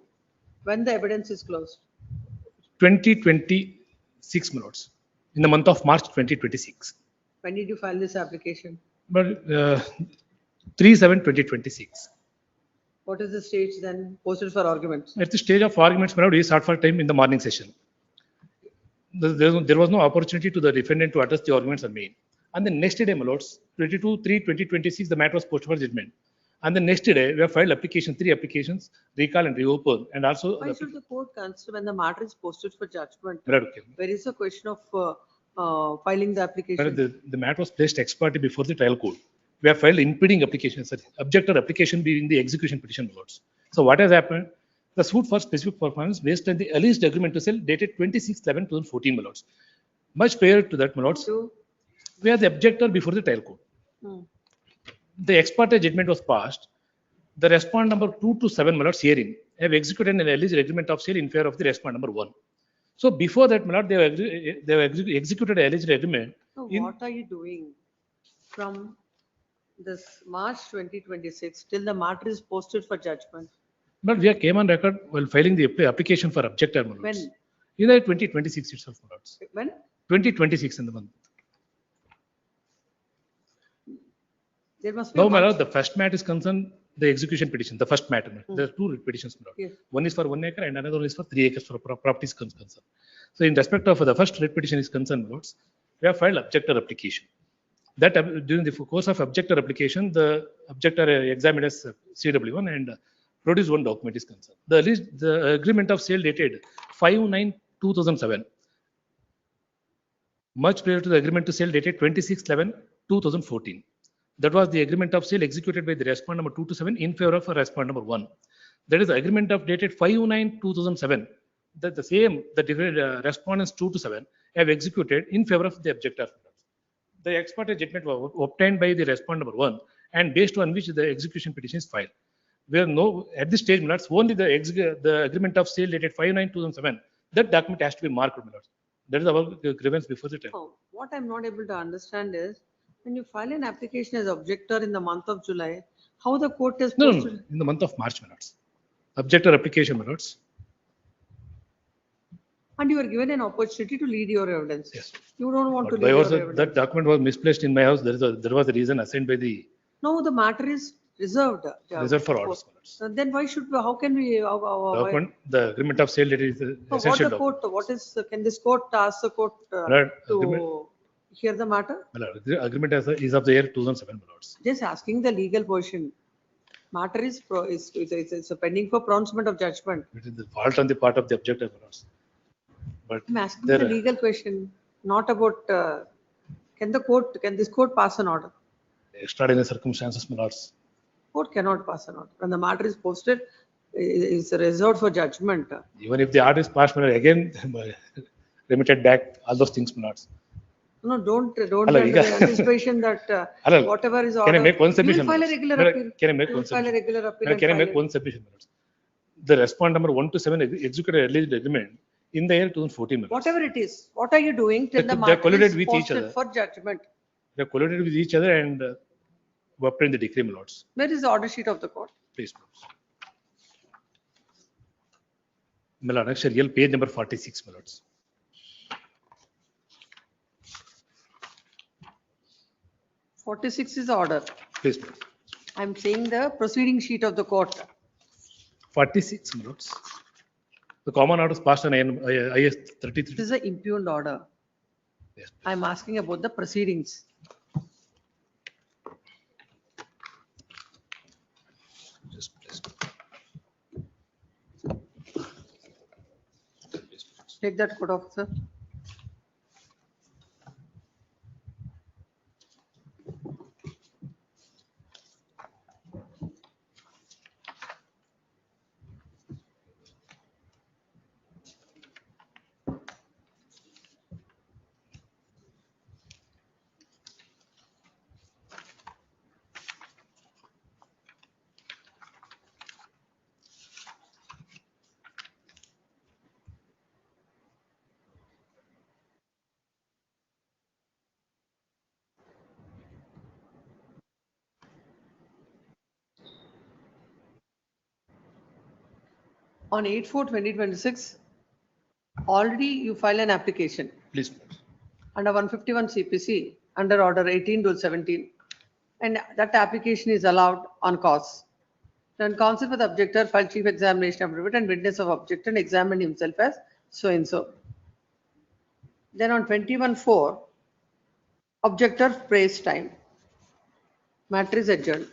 When the evidence is closed? 2026, my lords, in the month of March 2026. When did you file this application? But 3/7/2026. What is the stage then posted for arguments? At the stage of arguments, my lord, we start for time in the morning session. There was no opportunity to the defendant to address the arguments are made. And the next day, my lords, 22/3/2026, the matter was posted for judgment. And the next day, we have filed three applications, recall and reopen, and also. Why should the court consider when the matter is posted for judgment? My lord, okay. Where is the question of filing the My application? lord, the matter was placed ex parte before the trial court. We have filed impeding application, sorry, objector application being the execution petition, my lords. So what has happened? The suit for specific performance based on the alleged agreement to sell dated 26/11/2014, my lords. Much prior to that, my lords, we are the objector before the trial court. Hmm. The ex parte judgment was passed. The respondent number 2 to 7, my lords, hearing have executed an alleged agreement of sale in favor of the respondent number 1. So before that, my lord, they have executed an alleged agreement. So in- what are you doing from this March 2026 till the matter is posted for judgment? But we came on record while filing the application for objector, my lords. When? In the 2026 itself, my lords. When? 2026 in the month. There must be. Now, a my month. lord, the first matter is concerned the execution petition, the first matter. There are two petitions, my lord. Yes. One is for 1 acre and another one is for 3 acres for properties concerned. So in respect of the first writ petition is concerned, my lords, we have filed objector application. That during the course of objector application, the objector examined as CW1 and produced one document is concerned. The agreement of sale dated 5/9/2007. Much prior to the agreement to sale dated 26/11/2014. That was the agreement of sale executed by the respondent number 2 to 7 in favor of respondent number 1. That is the agreement of dated 5/9/2007. That the same, the different respondents 2 to 7 have executed in favor of the objector. The ex parte judgment was obtained by the respondent number 1 and based on which the execution petition is filed. Where no, at this stage, minutes, only the agreement of sale dated 5/9/2007, that document has to be marked, minutes. That is our grievance before the time. Oh, what I'm not able to understand is when you file an application as objector in the month of July, how the court has No, posted. in the month of March, minutes. Objector application, minutes. And you are given an opportunity to lead your evidence. Yes. You don't want to But lead why your was evidence. that document was misplaced in my house? There was a reason assigned by the No, the matter is reserved. reserved for orders. Then why should we, how can we? Why- Document, the agreement of sale dated is So what essential the document. court, what is, can this court ask the court Right, agreement. to hear the matter? The agreement is of the year 2007, minutes. Just asking the legal portion. Matter is, it's a pending for pronouncement of judgment. It is the fault on the part of the objector, minutes. But I'm asking there the legal question, not about, can this court pass an order? extraordinary circumstances, minutes. court cannot pass an order. When the matter is posted, it's reserved for judgment. Even if the order is passed, my lord, again remitted back, all those things, my lords. No, don't Hello, under Iga. the anticipation that Hello. whatever is Can order. I make one You will submission? file a my lords? regular My lord, appeal. Can I make You one will file a submission? regular appeal My lord, and Can I file make it. one submission? My lords? The respond number 1 to 7 executed alleged agreement in the year 2014. my lords. Whatever it is, what are you doing till the They're matter colluded is with each posted other. for judgment? They're colluded with each other and obtained the decree, my lords. Where is the order sheet of the court? Please, my lords. My lord, actually, real page number 46, my lords. Forty-six is the order. Please, my lords. I'm saying the proceeding sheet of the court. 46, my lords. The common orders passed on IS 33. This is an impugned order. Yes, I'm asking about the proceedings. Just please. Take that court officer. On 8/4/2026, already you file an application Please. under 151 CPC under order 18/17, and that application is allowed on cause. Then counsel for the objector filed chief examination affidavit and witness of objector and examined himself as so and so. Then on 21/4, objector praise time. Matter is adjourned.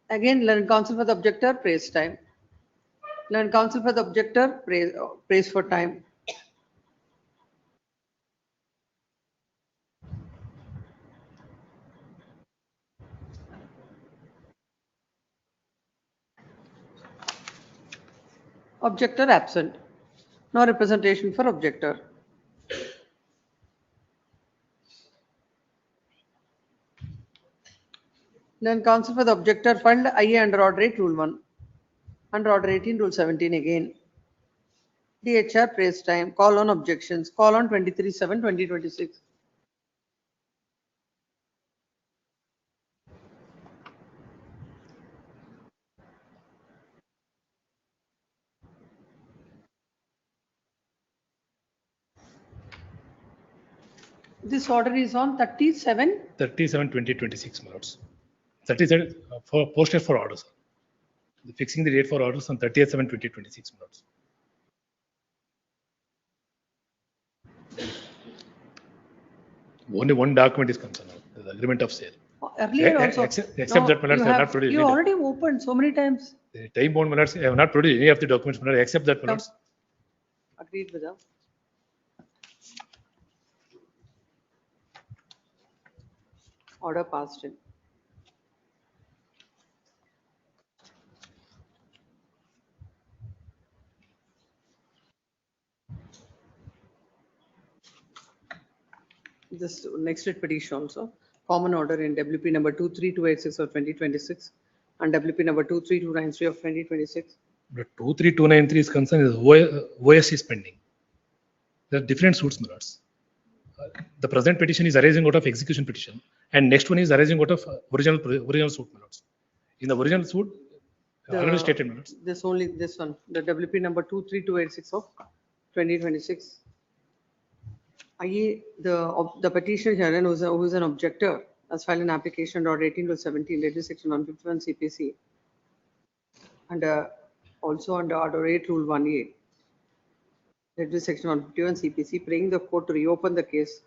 Again, learned counsel for the objector praise time. Learned counsel for the objector praise for time. Objector absent. No representation for objector. Then counsel for the objector filed IA under order 8 rule 1. Under order 18 rule 17 again. DHR praise time. Call on objections. Call on 23/7/2026. This order is on 37. 37/2026, my lords. 37 for posted for orders. Fixing the date for orders on 30/7/2026, my lords. Only one document is concerned, the agreement of sale. Earlier also. Except No, that, my lords, you I have have- not produced You any already opened so many times. time bound, my lords. I have not produced any of the documents, my lords, except that, my lords. Agreed with them. Order passed in. This next writ petition also, common order in WP number 23286 of 2026 and WP number 23293 of 2026. The 23293 is concerned is OS is pending. There are different suits, my lords. The present petition is arising out of execution petition, and next one is arising out of original suit, my lords. In the original suit, already stated, my lords. This only this one, the WP number 23286 of 2026. The petitioner herein who is an objector has filed an application order 18/17, that is section 151 CPC, and also under order 8 rule 1A, that is section 151 CPC, praying the court to reopen the case,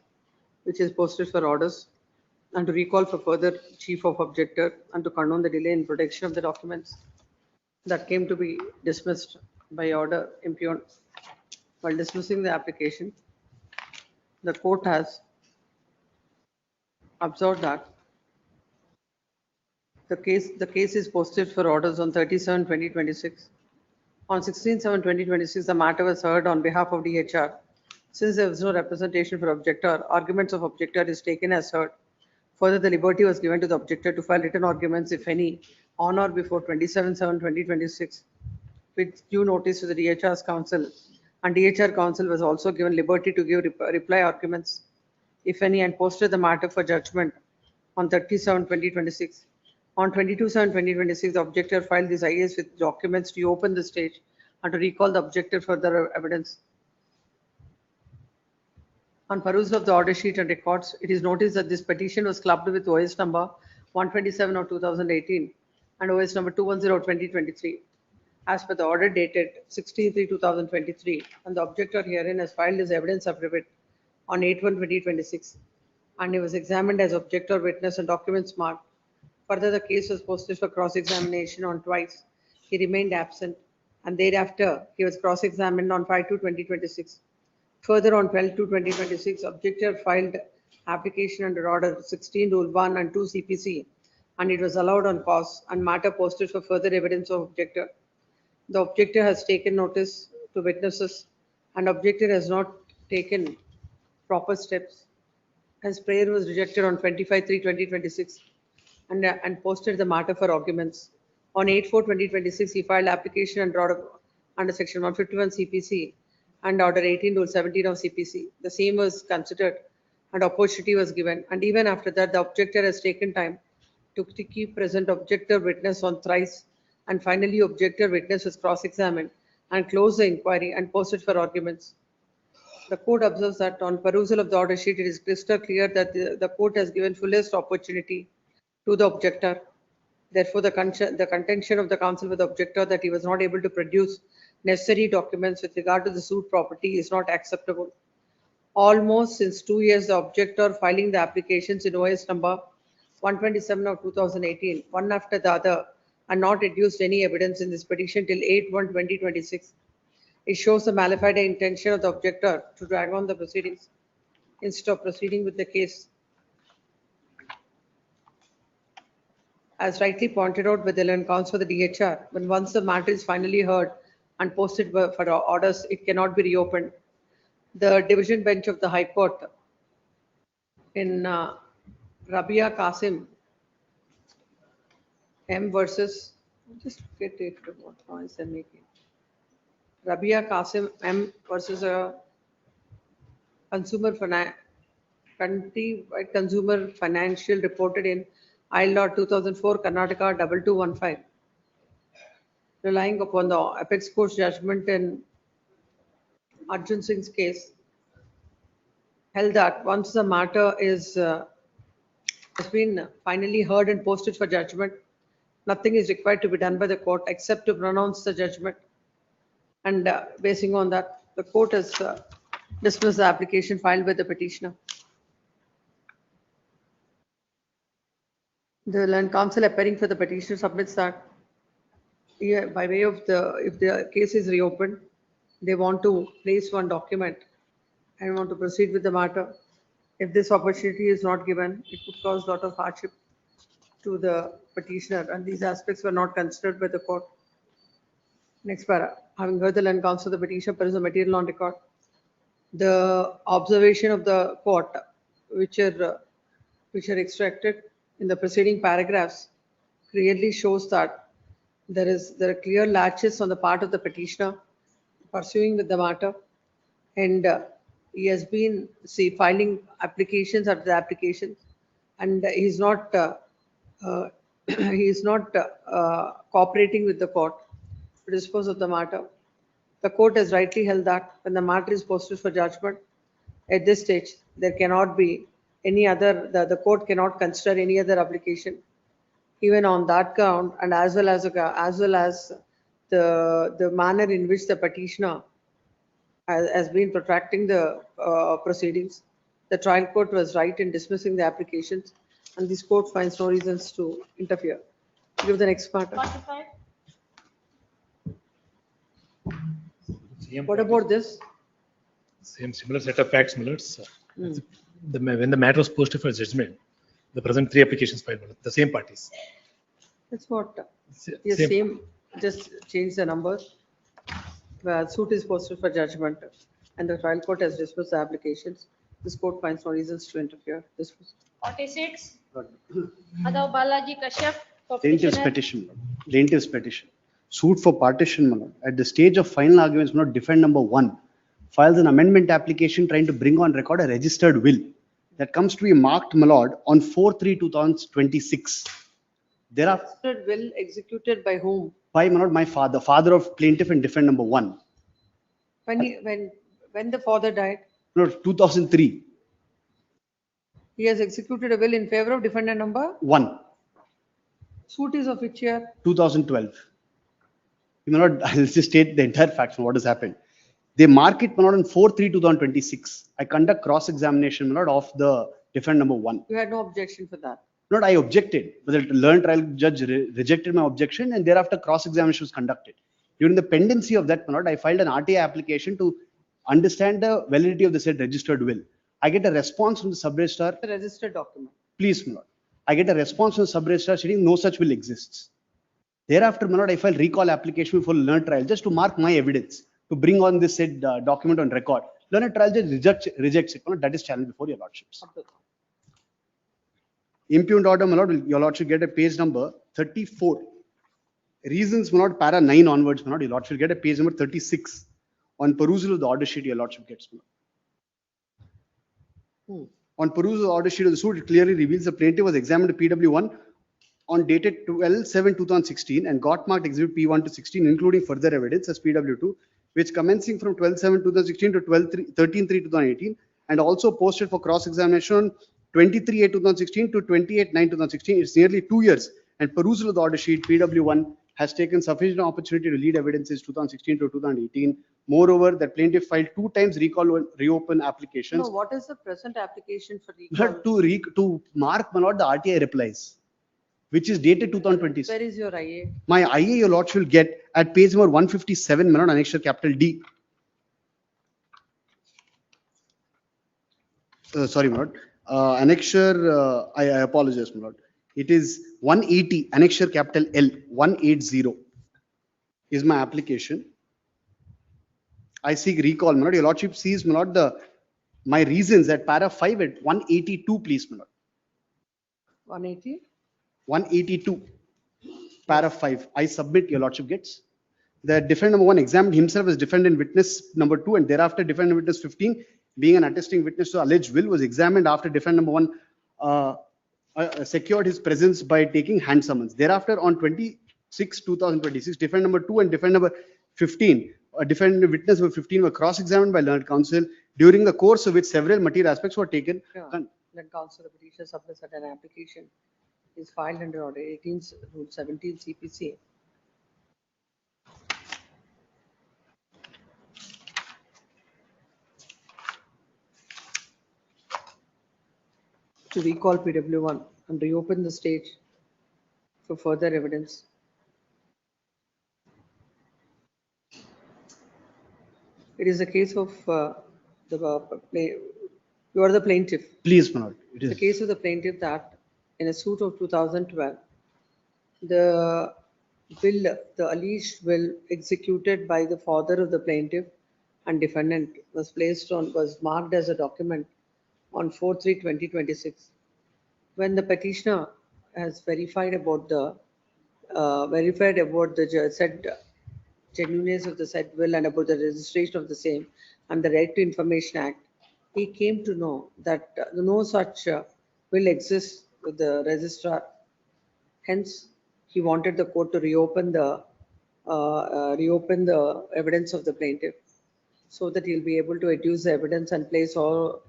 which is posted for orders, and to recall for further chief of objector, and to condone the delay in protection of the documents that came to be dismissed by order impugned. While dismissing the application, the court has observed that The case is posted for orders on 30/7/2026. On 16/7/2026, the matter was heard on behalf of DHR. Since there was no representation for objector, arguments of objector is taken as heard. Further, the liberty was given to the objector to file written arguments, if any, on or before 27/7/2026, with due notice to the DHR's counsel. And DHR counsel was also given liberty to give reply arguments, if any, and posted the matter for judgment on 30/7/2026. On 22/7/2026, the objector filed this IAS with documents to open the stage and to recall the objector for further evidence. On perusal of the order sheet and records, it is noticed that this petition was clubbed with OS number 127 of 2018 and OS number 210 of 2023. As per the order dated 16/3/2023, and the objector herein has filed his evidence affidavit on 8/1/2026, and he was examined as objector, witness, and documents marked. Further, the case was posted for cross-examination on twice. He remained absent, and thereafter he was cross-examined on 5/2/2026. Further, on 12/2/2026, objector filed application under order 16 Rule 1 and 2 CPC, and it was allowed on cause and matter posted for further evidence of objector. The objector has taken notice to witnesses, and objector has not taken proper steps. His prayer was rejected on 25/3/2026 and posted the matter for arguments. On 8/4/2026, he filed application under order under section 151 CPC and order 18 Rule 17 of CPC. The same was considered and opportunity was given. And even after that, the objector has taken time to keep present objector witness on thrice. And finally, objector witness was cross-examined and closed the inquiry and posted for arguments. The court observes that on perusal of the order sheet, it is crystal clear that the court has given fullest opportunity to the objector. Therefore, the contention of the counsel with the objector that he was not able to produce necessary documents with regard to the suit property is not acceptable. Almost since 2 years, the objector filing the applications in OS number 127 of 2018, one after the other, and not reduced any evidence in this petition till 8/1/2026. It shows the malafide intention of the objector to drag on the proceedings instead of proceeding with the case. As rightly pointed out by the learned counsel for the DHR, when once the matter is finally heard and posted for orders, it cannot be reopened. The division bench of the High Court in Rabia Qasim M versus, just get it, what noise I'm making. Rabia Qasim M versus a countrywide consumer financial reported in I Law 2004 Karnataka 2215. Relying upon the apex court's judgment in Arjun Singh's case, held that once the matter has been finally heard and posted for judgment, nothing is required to be done by the court except to pronounce the judgment. And basing on that, the court has dismissed the application filed by the petitioner. The learned counsel appearing for the petitioner submits that by way of if the case is reopened, they want to place one document and want to proceed with the matter. If this opportunity is not given, it could cause a lot of hardship to the petitioner, and these aspects were not considered by the court. Next para. Having heard the learned counsel, the petitioner perused the material on record. The observation of the court, which are extracted in the preceding paragraphs, clearly shows that there are clear latches on the part of the petitioner pursuing with the matter, and he has been filing applications after the applications, and he is not cooperating with the court to dispose of the matter. The court has rightly held that when the matter is posted for judgment, at this stage there cannot be any other. The court cannot consider any other application, even on that ground, and as well as the manner in which the petitioner has been protracting the proceedings. The trial court was right in dismissing the applications, and this court finds no reasons to interfere. Give the next part. What about this? Same similar set of facts, Millets. When the matter was posted for judgment, the present 3 applications filed by the same parties. That's what, Sa- yes, same. same, just change the numbers. Suit is posted for judgment and the trial court has dismissed the applications. This court finds no reasons to interfere. Dismiss. 46. Adav Balaji Kashyap for Plaintiff's petitioner. petition, my lord. Plaintiff's petition. Suit for partition, my lord. At the stage of final arguments, my lord, defendant number 1 files an amendment application trying to bring on record a registered will that comes to be marked, my lord, on 4/3/2026. Thereafter, Registered will executed by whom? by, my lord, my father of plaintiff and defendant number 1, When the father died, my lord, 2003, he has executed a will in favor of defendant number. 1, Suit is of which year? 2012. You may not, I'll just state the entire facts of what has happened. They mark it, my lord, on 4/3/2026. I conduct cross-examination, my lord, of the defendant number 1. You had no objection for that. Not I objected, but the learned trial judge rejected my objection and thereafter cross-examination was conducted. During the pendency of that, my lord, I filed an RTA application to understand the validity of the said registered will. I get a response from the sub-registrar, The registered document. please, my lord. I get a response from the sub-registrar stating no such will exists. Thereafter, my lord, I filed recall application for learned trial just to mark my evidence to bring on this said document on record. Learned trial judge rejects it. My lord, that is challenged before your lordships. Impugned order, my lord, your lordship get a page number 34. Reasons, my lord, para 9 onwards, my lord, your lordship get a page number 36. On perusal of the order sheet, your lordship gets, my lord. On perusal of the order sheet of the suit, it clearly reveals the plaintiff was examined at PW1 on dated 12/7/2016 and got marked exhibit P1 to 16, including further evidence as PW2, which commencing from 12/7/2016 to 13/3/2018, and also posted for cross-examination on 23/8/2016 to 28/9/2016. It's nearly 2 years, and perusal of the order sheet PW1 has taken sufficient opportunity to lead evidences 2016 to 2018. Moreover, the plaintiff filed 2 times recall and reopen applications. No, what is the present application for recall? To mark, my lord, the RTI replies, which is dated 2020. Where is your IA? My IA, your lordship will get at page number 157, my lord, annexure capital D. Sorry, my lord. Annexure, I apologize, my lord. It is 180, annexure capital L, 180 is my application. I seek recall, my lord. Your lordship sees, my lord, my reasons at para 5 at 182, please, my lord. 180? 182, para 5. I submit, your lordship gets. The defendant number 1 examined himself as defendant witness number 2, and thereafter defendant witness 15, being an attesting witness to alleged will, was examined after defendant number 1 secured his presence by taking hand summons. Thereafter, on 26/2026, defendant number 2 and defendant number 15, defendant witness number 15 were cross-examined by learned counsel, during the course of which several material aspects were taken. Let counsel the petitioner submits an application is filed under order 18 rule 17 CPC. To recall PW1 and reopen the stage for further evidence. It is a case of you are the plaintiff. Please, my lord. It The is. case of the plaintiff that in a suit of 2012, the will, the alleged will executed by the father of the plaintiff and defendant was marked as a document on 4/3/2026. When the petitioner has verified about the said genuineness of the said will and about the registration of the same and the Right to Information Act, he came to know that no such will exist with the registrar. Hence, he wanted the court to reopen the evidence of the plaintiff so that he'll be able to adduce the evidence and place all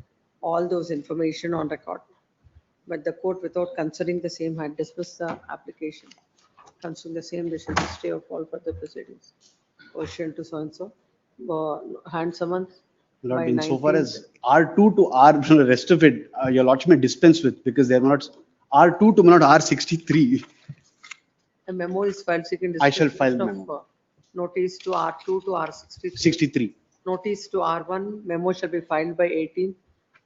those information on record. But the court, without considering the same, had dismissed the application. Considering the same, they should stay of all further proceedings. Pursuant to so and so, hand summons. Lord, by insofar 19th. as R2 to R, the rest of it, your lordship may dispense with, because they are not R2 to not R63. A memo is filed seeking I shall distribution file of, memo. notice to R2 to R63. 63. Notice to R1, memo shall be filed by 18th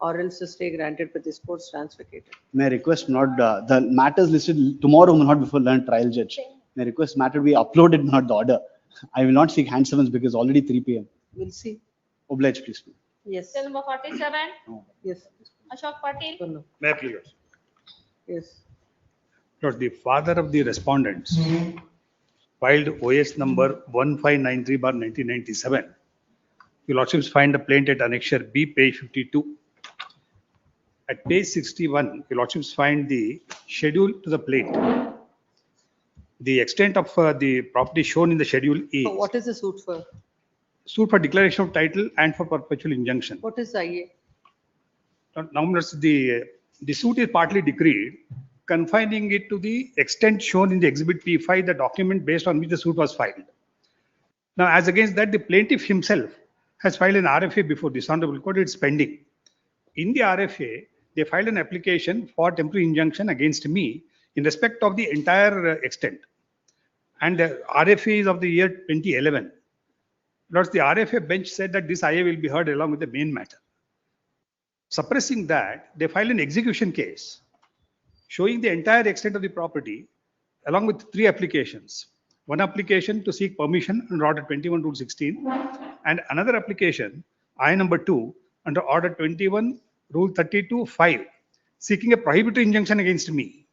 or else the stay granted by this court stands vacated. May I request not, the matters listed tomorrow will not before learned trial judge. May I request matter be uploaded, not the order. I will not seek hand summons because already 3 p.m. We'll see. Oblige, please. Yes. Cell number 47, Yes. Ashok Patil. May I please? Yes. Lord, the father of the respondents filed OS number 1593/1997. Your Lordships find the plaintiff at Annexure B, page 52. At page 61, your Lordships find the schedule to the plaintiff. The extent of the property shown in the schedule is So what is the suit for? suit for declaration of title and for perpetual injunction. What is IA? Now, the suit is partly decreed, confining it to the extent shown in the Exhibit P5, the document based on which the suit was filed. Now, as against that, the plaintiff himself has filed an RFA before this Honorable Court. It's pending. In the RFA, they filed an application for temporary injunction against me in respect of the entire extent. And the RFA is of the year 2011. Lords, the RFA bench said that this IA will be heard along with the main matter. Suppressing that, they filed an execution case showing the entire extent of the property along with 3 applications. One application to seek permission under Order 21 Rule 16 and another application, I number 2, under Order 21 Rule 32(5), seeking a prohibitory injunction against me.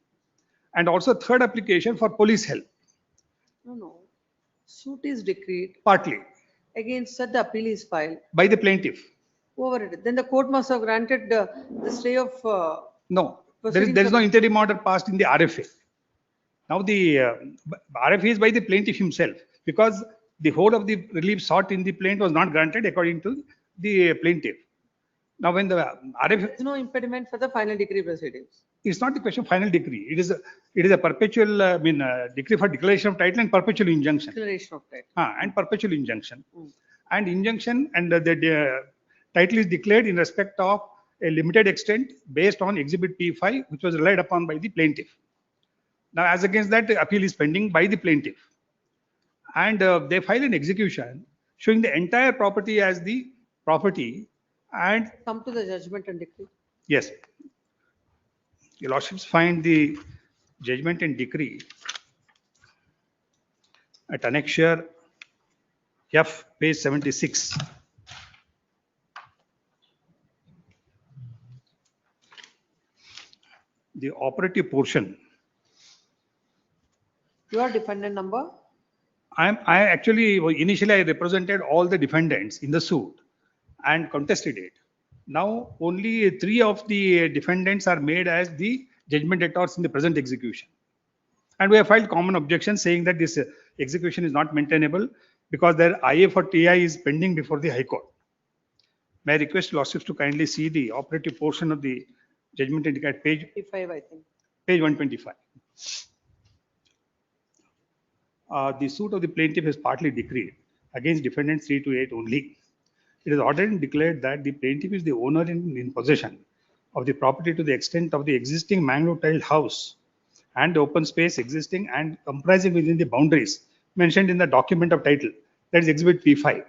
And also third application for police help. No. Suit is decreed. Partly. Against that, the appeal is filed. By the plaintiff. Over it. Then the court must have granted the stay of. No, there is no interim order passed in the RFA. Now the RFA is by the plaintiff himself because the whole of the relief sought in the plaint was not granted according to the plaintiff. Now when the RFA. There is no impediment for the final decree proceedings. It's not the question of final decree. It is a perpetual, decree for declaration of title and perpetual injunction. Declaration of title. And perpetual injunction. And injunction and the title is declared in respect of a limited extent based on Exhibit P5, which was relied upon by the plaintiff. Now, as against that, the appeal is pending by the plaintiff. And they file an execution showing the entire property as the property and. Come to the judgment and decree. Yes. Your Lordships find the judgment and decree at Annexure F, page 76. The operative portion. Your defendant number? I actually, initially I represented all the defendants in the suit and contested it. Now only 3 of the defendants are made as the judgment debtors in the present execution. And we have filed common objections saying that this execution is not maintainable because their IA for TI is pending before the High Court. May I request Lordships to kindly see the operative portion of the judgment and decree at page 55, I think. Page 125. The suit of the plaintiff is partly decreed against defendants 3 to 8 only. It is ordered and declared that the plaintiff is the owner in possession of the property to the extent of the existing mangrove tiled house and the open space existing and comprising within the boundaries mentioned in the document of title, that is Exhibit P5.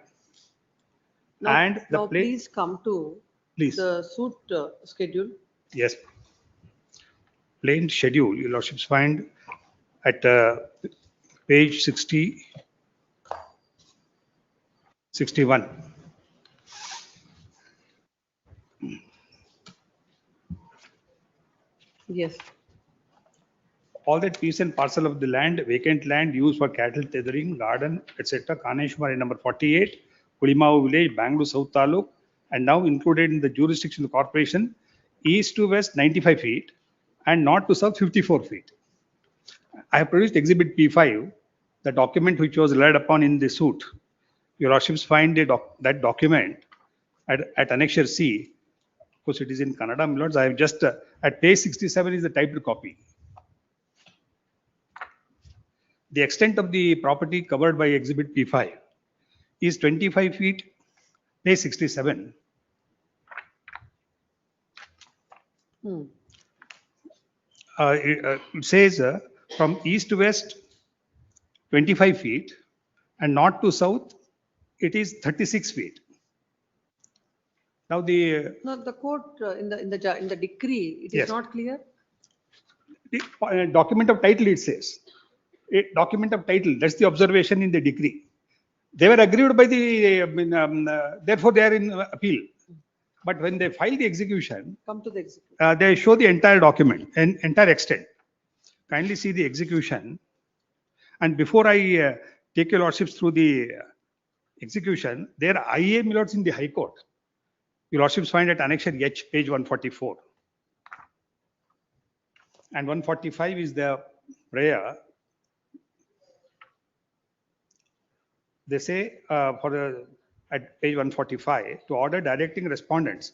Now, And the now please come to the suit schedule. Yes. Plain schedule, your Lordships find at page 60, 61. Yes. All that piece and parcel of the land, vacant land used for cattle tethering, garden, etc. Kaneshwar number 48, Kulimau village, Bangalore South Taluk, and now included in the jurisdiction of the corporation, east to west 95 feet and north to south 54 feet. I have produced Exhibit P5, the document which was relied upon in the suit. Your Lordships find that document at Annexure C. Of course, it is in Kannada, my lords. I have just, at page 67 is the typed copy. The extent of the property covered by Exhibit P5 is 25 feet, page 67. It says from east to west 25 feet and north to south it is 36 feet. Now the No, the court in the decree, it is Yes. not clear. Document of title, it says. A document of title, that's the observation in the decree. They were aggrieved by therefore they are in appeal. But when they file the execution, Come to the execution. they show the entire document and entire extent. Kindly see the execution. And before I take your lordships through the execution, there are IA milords in the High Court. Your lordships find at Annexure H, page 144. And 145 is the prayer. They say at page 145 to order directing respondents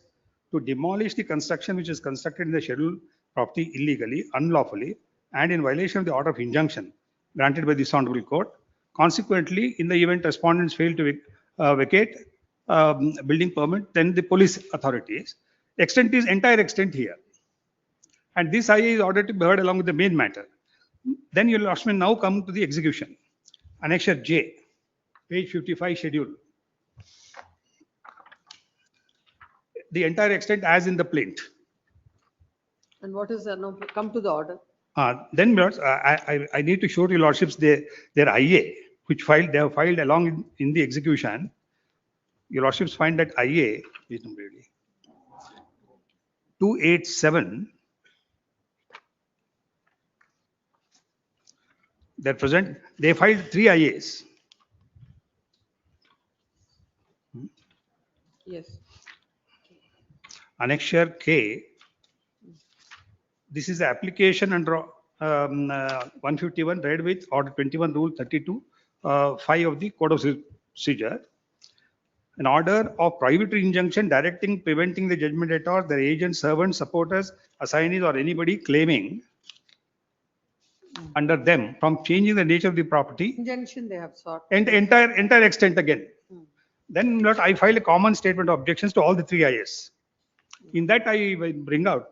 to demolish the construction which is constructed in the scheduled property illegally, unlawfully, and in violation of the order of injunction granted by this honorable court. Consequently, in the event respondents fail to vacate building permit, then the police authorities. Extent is entire extent here. And this IA is ordered to be heard along with the main matter. Then your lordship now come to the execution. Annexure J, page 55 schedule. The entire extent as in the plaint. And what is now come to the order? Then I need to show to your lordships their IA, which they have filed along in the execution. Your lordships find that IA, 287, they filed 3 IAs. Yes. Annexure K, this is the application under 151 read with order 21 rule 32 5 of the code of procedure. An order of prohibitory injunction directing, preventing the judgment debtor, their agents, servants, supporters, assignees, or anybody claiming under them from changing the nature of the property Injunction they have sought. and entire extent again. Then I file a common statement of objections to all the 3 IAs. In that I bring out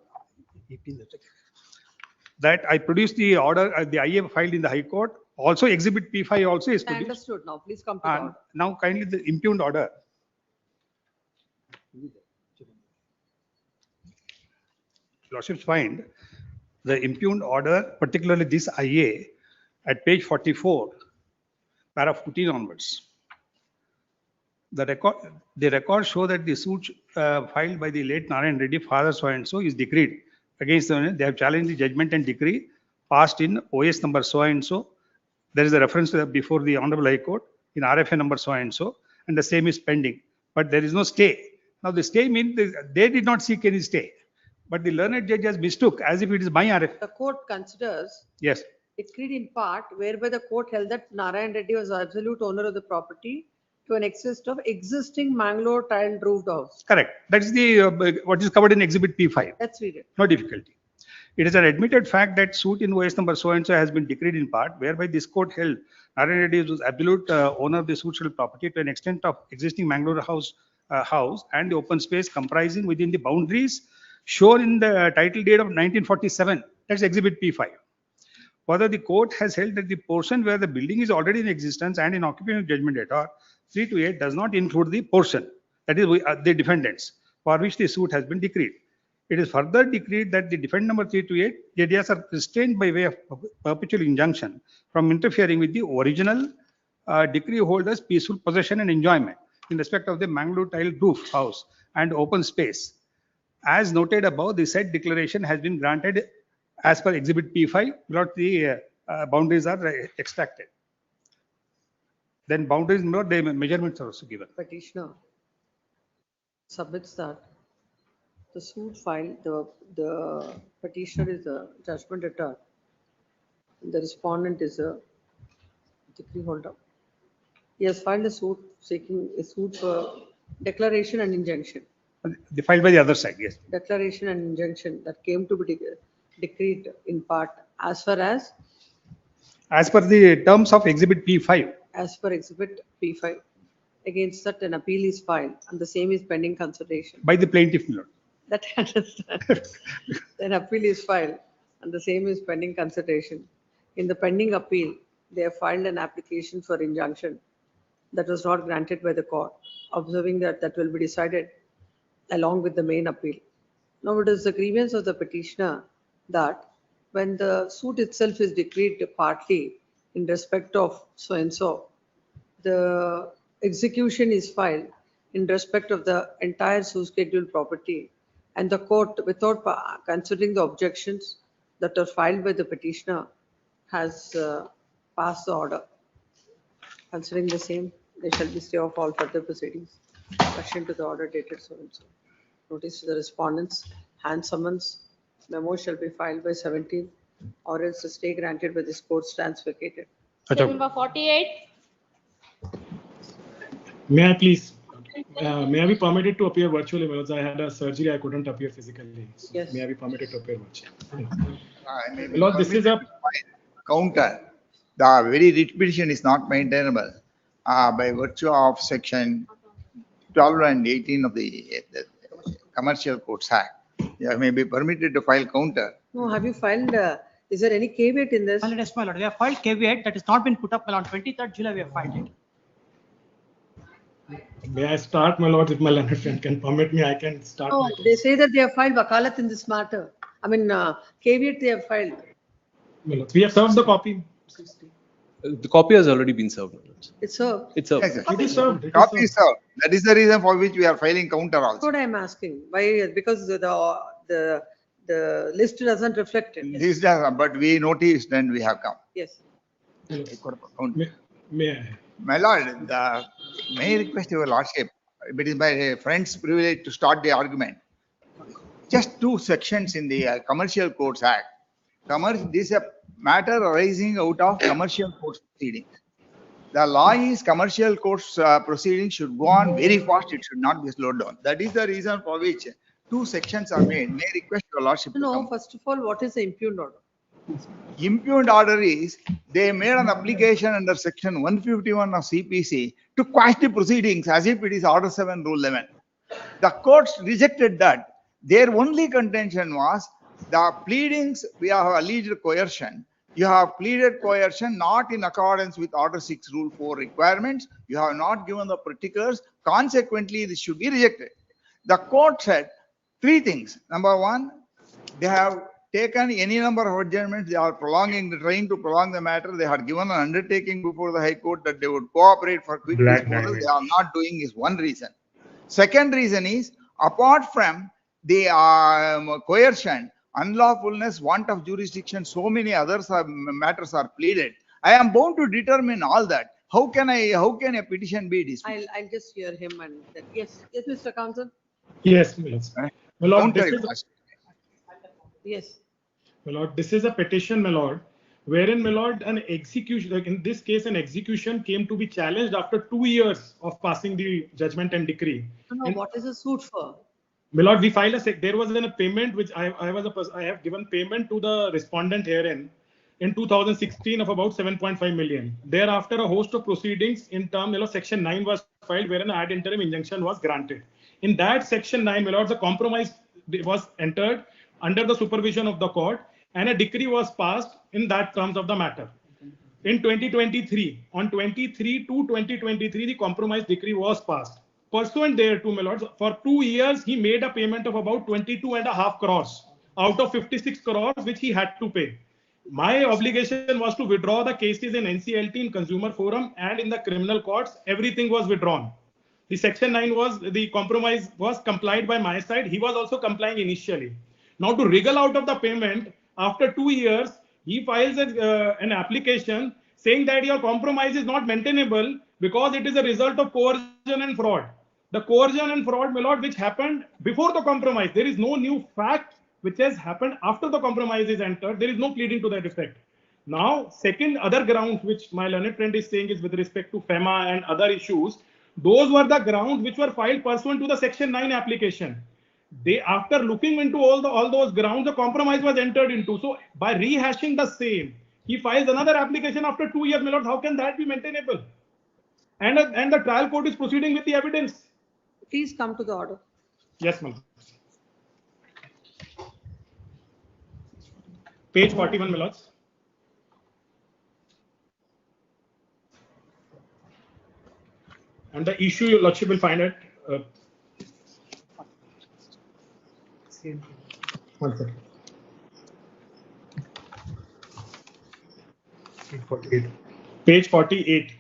that I produce the order, the IA filed in the High Court. Also Exhibit P5 also is I produced. understood now. Please come to the order. Now kindly the impugned order. Lordships find the impugned order, particularly this IA, at page 44, paragraph 14 onwards. The records show that the suit filed by the late Narayan Reddy, father so and so, is decreed against them. They have challenged the judgment and decree passed in OS number so and so. There is a reference to that before the Honorable High Court in RFA number so and so, and the same is pending. But there is no stay. Now the stay means they did not seek any stay, but the learned judge has mistook as if it is my RFA. The court considers Yes. decreed in part whereby the court held that Narayan Reddy was absolute owner of the property to an extent of existing Mangalore tiled roofed house. Correct. That is the what is covered in Exhibit P5. Let's read it. No difficulty. It is an admitted fact that suit in OS number so and so has been decreed in part, whereby this court held Narayan Reddy was absolute owner of the suitable property to an extent of existing Mangalore house and the open space comprising within the boundaries shown in the title date of 1947. That's Exhibit P5. Further, the court has held that the portion where the building is already in existence and in occupation of judgment debtor 3 to 8 does not include the portion, that is the defendants, for which the suit has been decreed. It is further decreed that the defendant number 3 to 8, the areas are restrained by way of perpetual injunction from interfering with the original decree holder's peaceful possession and enjoyment in respect of the Mangalore tiled roof house and open space. As noted above, the said declaration has been granted as per Exhibit P5, not the boundaries are extracted. Then boundaries, not the measurements are also given. Petitioner submits that the suit filed, the petitioner is a judgment debtor. The respondent is a decree holder. He has filed a suit seeking a suit for declaration and injunction. They filed by the other side, yes. Declaration and injunction that came to be decreed in part as far as per the terms of Exhibit P5. As per Exhibit P5. Against that, an appeal is filed and the same is pending consideration. By the plaintiff, Lord. That I understand. An appeal is filed and the same is pending consideration. In the pending appeal, they have filed an application for injunction that was not granted by the court, observing that that will be decided along with the main appeal. Now, it is the grievance of the petitioner that when the suit itself is decreed partly in respect of so and so, the execution is filed in respect of the entire suit scheduled property, and the court, without considering the objections that are filed by the petitioner, has passed the order. Considering the same, there shall be stay of all further proceedings pursuant to the order dated so and so. Notice to the respondents, hand summons, memo shall be filed by 17th, or else the stay granted by this court stands vacated. Number 48. May I please, may I be permitted to appear virtually? Because I had a surgery, I couldn't appear physically. So Yes. May I be permitted to appear virtually? I may be Lord, this is a counter. The very writ petition is not maintainable by virtue of section 12 and 18 of the Commercial Codes Act. You may be permitted to file counter. No, have you filed, is there any caveat in this? Yes, my lord. We have filed caveat that has not been put up on 23rd July. We have filed it. May I start, my lord, if my learned friend can permit me, I can start. No, my they say that they have filed wakalat in this matter. I mean, caveat they have filed. My lord, we have served the copy. The copy has already been served. my lords. It's served. It's served. Yes, sir. It is served. It is Copy served. is served. That is the reason for which we are filing counter That's also. what I am asking. Why? Because the list doesn't reflect it. This does, but we noticed and we have come. Yes. May I? My lord, may I request your lordship, it is my friend's privilege to start the argument. Just two sections in the Commercial Codes Act. This is a matter arising out of commercial court proceedings. The law is commercial courts proceedings should go on very fast. It should not be slowed down. That is the reason for which two sections are made. May I request your lordship to No, come. first of all, what is the impugned order? Impugned order is they made an application under section 151 of CPC to quash the proceedings as if it is order 7 rule 11. The courts rejected that. Their only contention was the pleadings we have alleged coercion. You have pleaded coercion not in accordance with order 6 rule 4 requirements. You have not given the particulars. Consequently, this should be rejected. The court said three things. Number one, they have taken any number of adjournments. They are trying to prolong the matter. They had given an undertaking before the High Court that they would cooperate for quick disposal. They are not doing is one reason. Second reason is, apart from the coercion, unlawfulness, want of jurisdiction, so many others matters are pleaded. I am bound to determine all that. How can a petition be dismissed? I'll just hear him and then, yes, Mr. Counsel. Yes, my lord. My lord, Counter this it is, Yes. my lord, this is a petition, my lord, wherein, my lord, an execution, like in this case, an execution came to be challenged after 2 years of passing the judgment and decree. No, what is the suit for? My lord, we filed there was a payment which I have given payment to the respondent herein in 2016 of about 7.5 million. Thereafter, a host of proceedings in term, section 9 was filed wherein ad interim injunction was granted. In that section 9, my lord, the compromise was entered under the supervision of the court and a decree was passed in that terms of the matter. In 2023, on 23 to 2023, the compromise decree was passed. Pursuant thereto, my lords, for 2 years, he made a payment of about 22.5 crores out of 56 crores, which he had to pay. My obligation was to withdraw the cases in NCLT, in Consumer Forum, and in the criminal courts. Everything was withdrawn. The section 9 was, the compromise was complied by my side. He was also complying initially. Now, to wriggle out of the payment, after 2 years, he files an application saying that your compromise is not maintainable because it is a result of coercion and fraud. The coercion and fraud, my lord, which happened before the compromise. There is no new fact which has happened after the compromise is entered. There is no pleading to that effect. Now, second other grounds which my learned friend is saying is with respect to FEMA and other issues. Those were the grounds which were filed pursuant to the section 9 application. They, after looking into all those grounds, the compromise was entered into. So by rehashing the same, he files another application after 2 years, my lord. How can that be maintainable? And the trial court is proceeding with the evidence. Please come to the order. Yes, my lord. Page 41, my lords. And the issue your lordship will find it. One second. 48. Page 48.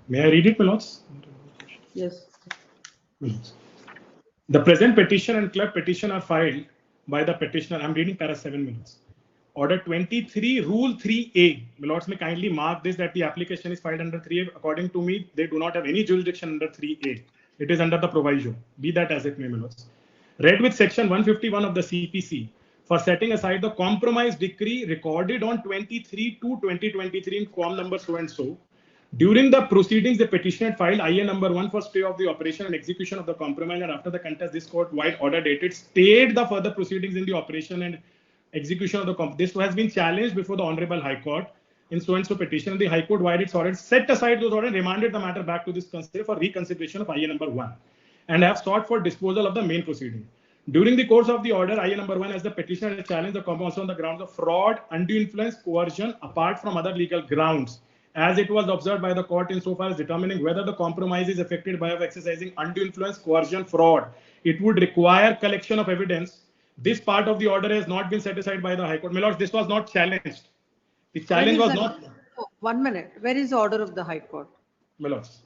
May I read it, my lords? Yes. The present petition and club petition are filed by the petitioner. I'm reading para 7 minutes. Order 23, Rule 3A. My lords may kindly mark this that the application is filed under 3A. According to me, they do not have any jurisdiction under 3A. It is under the proviso. Be that as it may, my lords. Read with section 151 of the CPC for setting aside the compromise decree recorded on 23/2/2023 in form number so and so. During the proceedings, the petitioner filed IA number 1 for stay of the operation and execution of the compromise, and after the contest, this court-wide order dated stayed the further proceedings in the operation and execution of the this has been challenged before the Honorable High Court in so and so petition. The High Court, wide its order, set aside those orders and remanded the matter back to this consider for reconsideration of IA number 1 and have sought for disposal of the main proceeding. During the course of the order, IA number 1, as the petitioner has challenged the compromise on the grounds of fraud, undue influence, coercion, apart from other legal grounds, as it was observed by the court insofar as determining whether the compromise is effected by exercising undue influence, coercion, fraud. It would require collection of evidence. This part of the order has not been set aside by the High Court. My lords, this was not challenged. The challenge was not. Oh, 1 minute. Where is the order of the High Court? My lords.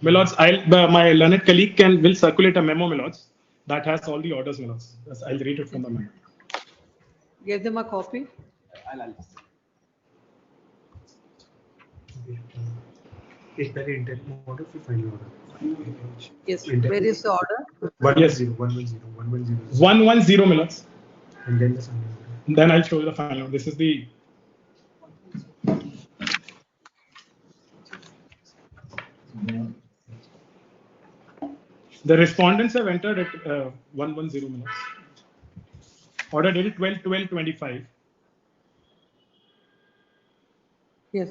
My lords, my learned colleague will circulate a memo, my lords, that has all the orders, my lords. I'll read it from the memo. Give them a copy. It's very interim order for final order. Yes. Where is the order? 110, 110, 110. 110, my lords. And then the final order. Then I'll show you the final. This is the. The respondents have entered at 110 minutes. Order dated 12/12/25. Yes.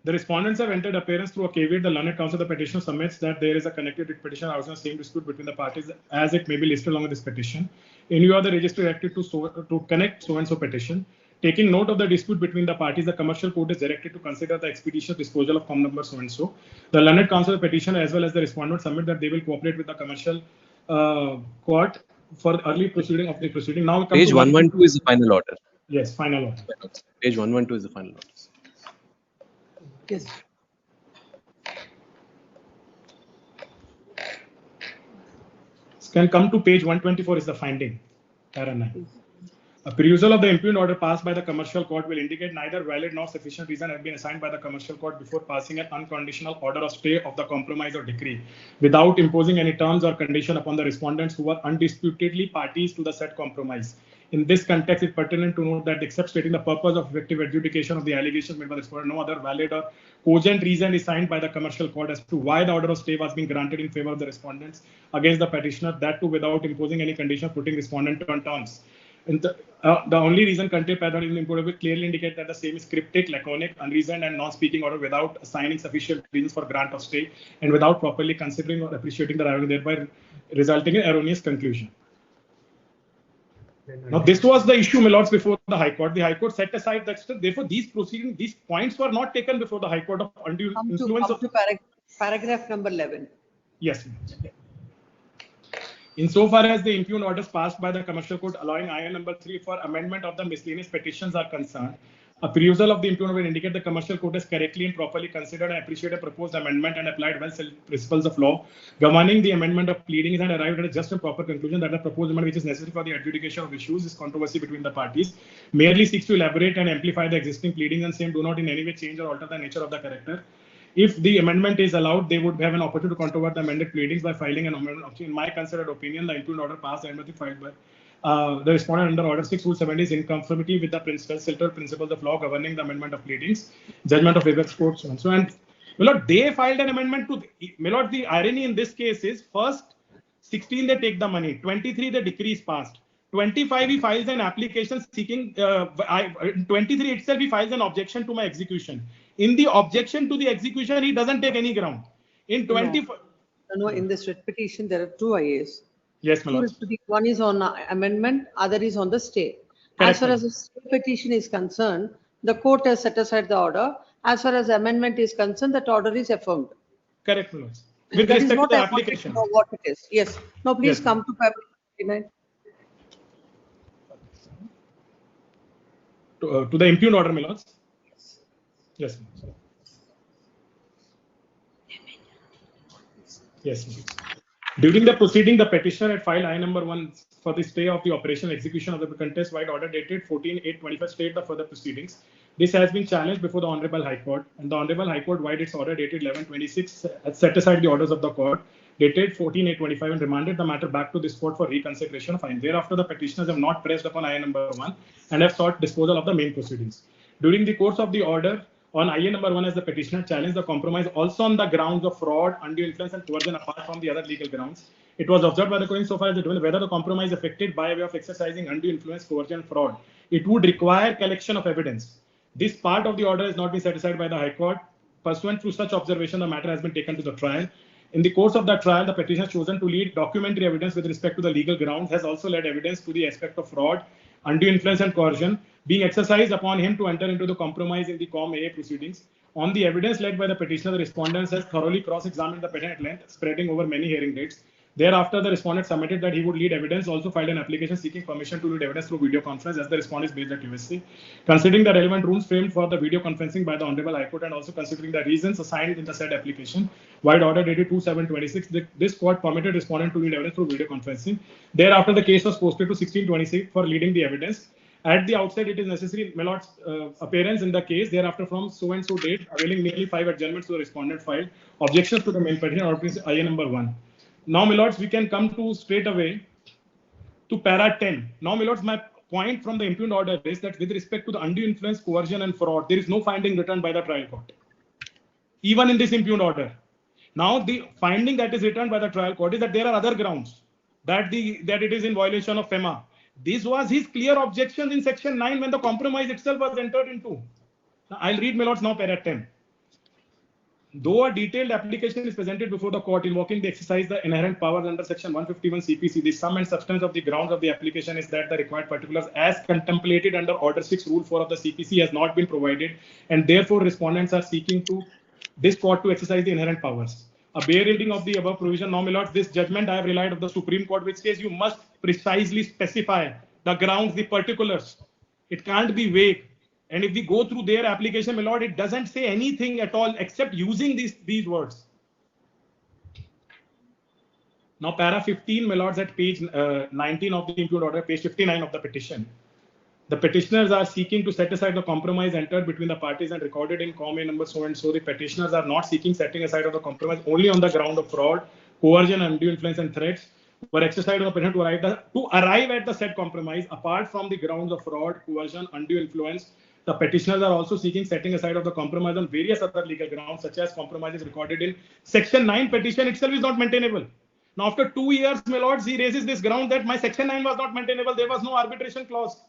The respondents have entered appearance through a caveat. The learned counsel of the petitioner submits that there is a connected petition housing the same dispute between the parties as it may be listed along with this petition. In view of the registry directed to connect so and so petition. Taking note of the dispute between the parties, the commercial court is directed to consider the expeditious disposal of com number so and so. The learned counsel of the petitioner as well as the respondent submit that they will cooperate with the commercial court for early proceeding of the proceeding. Now Page 112 is the final order. Yes, final order. Page 112 is the final order. Yes. Can come to page 124 is the finding. Para 9. A perusal of the impugned order passed by the commercial court will indicate neither valid nor sufficient reason have been assigned by the commercial court before passing an unconditional order of stay of the compromise or decree without imposing any terms or condition upon the respondents who were undisputedly parties to the said compromise. In this context, it's pertinent to note that except stating the purpose of effective adjudication of the allegations made by the respondent, no other valid or cogent reason is signed by the commercial court as to why the order of stay was being granted in favor of the respondents against the petitioner, that too without imposing any condition putting respondent on terms. And the only reason contained by the import will clearly indicate that the same is cryptic, laconic, unreasoned, and non-speaking order without assigning sufficient reasons for grant of stay and without properly considering or appreciating the rival, thereby resulting in erroneous conclusion. Now, this was the issue, my lords, before the High Court. The High Court set aside that. Therefore, these proceedings, these points were not taken before the High Court of undue influence of paragraph number 11. Yes. Insofar as the impugned orders passed by the commercial court allowing IA number 3 for amendment of the miscellaneous petitions are concerned, a perusal of the impugned will indicate the commercial court has correctly and properly considered and appreciated a proposed amendment and applied well principles of law governing the amendment of pleadings and arrived at a just and proper conclusion that the proposed amendment, which is necessary for the adjudication of issues, is controversy between the parties, merely seeks to elaborate and amplify the existing pleadings and same do not in any way change or alter the nature of the character. If the amendment is allowed, they would have an opportunity to controvert the amended pleadings by filing an amendment. In my considered opinion, the impugned order passed and filed by the respondent under Order 6, Rule 70 is in conformity with the principles of law governing the amendment of pleadings, judgment of apex courts, and so on. And my lord, they filed an amendment to. My lord, the irony in this case is first 16 they take the money, 23 the decree is passed. 25 he files an application seeking 23 itself he files an objection to my execution. In the objection to the execution, he doesn't take any ground. In 20. No, in this writ petition, there are two IAs. Yes, my lord. One is on amendment, other is on the stay. Correct, As far ma'am. as the stay petition is concerned, the court has set aside the order. As far as amendment is concerned, that order is affirmed. Correct, my lord. With That is respect to what the I wanted to application. know what it is. Yes. Now, please Yes, come to February 29. To the impugned order, my lords. Yes. Yes. During the proceeding, the petitioner had filed I number 1 for the stay of the operational execution of the contest-wide order dated 14/8/25 state the further proceedings. This has been challenged before the Honorable High Court, and the Honorable High Court, wide its order dated 11/26, has set aside the orders of the court dated 14/8/25 and remanded the matter back to this court for reconsideration of fine. Thereafter, the petitioners have not pressed upon IA number 1 and have sought disposal of the main proceedings. During the course of the order, on IA number 1, as the petitioner challenged the compromise also on the grounds of fraud, undue influence, and coercion apart from the other legal grounds. It was observed by the court insofar as it will whether the compromise affected by way of exercising undue influence, coercion, fraud. It would require collection of evidence. This part of the order has not been set aside by the High Court. Pursuant to such observation, the matter has been taken to the trial. In the course of that trial, the petitioner has chosen to lead documentary evidence with respect to the legal grounds, has also led evidence to the aspect of fraud, undue influence, and coercion being exercised upon him to enter into the compromise in the Com AA proceedings. On the evidence led by the petitioner, the respondent has thoroughly cross-examined the petition at length, spreading over many hearing dates. Thereafter, the respondent submitted that he would lead evidence, also filed an application seeking permission to lead evidence through video conference as the respondent is based at USC. Considering the relevant rules framed for the video conferencing by the Honorable High Court and also considering the reasons assigned in the said application, wide order dated 2/7/26, this court permitted respondent to lead evidence through video conferencing. Thereafter, the case was posted to 16/26 for leading the evidence. At the outset, it is necessary, my lord's appearance in the case. Thereafter, from so and so date, availing nearly 5 adjournments to the respondent filed objections to the main petition, order is IA number 1. Now, my lords, we can come to straight away to para 10. Now, my lords, my point from the impugned order is that with respect to the undue influence, coercion, and fraud, there is no finding returned by the trial court, even in this impugned order. Now, the finding that is returned by the trial court is that there are other grounds that it is in violation of FEMA. This was his clear objections in section 9 when the compromise itself was entered into. Now, I'll read, my lords, now para 10. Though a detailed application is presented before the court invoking the exercise the inherent powers under section 151 CPC, the sum and substance of the grounds of the application is that the required particulars as contemplated under Order 6, Rule 4 of the CPC has not been provided, and therefore respondents are seeking to this court to exercise the inherent powers. A bare reading of the above provision. Now, my lords, this judgment I have relied of the Supreme Court, which says you must precisely specify the grounds, the particulars. It can't be vague. And if we go through their application, my lord, it doesn't say anything at all except using these words. Now, para 15, my lords, at page 19 of the impugned order, page 59 of the petition. The petitioners are seeking to set aside the compromise entered between the parties and recorded in Com A number so and so. The petitioners are not seeking setting aside of the compromise only on the ground of fraud, coercion, undue influence, and threats were exercised on the petitioner to arrive at the said compromise apart from the grounds of fraud, coercion, undue influence. The petitioners are also seeking setting aside of the compromise on various other legal grounds, such as compromises recorded in section 9 petition itself is not maintainable. Now, after 2 years, my lords, he raises this ground that my section 9 was not maintainable. There was no arbitration clause.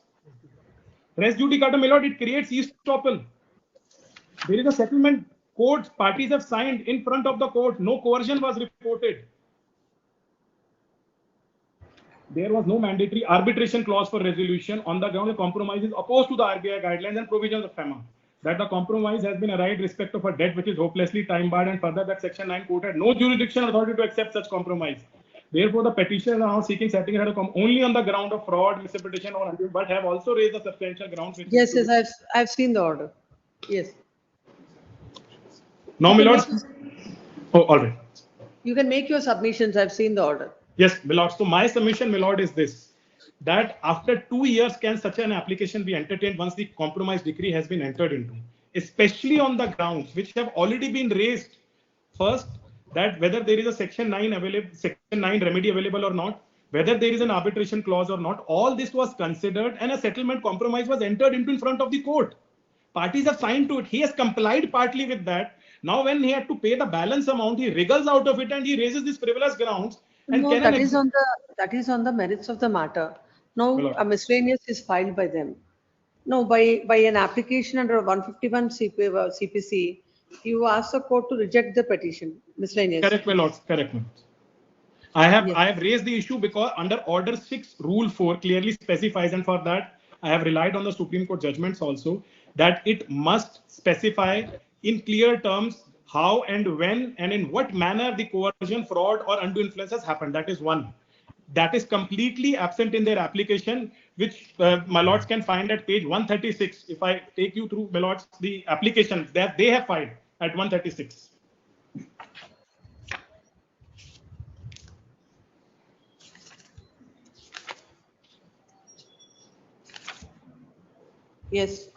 Res judicata, my lord, it creates estoppel. There is a settlement. Court parties have signed in front of the court. No coercion was reported. There was no mandatory arbitration clause for resolution on the ground of compromises opposed to the RBI guidelines and provisions of FEMA. That the compromise has been arrived respect of a debt which is hopelessly time barred, and further that section 9 court had no jurisdiction authority to accept such compromise. Therefore, the petitioners are now seeking setting aside only on the ground of fraud, misinterpretation, or undue, but have also raised the substantial grounds. Yes, I've seen the order. Yes. Now, my lords. Oh, all right. You can make your submissions. I've seen the order. Yes, my lord. So my submission, my lord, is this: that after 2 years, can such an application be entertained once the compromise decree has been entered into, especially on the grounds which have already been raised. First, that whether there is a section 9 remedy available or not, whether there is an arbitration clause or not, all this was considered and a settlement compromise was entered into in front of the court. Parties have signed to it. He has complied partly with that. Now, when he had to pay the balance amount, he wriggles out of it and he raises these frivolous grounds. And No, that is on the merits of the matter. No, a miscellaneous is filed by them. No, by an application under 151 CPC, You asked the court to reject the petition, miscellaneous. Correct, my lords. Correct, my lords. I have raised the issue because under Order 6, Rule 4 clearly specifies, and for that I have relied on the Supreme Court judgments also, that it must specify in clear terms how and when and in what manner the coercion, fraud, or undue influence has happened. That is one. That is completely absent in their application, which my lords can find at page 136. If I take you through, my lords, the application that they have filed at 136. Yes.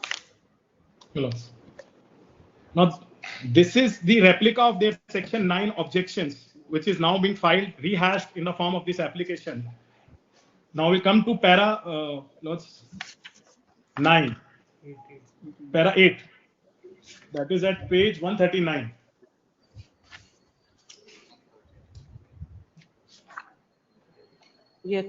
Now, this is the replica of their section 9 objections, which is now being filed, rehashed in the form of this application. Now we come to para 9, para 8. That is at page 139. Yes.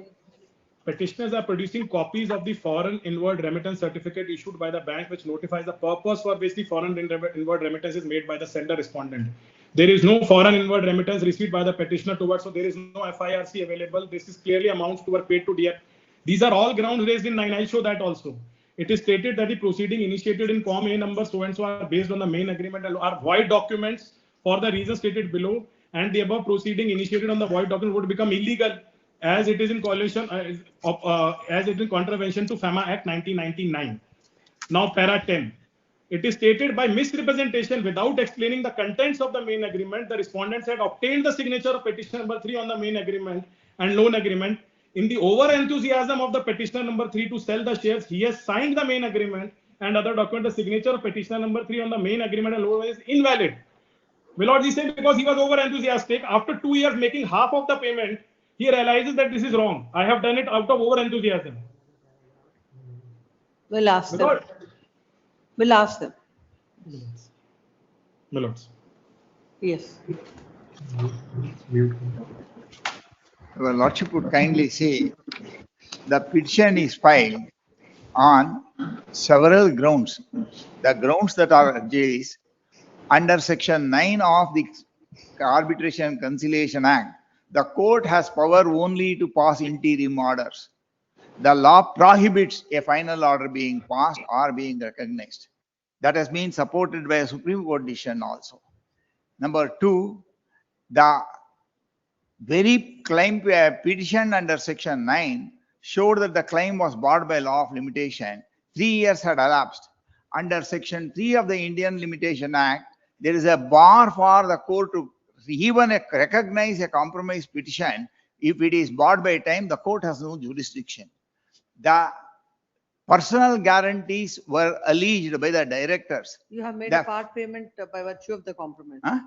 Petitioners are producing copies of the foreign inward remittance certificate issued by the bank, which notifies the purpose for which the foreign inward remittance is made by the sender respondent. There is no foreign inward remittance received by the petitioner towards, so there is no FIRC available. This is clearly amounts to work paid to DF. These are all grounds raised in 9. I'll show that also. It is stated that the proceeding initiated in Form A number so and so are based on the main agreement and are void documents for the reasons stated below, and the above proceeding initiated on the void document would become illegal as it is in coalition as it is in contravention to FAMA Act 1999. Now, para 10. It is stated by misrepresentation without explaining the contents of the main agreement, the respondents had obtained the signature of petitioner number 3 on the main agreement and loan agreement. In the over enthusiasm of the petitioner number 3 to sell the shares, he has signed the main agreement and other document. The signature of petitioner number 3 on the main agreement and loan is invalid. Will not he say because he was over enthusiastic? After 2 years making half of the payment, he realizes that this is wrong. I have done it out of over enthusiasm. We'll ask them. We'll ask them. My lords. Yes. Your Lordship would kindly say the petition is filed on several grounds. The grounds that are raised under Section 9 of the Arbitration and Conciliation Act, the court has power only to pass interim orders. The law prohibits a final order being passed or being recognized. That has been supported by a Supreme Court decision also. Number 2, the very claim petition under Section 9 showed that the claim was barred by law of limitation. 3 years had elapsed. Under Section 3 of the Indian Limitation Act, there is a bar for the court to even recognize a compromise petition. If it is barred by time, the court has no jurisdiction. The personal guarantees were alleged by the directors. You have made a part payment by virtue of the compromise. Huh?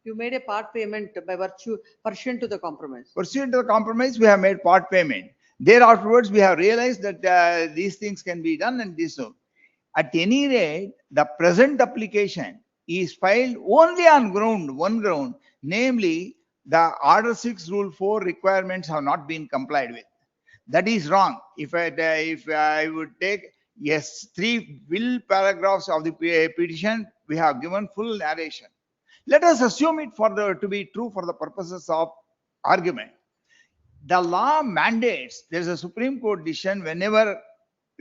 You made a part payment by virtue, pursuant to the compromise. Pursuant to the compromise, we have made part payment. Thereafterwards, we have realized that these things can be done and this so. At any rate, the present application is filed only on one ground, namely the Order 6 Rule 4 requirements have not been complied with. That is wrong. If I would take, yes, 3 full paragraphs of the petition, we have given full narration. Let us assume it to be true for the purposes of argument. The law mandates, there is a Supreme Court decision whenever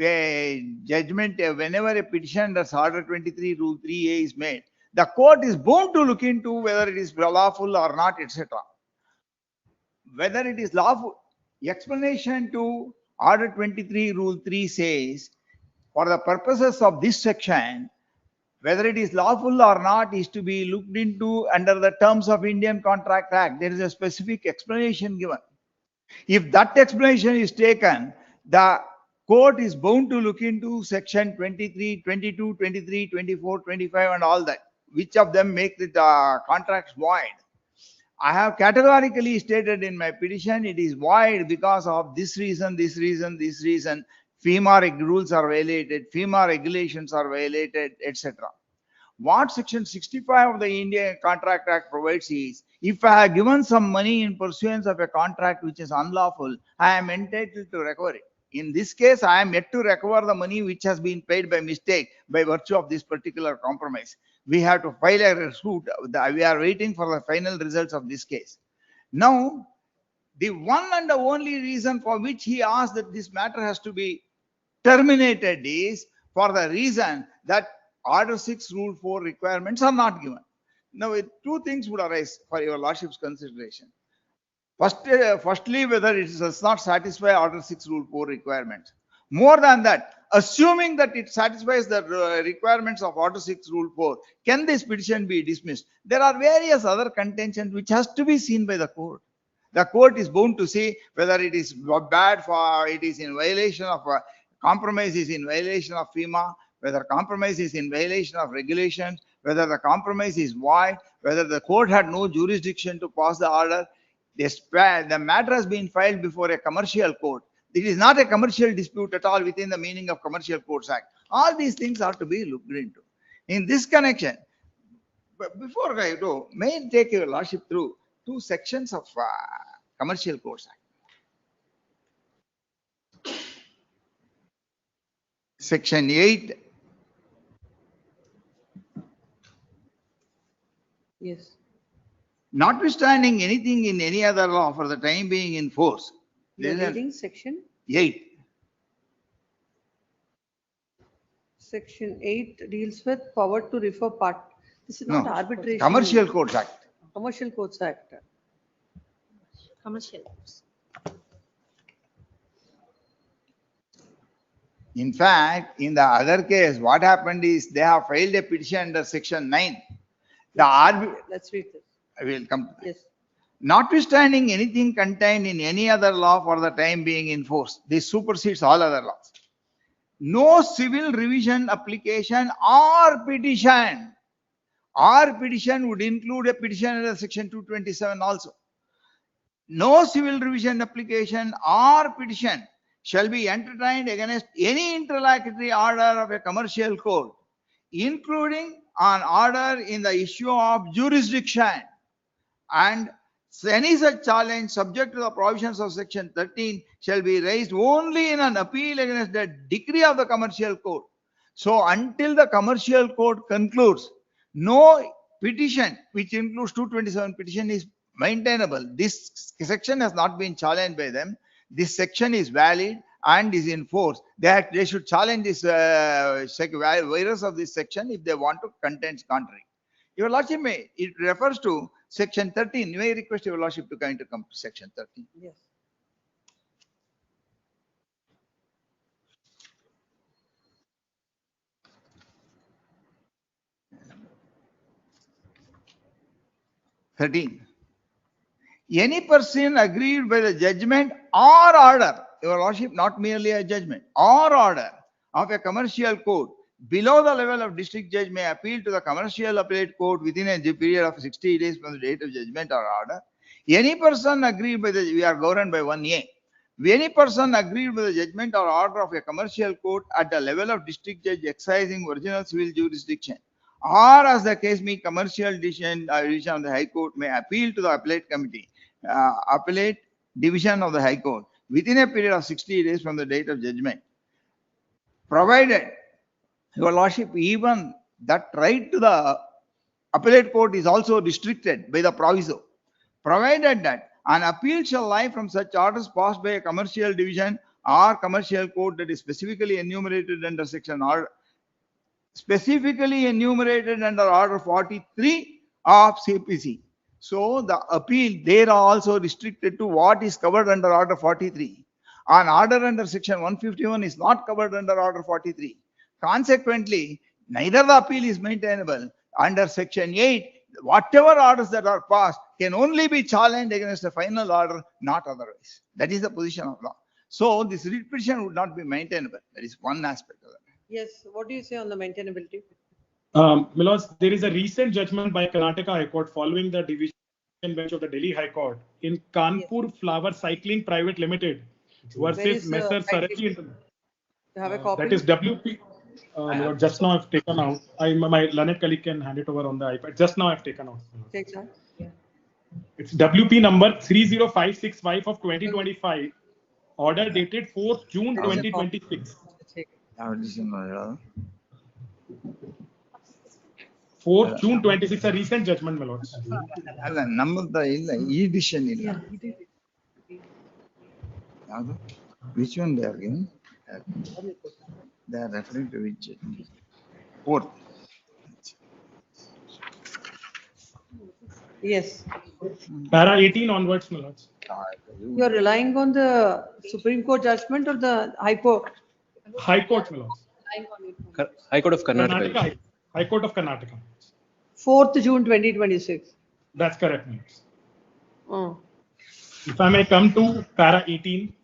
a judgment, whenever a petition under Order 23 Rule 3A is made, the court is bound to look into whether it is lawful or not, etc. Whether it is lawful, explanation to Order 23 Rule 3 says, for the purposes of this section, whether it is lawful or not is to be looked into under the terms of Indian Contract Act. There is a specific explanation given. If that explanation is taken, the court is bound to look into section 23, 22, 23, 24, 25 and all that. Which of them make the contracts void? I have categorically stated in my petition, it is void because of this reason, this reason, this reason. FEMA rules are violated, FEMA regulations are violated, etc. What section 65 of the Indian Contract Act provides is, if I have given some money in pursuance of a contract which is unlawful, I am entitled to recover it. In this case, I am yet to recover the money which has been paid by mistake by virtue of this particular compromise. We have to file a suit. We are waiting for the final results of this case. Now, the one and the only reason for which he asked that this matter has to be terminated is for the reason that Order 6 Rule 4 requirements are not given. Now, two things would arise for your lordship's consideration. Firstly, whether it does not satisfy Order 6 Rule 4 requirements. More than that, assuming that it satisfies the requirements of Order 6 Rule 4, can this petition be dismissed? There are various other contentions which has to be seen by the court. The court is bound to see whether it is bad for, it is in violation of compromise, is in violation of FEMA, whether compromise is in violation of regulations, whether the compromise is void, whether the court had no jurisdiction to pass the order. The matter has been filed before a commercial court. It is not a commercial dispute at all within the meaning of Commercial Courts Act. All these things are to be looked into. In this connection, before I do, may I take your lordship through two sections of Commercial Courts Act. Section 8. Yes. Notwithstanding anything in any other law for the time being in force. You are reading section? 8. Section 8 deals with power to refer part. This is not arbitration. Commercial Courts Act. Commercial Courts Act. Commercial courts. In fact, in the other case, what happened is they have filed a petition under Section 9. Let's read this. I will come to that. Yes. Notwithstanding anything contained in any other law for the time being in force, this supersedes all other laws. No civil revision application or petition would include a petition under Section 227 also. No civil revision application or petition shall be entertained against any interlocutory order of a commercial court, including an order in the issue of jurisdiction, and any such challenge subject to the provisions of Section 13 shall be raised only in an appeal against the decree of the commercial court. So until the commercial court concludes, no petition which includes 227 petition is maintainable. This section has not been challenged by them. This section is valid and is in force. They should challenge this virus of this section if they want to contend contrary. Your lordship may, it refers to Section 13. You may request your lordship to come to Section 13. Yes. Any person aggrieved by the judgment or order, your lordship, not merely a judgment, or order of a commercial court below the level of district judge may appeal to the commercial appellate court within a period of 60 days from the date of judgment or order. Any person aggrieved by the, we are governed by 1A. Any person aggrieved by the judgment or order of a commercial court at the level of district judge exercising original civil jurisdiction, or as the case may, commercial division of the High Court may appeal to the appellate committee, appellate division of the High Court within a period of 60 days from the date of judgment, provided, your lordship, even that right to the appellate court is also restricted by the proviso, provided that an appeal shall lie from such orders passed by a commercial division or commercial court that is specifically enumerated under section order, specifically enumerated under order 43 of CPC. So the appeal there are also restricted to what is covered under order 43. An order under section 151 is not covered under order 43. Consequently, neither the appeal is maintainable. Under section 8, whatever orders that are passed can only be challenged against the final order, not otherwise. That is the position of law. So this writ petition would not be maintainable. That is one aspect of that. Yes. What do you say on the maintainability? Milos, there is a recent judgment by Karnataka High Court following the division bench of the Delhi High Court in Kanpur Flower Cycling Private Limited versus Messrs. Saraji. You have a copy? That is WP. Just now I've taken out. My learned colleague can hand it over on the iPad. Just now I've taken out. Take that. Yeah. It's WP number 30565 of 2025. Order dated 4th June 2026. 4th June 26, a recent judgment, my lords. ಅಲ್ಲ ನಮ್ಮದ ಇಲ್ಲ ಈ decision ಇಲ್ಲ ಯಾವುದು which one they are giving they are referring to which fourth Yes. Para 18 onwards, my lords. You are relying on the Supreme Court judgment or the High Court? High Court, my lords. High Court of Karnataka. High Court of Karnataka. 4th June 2026. That's correct, my lords. Oh. If I may come to para 18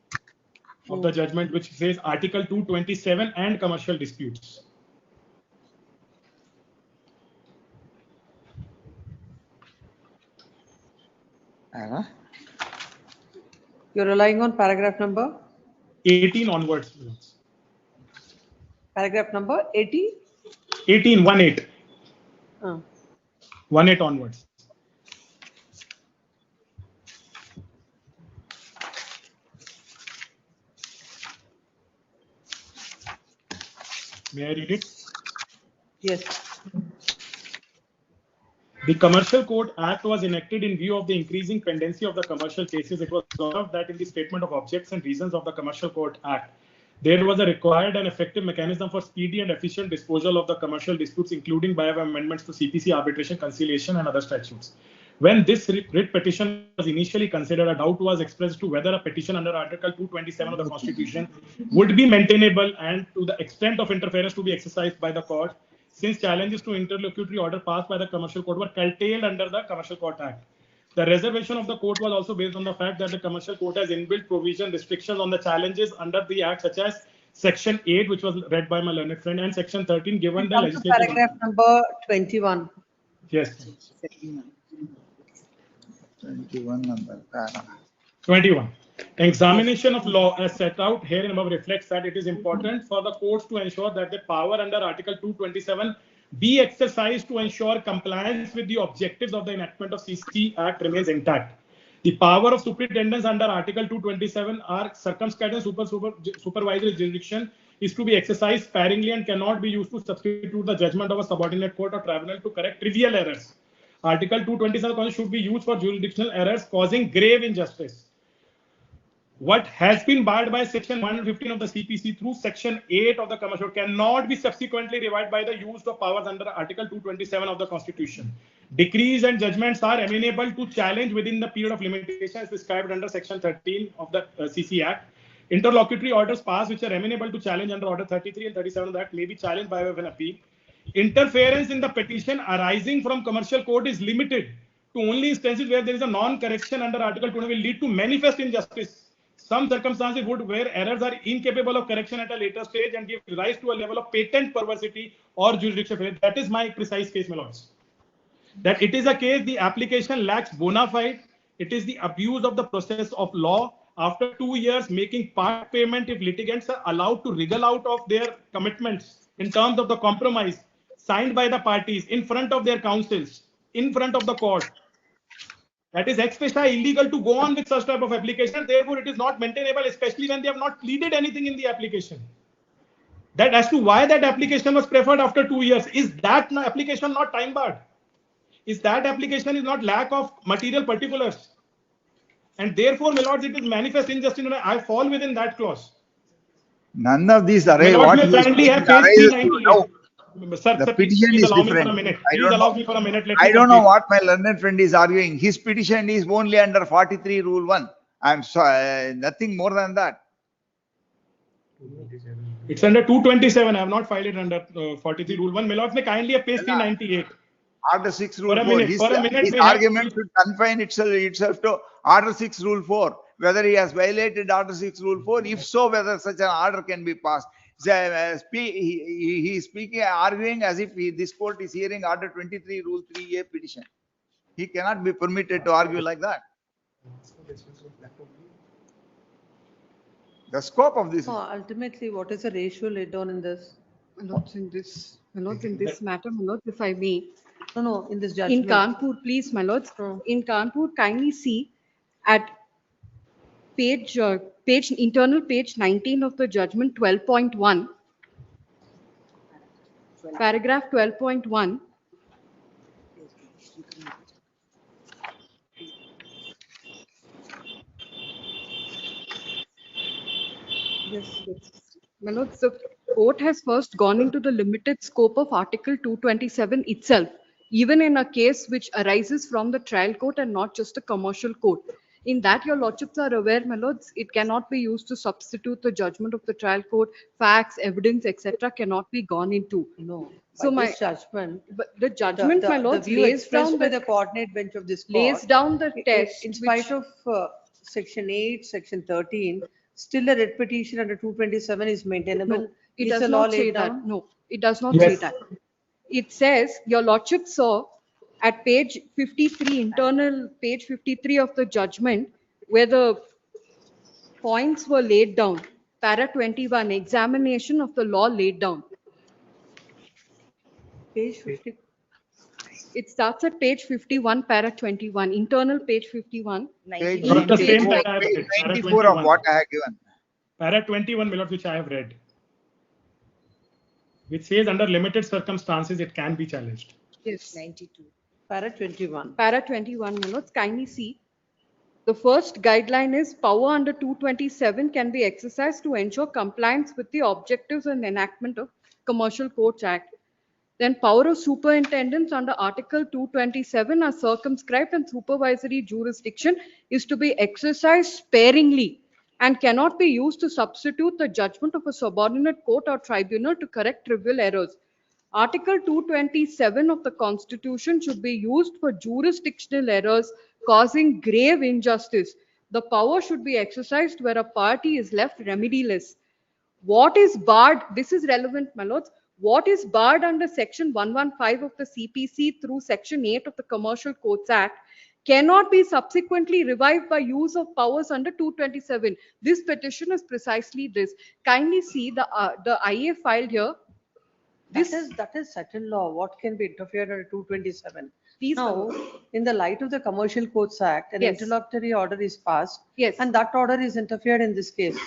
of the judgment, which says Article 227 and commercial disputes. You're relying on paragraph number? 18 onwards, my lords. Paragraph number 80? 18, 18. Oh. 18 onwards. May I read it? Yes. The Commercial Court Act was enacted in view of the increasing pendency of the commercial cases. It was observed that in the statement of objects and reasons of the Commercial Court Act, there was a required and effective mechanism for speedy and efficient disposal of the commercial disputes, including by amendments to CPC, arbitration, conciliation, and other statutes. When this writ petition was initially considered, a doubt was expressed to whether a petition under Article 227 of the Constitution would be maintainable and to the extent of interference to be exercised by the court, since challenges to interlocutory order passed by the Commercial Court were curtailed under the Commercial Court Act. The reservation of the court was also based on the fact that the Commercial Court has inbuilt provision restrictions on the challenges under the Act, such as Section 8, which was read by my learned friend, and Section 13, given the legislative. Paragraph number 21. Yes. 21 number. 21. Examination of law as set out here and above reflects that it is important for the courts to ensure that the power under Article 227 be exercised to ensure compliance with the objectives of the enactment of CC Act remains intact. The power of superintendence under Article 227 are circumscribed and supervisory jurisdiction is to be exercised sparingly and cannot be used to substitute the judgment of a subordinate court or tribunal to correct trivial errors. Article 227 should be used for jurisdictional errors causing grave injustice. What has been barred by Section 115 of the CPC through Section 8 of the Commercial cannot be subsequently revived by the use of powers under Article 227 of the Constitution. Decrees and judgments are amenable to challenge within the period of limitations prescribed under Section 13 of the CC Act. Interlocutory orders passed which are amenable to challenge under Order 33 and 37 of the Act may be challenged by way of an appeal. Interference in the petition arising from Commercial Court is limited to only instances where there is a non-correction under Article 20 will lead to manifest injustice. Some circumstances would where errors are incapable of correction at a later stage and give rise to a level of patent perversity or jurisdiction failure. That is my precise case, my lords. That it is a case the application lacks bona fide. It is the abuse of the process of law. After 2 years, making part payment if litigants are allowed to wriggle out of their commitments in terms of the compromise signed by the parties in front of their counsels, in front of the court. That is ex post illegal to go on with such type of application. Therefore, it is not maintainable, especially when they have not pleaded anything in the application. That as to why that application was preferred after 2 years, is that application not time barred? Is that application is not lack of material particulars? And therefore, my lords, it is manifest injustice. I fall within that clause. None of these are what he currently have case C-19. Sir, the petition please is allow me different. for a minute. I Please don't allow know. me for a minute. Let I me don't know complete. what my learned friend is arguing. His petition is only under 43 Rule 1. I'm sorry, nothing more than that. It's under 227. I have not filed it under 43 Rule 1. My lords, may kindly have page C-98. Order 6 Rule For a 4. minute, His, for a minute, his we have- argument should confine itself to Order 6 Rule 4. Whether he has violated Order 6 Rule 4, if so, whether such an order can be passed. He is speaking, arguing as if this court is hearing Order 23 Rule 3A petition. He cannot be permitted to argue like that. The scope of this. So ultimately, what is the ratio laid down in this? My lords, in this matter, my lords, if I may. No, in this In judgment. Kanpur, please, my lords, in Kanpur, kindly see at page, internal page 19 of the judgment 12.1, paragraph 12.1, Yes. My lords, the court has first gone into the limited scope of Article 227 itself, even in a case which arises from the trial court and not just a commercial court. In that, your lordships are aware, my lords, it cannot be used to substitute the judgment of the trial court. Facts, evidence, etc., cannot be gone into. No. So By my this judgment, but the judgment, my lords, the view lays expressed down by the the coordinate bench of this lays court, down the test in spite of section 8, section 13, still a writ petition under 227 is maintainable. No, it Is does the law not say laid that. down? No, it does not say that. It says, your lordship saw at page 53, internal page 53 of the judgment, where the points were laid down. Para 21, examination of the law laid down. Page 50. It starts at page 51, para 21, internal page 51. Page Not the same 94, that I have page read. Para 94 of 21. what I have given. Para 21, my lord, which I have read, which says under limited circumstances it can be challenged. Yes. 92. Para 21. Para 21, my lords, kindly see. The first guideline is power under 227 can be exercised to ensure compliance with the objectives and enactment of Commercial Courts Act. Then power of superintendents under Article 227 are circumscribed and supervisory jurisdiction is to be exercised sparingly and cannot be used to substitute the judgment of a subordinate court or tribunal to correct trivial errors. Article 227 of the Constitution should be used for jurisdictional errors causing grave injustice. The power should be exercised where a party is left remediless. What is barred? This is relevant, my lords. What is barred under section 115 of the CPC through section 8 of the Commercial Courts Act cannot be subsequently revived by use of powers under 227. This petition is precisely this. Kindly see the IA filed here. That is settled law. What can be interfered under 227? Please, now, in the light of the Commercial Courts Act, an Yes. interlocutory order is passed. Yes. And that order is interfered in this case.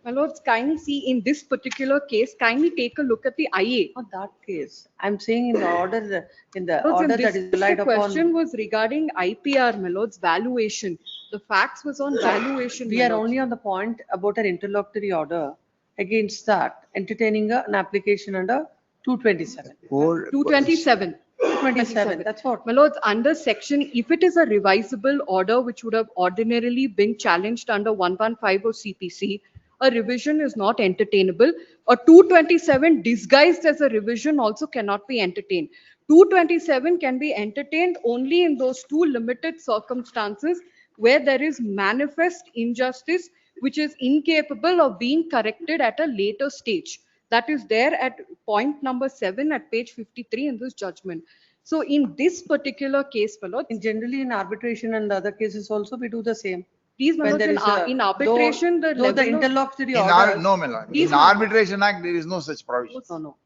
My lords, kindly see in this particular case, kindly take a look at the IA. On that case, I'm saying in the order, Lords, order in that this, is relied the upon. question was regarding IPR, my lords, valuation. The facts was on valuation. We my are lords. only on the point about an interlocutory order against that, entertaining an application under 227. 227. 227, that's what. My lords, under section, if it is a revisable order which would have ordinarily been challenged under 115 of CPC, a revision is not entertainable. A 227 disguised as a revision also cannot be entertained. 227 can be entertained only in those two limited circumstances where there is manifest injustice which is incapable of being corrected at a later stage. That is there at point number 7 at page 53 in this judgment. So in this particular case, my lords, Generally in arbitration and other cases also, we do the same. Please, my When lords, there is in arbitration, though the level of- interlocutory In orders. no, my lord. These In are- Arbitration Act, there is no such provision. No.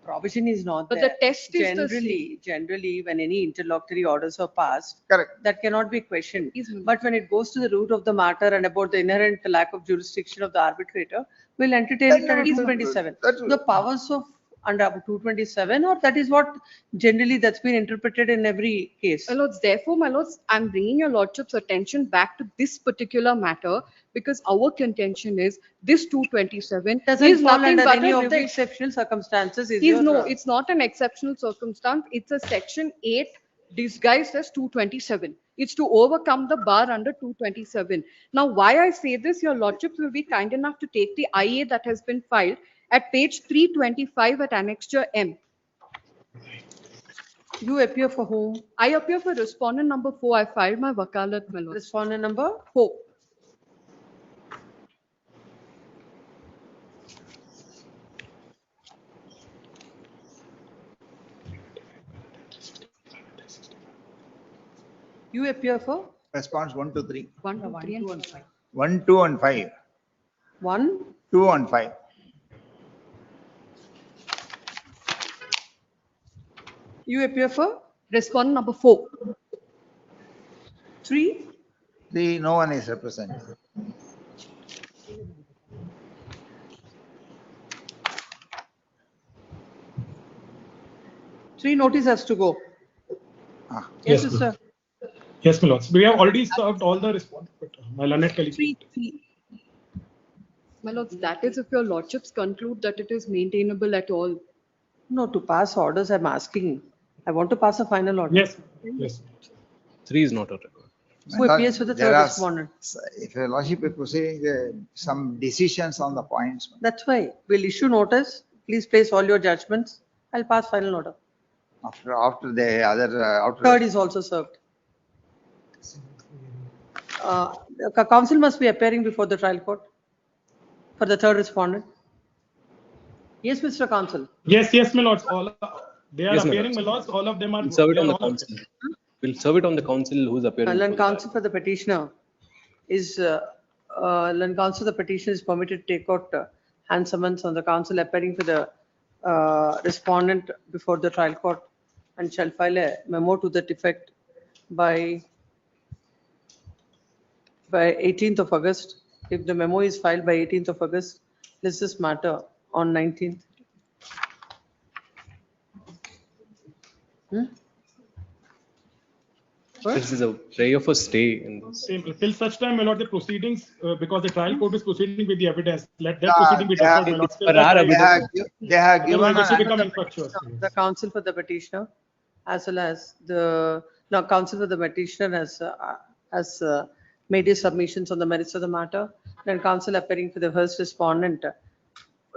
Provision is not But there. the test is the Generally, when any interlocutory orders are passed. Correct. That cannot be questioned. But when it goes to the root of the matter and about the inherent lack of jurisdiction of the arbitrator, we'll entertain it under 227. The powers of under 227, or that is what generally that's been interpreted in every case. My lords, therefore, my lords, I'm bringing your lordship's attention back to this particular matter because our contention is this 227 Doesn't is fall nothing under but any a of the revi- exceptional circumstances. Is is your, no, it's not an exceptional circumstance. It's a section 8 disguised as 227. It's to overcome the bar under 227. Now, why I say this, your lordships will be kind enough to take the IA that has been filed at page 325 at Annexure M. You appear for whom? I appear for respondent number 4. I filed my wakalat, my lord. Respondent number 4. You appear for? Response 1 to 3. 1, 2, 3, and 2 and 5. 1, 2 and 5. 1, 2 and 5. you appear for? Respondent number 4. 3, 3, no one is represented. Three notice has to go. Yes, Yes, ma'am. sir. Yes, my lords. We have already served all the response, but my learned colleague. 3. My lords, that is if your lordships conclude that it is maintainable at all. No, to pass orders, I'm asking. I want to pass a final order. Yes, yes. 3 is not a record. Who appears with the There third are respondent? If your lordship is proceeding, some decisions on the points. That's why we'll issue notice. Please place all your judgments. I'll pass final order. After the other, after. Third is also served. The council must be appearing before the trial court for the third respondent. Yes, Mr. Council. Yes, yes, my lords. All they are Yes, my appearing, my lords. lords. All of them are. We'll serve it they on are the all council. We'll serve it on the council who's appearing. Land before the counsel for the petitioner is, land counsel, the petitioner is permitted to take out hand summons on the council appearing for the respondent before the trial court and shall file a memo to that effect by 18th of August. If the memo is filed by 18th of August, let's this matter on 19th. This is a prayer for stay in this. Same. Till such time, my lord, the proceedings, because the trial court is proceeding with the evidence, let that proceeding be deferred, my lord. They have given Otherwise, it will become The infructuous. the counsel for the petitioner as well as the, no, counsel for the petitioner has made his submissions on the merits of the matter. Then counsel appearing for the first respondent,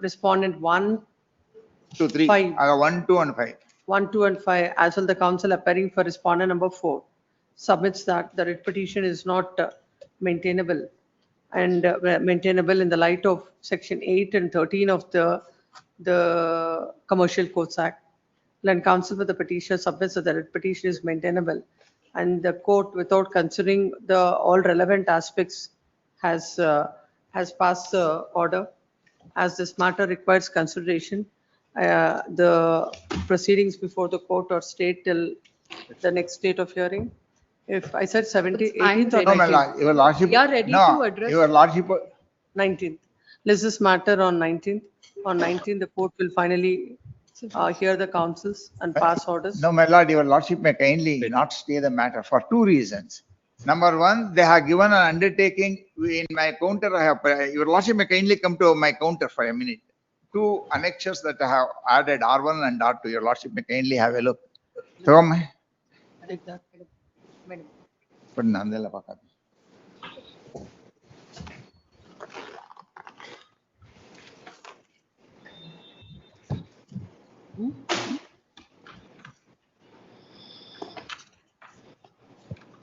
respondent 1, 2, 3. 5. 1, 2 and 5. 1, 2 and 5, as well the counsel appearing for respondent number 4 submits that the writ petition is not maintainable and maintainable in the light of section 8 and 13 of the Commercial Courts Act. Land counsel for the petitioner submits that the writ petition is maintainable and the court, without considering the all relevant aspects, has passed the order. As this matter requires consideration, the proceedings before the court are stayed till the next date of hearing. If I said 18th or No, my 19th? lord, your lordship. We are ready no, to address- Your lordship. 19th. Let's this matter on 19th. On 19th, the court will finally hear the counsels and pass orders. No, my lord, your lordship may kindly not stay the matter for 2 reasons. Number 1, they have given an undertaking in my counter. I have, your lordship may kindly come to my counter for a minute. 2 annexures that I have added, R1 and R2. Your lordship may kindly have a look. Take that. But nonetheless,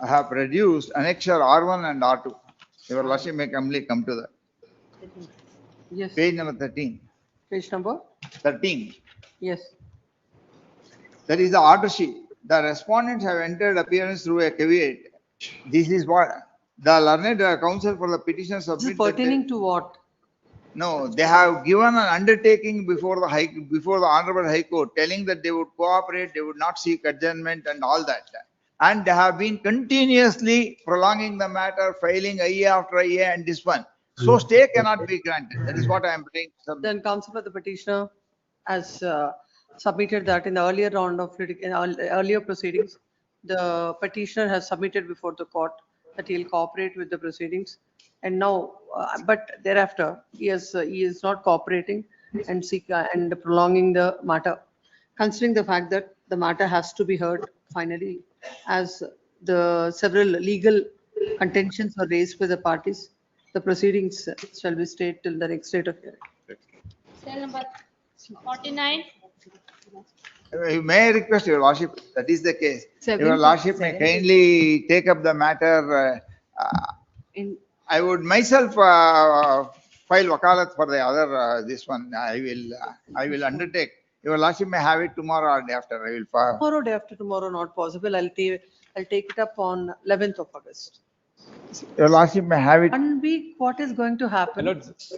I have produced annexure R1 and R2. Your lordship may kindly come to that. Yes. Page number 13. Page number? 13. Yes. That is the order sheet. The respondents have entered appearance through a caveat. This is what the learned counsel for the petition This is submitted. pertaining to what? No, they have given an undertaking before the Honorable High Court, telling that they would cooperate, they would not seek adjournment and all that. And they have been continuously prolonging the matter, filing IA after IA and this one. So stay cannot be granted. That is what I am saying. Then counsel for the petitioner has submitted that in the earlier round of earlier proceedings. The petitioner has submitted before the court that he will cooperate with the proceedings. And now, but thereafter, he is not cooperating and and prolonging the matter. Considering the fact that the matter has to be heard finally, as the several legal contentions are raised by the parties, the proceedings shall be stayed till the next date of hearing. Cell number 49. You may request your lordship, that is the case. Seven. Your lordship may kindly take up the matter. I would myself file wakalat for the other, this one. I will undertake. Your lordship may have it tomorrow or day after. I will file. Tomorrow, day after tomorrow, not possible. I'll take it up on 11th of August. Your lordship may have it. 1 week, what is going to happen?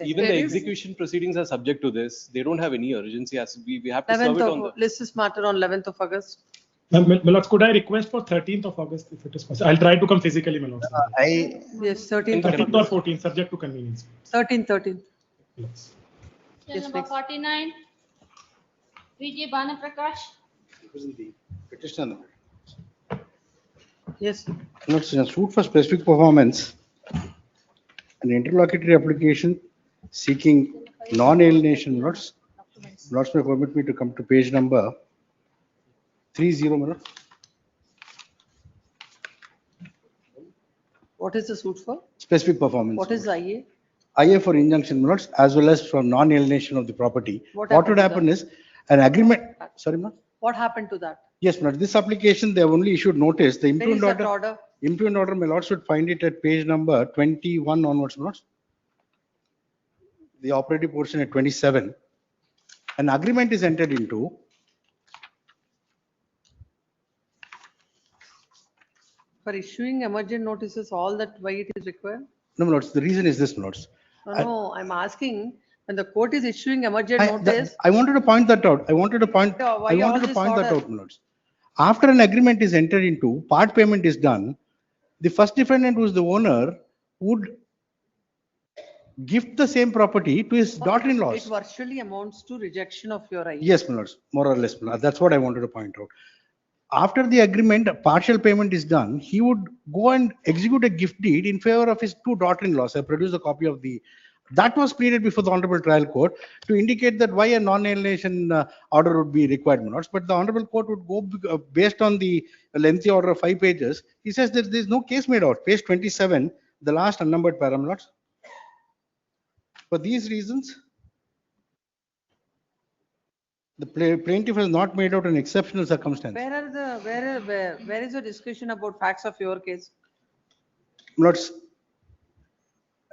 Even the execution proceedings are subject to this. They don't have any urgency as we have to serve 11th it on the. of, let's just matter on 11th of August. My lords, could I request for 13th of August if it is possible? I'll try to come physically, my lords. Yes, 13th. 13th or 14th, subject to convenience. 13th. Yes. Cell number 49. VJ Banaprakash. Petitioner. Yes. Not suit for specific performance. An interlocutory application seeking non-alienation, my lords. Lords may permit me to come to page number 30, my lord. What is the suit for? Specific performance. What is IA? IA for injunction, my lords, as well as for non-alienation of the property. What What would happened to happen is an agreement, sorry, ma'am? What happened to that? Yes, my lord, this application, they have only issued notice. The Where is impugned that order, order? impugned order, my lords should find it at page number 21 onwards, my lords. The operative portion at 27. An agreement is entered into. For issuing emergent notices, all that why it is required? No, my lords, the reason is this, my lords. No, I'm asking, when the court is issuing emergent I notice. wanted to point that out. I wanted to point Why all that this out, order? my lords. After an agreement is entered into, part payment is done, the first defendant, who is the owner, would gift the same property to his It daughter-in-laws. virtually amounts to rejection of your IA. Yes, my lords, more or less, my lord. That's what I wanted to point out. After the agreement, partial payment is done, he would go and execute a gift deed in favor of his two daughter-in-laws. I produced a copy of that was pleaded before the Honorable Trial Court to indicate that why a non-alienation order would be required, my lords. But the Honorable Court would go based on the lengthy order of 5 pages. He says that there is no case made out. Page 27, the last unnumbered paragraph, my lords. For these reasons, the plaintiff has not made out an exceptional circumstance. Where is the discussion about facts of your case? Lords,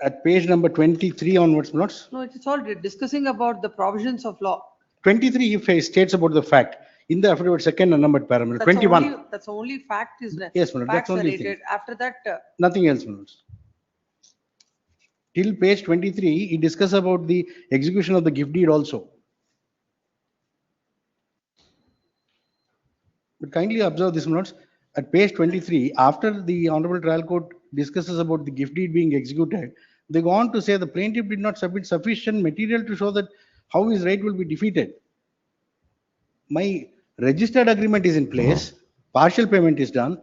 at page number 23 onwards, lords. No, it's all discussing about the provisions of law. 23 he states about the fact in the affidavit, second unnumbered paragraph. 21. That's the only fact is there. Yes, my lord, Facts that's only related. thing. After that, Nothing else, my lords. Till page 23, he discusses about the execution of the gift deed also. But kindly observe this, my lords. At page 23, after the Honorable Trial Court discusses about the gift deed being executed, they go on to say the plaintiff did not submit sufficient material to show that how his right will be defeated. My registered agreement is in place, partial payment is done.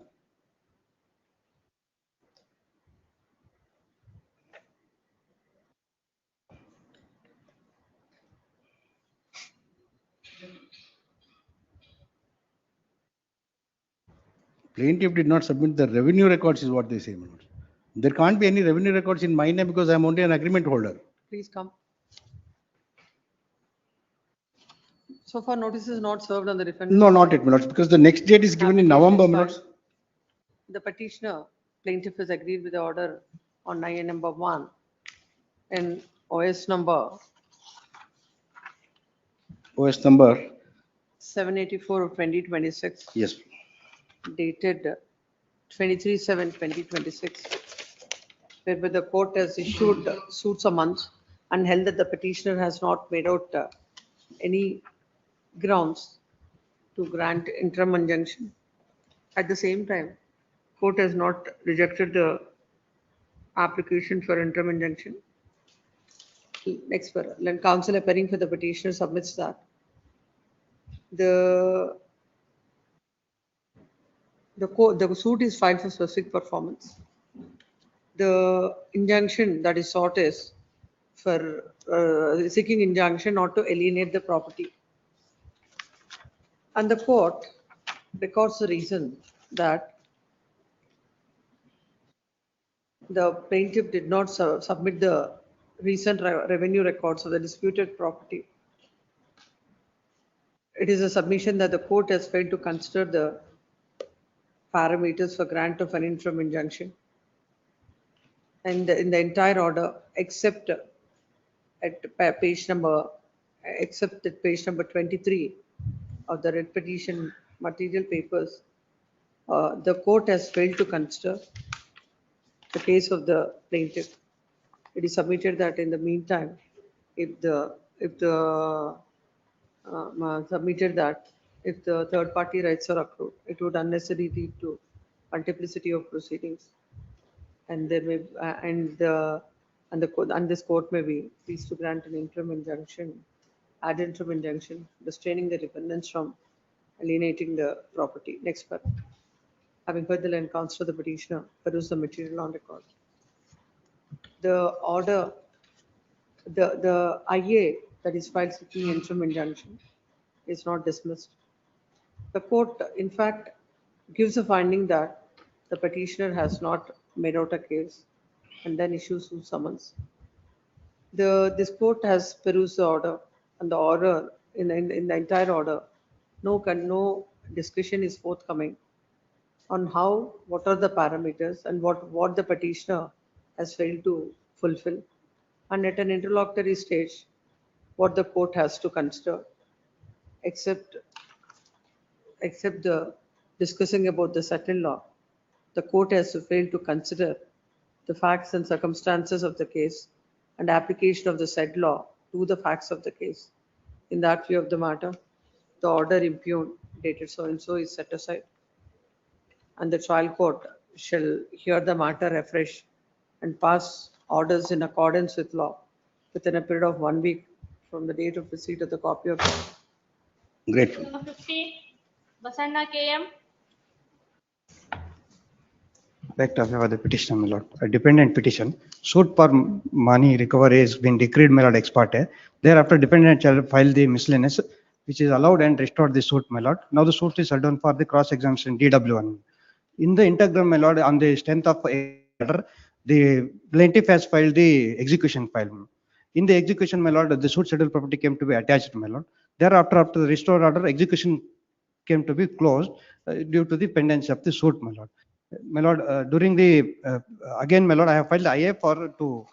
Plaintiff did not submit the revenue records is what they say, my lords. There can't be any revenue records in my name because I'm only an agreement holder. please come. So far, notice is not served on the defendant. No, not yet, my lords, because the next date is given in November, my lords. The petitioner, plaintiff has agreed with the order on IA number 1 and OS number OS number, 784 of 2026. yes. Dated 23/7/2026, whereby the court has issued suit summons and held that the petitioner has not made out any grounds to grant interim injunction. At the same time, court has not rejected the application for interim injunction. Next, when counsel appearing for the petitioner submits that the suit is filed for specific performance. The injunction that is sought is for seeking injunction not to alienate the property. And the court records the reason that the plaintiff did not submit the recent revenue records of the disputed property. It is a submission that the court has failed to consider the parameters for grant of an interim injunction. And in the entire order, except at page number 23 of the writ petition material papers, the court has failed to consider the case of the plaintiff. It is submitted that in the meantime, if the third party rights are accrued, it would unnecessarily lead to multiplicity of proceedings, and there may and this court may be pleased to grant an interim injunction, ad interim injunction, restraining the defendants from alienating the property. Next paragraph. Having heard the land counsel of the petitioner, peruse the material on record. The order the IA that is filed seeking interim injunction is not dismissed. The court, in fact, gives a finding that the petitioner has not made out a case and then issues suit summons. This court has perused the order, and the order, in the entire order, no discussion is forthcoming on what are the parameters and what the petitioner has failed to fulfill. And at an interlocutory stage, what the court has to consider, except the discussing about the settled law, the court has to fail to consider the facts and circumstances of the case and application of the said law to the facts of the case. In that view of the matter, the order impugned dated so and so is set aside, and the trial court shall hear the matter afresh and pass orders in accordance with law within a period of 1 week from the date of receipt of the copy of Grateful. Number 50, Basanna KM. Back to for the petition, my lord. A dependent petition. Suit for money recovery has been decreed, my lord, ex parte. Thereafter, dependent shall file the miscellaneous, which is allowed and restored the suit, my lord. Now the suit is held on for the cross-examination DW1. In the interim, my lord, on the strength of order, the plaintiff has filed the execution file. In the execution, my lord, the suit settled property came to be attached, my lord. Thereafter, after the restored order, execution came to be closed due to the pendency of the suit, my lord. My lord, during the again, my lord, I have filed the IA to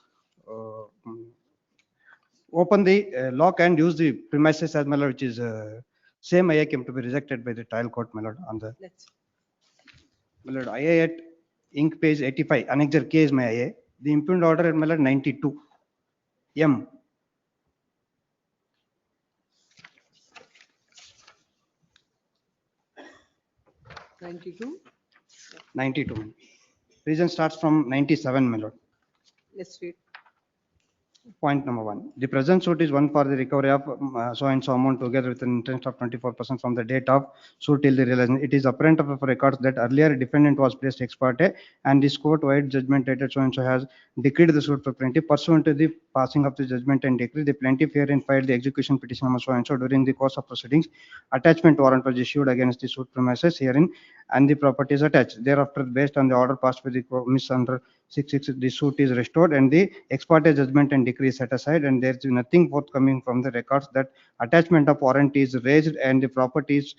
open the lock and use the premises as my lord, which is same IA came to be rejected by the trial court, my lord. On the my lord, IA at ink page 85, annexure K is my IA. The impugned order, my lord, 92 M. 92. Reason starts from 97, my lord. Let's read. Point number 1. The present suit is one for the recovery of so and so amount together with an interest of 24% from the date of suit till the realization. It is apparent of records that earlier defendant was placed ex parte and this court wide judgment dated so and so has decreed the suit for plaintiff. Pursuant to the passing of the judgment and decree, the plaintiff herein filed the execution petition number so and so during the course of proceedings. Attachment warrant was issued against the suit premises herein and the property is attached. Thereafter, based on the order passed by the Miss under 66, the suit is restored and the ex parte judgment and decree is set aside, and there is nothing forthcoming from the records that attachment of warrant is raised and the property is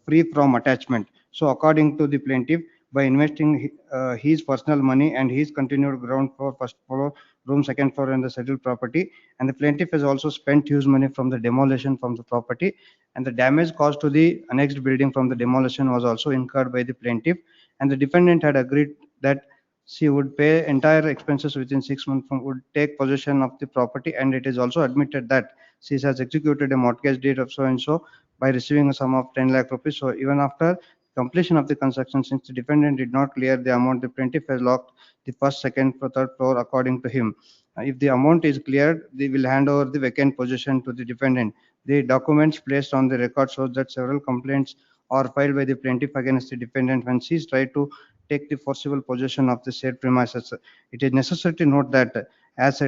free from attachment. So according to the plaintiff, by investing his personal money and his continued ground floor, first floor, room, second floor and the settled property, and the plaintiff has also spent huge money from the demolition from the property, and the damage caused to the annexed building from the demolition was also incurred by the plaintiff, and the defendant had agreed that she would pay entire expenses within 6 months from would take possession of the property, and it is also admitted that she has executed a mortgage deed of so and so by receiving a sum of 10 lakh rupees. So even after completion of the construction, since the defendant did not clear the amount, the plaintiff has locked the first, second, third floor according to him. If the amount is cleared, they will hand over the vacant possession to the defendant. The documents placed on the record show that several complaints are filed by the plaintiff against the defendant when she tried to take the forcible possession of the said premises. It is necessary to note that, as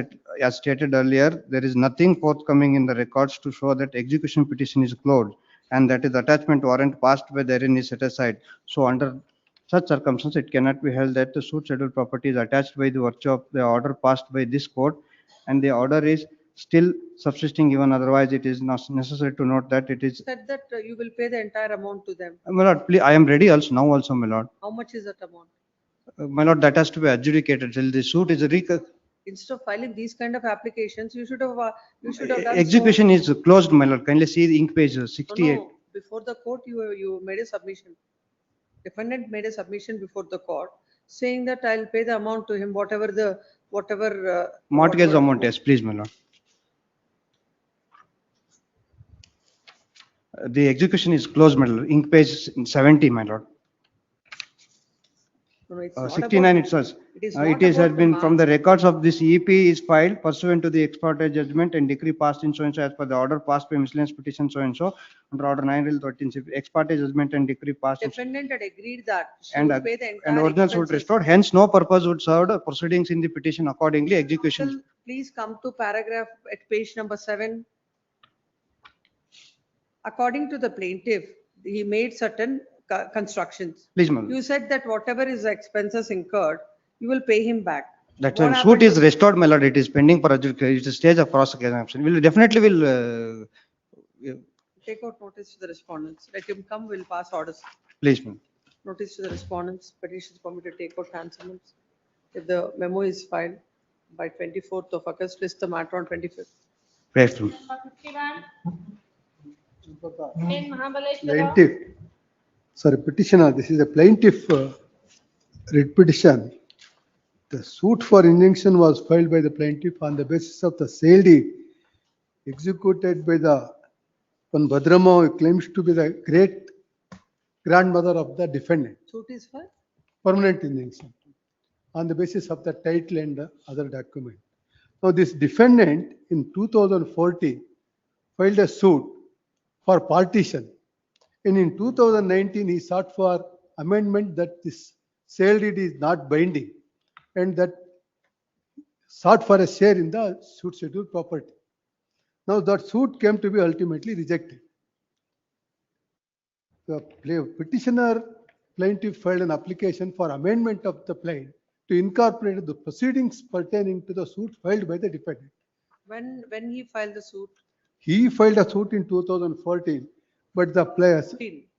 stated earlier, there is nothing forthcoming in the records to show that execution petition is closed, and that is attachment warrant passed by therein is set aside. So under such circumstances, it cannot be held that the suit settled property is attached by the virtue of the order passed by this court, and the order is still subsisting. Even otherwise, it is not necessary to note that it is. Said that you will pay the entire amount to them. My lord, please, I am ready also now also, my lord. How much is that amount? My lord, that has to be adjudicated till the suit is Instead of filing these kind of applications, you should have done execution so. is closed, my lord. Kindly see the ink page 68. No, before the court, you made a submission. Defendant made a submission before the court saying that I'll pay the amount to him, whatever Mortgage amount, yes, please, my lord. The execution is closed, my lord. Ink page 70, my lord. No, it's not 69 about- it says. It is It not is has about the been from mark. the records of this EP is filed pursuant to the ex parte judgment and decree passed in so and so as per the order passed by miscellaneous petition so and so under order 9/13 ex parte judgment and decree passed in Defendant had agreed that she and would pay the and entire original suit expenses. restored. Hence, no purpose would serve proceedings in the petition accordingly. Execution. Please come to paragraph at page number 7. According to the plaintiff, he made certain constructions. Please, ma'am. You said that whatever is the expenses incurred, you will pay him back. That What time suit happened is to- restored, my lord. It is pending for adjudication. It is stage of cross examination. Will definitely will. Take out notice to the respondents. Let him come, we'll pass orders. Please, ma'am. Notice to the respondents, petitions permitted take out handsomens. If the memo is filed by 24th of August, list the matter on 25th. Please, ma'am. Plaintiff, sorry, petitioner, this is a plaintiff writ petition. The suit for injunction was filed by the plaintiff on the basis of the sale deed executed by the one Bhadrama, who claims to be the great grandmother of the defendant. Suit is filed? Permanent injunction on the basis of the title and the other document. Now, this defendant in 2014 filed a suit for partition, and in 2019 he sought for amendment that this sale deed is not binding and that sought for a share in the suit scheduled property. Now that suit came to be ultimately rejected. The petitioner plaintiff filed an application for amendment of the plaint to incorporate the proceedings pertaining to the suit filed by the defendant. When he filed the suit? He filed a suit in 2014, but the players,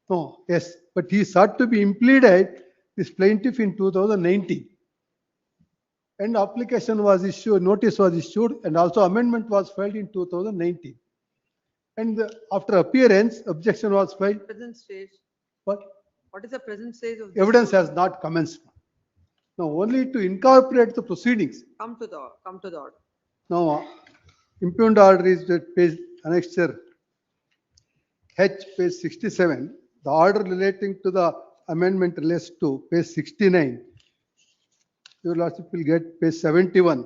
no, yes, but he sought to be impleaded this plaintiff in 2019. And application was issued, notice was issued, and also amendment was filed in 2019. And after appearance, objection was filed. Present stage. What? What is the present stage of this Evidence suit? has not commenced. Now, only to incorporate the proceedings. Come to the order. Now, impugned order is at page annexure H, page 67. The order relating to the amendment relates to page 69. Your Lordship will get page 71.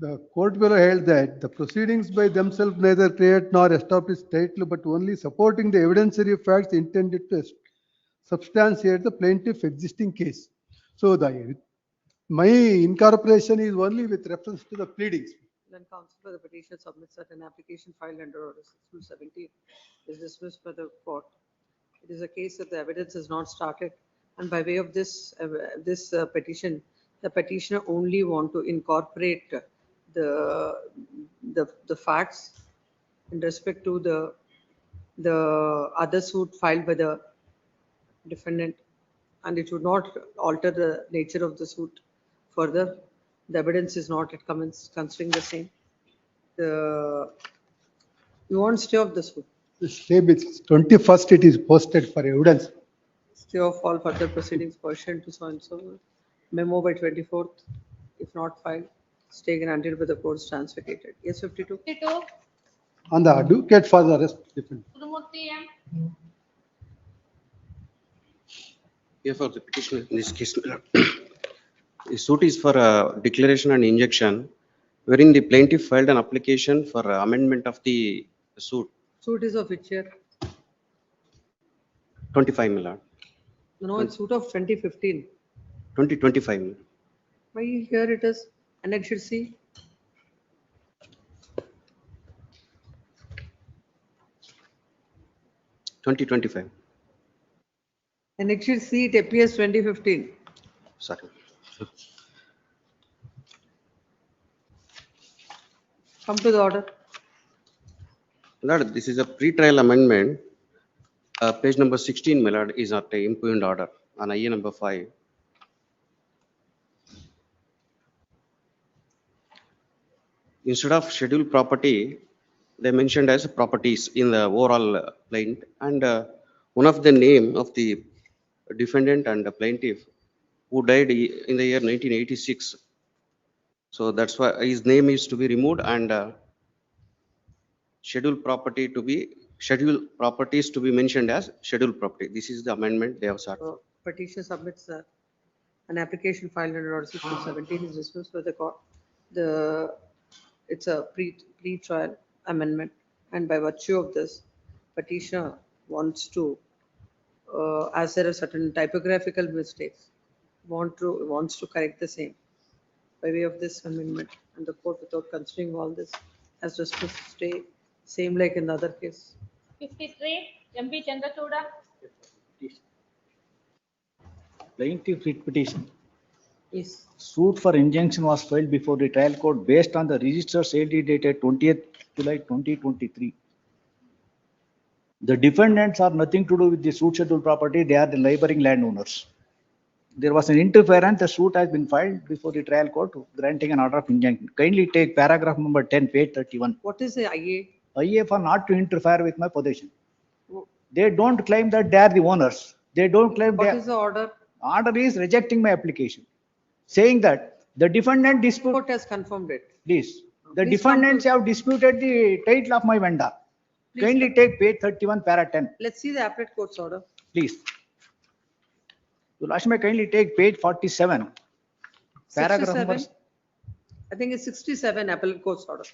The court below held that the proceedings by themselves neither create nor establish title, but only supporting the evidentiary facts intended to substantiate the plaintiff's existing case. So my incorporation is only with reference to the pleadings. Then counsel for the petitioner submits that an application filed under order 617 is dismissed by the court. It is a case that the evidence is not started, and by way of this petition, the petitioner only want to incorporate the facts in respect to the other suit filed by the defendant, and it would not alter the nature of the suit further. The evidence is not at commence considering the same. You want stay of the suit? The stay is 21st, it is posted for evidence. Stay of all further proceedings pursuant to so and so. Memo by 24th, if not filed, stay granted by the court stands vacated. Yes, 52. On the advocate for the rest defendant. Here for the petitioner in this case, the suit is for declaration and injunction, wherein the plaintiff filed an application for amendment of the suit. Suit is of which year? 25, my lord. No, it's suit of 2015. 2025. my lord. Why here it is Annexure C? Annexure C, it appears 2015. Sorry. Come to the order. Lord, this is a pre-trial amendment. Page number 16, my lord, is at the impugned order on IA number 5. Instead of scheduled property, they mentioned as properties in the overall plaint, and one of the name of the defendant and the plaintiff who died in the year 1986. So that's why his name is to be removed, and scheduled properties to be mentioned as scheduled property. This is the amendment they have sought. Petitioner submits that an application filed under order 617 is dismissed by the court. It's a pre-trial amendment, and by virtue of this, petitioner wants to, as there are certain typographical mistakes, wants to correct the same. by way of this amendment, and the court, without considering all this, has just to stay same like in the other case. 53, MP Chandrachooda. Plaintiff writ petition. Yes. Suit for injunction was filed before the trial court based on the registered sale deed dated 20th July 2023. The defendants are nothing to do with the suit scheduled property. They are the neighboring landowners. There was an interference. The suit has been filed before the trial court granting an order of injunction. Kindly take paragraph number 10, page 31. What is the IA? IA for not to interfere with my possession. They don't claim that they are the owners. They don't claim What they is the order? Order is rejecting my application, saying that the defendant dispute. Court has confirmed it. Please, the Please come defendants have disputed the title of my vendor. Please Kindly take page 31, para 10. Let's see the appellate court's order. Please. Your Lordship, kindly take page 47. Paragraph 67. number, I think it's 67 appellate court's order.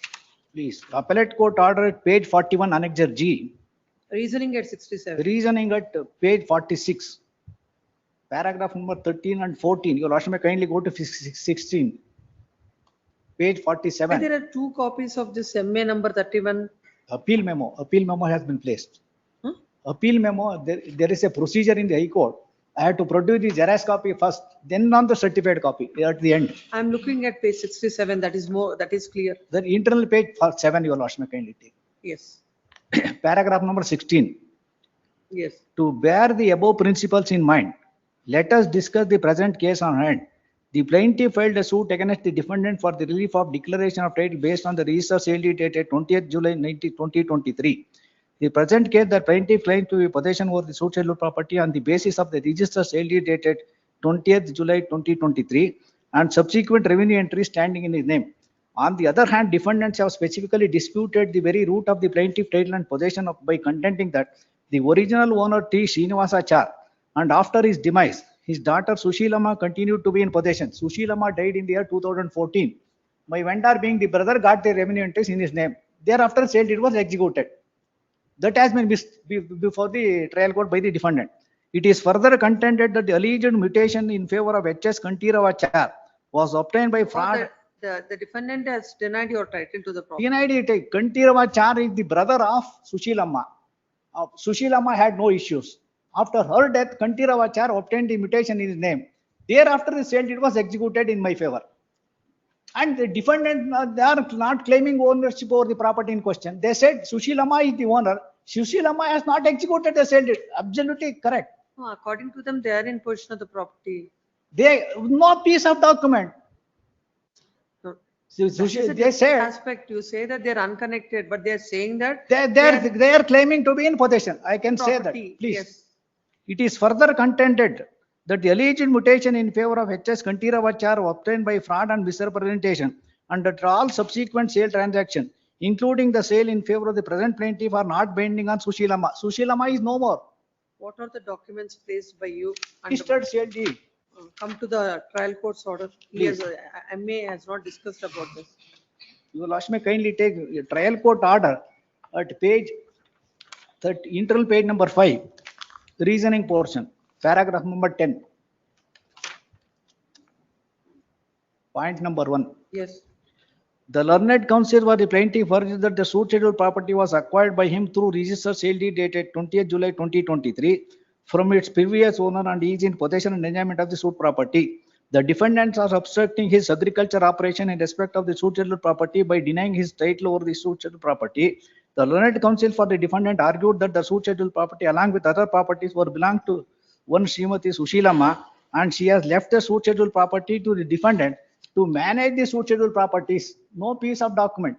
please. Appellate court order at page 41, annexure G. Reasoning at 67. Reasoning at page 46. Paragraph number 13 and 14. Your Lordship, kindly go to 16. Page 47. There are two copies of this MA number 31. Appeal memo has been placed. Appeal memo, there is a procedure in the High Court. I have to produce the Xerox copy first, then on the certified copy at the end. I'm looking at page 67. That is more, that is clear. The internal page 7, Your Lordship, kindly take. Yes. Paragraph number 16. Yes. To bear the above principles in mind, let us discuss the present case on hand. The plaintiff filed a suit against the defendant for the relief of declaration of title based on the register sale deed dated 20th July 2023. The present case, the plaintiff claimed to be possession over the suit scheduled property on the basis of the register sale deed dated 20th July 2023 and subsequent revenue entry standing in his name. On the other hand, defendants have specifically disputed the very root of the plaintiff title and possession by contending that the original owner T. Srinivasachar and after his demise, his daughter Sushilama continued to be in possession. Sushilama died in the year 2014. My vendor, being the brother, got the revenue entries in his name. Thereafter, sale deed was executed. That has been before the trial court by the defendant. It is further contended that the alleged mutation in favor of H.S. Kantiravachar was obtained by fraud. The defendant has denied your title to the property. Denied it. Kantiravachar is the brother of Sushilama. Sushilama had no issues. After her death, Kantiravachar obtained the mutation in his name. Thereafter, the sale deed was executed in my favor. And the defendant, they are not claiming ownership over the property in question. They said Sushilama is the owner. Sushilama has not executed the sale deed. Absolutely correct. No, according to them, they are in possession of the property. No piece of document. No. They said aspect. You say that they are unconnected, but they are saying that they are claiming to be in possession. I can say that. Please. Yes. It is further contended that the alleged mutation in favor of H.S. Kantiravachar obtained by fraud and misrepresentation and that all subsequent sale transactions, including the sale in favor of the present plaintiff, are not binding on Sushilama. Sushilama is no more. What are the documents placed by you? Registered sale deed. Come to the trial court's order. He has, MA has not discussed about this. Your Lordship, kindly take trial court order at page 30, internal page number 5, reasoning portion, paragraph number 10. Point number 1. Yes. The learned counsel for the plaintiff urged that the suit scheduled property was acquired by him through registered sale deed dated 20th July 2023 from its previous owner and is in possession and enjoyment of the suit property. The defendants are obstructing his agriculture operation in respect of the suit scheduled property by denying his title over the suit scheduled property. The learned counsel for the defendant argued that the suit scheduled property along with other properties were belonged to one Srimati Sushilama and she has left the suit scheduled property to the defendant to manage the suit scheduled properties. No piece of document.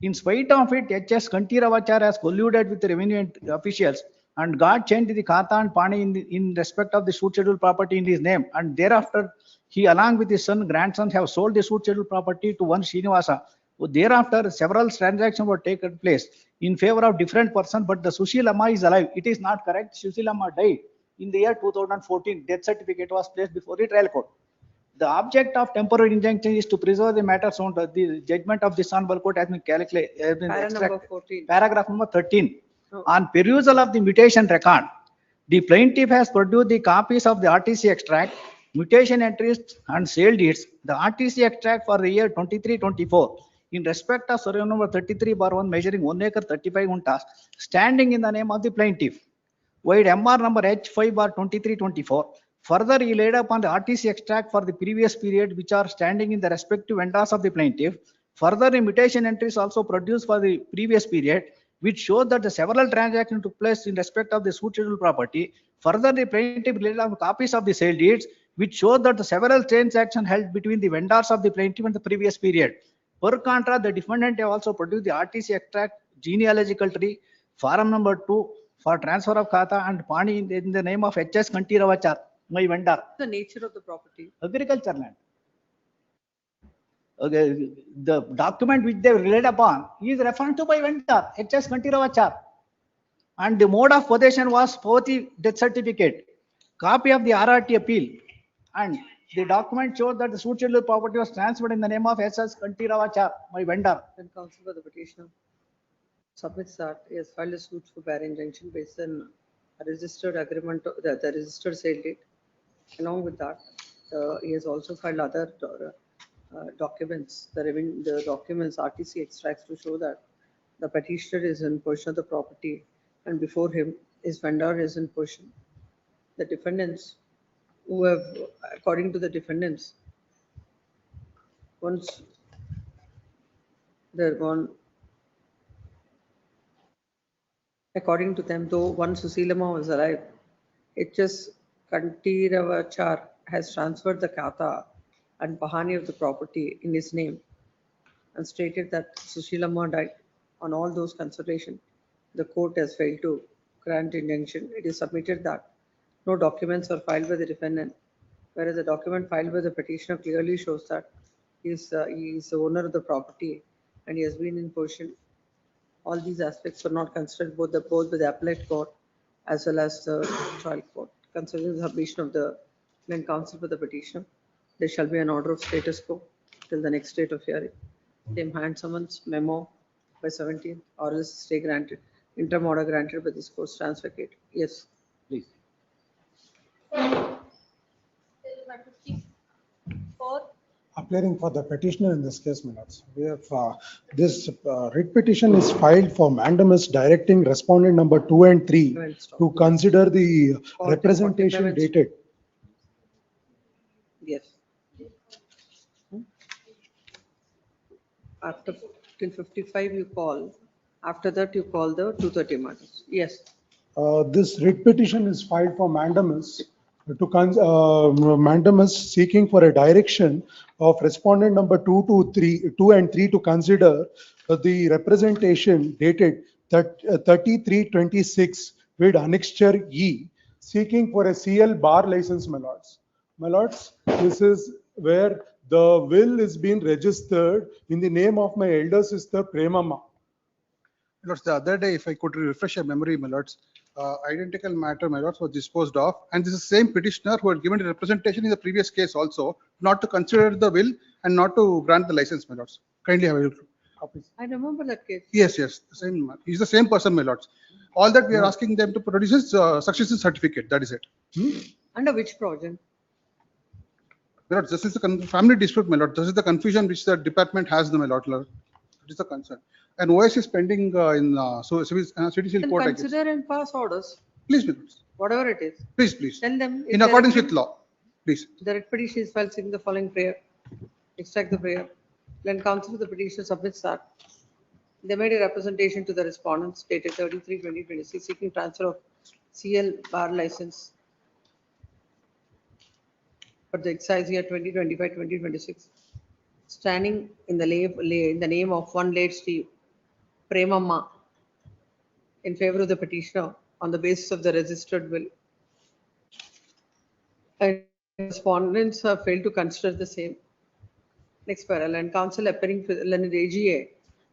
In spite of it, H.S. Kantiravachar has colluded with the revenue officials and got changed the Khata and Pani in respect of the suit scheduled property in his name. And thereafter, he along with his son, grandson have sold the suit scheduled property to one Srinivasa. Thereafter, several transactions were taken place in favor of different person, but the Sushilama is alive. It is not correct. Sushilama died in the year 2014. Death certificate was placed before the trial court. The object of temporary injunction is to preserve the matter sound. The judgment of this honorable court has been calculated. Paragraph number 13. Oh. On perusal of the mutation record, the plaintiff has produced the copies of the RTC extract mutation entries and sale deeds, the RTC extract for the year 23-24 in respect of survey number 33/1 measuring 1 acre 35 untas standing in the name of the plaintiff. Void MR number H5/23-24. Further, he laid upon the RTC extract for the previous period which are standing in the respective vendors of the plaintiff. Further, the mutation entries also produced for the previous period which showed that the several transactions took place in respect of the suit schedule property. Further, the plaintiff laid on copies of the sale deeds which showed that the several transactions held between the vendors of the plaintiff and the previous period. Per contra, the defendant have also produced the RTC extract genealogical tree, form number 2 for transfer of khata and pani in the name of HS Kanti Ravachar, my vendor. The nature of the property. Agriculture land. Okay, the document which they relied upon is referred to by vendor, HS Kanti Ravachar. And the mode of possession was Pavati death certificate, copy of the RRT appeal. And the document showed that the suit schedule property was transferred in the name of SS Kanti Ravachar, my vendor. Then counsel for the petitioner submits that he has filed a suit for bare injunction based on a registered agreement, the registered sale date. Along with that, he has also filed other documents, the documents, RTC extracts to show that the petitioner is in possession of the property and before him, his vendor is in possession. The defendants who have, according to the defendants, once they're gone, according to them, though one Susilama was alive, HS Kanti Ravachar has transferred the kata and pahani of the property in his name and stated that Sushilama died. On all those considerations, the court has failed to grant injunction. It is submitted that no documents are filed by the defendant, whereas the document filed by the petitioner clearly shows that he is the owner of the property and he has been in possession. All these aspects were not considered both by the appellate court as well as the trial court. Considering the submission of the main counsel for the petitioner, there shall be an order of status quo till the next date of hearing. Same hand summons memo by 17th, or else stay granted. Interim order granted by this court stands vacated. Yes. Please. Appearing for the petitioner in this case, my lords. We have this writ petition is filed for mandamus directing respondent number 2 and 3 to consider the representation dated. Yes. After till 55 you call. After that you call the 230 matters. Yes. This writ petition is filed for mandamus mandamus seeking for a direction of respondent number 2 and 3 to consider the representation dated 33/26 with annexure E seeking for a CL bar license, my lords. My lords, this is where the will is being registered in the name of my elder sister Premamma. My lords, the other day, if I could refresh your memory, my lords, identical matter, my lords, was disposed of, and this is the same petitioner who had given the representation in the previous case also, not to consider the will and not to grant the license, my lords. Kindly have a copy. I remember that case. Yes, yes, the same. He's the same person, my lords. All that we are asking them to produce is succession certificate. That is it. Under which provision? My lords, this is the family dispute, my lord. This is the confusion which the department has, my lord. That is the concern. And OS is pending in city court. Consider and pass orders. Please, my lords. Whatever it is. Please, please. Send them. In accordance with law. Please. The writ petition is filed seeking the following prayer. Extract the prayer. Then counsel for the petitioner submits that. They made a representation to the respondents dated 33/2026 seeking transfer of CL bar license for the excise year 2025-2026, standing in the name of one late Steve Premamma in favor of the petitioner on the basis of the registered will. And respondents have failed to consider the same. Next parallel, and counsel appearing for the AGA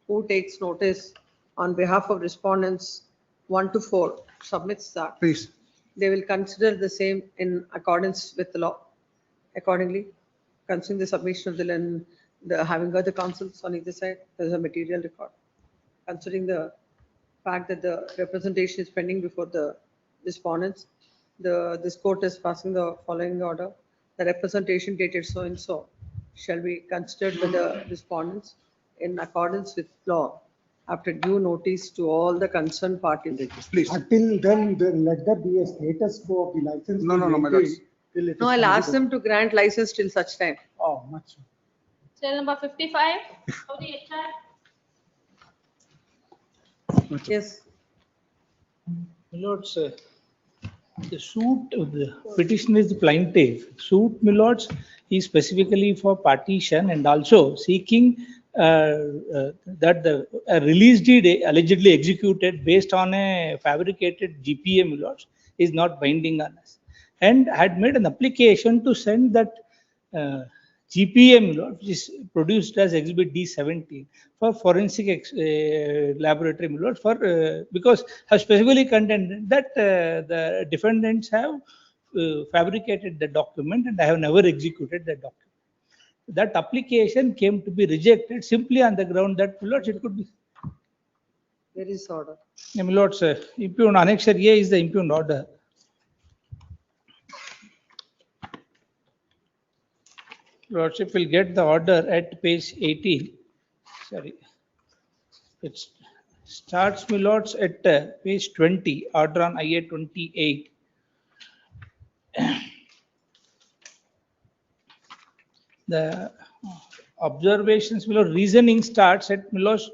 who takes notice on behalf of respondents 1 to 4 submits that. Please. They will consider the same in accordance with the law. Accordingly, considering the submission of the having heard the counsels on either side, there is a material record. Considering the fact that the representation is pending before the respondents, this court is passing the following order. the representation dated so and so shall be considered by the respondents in accordance with law after due notice to all the concerned parties. Please. Until then let there be a status quo of the license. No, my lords. Till it is No, I'll ask completed. them to grant license till such time. Oh, much. Serial number 55 of the HR. Yes. My lords, the suit, the petition is the plaintiff. Suit, my lords, is specifically for partition and also seeking that the release deed allegedly executed based on a fabricated GPA, my lords, is not binding on us. And had made an application to send that GPA, my lord, which is produced as Exhibit D17 for forensic laboratory, my lord, for because have specifically contended that the defendants have fabricated the document and I have never executed the document. That application came to be rejected simply on the ground that, my lords, it could be. There is order. Yeah, my lords, impugned annexure A is the impugned order. Lordship will get the order at page 18. Sorry. It starts, my lords, at page 20, order on IA 28. The observations, my lord, reasoning starts at, my lords,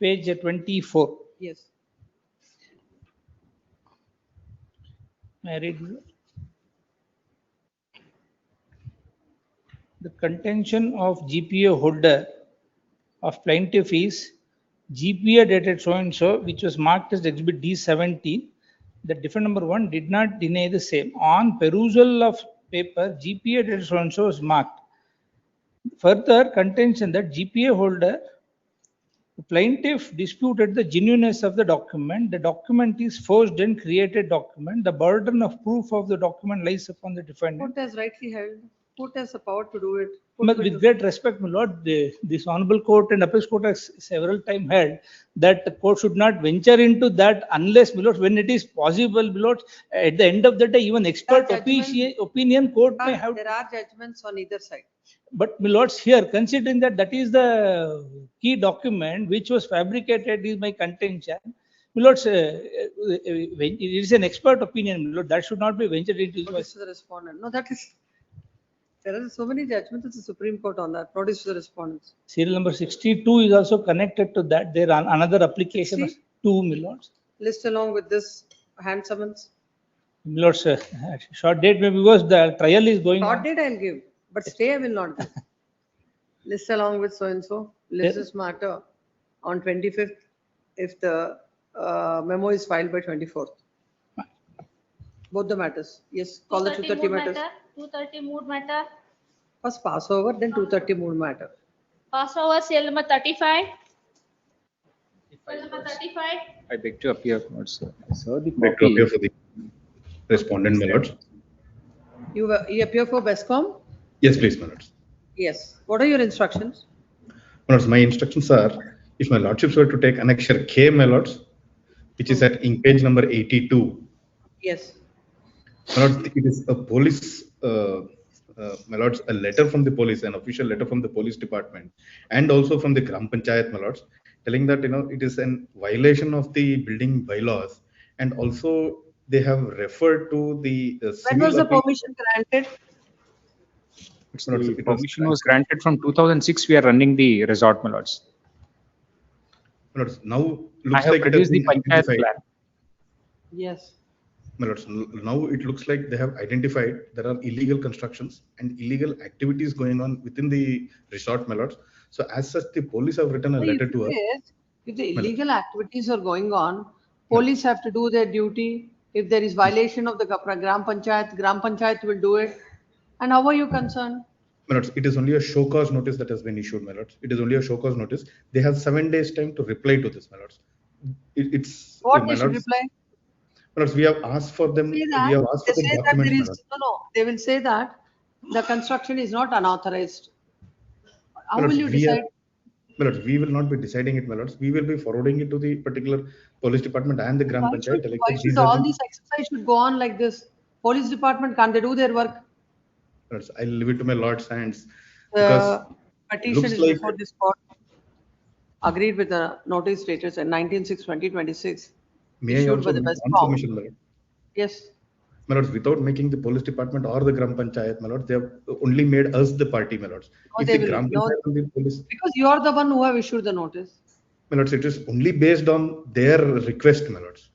page 24. Yes. May I read, my lord? The contention of GPA holder of plaintiff is GPA dated so and so, which was marked as Exhibit D17. The defendant number 1 did not deny the same. On perusal of paper, GPA dated so and so was marked. Further contention that GPA holder, the plaintiff disputed the genuineness of the document. The document is forged and created document. The burden of proof of the document lies upon the defendant. Court has rightly held. Court has the power to do it. But with great respect, my lord, this honorable court and appeals court has several times held that the court should not venture into that unless, my lord, when it is possible, my lord, at the end of the day, even expert opinion court may have. There are judgments on either side. But, my lords, here, considering that that is the key document which was fabricated is my contention, my lords, it is an expert opinion, my lord, that should not be ventured into. Notice to the respondent. No, that is. There are so many judgments at the Supreme Court on that. Notice to the respondents. Serial number 62 is also connected to that. There are another application of 2, my lords. List along with this hand summons. My lords, short date maybe because the trial is going Short on. date I'll give, but stay I will not give. List along with so and so. List this matter on 25th if the memo is filed by 24th. Both the matters. Yes, call the 230 matters. 230 mood matter. First pass over, then 230 mood matter. Pass over serial number 35. Serial number 35. I beg to appear, my lords. I saw the Beg to appear for the respondent, my lords. You appear for BESCOM? Yes, please, my lords. Yes. What are your instructions? My lords, my instructions are, if my lordships were to take annexure K, my lords, which is at in page number 82. Yes. My lords, it is a police, my lords, a letter from the police, an official letter from the police department, and also from the Gram Panchayat, my lords, telling that, it is an violation of the building bylaws, and also they have referred to the When was the permission granted? The permission was granted from 2006. We are running the resort, my lords. My lords, now I looks have like it has produced the been Panchayat identified. plan. Yes. My lords, now it looks like they have identified there are illegal constructions and illegal activities going on within the resort, my lords. So as such, the police have written a letter to us. If the illegal activities are going on, police have to do their duty. If there is violation of the Gram Panchayat will do it. And how are you concerned? My lords, it is only a show cause notice that has been issued, my lords. It is only a show cause notice. They have 7 days time to reply to this, my lords. It's What my they should lords, reply? my lords, we have asked for them. Say We that, have asked for they the say that documents, there my is, lords. no, they will say that the construction is not unauthorized. How My will lords, you we decide? My lords, we will not be deciding it, my lords. We will be forwarding it to the particular police department and the Gram Panchayat. Why should all these exercise should go on like this? Police department, can't they do their work? Lords, I'll leave it to my Lord's hands because The petition looks is like before this court, agreed with the notice dated at 19/6/2026, may I issued by also the make best one form. submission, Lord? Yes, My lords, without making the police department or the Gram Panchayat, my lords, they have only made us the party, my lords. no, If they the will, Gram no, Panchayat and the police, because you are the one who have issued the notice. my lords, it is only based on their request, my lords.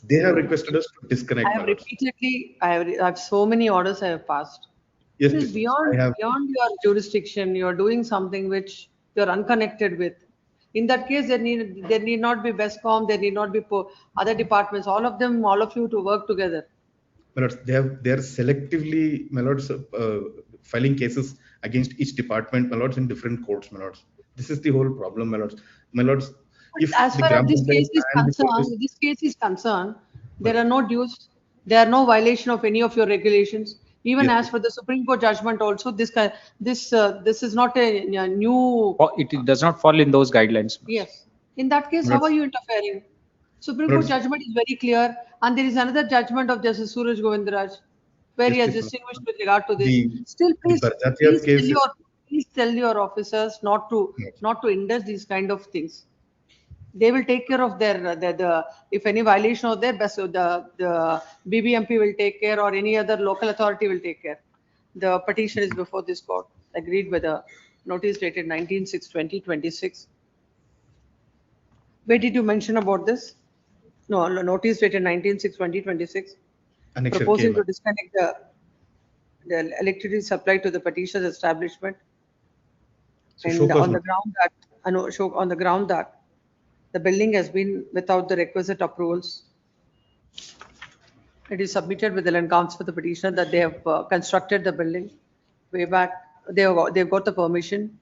They have requested us to I disconnect, my have lords. repeatedly, I have so many orders I have passed. Yes, It is please. beyond, I have. beyond your jurisdiction. You are doing something which you are unconnected with. In that case, there need not be BESCOM, there need not be other departments, all of them, all of you to work together. My lords, they are selectively, my lords, filing cases against each department, my lords, in different courts, my lords. This is the whole problem, my lords. My lords, if As the far as Gram this Panchayat case is and the police, concerned, there are no dues, there are no violation of any of your regulations. Even yes, as for the Supreme Court judgment also, this is not a new, It does not fall in those guidelines. yes. In that case, my how lords, are you interfering? Supreme my Court lords, judgment is very clear, and there is another judgment of Justice Suraj Govindaraj, where yes, he has please, my lords. distinguished with regard to this. The Still, the Barjatiyat case, please tell your officers not to indulge these kind of things. They will take care of the if any violation of their best, the BBMP will take care, or any other local authority will take care. The petition is before this court, agreed with the notice dated 19/6/2026. Where did you mention about this? No, notice dated 19/6/2026, Annexure K, proposing my to disconnect the electricity supply to the petitioner's establishment, so and show cause on the notice. ground that, on the ground that the building has been without the requisite approvals. It is submitted with the land council for the petitioner that they have constructed the building way back. They've got the permission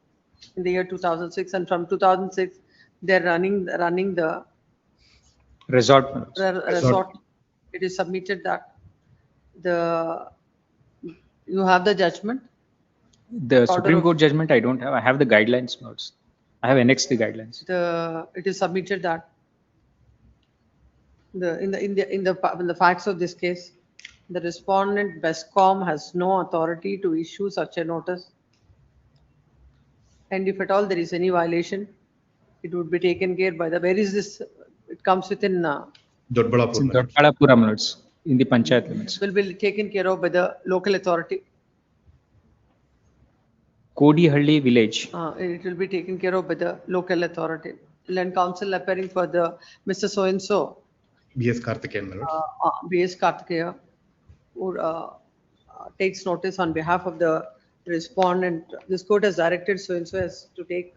in the year 2006, and from 2006 they're running the Resort. My lords. resort. It is submitted that you have the judgment. The Order Supreme of- Court judgment I don't have. I have the guidelines. My lords. I have annexed the guidelines. It is submitted that in the facts of this case, the respondent BESCOM has no authority to issue such a notice, and if at all there is any violation, it would be taken care by the, where is this? It comes within, Dodbalapur, It's in my lords. Dodbalapur, my lords, in the Panchayat limits. will be taken care of by the local authority. Kodihalli village. It will be taken care of by the local authority. Land council appearing for the Mr. So-and-so, BS Karthikeyan, my lords. BS Karthikeya, who takes notice on behalf of the respondent. This court has directed so-and-so as to take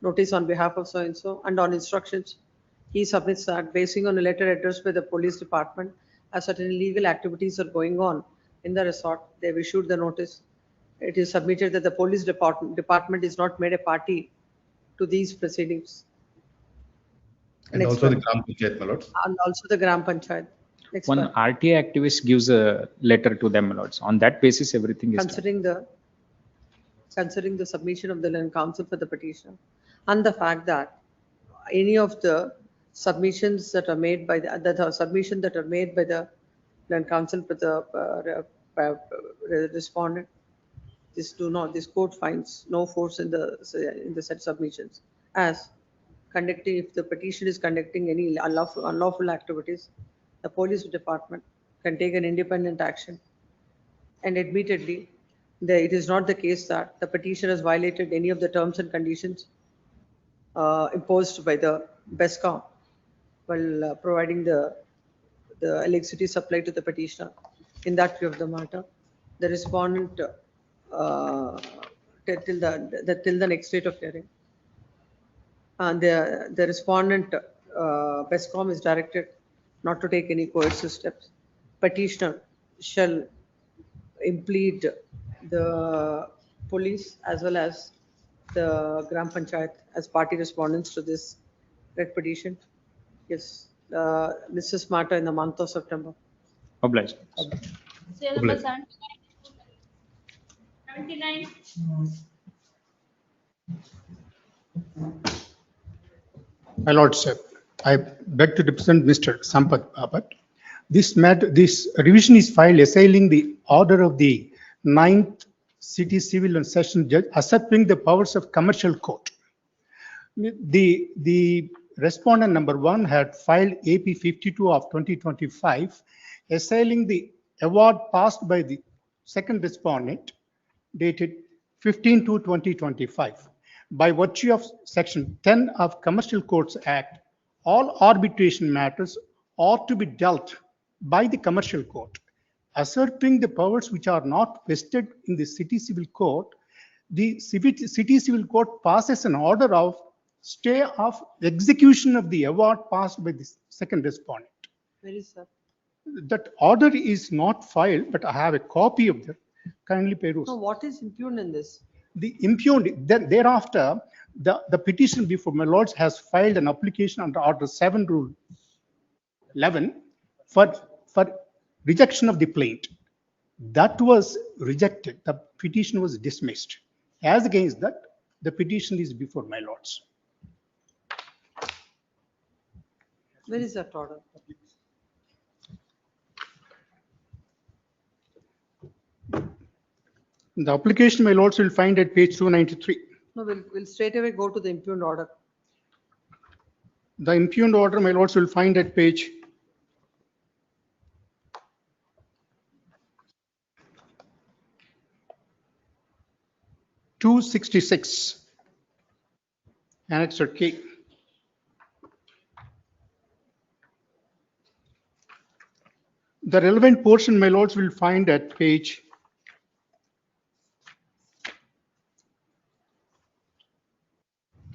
notice on behalf of so-and-so, and on instructions, he submits that basing on a letter addressed by the police department, as certain illegal activities are going on in the resort, they've issued the notice. It is submitted that the police department is not made a party to these proceedings. And Next also the one. Gram Panchayat, my lords. And also the Gram Panchayat. Next One one. RTA activist gives a letter to them, my lords. On that basis, everything is done. Considering the submission of the land council for the petition, and the fact that any of the submissions that are made by the land council for the respondent, this court finds no force in the said submissions, as conducting, if the petition is conducting any unlawful activities, the police department can take an independent action. And admittedly, it is not the case that the petition has violated any of the terms and conditions imposed by the BESCOM while providing the electricity supply to the petitioner. In that view of the matter, the respondent till the next date of hearing, and the respondent BESCOM is directed not to take any coercive steps. Petitioner shall implead the police as well as the Gram Panchayat as party respondents to this red petition. Yes, this is matter in the month of September. Obliged. Serial number 79. My Lord, sir, I beg to represent Mr. Sampath Bapat. This revision is filed assailing the order of the 9th City Civil and Session Judge usurping the powers of commercial court. The respondent number 1 had filed AP 52 of 2025, assailing the award passed by the second respondent dated 15/2/2025. By virtue of Section 10 of Commercial Courts Act, all arbitration matters are to be dealt by the commercial court. Usurping the powers which are not vested in the city civil court, the city civil court passes an order of stay of execution of the award passed by the second respondent. Where is that? That order is not filed, but I have a copy of that. Kindly peruse. No, what is impugned in this? The impugned, thereafter, the petition before my lords has filed an application under Order 7 Rule 11 for rejection of the plaint. That was rejected. The petition was dismissed. As against that, the petition is before my lords. Where is that order? The application, my lords, will find at page 293. No, we'll straight away go to the impugned order. The impugned order, my lords, will find at page 266, Annexure K. The relevant portion, my lords, will find at page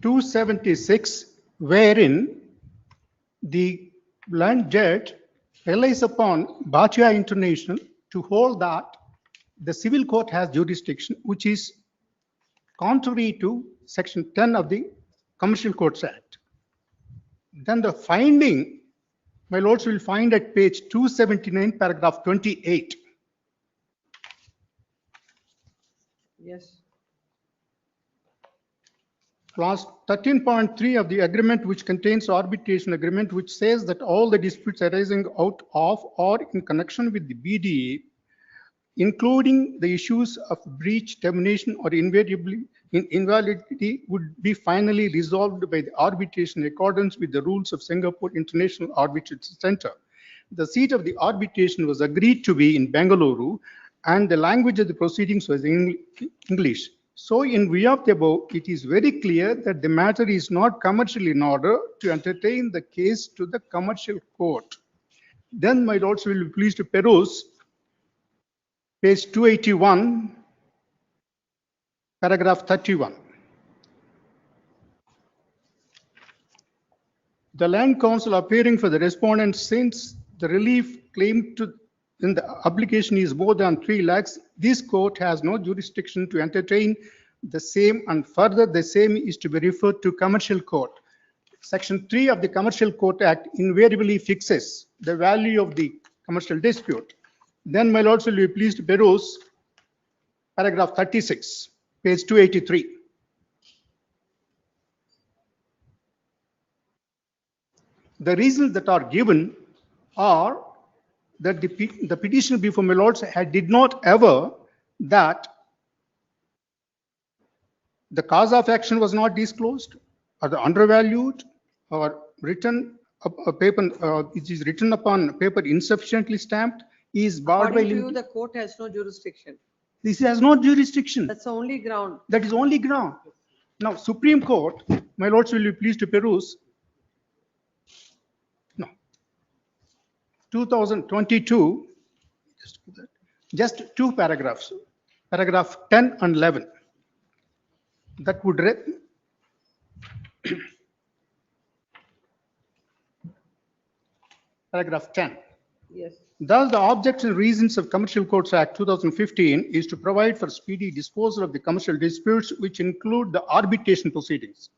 276, wherein the land judge relies upon Bhatia International to hold that the civil court has jurisdiction, which is contrary to Section 10 of the Commercial Courts Act. Then the finding, my lords, will find at page 279, paragraph 28. Yes. Clause 13.3 of the agreement, which contains arbitration agreement, which says that all the disputes arising out of or in connection with the BDA, including the issues of breach, termination, or invalidity, would be finally resolved by the arbitration in accordance with the rules of Singapore International Arbitration Center. The seat of the arbitration was agreed to be in Bengaluru, and the language of the proceedings was English. So in view of the above, it is very clear that the matter is not commercially in order to entertain the case to the commercial court. Then my lords will be pleased to peruse page 281, paragraph 31. The Land Council appearing for the respondent, since the relief claimed in the application is more than 3 lakhs, this court has no jurisdiction to entertain the same, and further the same is to be referred to commercial court. Section 3 of the Commercial Court Act invariably fixes the value of the commercial dispute. Then my lords will be pleased to peruse paragraph 36, page 283. The reasons that are given are that the petitioner before my lords did not ever that the cause of action was not disclosed, or the undervalued, or written a paper, it is written upon paper insufficiently stamped, is barred by According to you, limit. the court has no jurisdiction. This has no jurisdiction. That's the only ground. That is only ground. Now, Supreme Court, my lords will be pleased to peruse. No. 2022, just 2 paragraphs, paragraph 10 and 11. That would read. Paragraph 10. Yes. Thus, the objects and reasons of Commercial Courts Act 2015 is to provide for speedy disposal of the commercial disputes, which include the arbitration proceedings.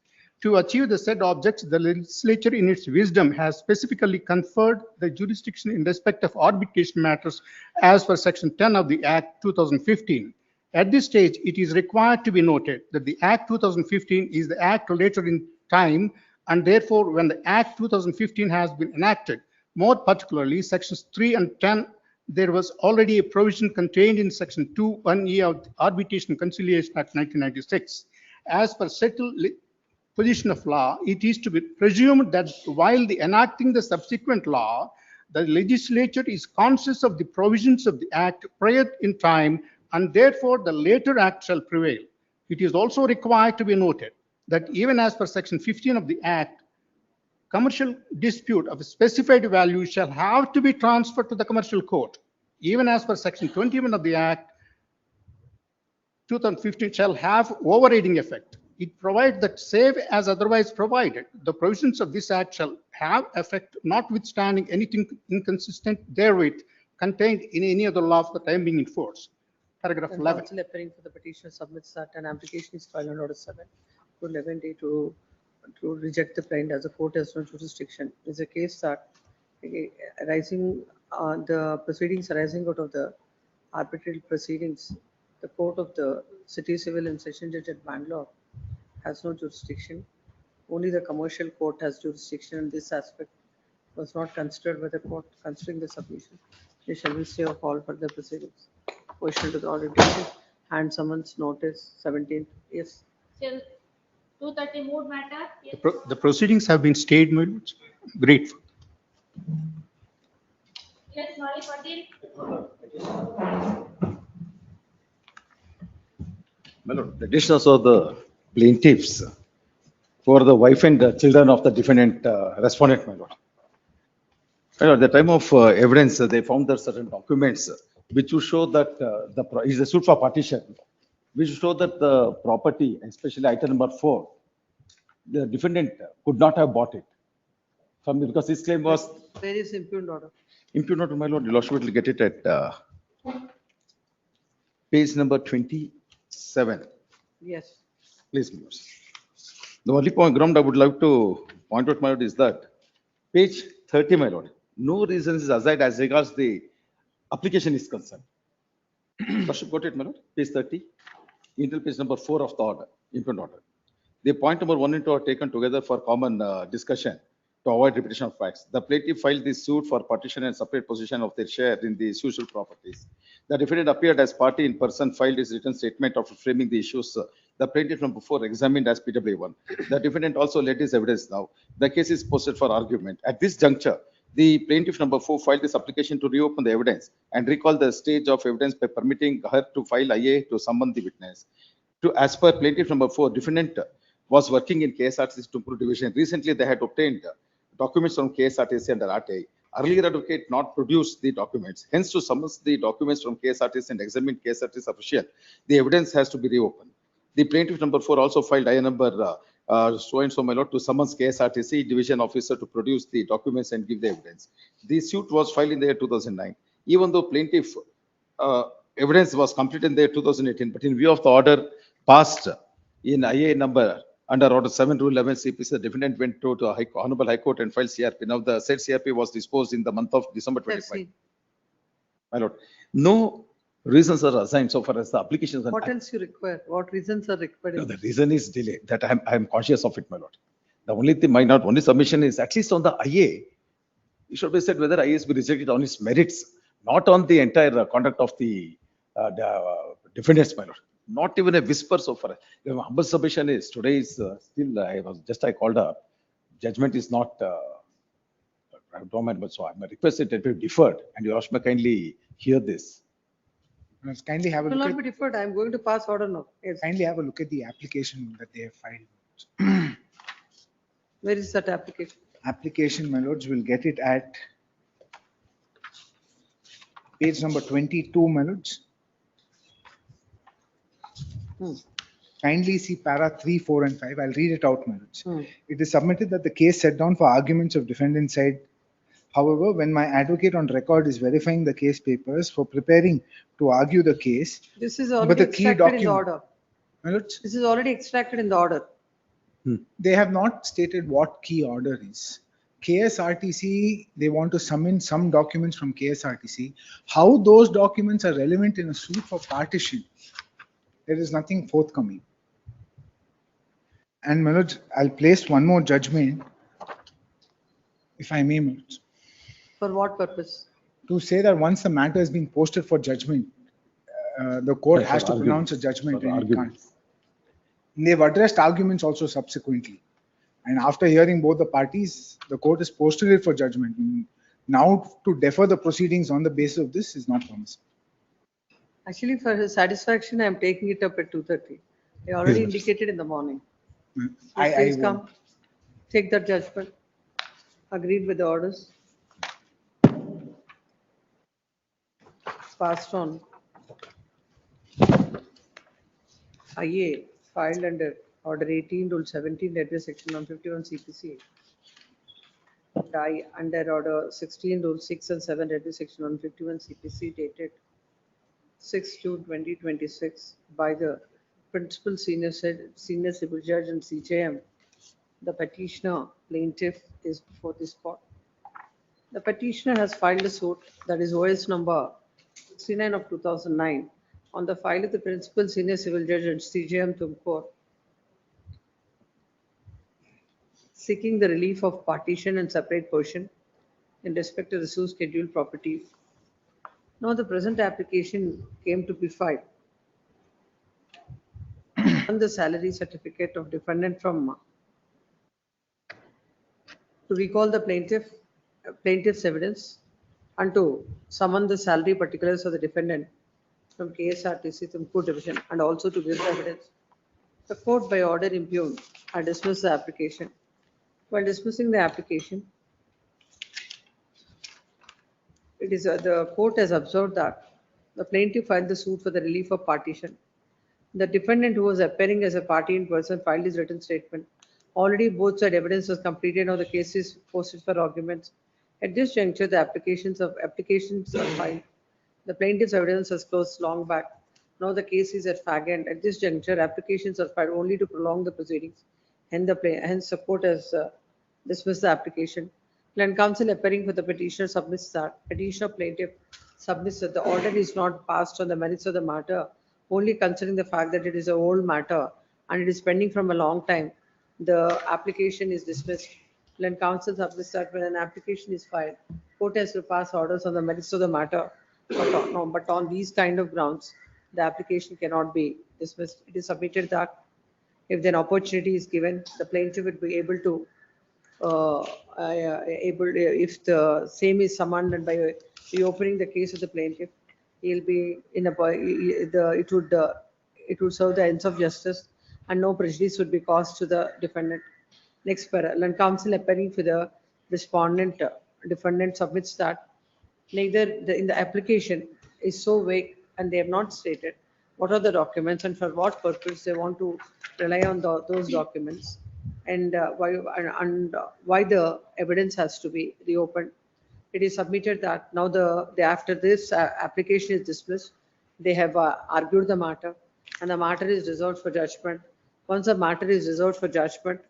To achieve the said objects, the legislature in its wisdom has specifically conferred the jurisdiction in respect of arbitration matters as per Section 10 of the Act 2015. At this stage, it is required to be noted that the Act 2015 is the Act later in time, and therefore, when the Act 2015 has been enacted, more particularly Sections 3 and 10, there was already a provision contained in section 2(1)(e) of the Arbitration Conciliation Act 1996. As per settled position of law, it is to be presumed that while enacting the subsequent law, the legislature is conscious of the provisions of the act prior in time, and therefore the later act shall prevail. It is also required to be noted that even as per section 15 of the act, commercial dispute of a specified value shall have to be transferred to the commercial court. Even as per section 21 of the act, 2015 shall have overriding effect. It provides that save as otherwise provided, the provisions of this act shall have effect notwithstanding anything inconsistent therewith contained in any other law for the time being in force. Paragraph And 11. counsel appearing for the petitioner submits that an application is filed on order 7 to 11D to reject the plaint as the court has no jurisdiction. Is a case that arising, the proceedings arising out of the arbitral proceedings, the court of the city civil and session judge at Bangalore has no jurisdiction. Only the commercial court has jurisdiction, and this aspect was not considered by the court considering the submission. There shall be stay of all further proceedings. Question to the order dated and summons notice 17th. Yes. Till 2:30 mood matter. Yes. The proceedings have been stayed, my lords. Grateful. Yes, Mari Patil. My lord, petitioners are the plaintiffs for the wife and the children of the defendant respondent, my lord. My lord, at the time of evidence, they found that certain documents which will show that is a suit for partition, which show that the property, especially item number 4, the defendant could not have bought it because his claim was Where is impugned order? impugned order, my lord. Your lordship will get it at page number 27. Yes. Please, my lord. The only ground I would like to point out, my lord, is that page 30, my lord, no reason is assigned as regards the application is concerned. Lordship got it, my lord, page 30, until page number 4 of the order, impugned order. The point number 1 and 2 are taken together for common discussion to avoid repetition of facts. The plaintiff filed this suit for partition and separate possession of their share in the usual properties. The defendant appeared as party in person, filed his written statement of framing the issues. The plaintiff number 4 examined as PW1. The defendant also led his evidence now. The case is posted for argument. At this juncture, the plaintiff number 4 filed this application to reopen the evidence and recall the stage of evidence by permitting her to file IA to summon the witness. As per plaintiff number 4, defendant was working in KSRTC Tuмкuru division. Recently, they had obtained documents from KSRTC under RTI. Earlier advocate not produced the documents. Hence, to summon the documents from KSRTC and examine KSRTC official, the evidence has to be reopened. The plaintiff number 4 also filed IA number so and so, my lord, to summons KSRTC division officer to produce the documents and give the evidence. The suit was filed in the year 2009. Even though plaintiff evidence was completed in the year 2018, but in view of the order passed in IA number under order 7 rule 11 CPC, the defendant went to Honorable High Court and filed CRP. Now the said CRP was disposed in the month of December 25. My lord, no reasons are assigned so far as the applications. What else you require? What reasons are required? No, the reason is delay. That I am conscious of it, my lord. The only thing, my not only submission is at least on the IA. It should be said whether IA is be rejected on its merits, not on the entire conduct of the defendants, my lord. Not even a whisper so far. The humble submission is today is still I called up. Judgment is not but so I'm requested that be deferred, and you may kindly hear this. Kindly have a It will look not be at, deferred. I am going to pass order now. Yes. kindly have a look at the application that they have filed. Where is that application? Application, my lords, will get it at page number 22, my lords. Kindly see para 3, 4 and 5. I'll read it out, my lords. It is submitted that the case set down for arguments of defendant side. However, when my advocate on record is verifying the case papers for preparing to argue the case, This is but already the key extracted in the document, order. my lords, This is already extracted in the order. they have not stated what key order is. KSRTC, they want to summon some documents from KSRTC. How those documents are relevant in a suit for partition, there is nothing forthcoming. And my lords, I'll place one more judgment, if I may, my lords. For what purpose? to say that once the matter has been posted for judgment, the court For has to pronounce a arguments, judgment for and it can't. arguments. They've addressed arguments also subsequently. And after hearing both the parties, the court has posted it for judgment. Now to defer the proceedings on the basis of this is not permissible. Actually, for his satisfaction, I am taking it up at 2:30. I already Yes, indicated in the morning. So I please will- come, take that judgment. Agreed with the orders. Passed on. IA filed under Order 18, Rule 17, letter Section 151 CPC. Die under Order 16, Rule 6 and 7, letter Section 151 CPC dated 6/2/2026 by the Principal Senior Civil Judge and CJM. The petitioner plaintiff is before this court. The petitioner has filed a suit, that is OS number 69 of 2009, on the file of the Principal Senior Civil Judge and CJM Tumkur, seeking the relief of partition and separate portion in respect to the suit scheduled property. Now the present application came to be filed on the salary certificate of defendant from to recall the plaintiff's evidence and to summon the salary particulars of the defendant from KSRTC Tumkur Division and also to give the evidence. The court by order impugned and dismissed the application. While dismissing the application, the court has observed that the plaintiff filed the suit for the relief of partition. The defendant, who was appearing as a party in person, filed his written statement. Already both side evidence was completed. Now the case is posted for arguments. At this juncture, the applications are filed. The plaintiff's evidence was closed long back. Now the case is at fag end. At this juncture, applications are filed only to prolong the proceedings. Hence the court has dismissed the application. Land counsel appearing for the petitioner submits that petitioner plaintiff submits that the order is not passed on the merits of the matter, only considering the fact that it is an old matter and it is pending from a long time. The application is dismissed. Land counsel submits that when an application is filed, court has to pass orders on the merits of the matter, but on these kind of grounds, the application cannot be dismissed. It is submitted that if an opportunity is given, the plaintiff would be able to if the same is summoned and by reopening the case of the plaintiff, he'll be in a it would serve the ends of justice and no prejudice would be caused to the defendant. Next parallel counsel appearing for the respondent defendant submits that neither in the application is so vague and they have not stated what are the documents and for what purpose they want to rely on those documents and why the evidence has to be reopened. It is submitted that now after this application is dismissed, they have argued the matter and the matter is reserved for judgment. Once the matter is reserved for judgment,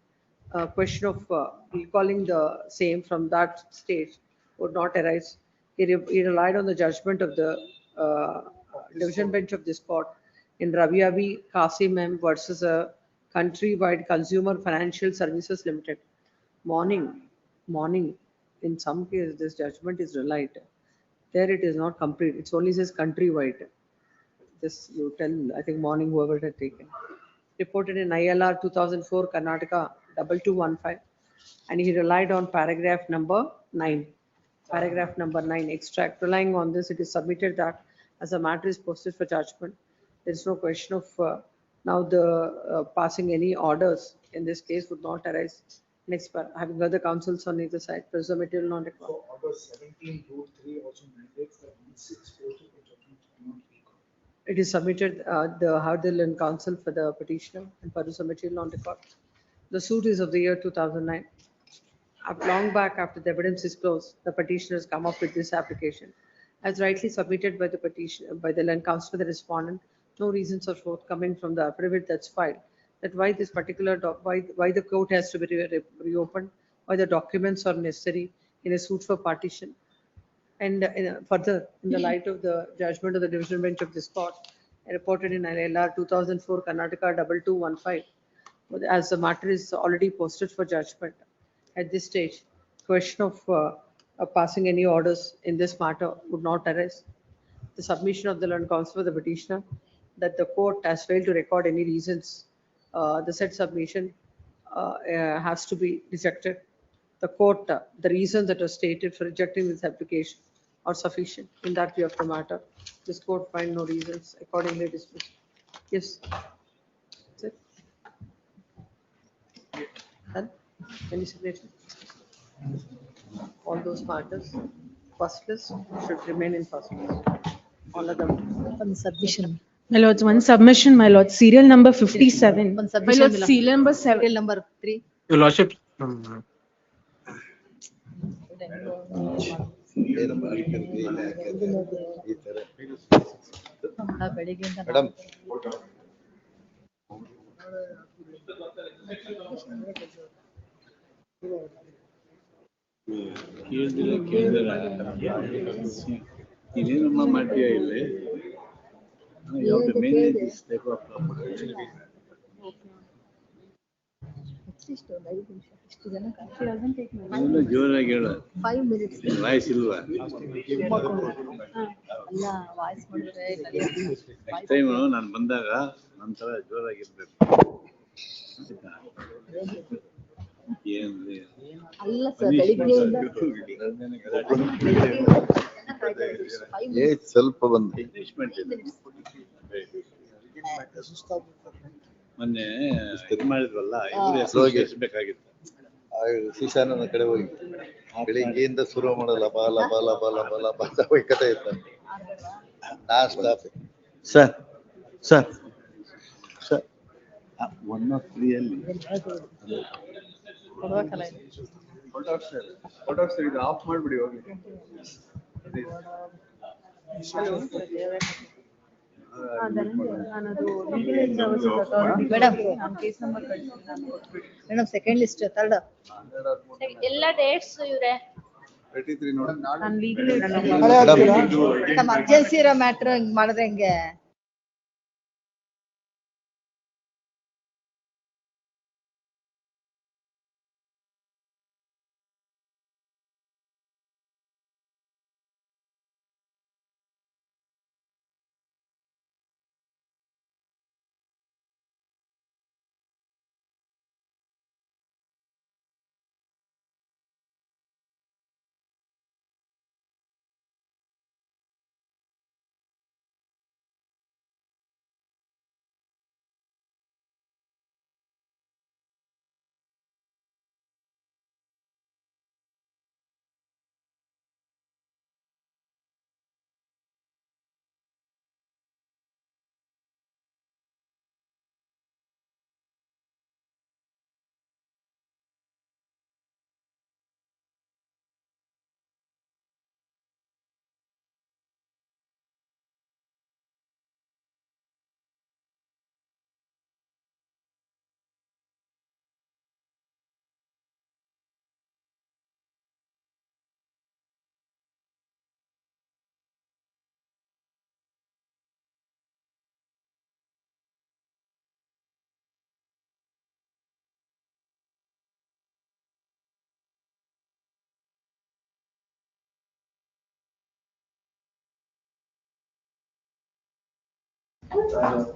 question of recalling the same from that stage would not arise. He relied on the judgment of the division bench of this court in Rabiabi Qasim M versus a countrywide consumer financial services limited. Morning. In some cases, this judgment is relied. There it is not complete. It only says countrywide. This you tell, I think morning whoever it had taken. Reported in ILR 2004 Karnataka 2215 and he relied on paragraph number 9. Paragraph number 9 extract. Relying on this, it is submitted that as the matter is posted for judgment, there is no question of now the passing any orders in this case would not arise. Next, having other counsels on either side, presume material non required. So order 17 rule 3 also mandates that once it's posted for judgment cannot be called. It is submitted the Hardil and counsel for the petitioner and presume material non record. The suit is of the year 2009. Long back after the evidence is closed, the petitioner has come up with this application. As rightly submitted by the petitioner, by the land counsel for the respondent, no reasons are forthcoming from the affidavit that's filed that why this particular why the court has to be reopened, why the documents are necessary in a suit for partition. And further, in the light of the judgment of the division bench of this court, reported in LR 2004 Karnataka 2215, as the matter is already posted for judgment. At this stage, question of passing any orders in this matter would not arise. The submission of the learned counsel for the petitioner that the court has failed to record any reasons, the said submission has to be rejected. The court, the reasons that are stated for rejecting this application are sufficient in that view of the matter. This court find no reasons accordingly dismissed. Yes. That's it. Done? Any signature? All those matters, first list should remain in first list. All of them. On submission. My lords, one submission, my lord, serial number 57. One My submission. lord, serial number 7. Serial number 3. Your lordship. Madam. ಇದೇನಮ್ಮ ಮಾಡ್ತೀಯ ಇಲ್ಲಿ you have to manage this type of ಇನ್ನು ಜೋರಾಗಿ ಹೇಳು 5 minutes. Voice ಇಲ್ವಾ ಅಲ್ಲ voice ಮಾಡಿದ್ರೆ next time ನಾನು ಬಂದಾಗ ನನ್ನ ತರ ಜೋರಾಗಿರ್ಬೇಕು ಏನ್ರಿ ಅಲ್ಲ ಸರ್ ಬೆಳಿಗ್ಗೆಯಿಂದ ಸ್ವಲ್ಪ ಬಂದು ಮೊನ್ನೆ ಇದು ಮಾಡಿದ್ವಲ್ಲ ಇವ್ರ ಹೆಸರು ಸೇರಿಸ್ಬೇಕಾಗಿತ್ತು ಶಿಶಾನನ ಕಡೆ ಹೋಗಿ ಬೆಳಿಗ್ಗೆಯಿಂದ ಶುರು ಮಾಡಲ್ಲ ಬಾಲ ಬಾಲ ಬಾಲ ಬಾಲ ಬಾಲ ಹೊಯ್ಕತೆ ಇರ್ತಾನೆ ನಾ ಸ್ಟಾಪ್ ಸರ್ ಸರ್ ಸರ್ 103 ಅಲ್ಲಿ ಇದು ಆಫ್ ಮಾಡ್ಬಿಡಿ ಹೋಗಿ ಮೇಡಮ್ ಸೆಕೆಂಡ್ ಲಿಸ್ಟ್ ಥರ್ಡ್ ಎಲ್ಲ ಡೇಟ್ಸ್ ಇವ್ರೆ 33 ನೋಡಿ ನಾನು ಲೀಗಲ್ ನಮ್ಮ ಅರ್ಜೆನ್ಸಿ ಇರೋ ಮ್ಯಾಟ್ರ್ ಹಿಂಗ್ ಮಾಡಿದ್ರೆ ಹೆಂಗೆ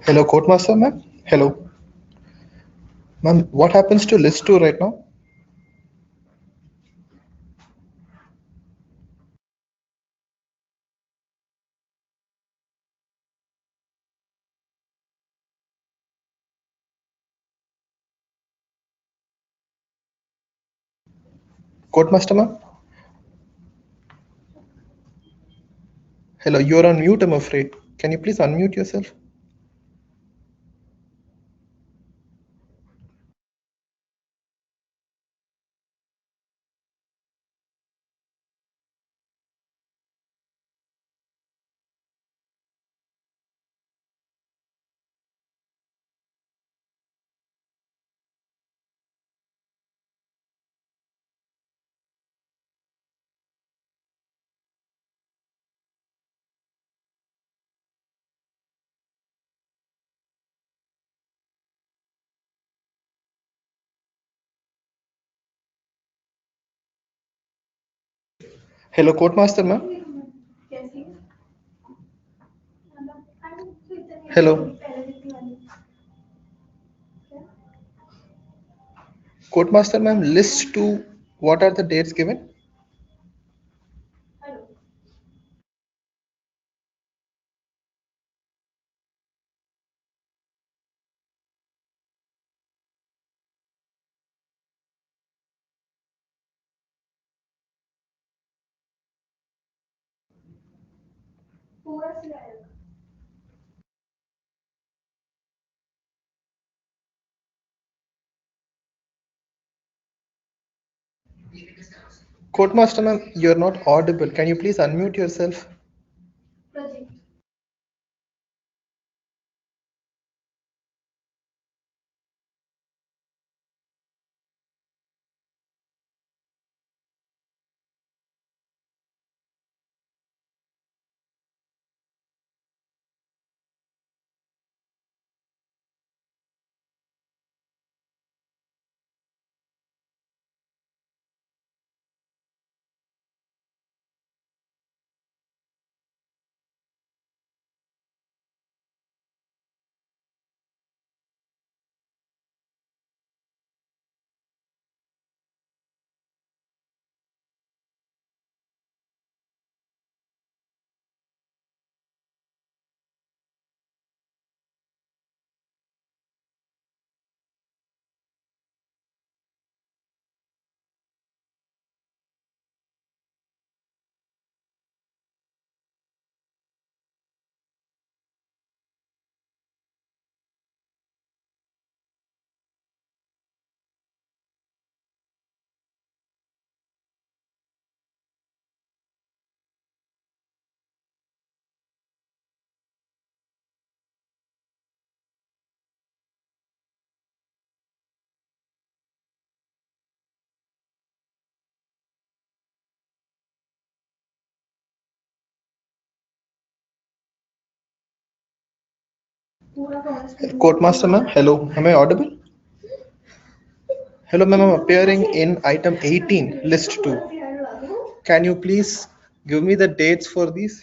Hello, Court Master, ma'am. Hello. Ma'am, what happens to list 2 right now? Court Master, ma'am. Hello, you're on mute, I'm afraid. Can you please unmute yourself? Hello, Courtmaster ma'am. Hello. Courtmaster ma'am, list two, what are the dates given? Courtmaster ma'am, you're not audible. Can you please unmute yourself? Courtmaster ma'am, hello. Am I audible? Hello ma'am, I'm appearing in item 18, list 2. Can you please give me the dates for these?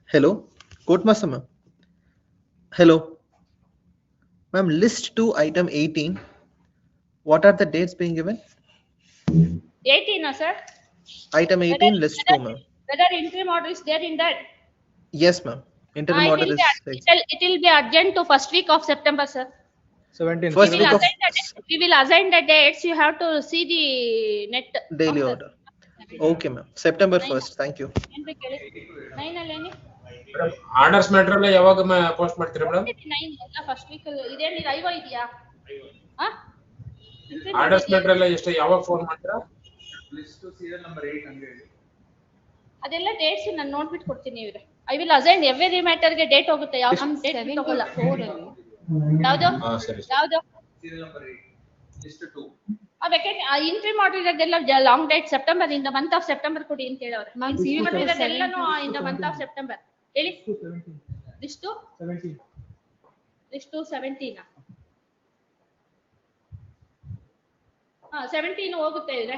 Hello, Court Master ma'am. Hello. Ma'am, list 2, item 18. What are the dates being given? 18, sir. Item 18, list 2, ma'am. Whether interim order is there in that? Yes, ma'am. Interim order is It will be urgent to first week of September, sir. 17. We First will week of assign the dates. You have to see the net. daily order. Okay, ma'am. September 1st. Thank you. Orders matter ಎಲ್ಲ ಯಾವಾಗ post ಮಾಡ್ತೀರಾ madam? First week ಇದೇನು live ಇದೆಯಾ? Orders matter ಎಲ್ಲ ಎಷ್ಟು ಯಾವಾಗ phone ಮಾಡ್ತೀರಾ? List serial number 8 ಅಂತ ಹೇಳಿ. ಅದೆಲ್ಲ ಡೇಟ್ಸ್ ನಾನು ನೋಡ್ಬಿಟ್ಟು ಕೊಡ್ತೀನಿ ಇವ್ರೆ. I will assign every matter ಗೆ ಡೇಟ್ ಹೋಗುತ್ತೆ. ಯಾವ ಡೇಟ್ ತಗೊಳ್ಳ. ಯಾವುದು? ಯಾವುದು? Serial number 8 list 2. ಆ ವೆಕೆಟ್ ಇಂಟ್ರಿ ಮಾಡಿರೋದೆಲ್ಲ long date September in the month of September ಕೊಡಿ ಅಂತ ಹೇಳವ್ರೆ. ಮಾಡಿರೋದೆಲ್ಲನೂ in the month of September. ಹೇಳಿ. ಲಿಸ್ಟ್ 17. ಲಿಸ್ಟ್ 17. 17 ಹೋಗುತ್ತೆ ಇದ್ರೆ.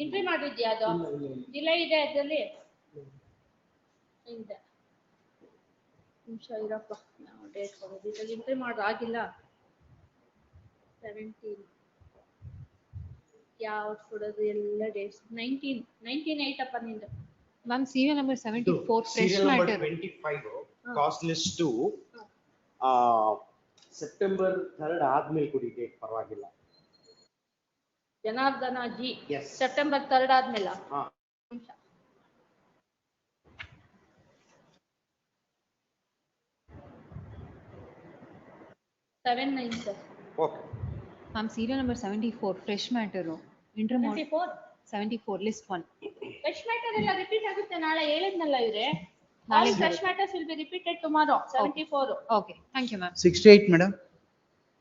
ಎಂಟ್ರಿ ಮಾಡಿದ್ಯಾ ಅದು? ಡಿಲೇ ಇದೆ ಅದರಲ್ಲಿ. ಇದೆ. ನಿಮಿಷ ಇರಪ್ಪ. ನಾವು ಡೇಟ್ ಕೊಡೋದು. ಇದರಲ್ಲಿ ಎಂಟ್ರಿ ಮಾಡೋದು ಆಗಿಲ್ಲ. 17. ಯಾವ್ದು ಕೊಡೋದು ಎಲ್ಲ ಡೇಟ್ಸ್? 19 ಐತಪ್ಪ ನಿಂದು. Ma'am, serial number 74, fresh Serial number matter. 25, cost list 2, September 3rd ಆದ್ಮೇಲೆ ಕೊಡಿ ಡೇಟ್ ಪರವಾಗಿಲ್ಲ. ಜನಾರ್ದನ ಜಿ. ಸೆಪ್ಟೆಂಬರ್ 3rd ಆದ್ಮೇಲೆ. ಹಾ. 79 sir. Okay. Ma'am, serial number 74, fresh matter. Interim order 74. 74, list 1. Fresh matter ಎಲ್ಲ ರಿಪೀಟ್ ಆಗುತ್ತೆ ನಾಳೆ ಹೇಳಿದ್ನಲ್ಲ ಇವ್ರೆ. ನಾಳೆ fresh matters will be repeated tomorrow. 74. Okay, thank you ma'am. 68, madam.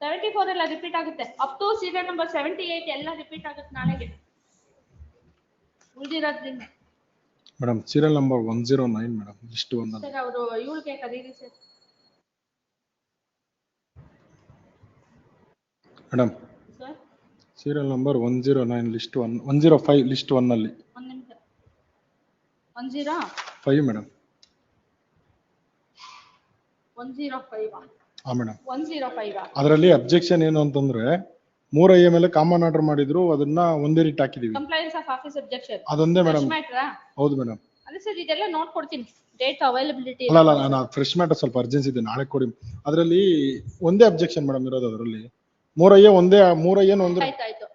74 ಎಲ್ಲ ರಿಪೀಟ್ ಆಗುತ್ತೆ. ಅಪ್ ಟು ಸೀರಿಯಲ್ ನಂಬರ್ 78 ಎಲ್ಲ ರಿಪೀಟ್ ಆಗುತ್ತೆ ನಾಳೆಗೆ. ಉಳಿದಿರೋದ್ರಿಂದ. Madam serial number 109 madam list 1 sir ಅವರು ಇವಳಿಗೆ ಕರೀರಿ sir. Madam sir serial number 109 list 1 105 list 1 ಅಲ್ಲಿ. ಒಂದು ನಿಮಿಷ. 5 ಮೇಡಮ್. 105. ಹಾ ಮೇಡಮ್. 105. ಅದರಲ್ಲಿ ಅಬ್ಜೆಕ್ಷನ್ ಏನು ಅಂತಂದ್ರೆ 3 ಮೇಲೆ ಕಾಮನ್ ಆರ್ಡರ್ ಮಾಡಿದ್ರು ಅದನ್ನ ಒಂದೇ ರೀತಿ ಹಾಕಿದೀವಿ. ಕಂಪ್ಲೈಂಟ್ಸ್ ಆಫ್ ಆಫೀಸ್ ಅಬ್ಜೆಕ್ಷನ್. ಅದೊಂದೇ ಮೇಡಮ್. Fresh matter. ಹೌದು ಮೇಡಮ್. ಅಲ್ಲ ಸರ್ ಇದೆಲ್ಲ ನೋಡ್ಕೊಡ್ತೀನಿ. Date availability. ಅಲ್ಲ ನಾನು ಫ್ರೆಶ್ ಮ್ಯಾಟರ್ ಸ್ವಲ್ಪ ಅರ್ಜೆನ್ಸಿ ಇದೆ ನಾಳೆ ಕೊಡಿ. ಅದರಲ್ಲಿ ಒಂದೇ ಅಬ್ಜೆಕ್ಷನ್ ಮೇಡಮ್ ಇರೋದು ಅದರಲ್ಲಿ. 3 ಒಂದೇ 3 ಒಂದು. ಆಯ್ತು.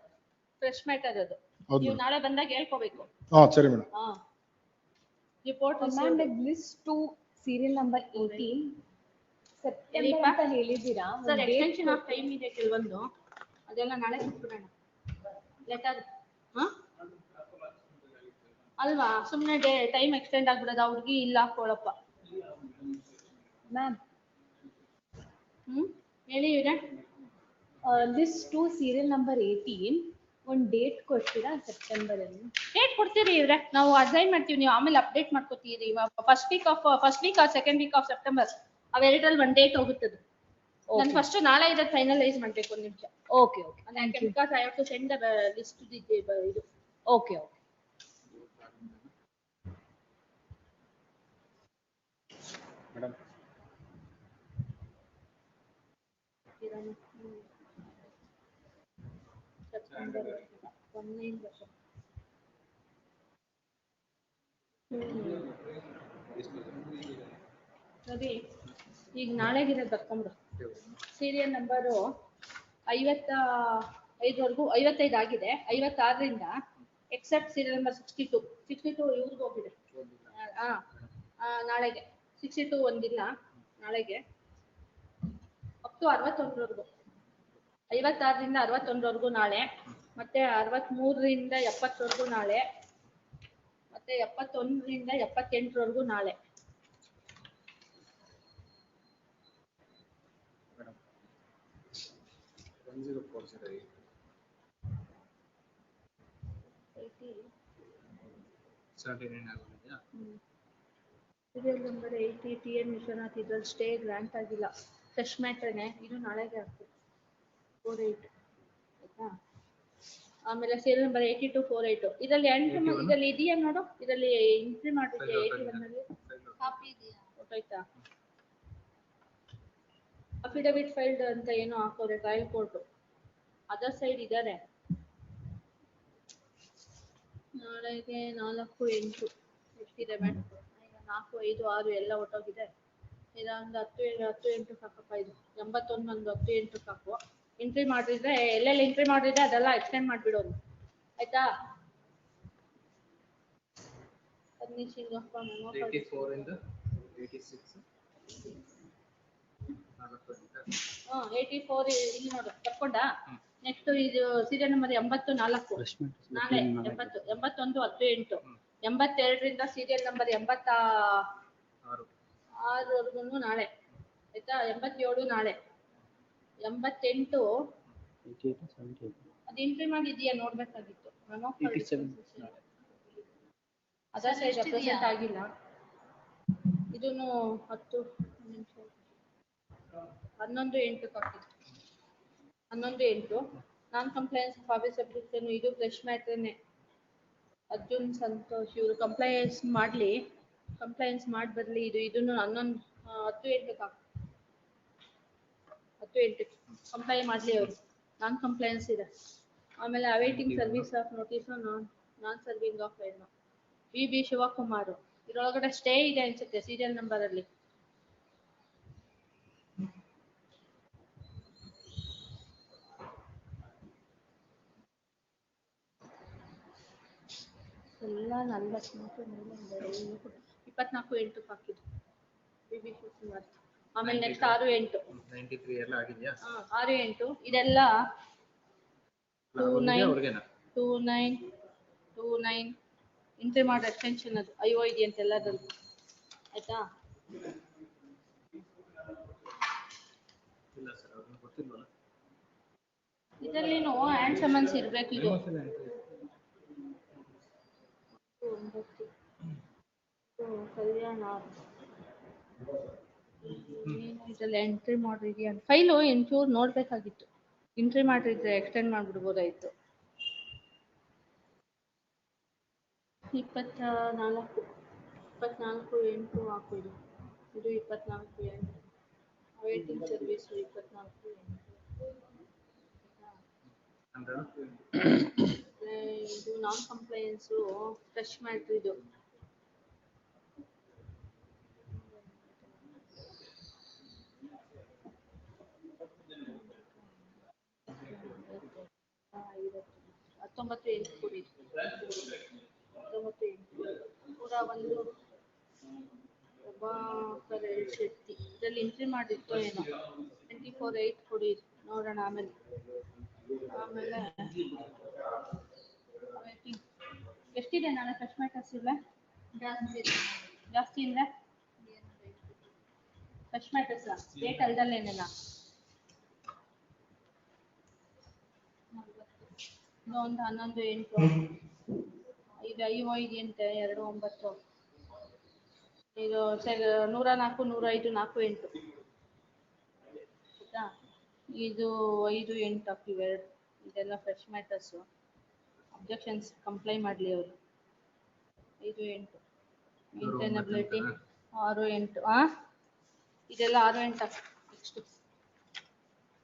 ಫ್ರೆಶ್ ಮ್ಯಾಟರ್ ಅದು. ನೀವು ನಾಳೆ ಬಂದಾಗ ಹೇಳ್ಕೋಬೇಕು. ಹಾ ಸರಿ ಮೇಡಮ್. ಹಾ. Report Ma'am, the list 2, serial number 18. September ಅಂತ ಹೇಳಿದ್ದೀರಾ? ಸರ್ ಎಕ್ಸ್ಟೆನ್ಷನ್ ಆಫ್ ಟೈಮ್ ಇದೆ ಕೆಲವೊಂದು. ಅದೆಲ್ಲ ನಾಳೆ ಕೊಟ್ಬಿಡೋಣ. ಲೆಟರ್ ಅಲ್ವಾ ಸುಮ್ಮನೆ ಟೈಮ್ ಎಕ್ಸ್ಟೆಂಡ್ ಆಗ್ಬಿಡೋದು. ಅವ್ರಿಗೆ ಇಲ್ಲ ಹಾಕೊಳ್ಳಪ್ಪ. ಮ್ಯಾಮ್ ಹೇಳಿ ಇವ್ರೆ. ಲಿಸ್ಟ್ 2, serial number 18, ಒಂದು ಡೇಟ್ ಕೊಡ್ತೀರಾ ಸೆಪ್ಟೆಂಬರ್ ಅಲ್ಲಿ? ಡೇಟ್ ಕೊಡ್ತೀರಿ ಇವ್ರೆ. ನಾವು ಅಸೈನ್ ಮಾಡ್ತೀವಿ, ನೀವು ಆಮೇಲೆ ಅಪ್ಡೇಟ್ ಮಾಡ್ಕೊತೀರಿ. First week or second week of September ಅವೆರಡರಲ್ಲಿ ಒಂದು ಡೇಟ್ ಹೋಗುತ್ತದೆ. ನಾನು ಫಸ್ಟ್ ನಾಳೆ ಇದನ್ನ ಫೈನಲೈಸ್ ಮಾಡ್ಬೇಕು. ಒಂದು ನಿಮಿಷ. Okay because I have to send the list ಇದು. ಓಕೆ ಮೇಡಮ್ ಸರಿ ಈಗ ನಾಳೆಗಿರೋದು ಬರ್ಕೊಂಬಿಡು. ಸೀರಿಯಲ್ ನಂಬರು 55 ಆಗಿದೆ. 56ರಿಂದ ಎಕ್ಸೆಪ್ಟ್ ಸೀರಿಯಲ್ ನಂಬರ್ 62 ಇವ್ರಿಗೆ ಹೋಗಿದೆ. ನಾಳೆಗೆ 62 ಒಂದಿಲ್ಲ ನಾಳೆಗೆ. Up to 61ವರೆಗೂ. 56ರಿಂದ 61ವರೆಗೂ ನಾಳೆ. ಮತ್ತೆ 63ರಿಂದ 70ವರೆಗೂ ನಾಳೆ. ಮತ್ತೆ 71ರಿಂದ 78ವರೆಗೂ ನಾಳೆ. ಸೀರಿಯಲ್ ನಂಬರ್ 80 TN ವಿಶ್ವನಾಥ್ ಇದ್ರಲ್ಲಿ ಸ್ಟೇ ಗ್ರಾಂಟ್ ಆಗಿಲ್ಲ. ಫ್ರೆಶ್ ಮ್ಯಾಟರ್ನೇ ಇದು ನಾಳೆಗೆ ಆಗ್ತದೆ. 48 ಆಯ್ತಾ. ಆಮೇಲೆ ಸೀರಿಯಲ್ ನಂಬರ್ 82 48 ಇದರಲ್ಲಿ ಇದರಲ್ಲಿ ಇದೆಯಾ ನೋಡು. ಇದರಲ್ಲಿ ಎಂಟ್ರಿ ಮಾಡಿದ್ದೆ 81 ಅಲ್ಲಿ. ಗೊತ್ತಾಯ್ತಾ? ಅಫಿಡವಿಟ್ ಫೈಲ್ಡ್ ಅಂತ ಏನೋ ಹಾಕೋರೆ ಟ್ರಯಲ್ ಕೋರ್ಟ್ ಅದರ್ ಸೈಡ್ ಇದಾರೆ. ನಾಳೆಗೆ 4-8 ಎಷ್ಟಿದೆ ಮೇಡಮ್? 4-5-6 ಎಲ್ಲ ಒಟ್ಟೋಗಿದೆ. ಇದೊಂದು 10-8 ಸಾಕಪ್ಪ. ಇದು 81 ಒಂದು 10-8 ಸಾಕು. ಎಂಟ್ರಿ ಮಾಡಿದ್ರೆ ಎಲ್ಲೆಲ್ಲಿ ಎಂಟ್ರಿ ಮಾಡಿದ್ರೆ ಅದೆಲ್ಲ ಎಕ್ಸ್ಟೆಂಡ್ ಮಾಡಿಬಿಡೋದು ಆಯ್ತಾ? 84 ಇಂದ 86 84 ಇಲ್ಲಿ ನೋಡು ತಕ್ಕೊಂಡ. ನೆಕ್ಸ್ಟ್ ಇದು ಸೀರಿಯಲ್ ನಂಬರ್ 84 ನಾಳೆ 80 81 18 82ರಿಂದ ಸೀರಿಯಲ್ ನಂಬರ್ 86 ನಾಳೆ ಆಯ್ತಾ? 87 ನಾಳೆ 88 ಅದು ಎಂಟ್ರಿ ಮಾಡಿದೀಯಾ ನೋಡ್ಬೇಕಾಗಿತ್ತು. ಅದರ್ ಸೈಡ್ ರೆಪ್ರೆಸೆಂಟ್ ಆಗಿಲ್ಲ. ಇದನ್ನು 11-8 ಹಾಕಿದ್ದು. 11-8 ನಾನ್ ಕಂಪ್ಲೈನ್ಸ್ ಆಫೀಸ್ ಅಪ್ಲಿಕೇಶನ್ ಇದು ಫ್ರೆಶ್ ಮ್ಯಾಟ್ರೇನೆ. ಅರ್ಜುನ್ ಸಂತೋಷ್ ಇವರು ಕಂಪ್ಲೈನ್ಸ್ ಮಾಡ್ಲಿ, ಕಂಪ್ಲೈನ್ಸ್ ಮಾಡಿ ಬರ್ಲಿ. ಇದನ್ನು 10-8 ಹಾಕು. 10-8 ಕಂಪ್ಲೈ ಮಾಡ್ಲಿ ಅವರು. ನಾನ್ ಕಂಪ್ಲೈನ್ಸ್ ಇದೆ. ಆಮೇಲೆ awaiting service of notice non serving of ಏನು ಬಿ ಶಿವಕುಮಾರ್ ಇದರೊಳಗಡೆ ಸ್ಟೇ ಇದೆ ಅನ್ಸುತ್ತೆ ಸೀರಿಯಲ್ ನಂಬರ್ ಅಲ್ಲಿ. ಎಲ್ಲ 24-8 ಹಾಕಿದ್ದು ಬಿ ಶಿವಕುಮಾರ್. ಆಮೇಲೆ ನೆಕ್ಸ್ಟ್ 6-8 93 ಎಲ್ಲ ಆಗಿದೆಯಾ? 6-8 ಇದೆಲ್ಲ 29 ಎಂಟ್ರಿ ಮಾಡಿ ಎಕ್ಸ್ಟೆನ್ಷನ್ ಅದು ಅಯ್ಯೋ ಇದೆಯಂತ ಎಲ್ಲದ್ರಲ್ಲಿ ಆಯ್ತಾ? ಇಲ್ಲ ಸರ್ ಅವ್ರಿಗೆ ಗೊತ್ತಿಲ್ವಲ್ಲ. ಇದರಲ್ಲಿನೂ ಹ್ಯಾಂಡ್ ಸಮನ್ಸ್ ಇರ್ಬೇಕು. ಇದು 9 ಕಲ್ಯಾಣ ಇದ್ರಲ್ಲಿ ಎಂಟ್ರಿ ಮಾಡಿದ್ಯಾ ಫೈಲು ಎಂಚೂರು ನೋಡ್ಬೇಕಾಗಿತ್ತು. ಎಂಟ್ರಿ ಮಾಡಿದ್ರೆ ಎಕ್ಸ್ಟೆಂಡ್ ಮಾಡ್ಬಿಡ್ಬೋದಾಯ್ತು. 24-8 ಹಾಕು. ಇದು 24-8 ವೇಟಿಂಗ್ ಸರ್ವಿಸ್ 24-8 ಇದು ನಾನ್ ಕಂಪ್ಲೈನ್ಸು ಫ್ರೆಶ್ ಮ್ಯಾಟ್ರ್. ಇದು ಹತ್ತೊಂಬತ್ತು 8 ಕೊಡಿ. 19-8 101 ಪ್ರಭಾಕರ್ ಶೆಟ್ಟಿ ಇದರಲ್ಲಿ ಎಂಟ್ರಿ ಮಾಡಿತ್ತು ಏನೋ. 24-8 ಕೊಡಿ ನೋಡೋಣ. ಆಮೇಲೆ ಎಷ್ಟಿದೆ ನಾಳೆ ಫ್ರೆಶ್ ಮ್ಯಾಟರ್ಸ್ ಇಲ್ಲ? ಜಾಸ್ತಿ ಇಲ್ಲ ಫ್ರೆಶ್ ಮ್ಯಾಟರ್ಸ್ ಡೇಟ್ ಅಲ್ದಲ್ಲೇನೆಲ್ಲ. ಒಂದು 11-8 ಇದು ಐವೋ ಇದೆಯಂತೆ 2-9 ಇದು 104 105 4-8 ಆಯ್ತಾ? ಇದು 5-8 ಹಾಕಿವೆ. ಇದೆಲ್ಲ ಫ್ರೆಶ್ ಮ್ಯಾಟರ್ಸು. ಅಬ್ಜೆಕ್ಷನ್ಸ್ ಕಂಪ್ಲೈ ಮಾಡಲಿ ಅವರು. 5-8 ಮೇಂಟೈನಬಿಲಿಟಿ 6-8 ಇದೆಲ್ಲ 6-8 next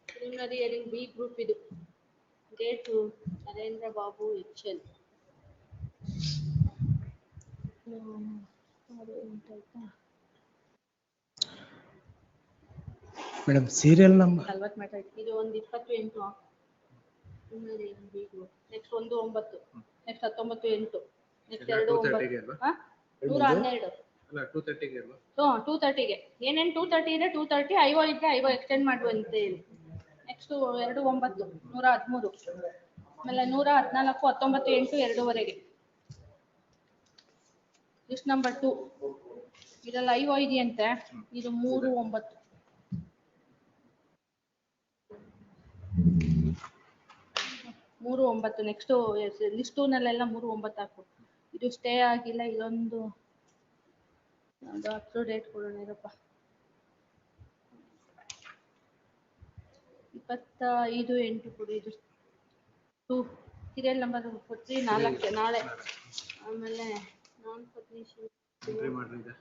preliminary hearing B group. ಇದು ಡೇಟು ನರೇಂದ್ರ ಬಾಬು HL 6-8 ಆಯ್ತಾ? Madam serial number 40 matter. ಇದು ಒಂದು 28 preliminary hearing B group. Next 1-9 next 19-8 next 2-9 112 ಅಲ್ಲ 230 ಅಲ್ವಾ? 230ಗೆ ಏನೇನು 230 ಇದೆ 230 ಐವೋ ಇದ್ರೆ ಐವೋ ಎಕ್ಸ್ಟೆಂಡ್ ಮಾಡುವ ಅಂತ ಹೇಳಿ. ನೆಕ್ಸ್ಟ್ 2-9 113 ಆಮೇಲೆ 114 19-8 2ವರೆಗೆ ಲಿಸ್ಟ್ ನಂಬರ್ 2 ಇದೆಲ್ಲ ಐವೋ ಇದೆಯಂತೆ. ಇದು 3-9 3-9 ನೆಕ್ಸ್ಟ್ ಲಿಸ್ಟ್ 2ನಲ್ಲೆಲ್ಲ 3-9 ಹಾಕು. ಇದು ಸ್ಟೇ ಆಗಿಲ್ಲ. ಇದೊಂದು ಅದು ಅಪ್ ಟು ಡೇಟ್ ಕೊಡೋಣ ಇರಪ್ಪ. 25-8 ಕೊಡಿ. ಇದು 2 ಸೀರಿಯಲ್ ನಂಬರ್ 4 ನಾಳೆ. ಆಮೇಲೆ ನಾನ್ ಪಬ್ಲಿಷ್ ಎಂಟ್ರಿ ಮಾಡಿದೆ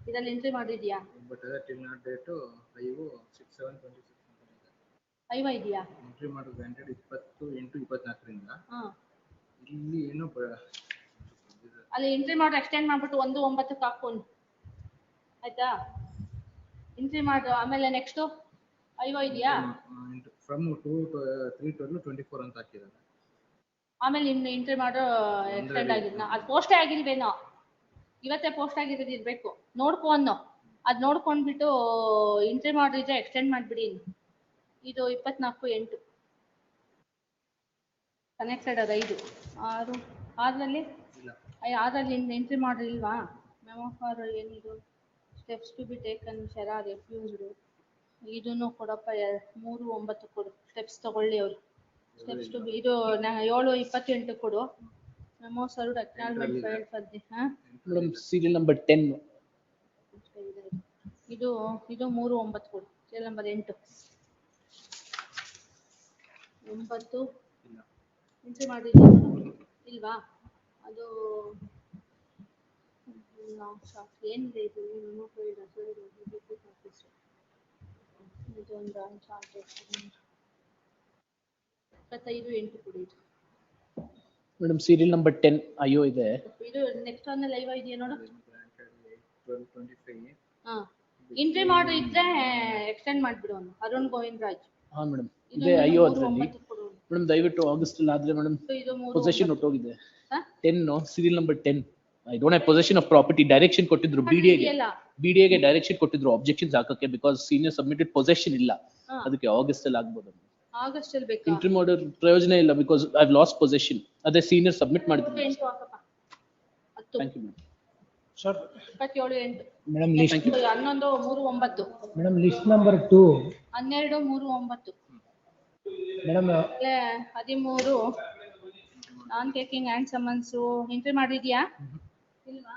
ಇದ್ರಲ್ಲಿ ಎಂಟ್ರಿ ಮಾಡಿದ್ಯಾ? ಬಟ್ ಟಿಲ್ ನಾಟ್ ಡೇಟ್ 5/6/7/26 ಐವ ಇದೆಯಾ? ಎಂಟ್ರಿ ಮಾಡೋದು ಗ್ರಾಂಟೆಡ್ 20/8/24ರಿಂದ. ಹಾ. ಇಲ್ಲಿ ಏನು ಅಲ್ಲಿ ಎಂಟ್ರಿ ಮಾಡಿ ಎಕ್ಸ್ಟೆಂಡ್ ಮಾಡ್ಬಿಟ್ಟು 1/9ಕ್ಕೆ ಹಾಕೊಂಡು ಆಯ್ತಾ? ಎಂಟ್ರಿ ಮಾಡು. ಆಮೇಲೆ ನೆಕ್ಸ್ಟ್ ಐವ ಇದೆಯಾ? ಫ್ರಮ್ 3/12/24 ಅಂತ ಹಾಕಿದ್ದಾರೆ. ಆಮೇಲೆ ಇನ್ನು ಎಂಟ್ರಿ ಮಾಡೋ ಎಕ್ಸ್ಟೆಂಡ್ ಆಗಿದ್ನ ಅದು ಪೋಸ್ಟೇ ಆಗಿಲ್ವೇನೋ, ಇವತ್ತೇ ಪೋಸ್ಟ್ ಆಗಿರೋದು ಇರ್ಬೇಕು. ನೋಡ್ಕೊ ಅನ್ನೋ, ಅದ್ ನೋಡ್ಕೊಂಡ್ಬಿಟ್ಟು ಎಂಟ್ರಿ ಮಾಡಿದ್ರೆ ಎಕ್ಸ್ಟೆಂಡ್ ಮಾಡ್ಬಿಡಿ. ಇದು 24/8 ಕನೆಕ್ಟೆಡ್ ಅದು 5 6 6ರಲ್ಲಿ 6ರಲ್ಲಿ ಎಂಟ್ರಿ ಮಾಡಿಲ್ವಾ? ಮೆಮೊ ಫಾರ್ ಏನಿದು ಸ್ಟೆಪ್ಸ್ ಟು ಬಿ ಟೇಕನ್ ಶೆರಾ ರೆಫ್ಯೂಸ್ಡ್. ಇದನ್ನು ಕೊಡಪ್ಪ 3/9 ಕೊಡು, ಸ್ಟೆಪ್ಸ್ ತಗೊಳ್ಳಿ ಅವರು. ಸ್ಟೆಪ್ಸ್ ಟು ಬಿ ಇದು 7/28 ಕೊಡು. Memo served acknowledgement filed for the madam serial number 10. ಇದು 3/9 ಕೊಡು. ಸೀರಿಯಲ್ ನಂಬರ್ 8 9 ಎಂಟ್ರಿ ಮಾಡಿದ್ಯಾ? ಇಲ್ವಾ? ಅದು ಏನಿದೆ ಇದು? ಮೆಮೋ ಫೈಲ್ಡ್ ಇದೊಂದು 25/8 ಕೊಡಿ. ಇದು ಮೇಡಮ್ ಸೀರಿಯಲ್ ನಂಬರ್ 10 ಅಯ್ಯೋ ಇದೆ. ಇದು ನೆಕ್ಸ್ಟ್ ಒನ್ ಲೈವ್ ಇದೆಯಾ ನೋಡು. 12/25. ಹಾ, ಎಂಟ್ರಿ ಮಾಡಿ ಇದ್ರೆ ಎಕ್ಸ್ಟೆಂಡ್ ಮಾಡ್ಬಿಡು ಅವನು. ಅರುಣ್ ಗೋವಿಂದ್ ರಾಜ್. ಹಾ ಮೇಡಮ್ ಇದೆ ಅಯ್ಯೋ ಅದ್ರಲ್ಲಿ. ಮೇಡಮ್ ದಯವಿಟ್ಟು ಆಗಸ್ಟ್ ಅಲ್ಲಿ ಆದ್ರೆ ಮೇಡಮ್ ಪೊಸೆಷನ್ ಹೊಟ್ಟೋಗಿದೆ. 10 serial number 10. I don't have possession of property. Direction ಕೊಟ್ಟಿದ್ರು ಬಿಡಿಎಗೆ ಡೈರೆಕ್ಷನ್ ಕೊಟ್ಟಿದ್ರು ಆಬ್ಜೆಕ್ಷನ್ಸ್ ಹಾಕಕ್ಕೆ, ಬಿಕಾಸ್ ಸೀನಿಯರ್ ಸಬ್ಮಿಟೆಡ್ ಪೊಸೆಷನ್ ಇಲ್ಲ. ಅದಕ್ಕೆ ಆಗಸ್ಟ್ ಅಲ್ಲಿ ಆಗ್ಬೋದು. ಆಗಸ್ಟ್ ಅಲ್ಲಿ ಬೇಕಾ? ಎಂಟ್ರಿ ಮಾಡೋ ಪ್ರಯೋಜನ ಇಲ್ಲ, ಬಿಕಾಸ್ ಐ ಲಾಸ್ಟ್ ಪೊಸೆಷನ್. ಅದೇ ಸೀನಿಯರ್ ಸಬ್ಮಿಟ್ ಮಾಡಿದ್ರು. Thank you madam. Sir 27/8 madam list 11/3/9 madam list number 2 12/3/9 madam 13 non taking hand summons entry ಮಾಡಿದ್ಯಾ? ಇಲ್ವಾ?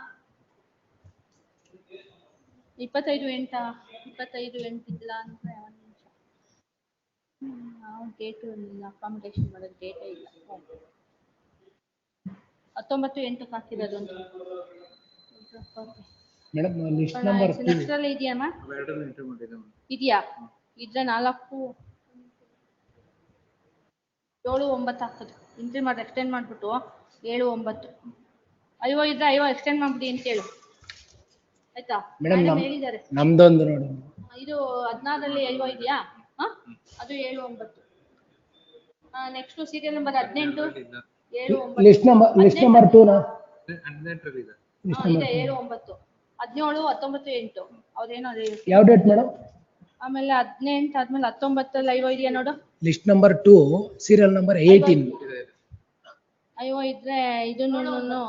25/8 25/8 ಇಲ್ಲ ಅಂದ್ರೆ ಒಂದು ನಿಮಿಷ. ನಾವು ಡೇಟ್ ಅಕಾಮಿಡೇಷನ್ ಮಾಡೋದು ಡೇಟೇ ಇಲ್ಲ. 19/8 ಹಾಕಿರೋದು ಅಂತ ಮೇಡಮ್ ಲಿಸ್ಟ್ ನಂಬರ್ 2 ನೆಕ್ಸ್ಟ್ ಅಲ್ಲಿ ಇದೆಯಮ್ಮ? ಅವೆರಡನ್ನು ಎಂಟ್ರಿ ಮಾಡಿದೆ. ಇದೆಯಾ? ಇದ್ರೆ 4 7/9 ಹಾಕೋದು. ಎಂಟ್ರಿ ಮಾಡಿ ಎಕ್ಸ್ಟೆಂಡ್ ಮಾಡ್ಬಿಟ್ಟು 7/9 ಐವ ಇದ್ರೆ ಐವ ಎಕ್ಸ್ಟೆಂಡ್ ಮಾಡ್ಬಿಡಿ ಅಂತ ಹೇಳು ಆಯ್ತಾ? ಮೇಡಮ್ ಹೇಳಿದ್ದಾರೆ. ನಮ್ದೊಂದು ನೋಡಿ. ಇದು 16ರಲ್ಲಿ ಐವ ಇದೆಯಾ? ಅದು 7/9. Next serial number 18 7/9 list number 2 ನಾ 18ರಲ್ಲಿ ಇದೆ. ಇದೆ 7/9 17 19/8 ಅವ್ರೇನೋ ಯಾವ ಡೇಟ್ ಮೇಡಮ್? ಆಮೇಲೆ 18 ಆದ್ಮೇಲೆ 19ರಲ್ಲಿ ಐವ ಇದೆಯಾ ನೋಡು. ಲಿಸ್ಟ್ ನಂಬರ್ 2 ಸೀರಿಯಲ್ ನಂಬರ್ 18 ಐವ ಇದ್ರೆ ಇದನ್ನು 7/9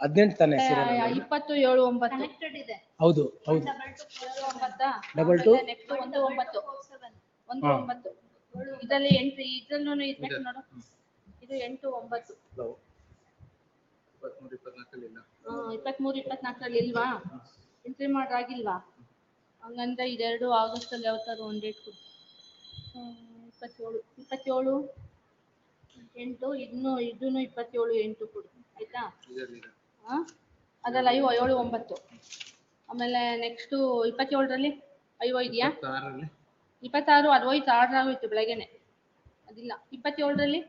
18 ತಾನೆ ಸೀರಿಯಲ್ 20 7/9 ಕನೆಕ್ಟೆಡ್ ಇದೆ. ಹೌದು ಹೌದು. 7/9 ನೆಕ್ಸ್ಟ್ 1/9 1/9 ಇದರಲ್ಲಿ ಎಂಟ್ರಿ ಇದ್ರಲ್ಲೂ ಇರ್ಬೇಕು ನೋಡು. ಇದು 8/9 23/24ರಲ್ಲಿ ಇಲ್ಲ. 23/24ರಲ್ಲಿ ಇಲ್ವಾ? ಎಂಟ್ರಿ ಮಾಡ್ರಾಗಿಲ್ವಾ? ಹಂಗಂದ್ರೆ ಇದೆರಡು ಆಗಸ್ಟ್ ಅಲ್ಲಿ ಯಾವತ್ತಾರು ಒಂದು ಡೇಟ್ ಕೊಡು. 27/8 ಇದನ್ನು 27/8 ಕೊಡು ಆಯ್ತಾ? ಅದ್ರಲ್ಲಿ ಐವ 7/9. ಆಮೇಲೆ ನೆಕ್ಸ್ಟ್ 27ರಲ್ಲಿ ಐವ ಇದೆಯಾ? 26 ಅದು ಹೋಯ್ತು, ಆರ್ಡರ್ ಆಗೋಯ್ತು ಬೆಳಗ್ಗೆನೆ, ಅದಿಲ್ಲ. 27ರಲ್ಲಿ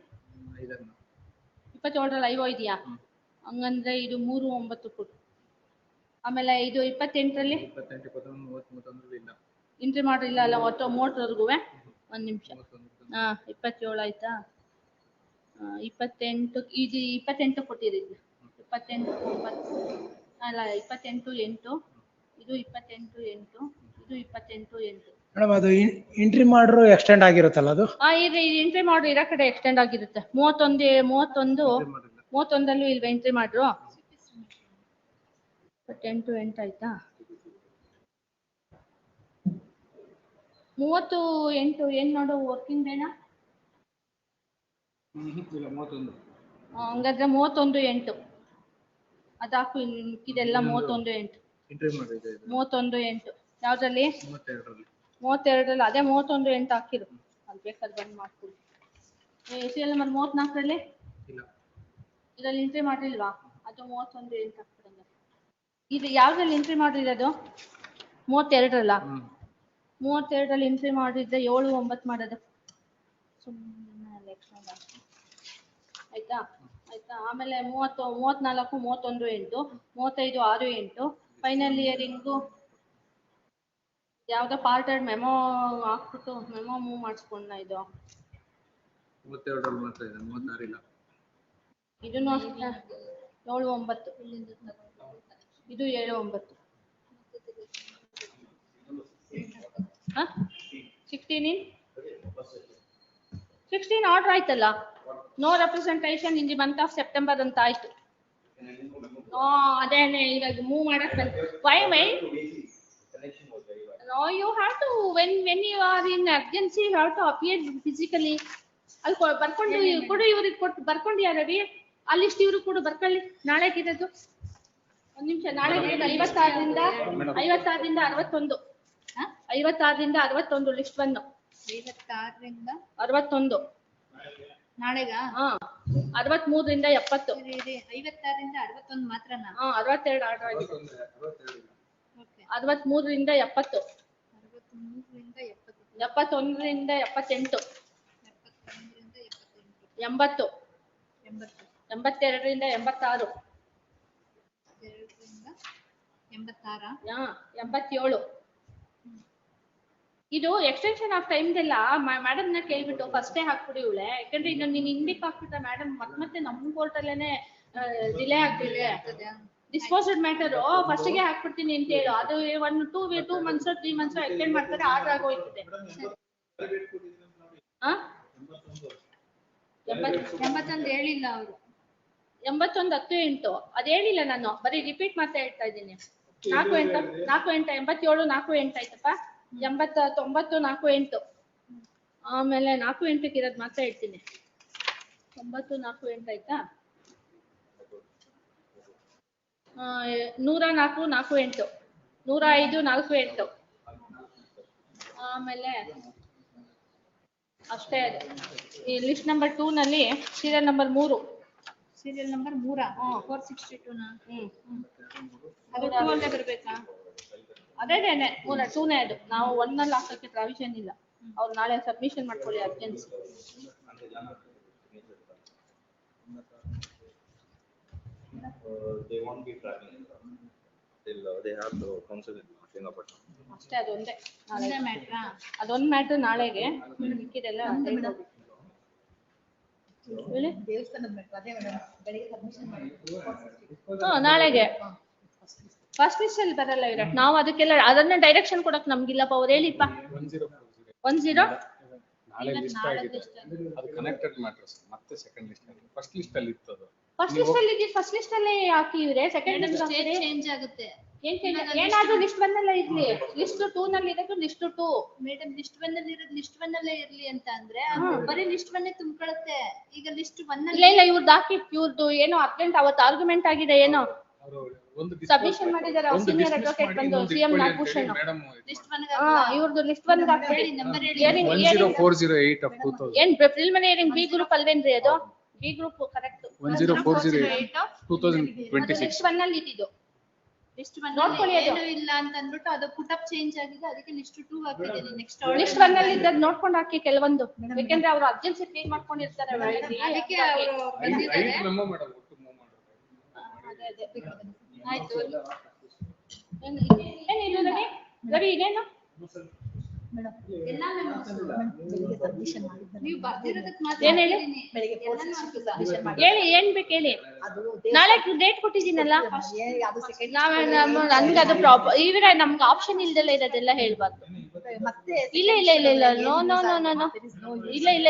27ರಲ್ಲಿ ಐವ ಇದೆಯಾ? ಹಂಗಂದ್ರೆ ಇದು 3/9 ಕೊಡು. ಆಮೇಲೆ ಇದು 28ರಲ್ಲಿ 28 31 ಇಲ್ಲ. ಎಂಟ್ರಿ ಮಾಡಿಲ್ಲ ಅಲ್ಲ ಒಟ್ಟು 30ವರೆಗೂ. ಒಂದು ನಿಮಿಷ. 27 ಆಯ್ತಾ? 28 ಇದು 28 ಕೊಟ್ಟಿರಿದ್ವಿ. 28/9 ಅಲ್ಲ 28/8 ಇದು 28/8 ಇದು 28/8. ಮೇಡಮ್ ಅದು ಎಂಟ್ರಿ ಮಾಡ್ರು ಎಕ್ಸ್ಟೆಂಡ್ ಆಗಿರುತ್ತಲ್ಲ ಅದು? ಇದು ಎಂಟ್ರಿ ಮಾಡು ಇರೋ ಕಡೆ ಎಕ್ಸ್ಟೆಂಡ್ ಆಗಿರುತ್ತೆ. 31 ಇಲ್ವಾ ಎಂಟ್ರಿ ಮಾಡ್ರು? 28/8 ಆಯ್ತಾ? 38 ಏನ್ ನೋಡು ವರ್ಕಿಂಗ್ ಡೇನಾ? ಇಲ್ಲ 31. ಹಂಗಾದ್ರೆ 31/8 ಅದಾಕು. ಇದೆಲ್ಲ 31/8 ಎಂಟ್ರಿ ಮಾಡಿದೆ. 31/8 ಯಾವ್ದ್ರಲ್ಲಿ? 32ರಲ್ಲಿ 32ರಲ್ಲಿ ಅದೇ 31/8 ಹಾಕಿರು. ಅಲ್ಲಿ ಬೇಕಾದ್ರೆ ಬಂದ್ ಮಾಡ್ಕೊಡಿ. ಸೀರಿಯಲ್ ನಂಬರ್ 34ರಲ್ಲಿ ಇಲ್ಲ. ಇದ್ರಲ್ಲಿ ಎಂಟ್ರಿ ಮಾಡಿಲ್ವಾ? ಅದು 31/8 ಹಾಕ್ಬಿಡಂಗ. ಇದು ಯಾವ್ದ್ರಲ್ಲಿ ಎಂಟ್ರಿ ಮಾಡಿರೋದು? 32ರಲ್ಲ? 32ರಲ್ಲಿ ಎಂಟ್ರಿ ಮಾಡಿದ್ರೆ 7, 9 ಮಾಡೋದು. ಆಯ್ತಾ ಆಯ್ತಾ. ಆಮೇಲೆ 30, 34, 31, 8, 35, 6, 8. ಫೈನಲ್ ಇಯರಿಂಗು ಯಾವ್ದೋ ಪಾರ್ಟೆಡ್ ಮೆಮೋ ಹಾಕ್ಬಿಟ್ಟು ಮೆಮೋ ಮೂವ್ ಮಾಡಿಸ್ಕೊಂಡ ಇದು. 32 ಮಾತ್ರ ಇದೆ, 36 ಇಲ್ಲ. ಇದನ್ನು ಅಷ್ಟೇ 7, 9. ಇದು 7, 9. 16 16 ಆರ್ಡರ್ ಆಯ್ತಲ್ಲ. No representation in the month of September ಅಂತ ಆಯ್ತು. ಅದೇನೆ ಇವಾಗ ಮೂವ್ ಮಾಡಕ್ why No, you have to, when you are in urgency, you have to appear physically. ಅಲ್ಲಿ ಬರ್ಕೊಂಡು ಕೊಡು, ಇವ್ರಿಗೆ ಕೊಟ್ಟು ಬರ್ಕೊಂಡಿಯಾ ರವಿ? ಅಲ್ಲಿಷ್ಟು ಇವ್ರಿಗೆ ಕೊಡು, ಬರ್ಕೊಳ್ಳಿ. ನಾಳೆ ಇರೋದು ಒಂದ್ ನಿಮಿಷ. ನಾಳೆ 56ರಿಂದ 61. 56ರಿಂದ 61 ಲಿಸ್ಟ್ 1. 56ರಿಂದ 61 ನಾಳೆಗ? 63ರಿಂದ 70. 56ರಿಂದ 61 ಮಾತ್ರನಾ? 62 ಆರ್ಡರ್ ಆಗಿದೆ. 63ರಿಂದ 70. 63ರಿಂದ 70. 71ರಿಂದ 78. 80. 82ರಿಂದ 86. 87. ಇದು ಎಕ್ಸ್ಟೆನ್ಷನ್ ಆಫ್ ಟೈಮ್ದೆಲ್ಲ ಮೇಡಮ್ ನ ಕೇಳ್ಬಿಟ್ಟು ಫಸ್ಟೇ ಹಾಕ್ಬಿಡಿ ಇವಳೆ. ಯಾಕಂದ್ರೆ ಇನ್ನು ನೀನ್ ಹಿಂದಕ್ಕೆ ಹಾಕ್ಬಿಟ್ಟ ಮೇಡಮ್ ಮತ್ತೆ ನಮ್ಮ ಕೋರ್ಟ್ ಅಲ್ಲೇನೆ ಡಿಲೇ ಆಗ್ತಿದೆ. ಡಿಸ್ಪೋಸ್ಡ್ ಮ್ಯಾಟರ್ ಫಸ್ಟ್ ಗೆ ಹಾಕ್ಬಿಡ್ತೀನಿ ಅಂತ ಹೇಳು. ಅದು 2 months 3 months ಎಕ್ಸ್ಟೆಂಡ್ ಮಾಡ್ತಾರೆ, ಆರ್ಡರ್ ಆಗೋಯ್ತದೆ. 81 ಹೇಳಿಲ್ಲ ಅವರು. 81, 10, 8 ಅದ್ ಹೇಳಿಲ್ಲ ನಾನು, ಬರೀ ರಿಪೀಟ್ ಮಾತ್ರ ಹೇಳ್ತಾ ಇದ್ದೀನಿ. 4, 8, 87, 4, 8 ಆಯ್ತಪ್ಪ. 80, 90, 4, 8. ಆಮೇಲೆ 4, 8 ಇರೋದ್ ಮಾತ್ರ ಹೇಳ್ತೀನಿ. 90, 4, 8 ಆಯ್ತಾ. 104, 4, 8. 105, 4, 8. ಆಮೇಲೆ ಅಷ್ಟೇ. ಅದು ಈ ಲಿಸ್ಟ್ ನಂಬರ್ 2 ನಲ್ಲಿ ಸೀರಿಯಲ್ ನಂಬರ್ 3. ಸೀರಿಯಲ್ ನಂಬರ್ 3 462 ನಾ? ಅದು 2 ಅಲ್ಲೇ ಬರ್ಬೇಕಾ? ಅದೇನೆ 2ನೇ ಅದು. ನಾವು 1 ನಲ್ಲಿ ಹಾಕಕ್ಕೆ ಪ್ರಾವಿಷನ್ ಇಲ್ಲ. ಅವ್ರು ನಾಳೆ ಸಬ್ಮಿಷನ್ ಮಾಡ್ಕೊಳ್ಳಿ urgency. They won't be traveling till they have to counsel in Singapore. ಅಷ್ಟೇ, ಅದೊಂದೇ ಒಂದೇ ಮ್ಯಾಟ್ರಾ? ಅದೊಂದು ಮ್ಯಾಟ್ರ್ ನಾಳೆಗೆ. ಮಿಕ್ಕಿದೆಲ್ಲ ದೇವಸ್ಥಾನದ ಮ್ಯಾಟ್ರ್ ಅದೇ ಮೇಡಮ್, ಬೆಳಿಗ್ಗೆ ಸಬ್ಮಿಷನ್ ಮಾಡಿ. ನಾಳೆಗೆ ಫಸ್ಟ್ ಲಿಸ್ಟ್ ಅಲ್ಲಿ ಬರಲ್ಲ ವಿರಾಟ್. ನಾವು ಅದಕ್ಕೆಲ್ಲ ಅದನ್ನ ಡೈರೆಕ್ಷನ್ ಕೊಡಕ್ ನಮ್ಗಿಲ್ಲಪ್ಪ. ಅವ್ರು ಹೇಳಿಪ್ಪ 10 ನಾಳೆ ಲಿಸ್ಟ್ ಆಗಿದೆ. ಅದು ಕನೆಕ್ಟೆಡ್ ಮ್ಯಾಟರ್ಸ್. ಮತ್ತೆ ಸೆಕೆಂಡ್ ಲಿಸ್ಟ್ ಅಲ್ಲಿ ಫಸ್ಟ್ ಲಿಸ್ಟ್ ಅಲ್ಲಿ ಇತ್ತು. ಅದು ಫಸ್ಟ್ ಲಿಸ್ಟ್ ಅಲ್ಲೇ ಹಾಕಿ ಇವ್ರೆ. ಸೆಕೆಂಡ್ ಚೇಂಜ್ ಆಗುತ್ತೆ. ಏನಾದ್ರೂ ಲಿಸ್ಟ್ 1 ಅಲ್ಲೇ ಇರ್ಲಿ. ಲಿಸ್ಟ್ 2 ನಲ್ಲಿ ಇರೋದು ಲಿಸ್ಟ್ 2. ಮೇಡಮ್ ಲಿಸ್ಟ್ 1 ಅಲ್ಲಿ ಇರೋದು ಲಿಸ್ಟ್ 1 ಅಲ್ಲೇ ಇರ್ಲಿ ಅಂತ ಅಂದ್ರೆ ಬರೀ ಲಿಸ್ಟ್ 1 ತುಂಬಿಕೊಳ್ಳುತ್ತೆ. ಈಗ ಲಿಸ್ಟ್ 1 ಇಲ್ಲ ಇವ್ರದ್ದು ಹಾಕಿ. ಇವ್ರದ್ದು ಏನೋ ಅರ್ಜೆಂಟ್ ಅವತ್ತು ಆರ್ಗ್ಯುಮೆಂಟ್ ಆಗಿದೆ. ಏನೋ ಸಬ್ಮಿಷನ್ ಮಾಡಿದ್ದಾರೆ ಸೀನಿಯರ್ ಅಡ್ವೊಕೇಟ್ ಬಂದು ಸಿಎಂ ನಾಗಭೂಷಣ್. ಲಿಸ್ಟ್ 1 ಇವ್ರದ್ದು ಲಿಸ್ಟ್ 1 ಹೇಳಿ ನಂಬರ್ ಹೇಳಿ. 10408 of 2000. ಏನ್ ಪ್ರಿಲಿಮಿನರಿ ಬಿ ಗ್ರೂಪ್ ಅಲ್ವೇನ್ರಿ ಅದು? B group correct. 10408 2026 ಲಿಸ್ಟ್ 1 ಅಲ್ಲಿ ಇದ್ದಿದ್ದು. ಲಿಸ್ಟ್ 1 ಏನು ಇಲ್ಲ ಅಂತ ಅಂದ್ಬಿಟ್ಟು ಅದು ಪುಟ್ ಅಪ್ ಚೇಂಜ್ ಆಗಿದೆ. ಅದಕ್ಕೆ ಲಿಸ್ಟ್ 2 ಹಾಕಿದ್ದೀನಿ. ನೆಕ್ಸ್ಟ್ ಲಿಸ್ಟ್ 1 ಅಲ್ಲಿ ಇದ್ದದ್ ನೋಡ್ಕೊಂಡು ಹಾಕಿ ಕೆಲವೊಂದು. ಯಾಕಂದ್ರೆ ಅವರು ಅರ್ಜೆನ್ಸಿ ಕ್ಲೀನ್ ಮಾಡ್ಕೊಂಡಿರ್ತಾರೆ. ಅದಕ್ಕೆ ಅವರು ಬಂದಿದ್ದಾರೆ. ಮೆಮೊ ಮೇಡಮ್ ಒಟ್ಟು ಮೂವ್ ಅದೇ ಆಯ್ತು. ಏನಿಲ್ಲ ರವಿ ಇದೇನು ಮೇಡಮ್ ಎಲ್ಲ ಬೆಳಿಗ್ಗೆ ಸಬ್ಮಿಷನ್ ಮಾಡಿದ್ದಾರೆ. ನೀವು ಬರ್ದಿರೋದಕ್ಕೆ ಮಾತ್ರ ಏನ್ ಹೇಳಿ? ಬೆಳಿಗ್ಗೆ 462 ಸಬ್ಮಿಷನ್ ಮಾಡಿ. ಹೇಳಿ ಏನ್ ಬೇಕು ಹೇಳಿ. ನಾಳೆ ಡೇಟ್ ಕೊಟ್ಟಿದ್ದೀನಲ್ಲ. ಅದು ಸೆಕೆಂಡ್ ನನ್ಗೆ ಅದು ಪ್ರಾಬ್ಲಮ್. ಇವ್ರೆ ನಮ್ಗೆ ಆಪ್ಷನ್ ಇಲ್ದಲ್ಲ ಇರೋದೆಲ್ಲ ಹೇಳ್ಬಾರ್ದು. ಮತ್ತೆ ಇಲ್ಲ ನೋ ಇಲ್ಲ